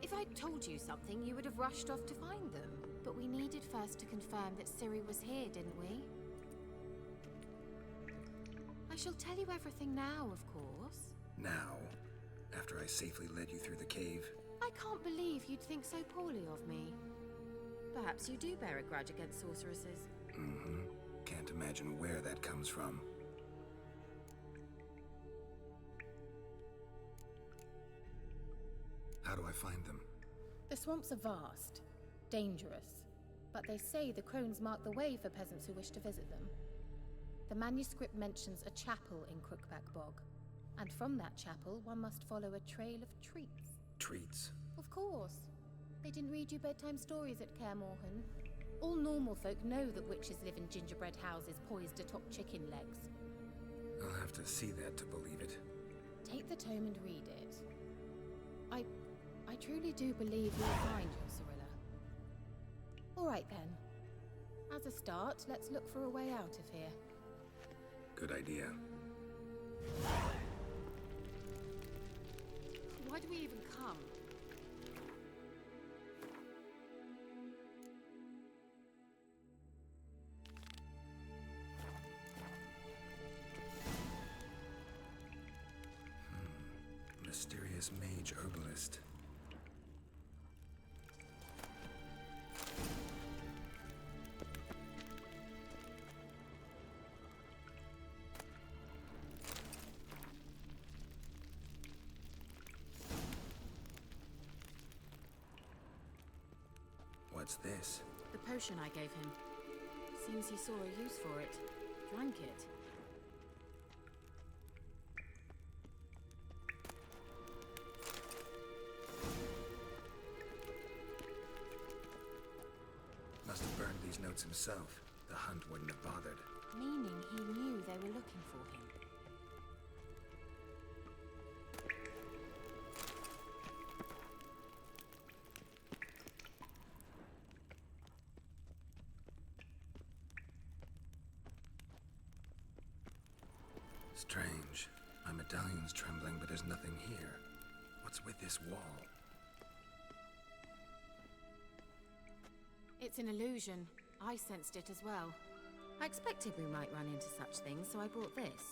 If I'd told you something, you would have rushed off to find them. But we needed first to confirm that Ciri was here, didn't we? I shall tell you everything now, of course. Now? After I safely led you through the cave? I can't believe you'd think so poorly of me. Perhaps you do bear a grudge against sorceresses. Mm-hmm. Can't imagine where that comes from. How do I find them? The swamps are vast, dangerous, but they say the crones mark the way for peasants who wish to visit them. The manuscript mentions a chapel in Crookback Bog, and from that chapel one must follow a trail of treats. Treats? Of course. They didn't read you bedtime stories at Kaer Morhen. All normal folk know that witches live in gingerbread houses poised atop chicken legs. I'll have to see that to believe it. Take the tome and read it. I truly do believe you'll find your Cyrilla. All right then. As a start, let's look for a way out of here. Good idea. Why do we even come? Mysterious mage herbalist. What's this? The potion I gave him. Seems he saw a use for it. Drank it. Must have burned these notes himself. The hunt wouldn't have bothered. Meaning he knew they were looking for him. Strange. My medallion's trembling, but there's nothing here. What's with this wall? It's an illusion. I sensed it as well. I expected we might run into such things, so I brought this.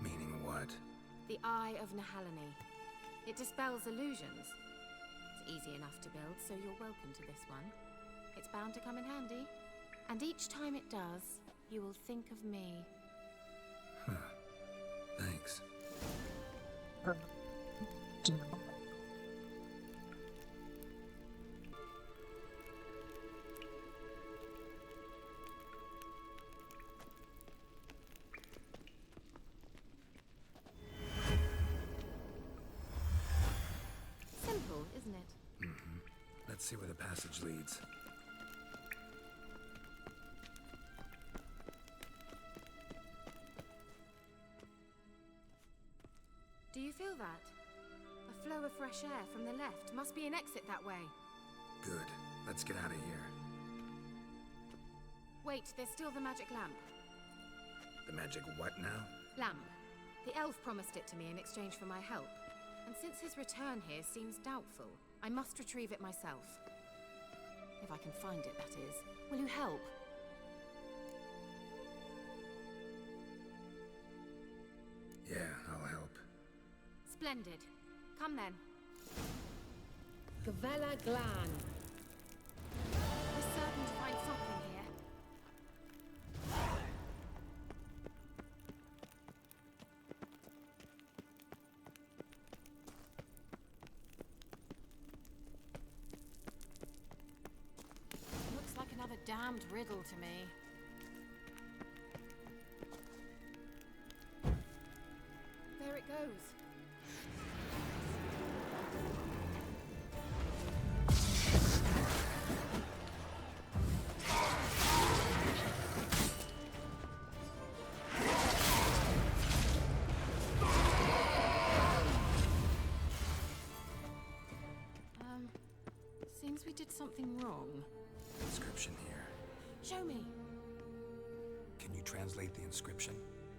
Meaning what? The Eye of Nehaleni. It dispels illusions. It's easy enough to build, so you're welcome to this one. It's bound to come in handy. And each time it does, you will think of me. Thanks. Simple, isn't it? Let's see where the passage leads. Do you feel that? A flow of fresh air from the left. Must be an exit that way. Good. Let's get out of here. Wait, there's still the magic lamp. The magic what now? Lamp. The elf promised it to me in exchange for my help. And since his return here seems doubtful, I must retrieve it myself. If I can find it, that is. Will you help? Yeah, I'll help. Splendid. Come then. Gavella Glan. We're certain to find something here. Looks like another damned riddle to me. There it goes. Seems we did something wrong. Inscription here. Show me. Can you translate the inscription?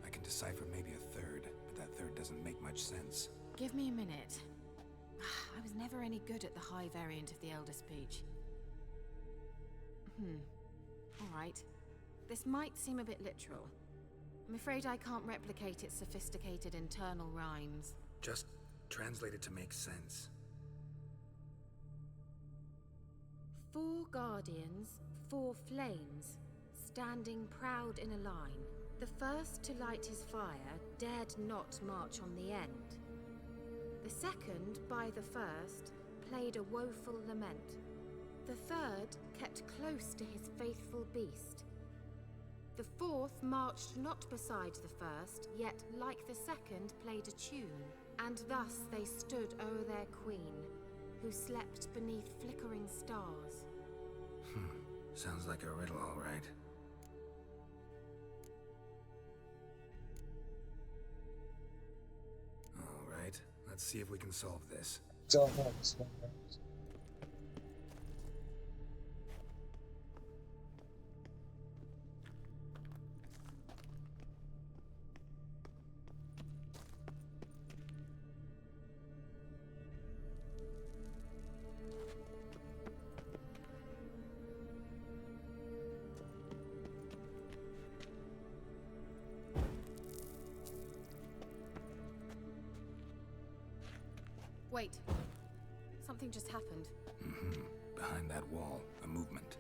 I can decipher maybe a third, but that third doesn't make much sense. Give me a minute. I was never any good at the high variant of the Elder Speech. Alright. This might seem a bit literal. I'm afraid I can't replicate its sophisticated internal rhymes. Just translate it to make sense. 4 guardians, 4 flames, standing proud in a line. The first to light his fire dared not march on the end. The second, by the first, played a woeful lament. The third kept close to his faithful beast. The fourth marched not beside the first, yet, like the second, played a tune. And thus they stood o'er their queen, who slept beneath flickering stars. Sounds like a riddle, all right. All right, let's see if we can solve this. Wait. Something just happened. Behind that wall, a movement.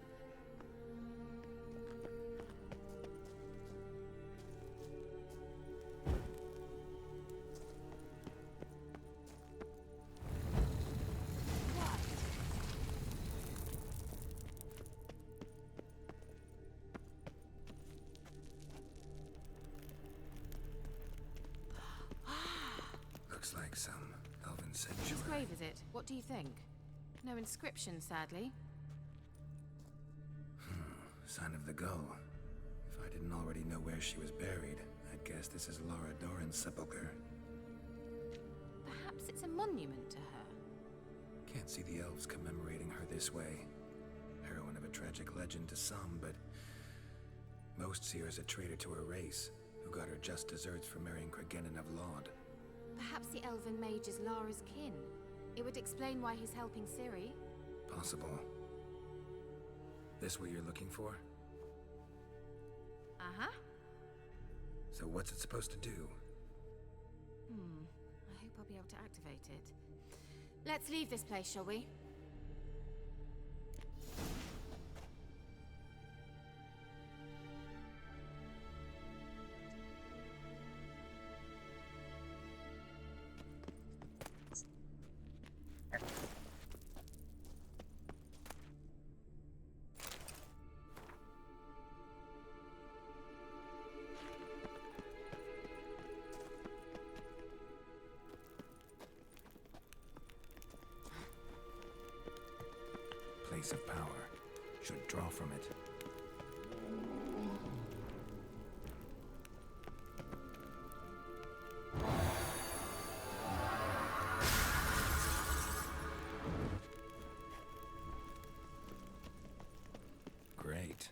like some elven Whose sanctuary. grave is it? What do you think? No inscription, sadly. Sign of the gull. If I didn't already know where she was buried, I'd guess this is Lara Doran's sepulcher. Perhaps it's a monument to her. Can't see the elves commemorating her this way. Heroine of a tragic legend to some, but most see her as a traitor to her race, who got her just deserts for marrying Cregennan of Laud. Perhaps the elven mage is Lara's kin. It would explain why he's helping Ciri. Possible. This what you're looking for? Uh-huh. So what's it supposed to do? I hope I'll be able to activate it. Let's leave this place, shall we? Place of power. Should draw from it. Great.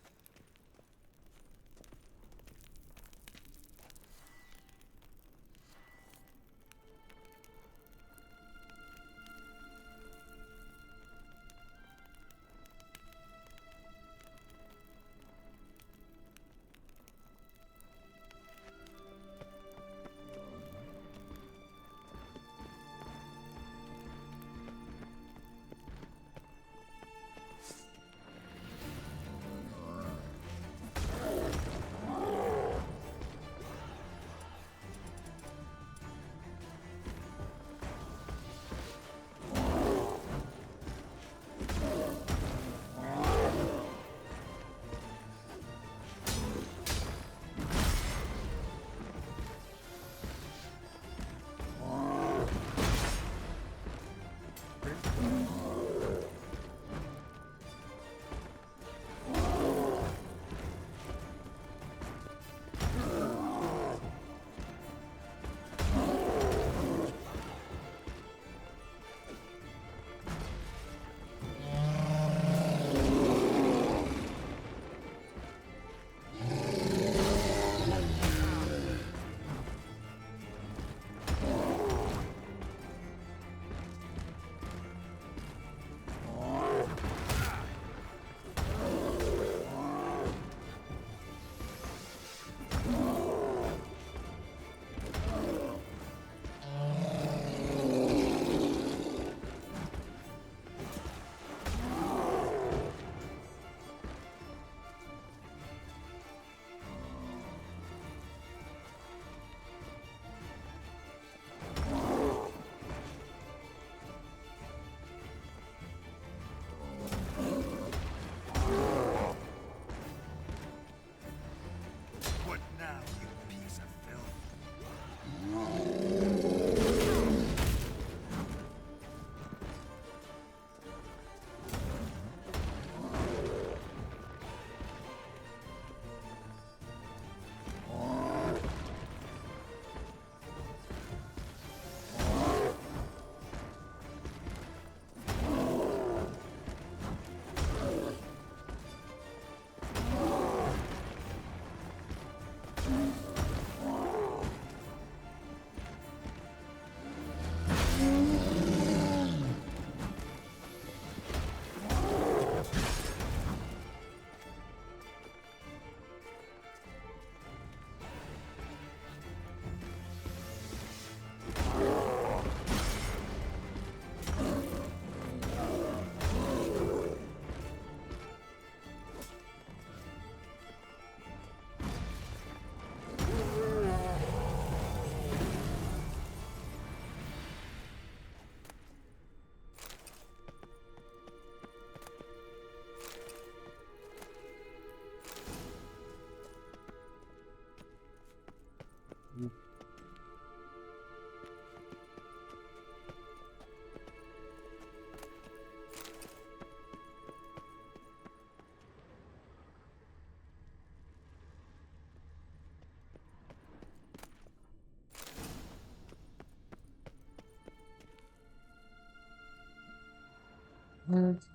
Medallion's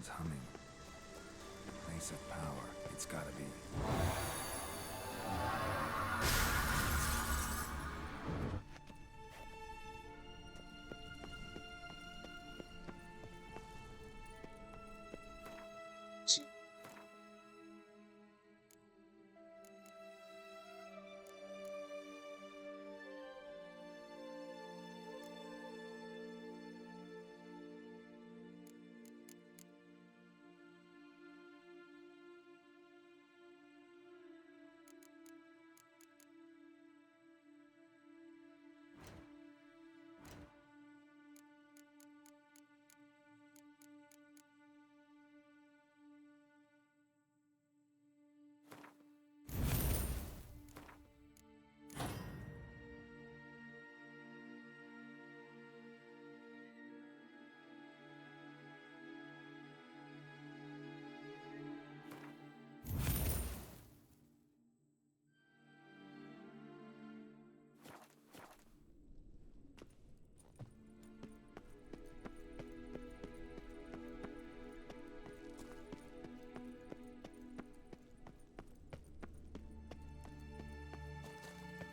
humming. Place of power. It's gotta be.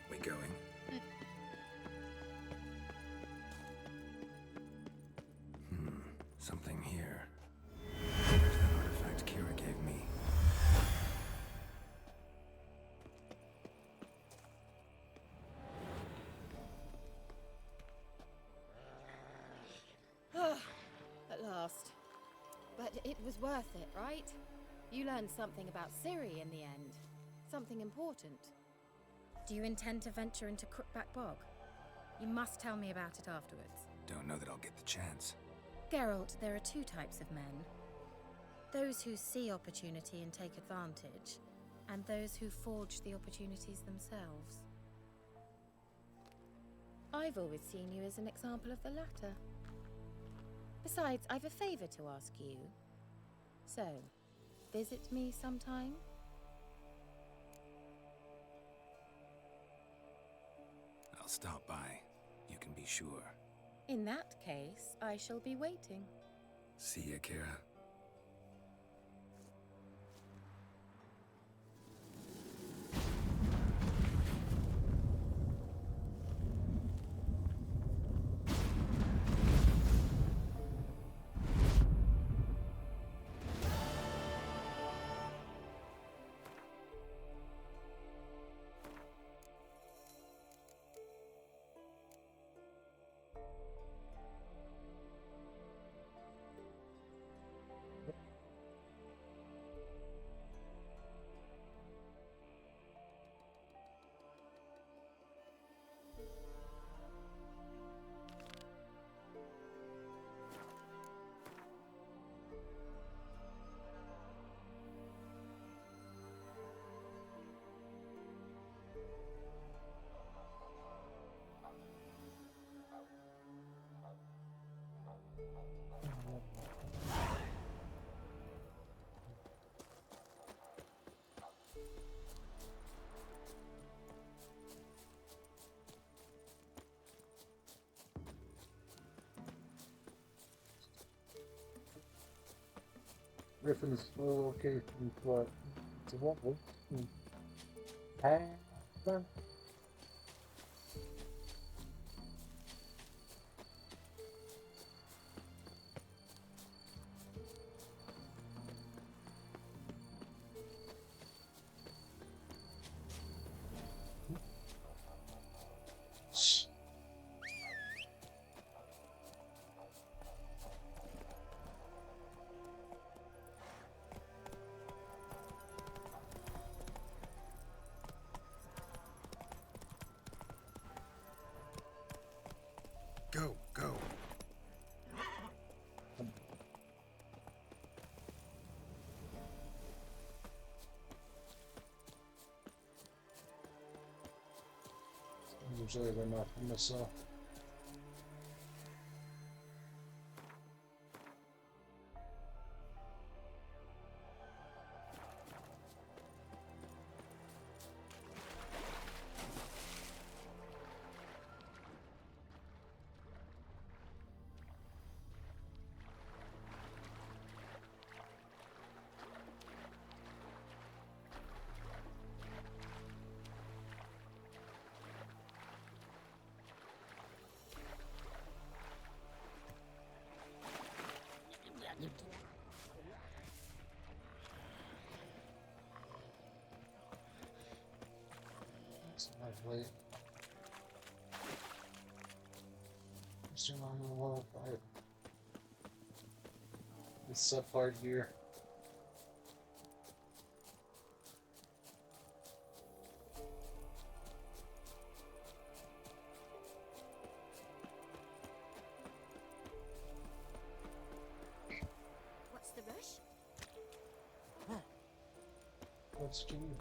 We going? Something here. There's that artifact Kira gave me. At last. But it was worth it, right? You learned something about Ciri in the end. Something important. Do you intend to venture into Crookback Bog? You must tell me about it afterwards. Don't know that I'll get the chance. Geralt, there are two types of men. Those who see opportunity and take advantage, and those who forge the opportunities themselves. I've always seen you as an example of the latter. Besides, I've a favor to ask you. So, visit me sometime? I'll stop by. You can be sure. In that case, I shall be waiting. See ya, Kira. Griffin's located what? To what? Hey, Go, go. Usually they're not from this Lovely. Still on the wall part. This sub part here. What's the rush? What's to you?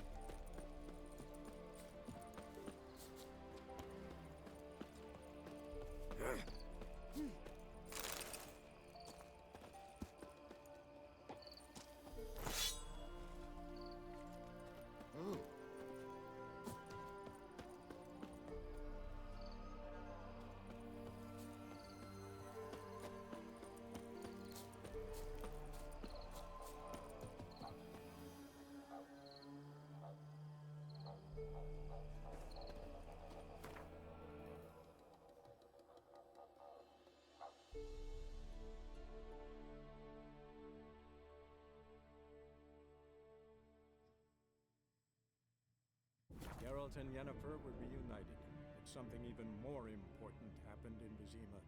Geralt and Yennefer were reunited, but something even more important happened in Vizima.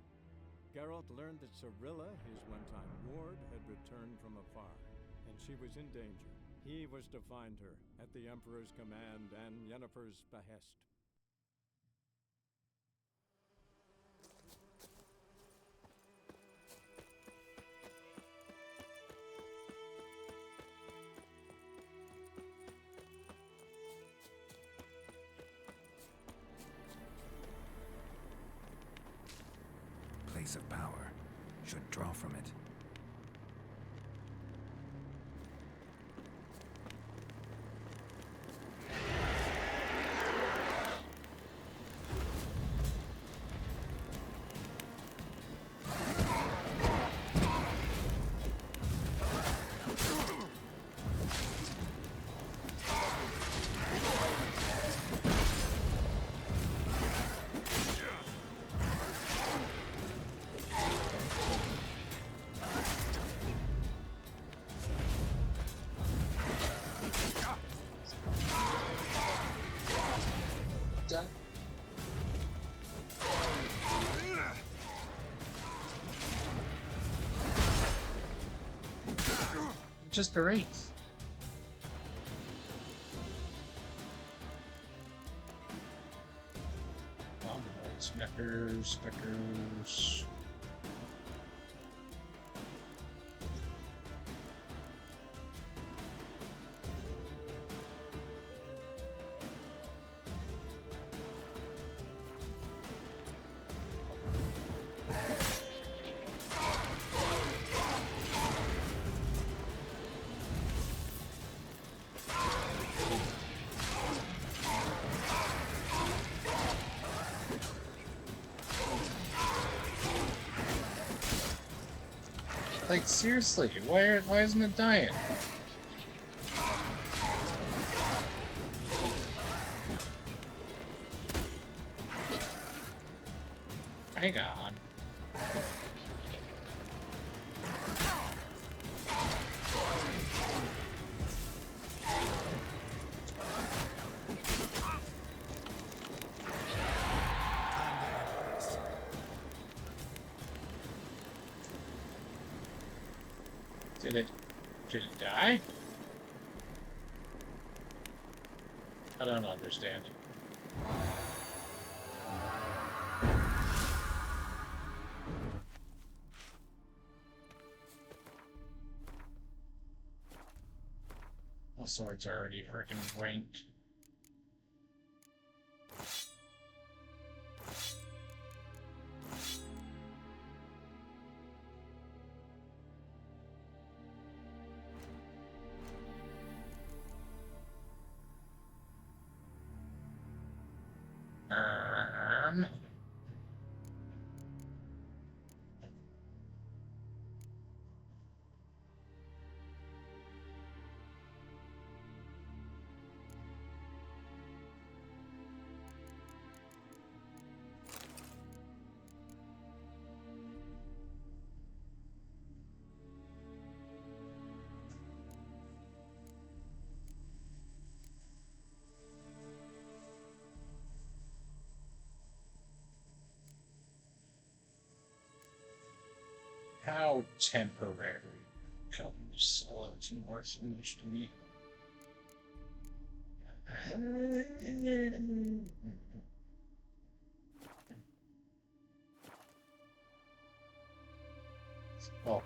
Geralt learned that Cirilla, his one-time ward, had returned from afar, and she was in danger. He was to find her, at the Emperor's command and Yennefer's behest. Place of power should draw from it. Just a race. Specters. Like, seriously, why isn't it dying? Hang on. Did it die? I don't understand. My sword's already freaking ranked. Oh, temporary. Comes it's more English to me. Oh,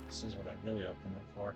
this is what I really opened it for.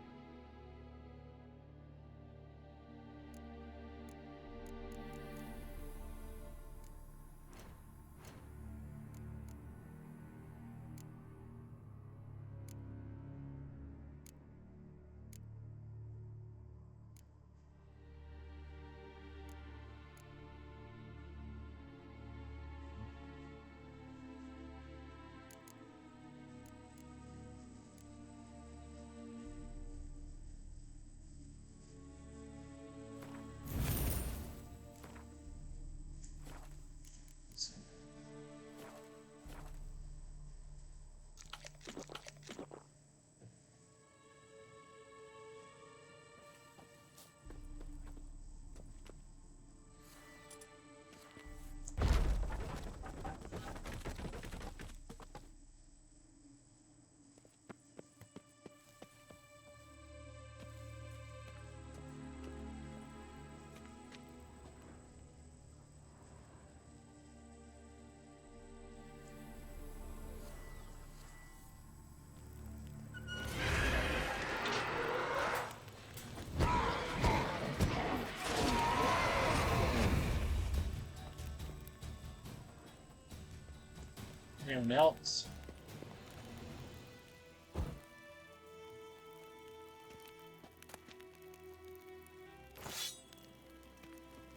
Anyone else?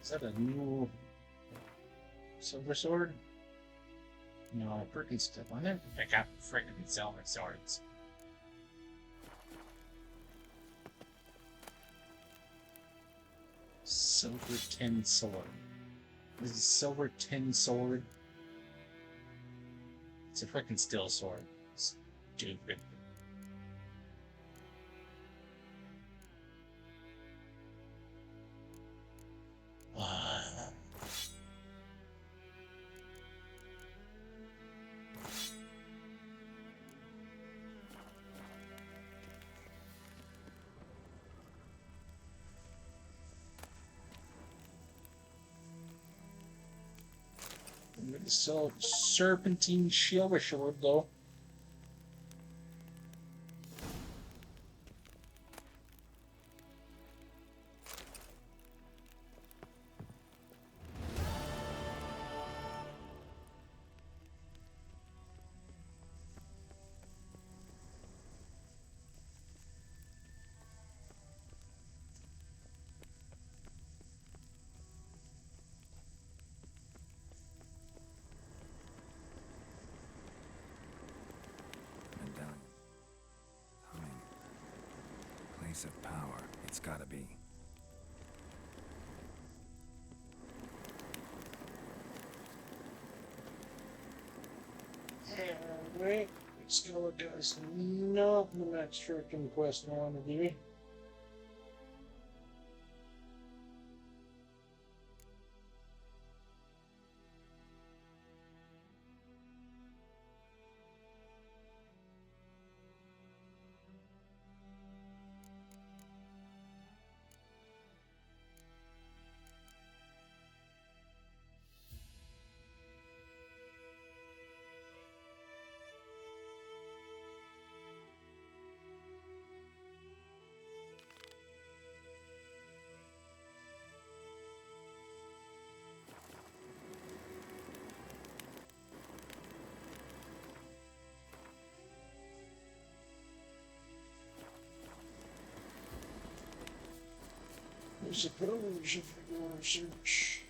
Is that a new silver sword? No, freaking still. I never pick up freaking silver swords. Silver tin sword. This is silver tin sword. It's a freaking steel sword. Stupid. So serpentine silver sword though. Place of power. It's gotta be. Alright, let's go look at this. No, I'm not sure I can quest I want to do. I suppose if we go and search.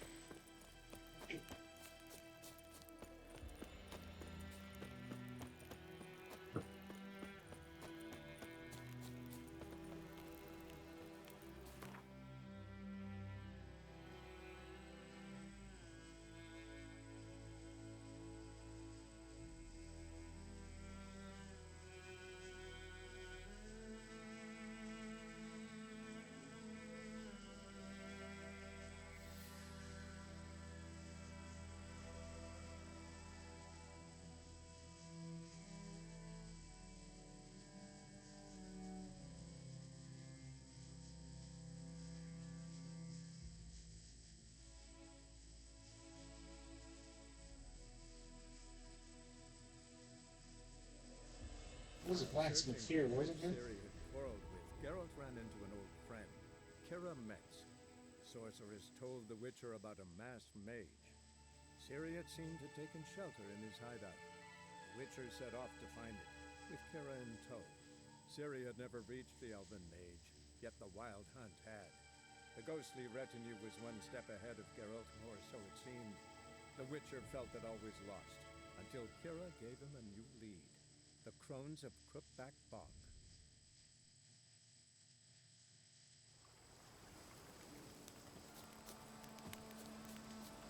was a blacksmith here, wasn't there? Ciri had quarreled with, Geralt ran into an old friend, Kira Metz. Sorceress told the Witcher about a masked mage. Ciri had seemed to taken shelter in his hideout. The Witcher set off to find it, with Kira in tow. Ciri had never reached the elven mage, yet the wild hunt had. The ghostly retinue was one step ahead of Geralt, or so it seemed. The Witcher felt that all was lost, until Kira gave him a new lead. The Crones of Crookback Bog.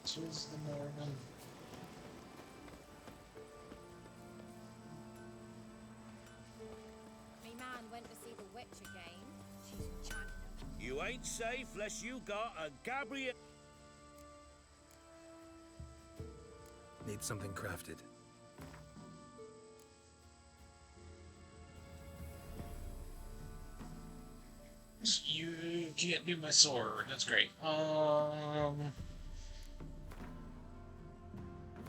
Choose the Mormon. Me man went to see the witch again. She's enchanting. You ain't safe unless you got a Gabriel. Need something crafted. You can't do my sword. That's great.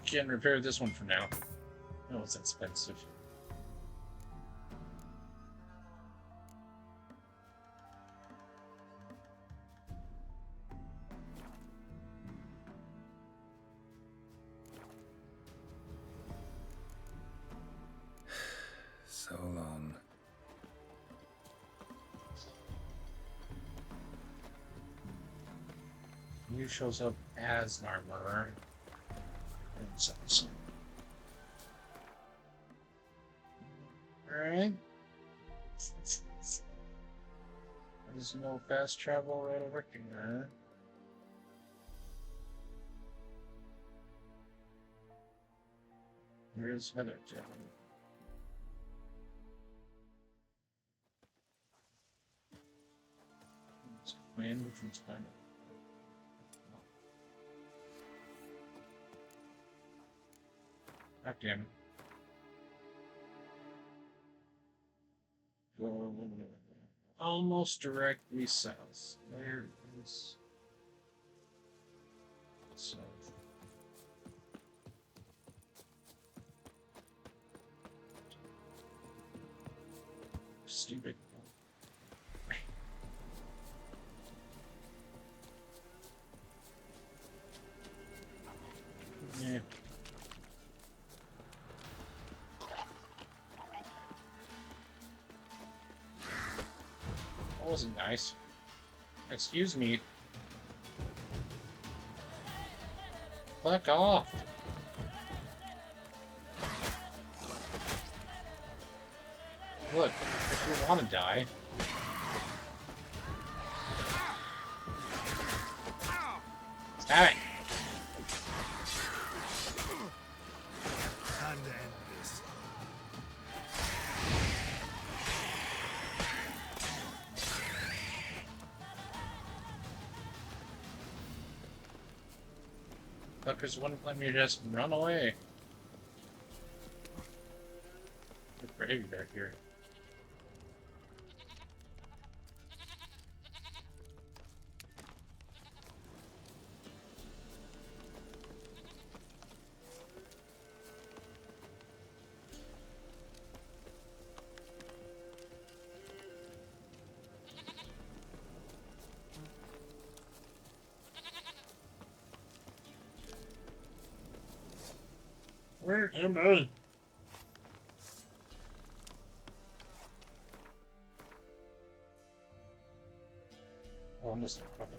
Can repair this one for now. Oh, it's expensive. So long. He shows up as an armorer. Alright. There's no fast travel right over here. Here's Heather Town. Command which one's kind of. God damn it. Go almost directly south. There is south. Stupid. Yeah. That wasn't nice. Excuse me. Fuck off. Look, if you want to die. Stab it. Time to end this. Fuckers wouldn't let me just run away. It's brave back here. Where am I? Oh, I'm just fucking.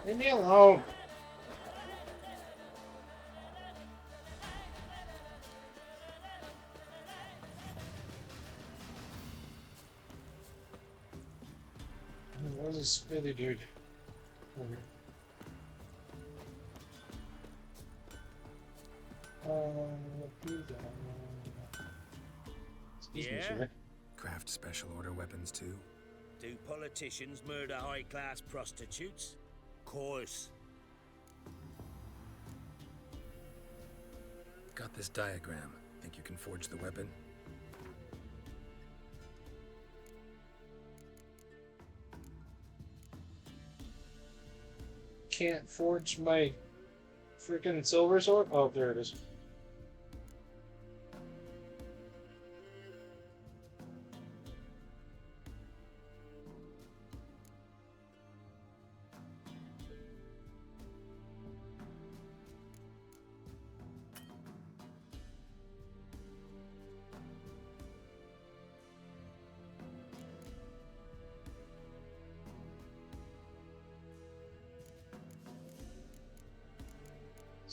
Leave me alone. Where's the spitty dude? Excuse me, sir. Craft special order weapons too. Do politicians murder high-class prostitutes? Course. Got this diagram. Think you can forge the weapon? Can't forge my freaking silver sword? Oh, there it is.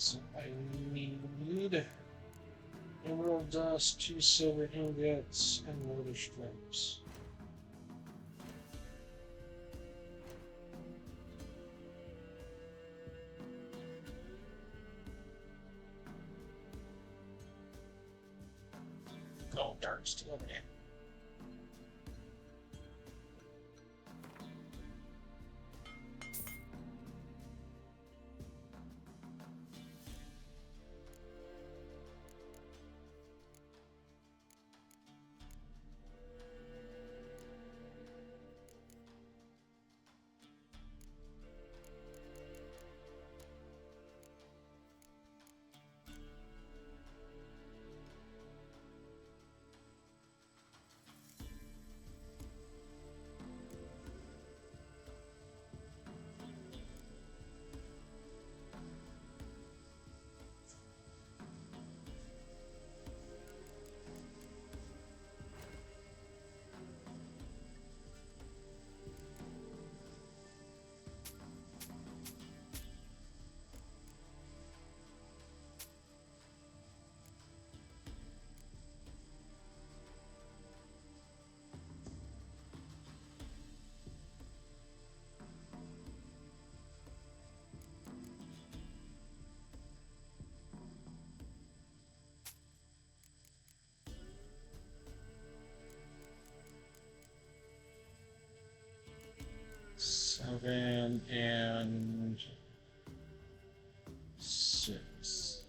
So I need emerald dust, 2 silver ingots, and water stripes. Oh, darn, still over there. Seven and 6.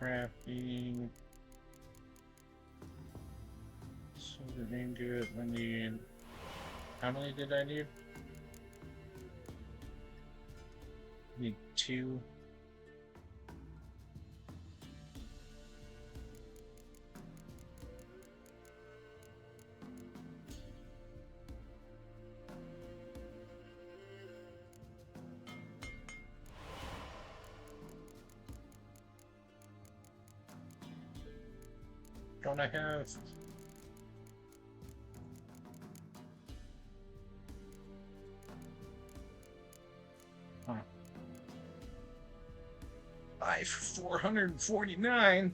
Crafting. So the name do it. I need. How many did I need? Need 2. Don't I have? Huh. 449.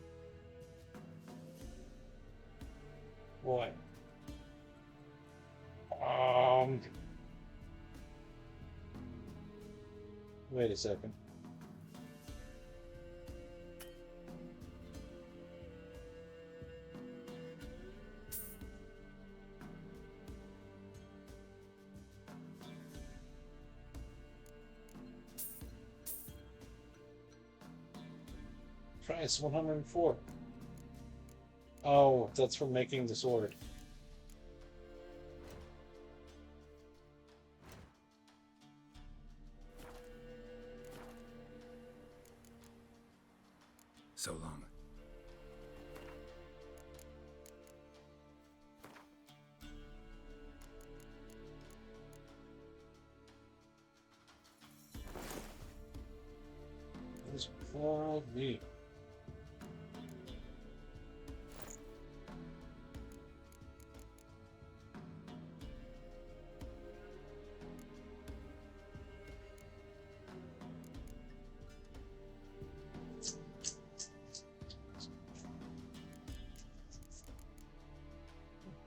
What? Wait a second. Price 104. Oh, that's for making the sword. So long. This for me.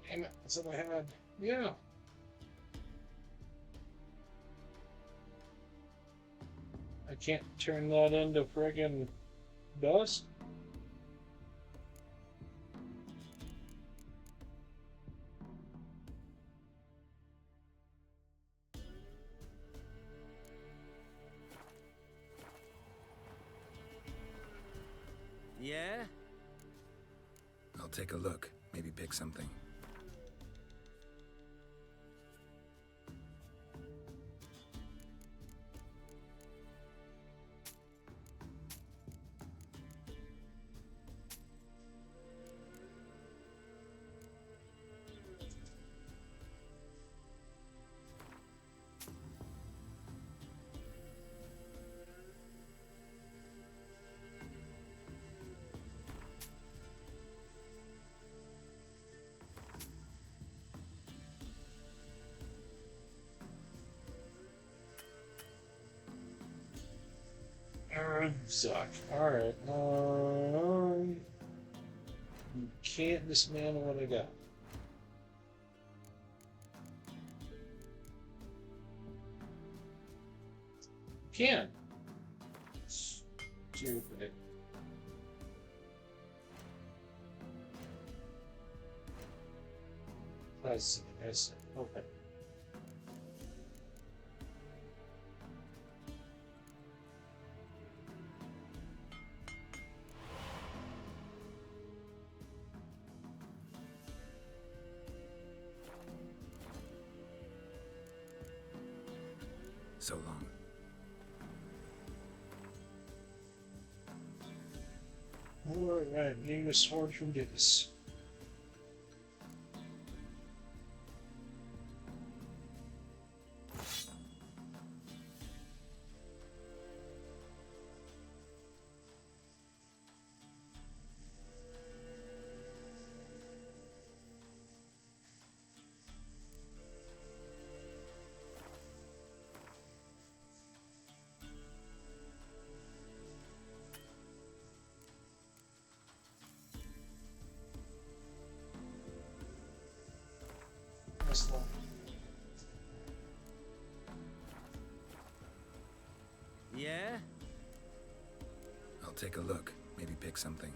Damn it, that's what I had. Yeah. can't turn that into friggin' dust? Yeah? I'll take a look. Maybe pick something. Suck. Alright. You can't dismantle what I got. Can. Stupid. I see. Okay. So long. Alright, need a sword from this. Yeah? I'll take a look. Maybe pick something.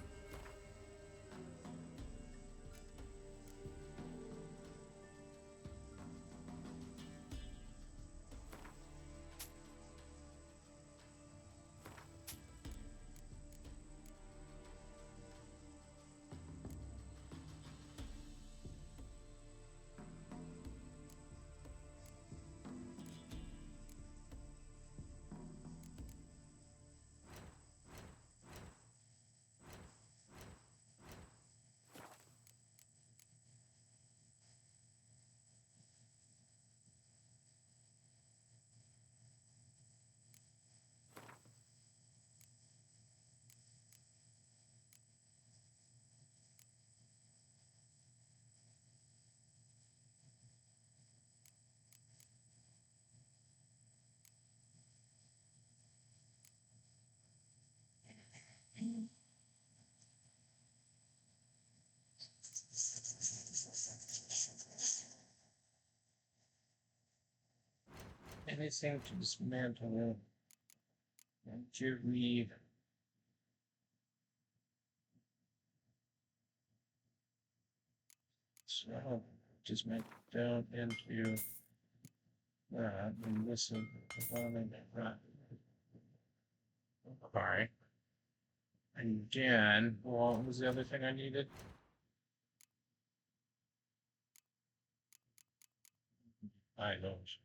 Anything to dismantle it. And to read. So just make down into that and this is the bottom right. Alright. And then what was the other thing I needed? Items.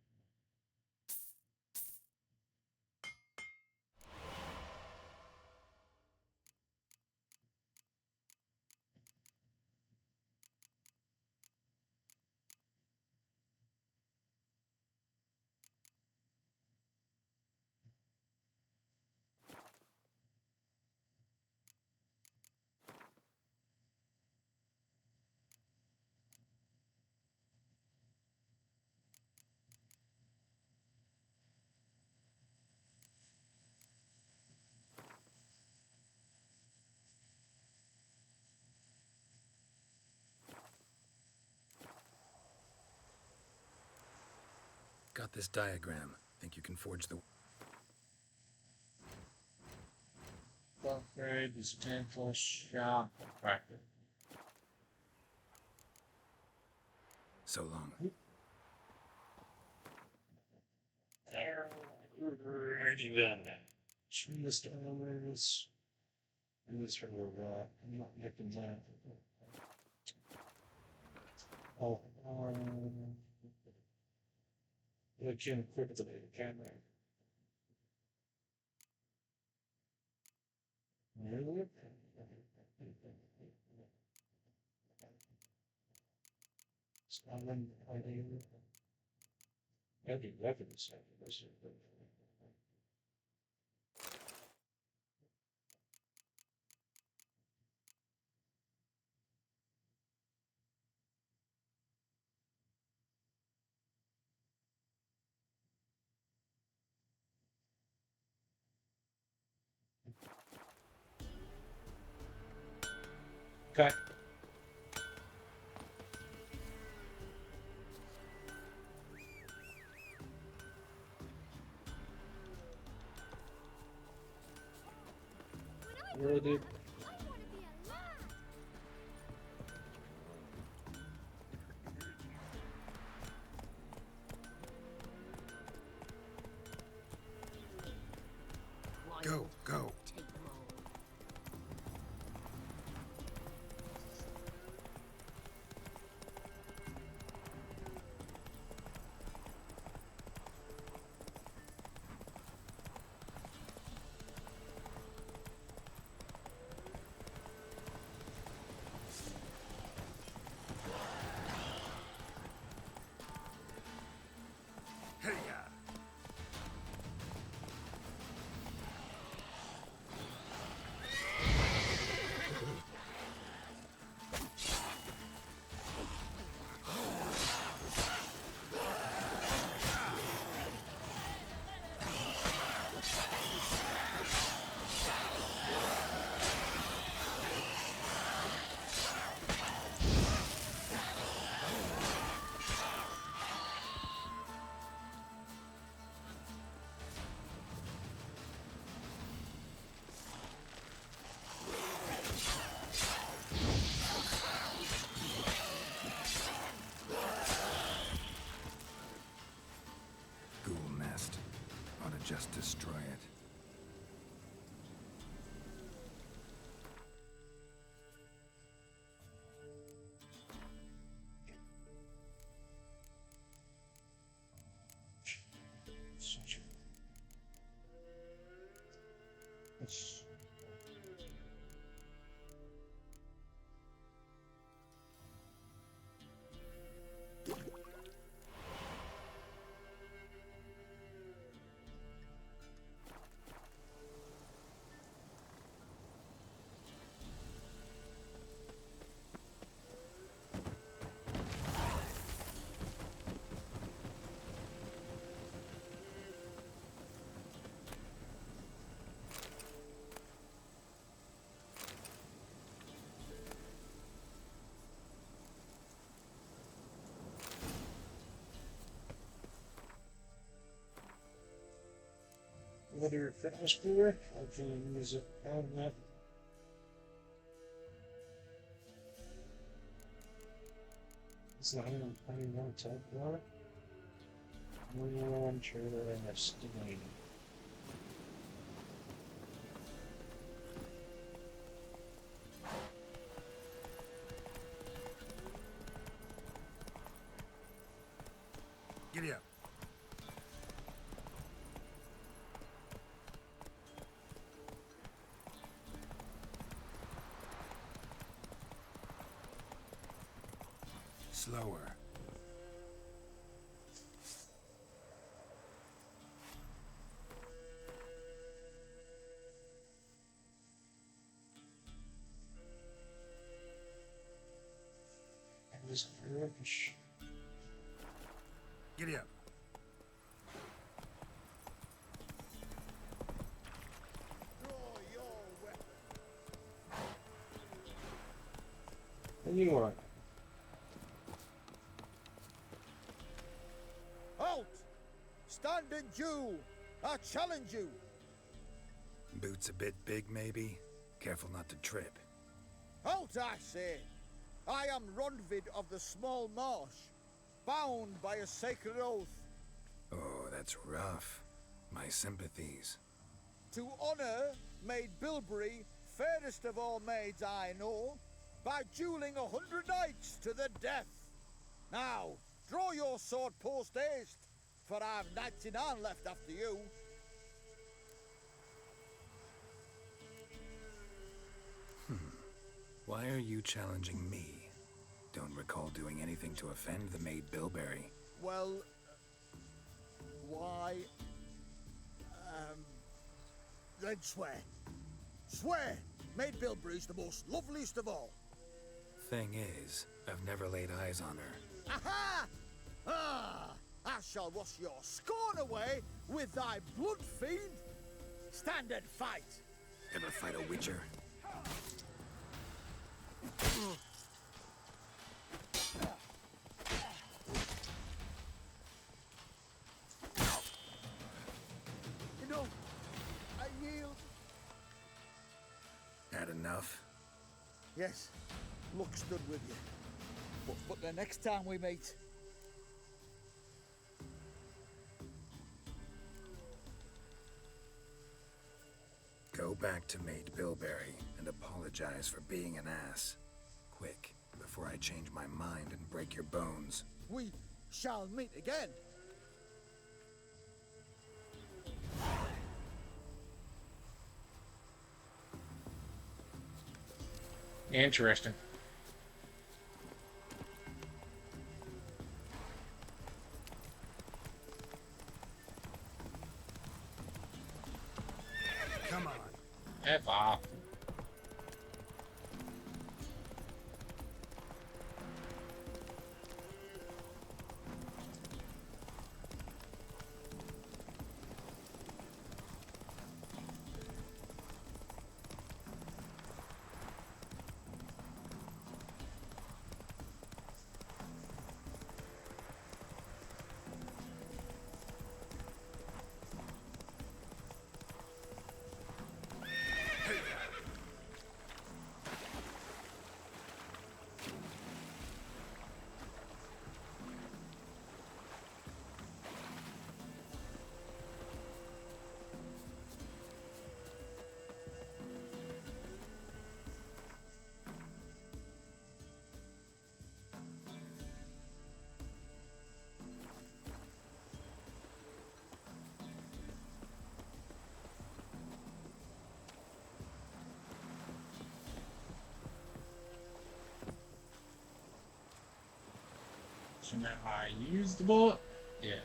Got this diagram. Think you can forge the... Upgrade is 10 plus shot. Right. So long. Alrighty then. Swing the stones. Do this for I'm not making that. Oh, I can't equip the camera. Really? Summon party. Every weapons. Okay. Really, dude? Go, go. Just destroy it. It's whether fitness cooler, I can use it on that. It's not even playing one type water. I'm sure that I have stimulated. Giddy up. Slower. It was rubbish. Giddy up. What do you want? Halt! Stand in due! I challenge you! Boots a bit big, maybe? Careful not to trip. Halt, I say! I am Ronvid of the Small Marsh, bound by a sacred oath. Oh, that's rough. My sympathies. To honor Maid Bilberry, fairest of all maids I know, by dueling 100 knights to the death. Now, draw your sword post haste, for I've 99 left after you. Why are you challenging me? Don't recall doing anything to offend the Maid Bilberry. Well, why? Then swear. Swear! Maid Bilberry's the most loveliest of all. Thing is, I've never laid eyes on her. Aha! Ah! I shall wash your scorn away with thy blood fiend. Stand and fight. Ever fight a witcher? No, I yield. Had enough? Yes, luck stood with you. But the next time we meet, Go back to Maid Bilberry and apologize for being an ass. Quick, before I change my mind and break your bones. we shall meet again. Interesting. Come on. F off. So now I use the bullet? Yeah.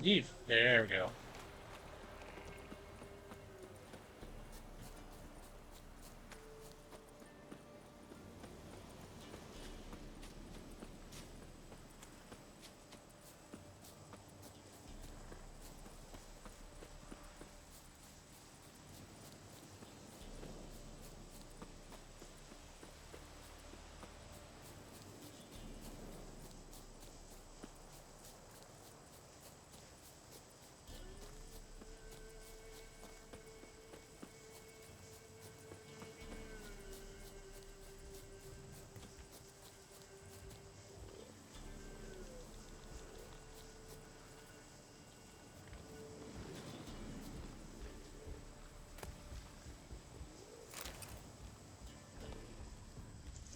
Yeet. There we go.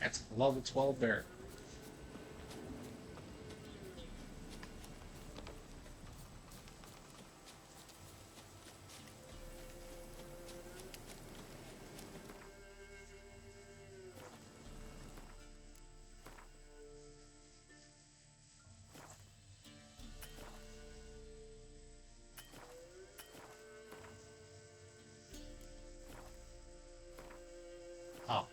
That's a level 12 bear. Oh.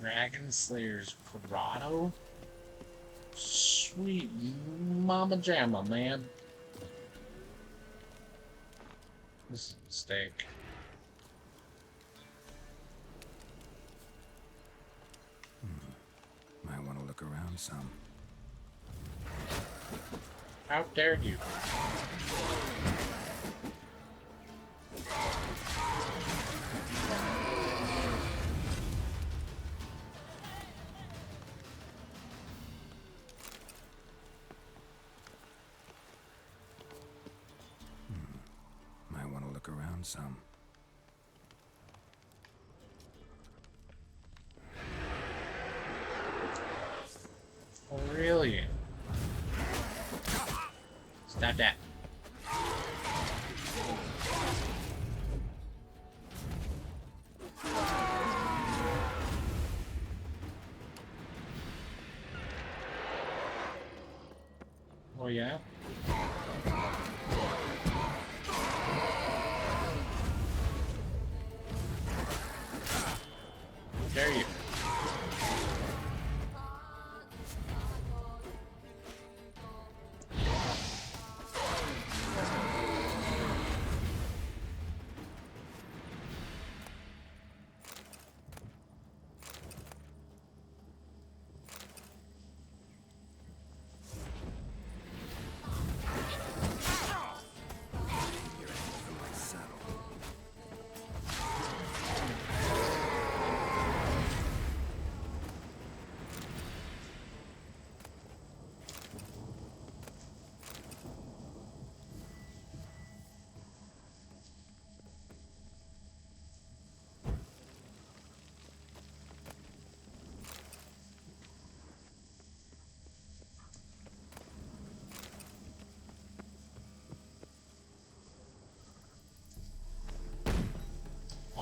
Dragon Slayer's grotto? Sweet mama jamma, man. This is a mistake. Might want to look around some. How dare you? Might want to look around some. Oh, really? Stop that. Oh, yeah? Dare you?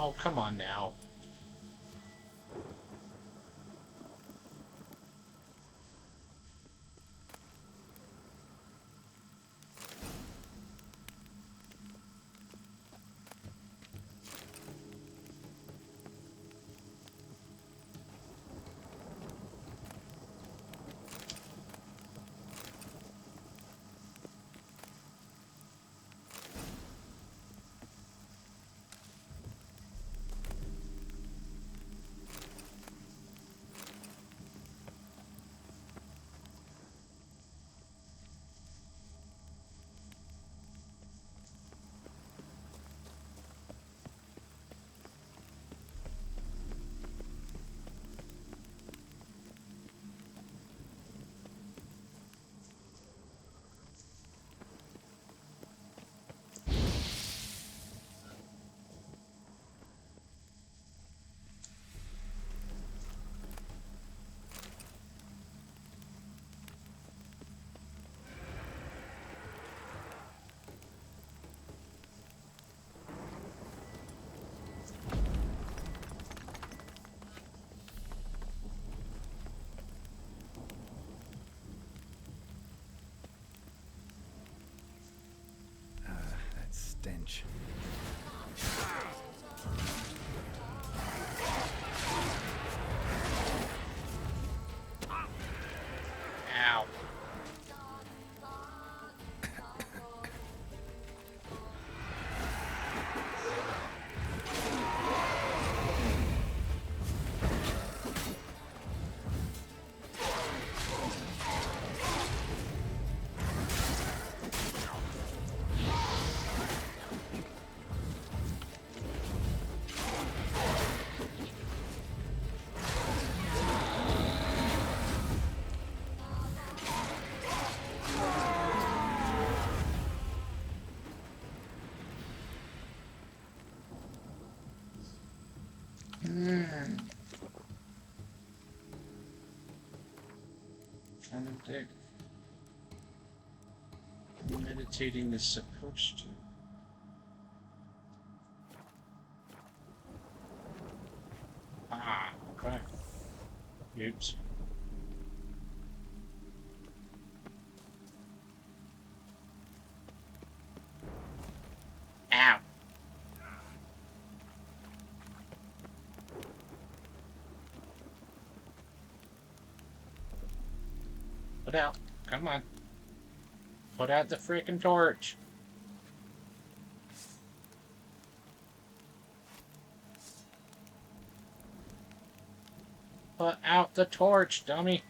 Oh, come on now. That stench. Ow. Kind of dig. Meditating is supposed to. Ah, okay. Oops. Ow. Put out. Come on. Put out the freaking torch. Put out the torch, dummy.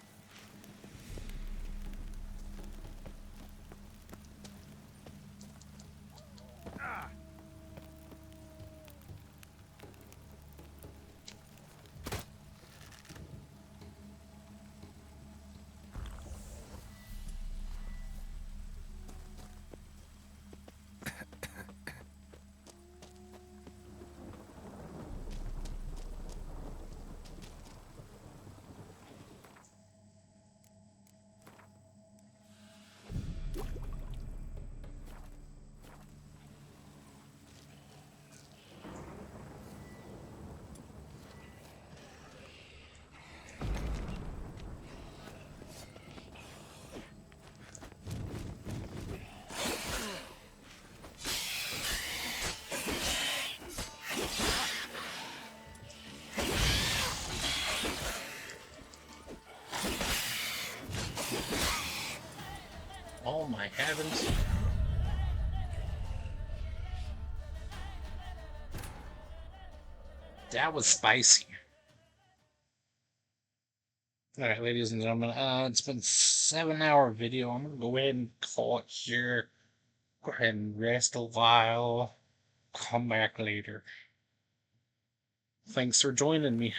Oh my heavens. That was spicy. Alright, ladies and gentlemen, it's been a 7-hour video. I'm gonna go ahead and call it here. Go ahead and rest a while. Come back later. Thanks for joining me.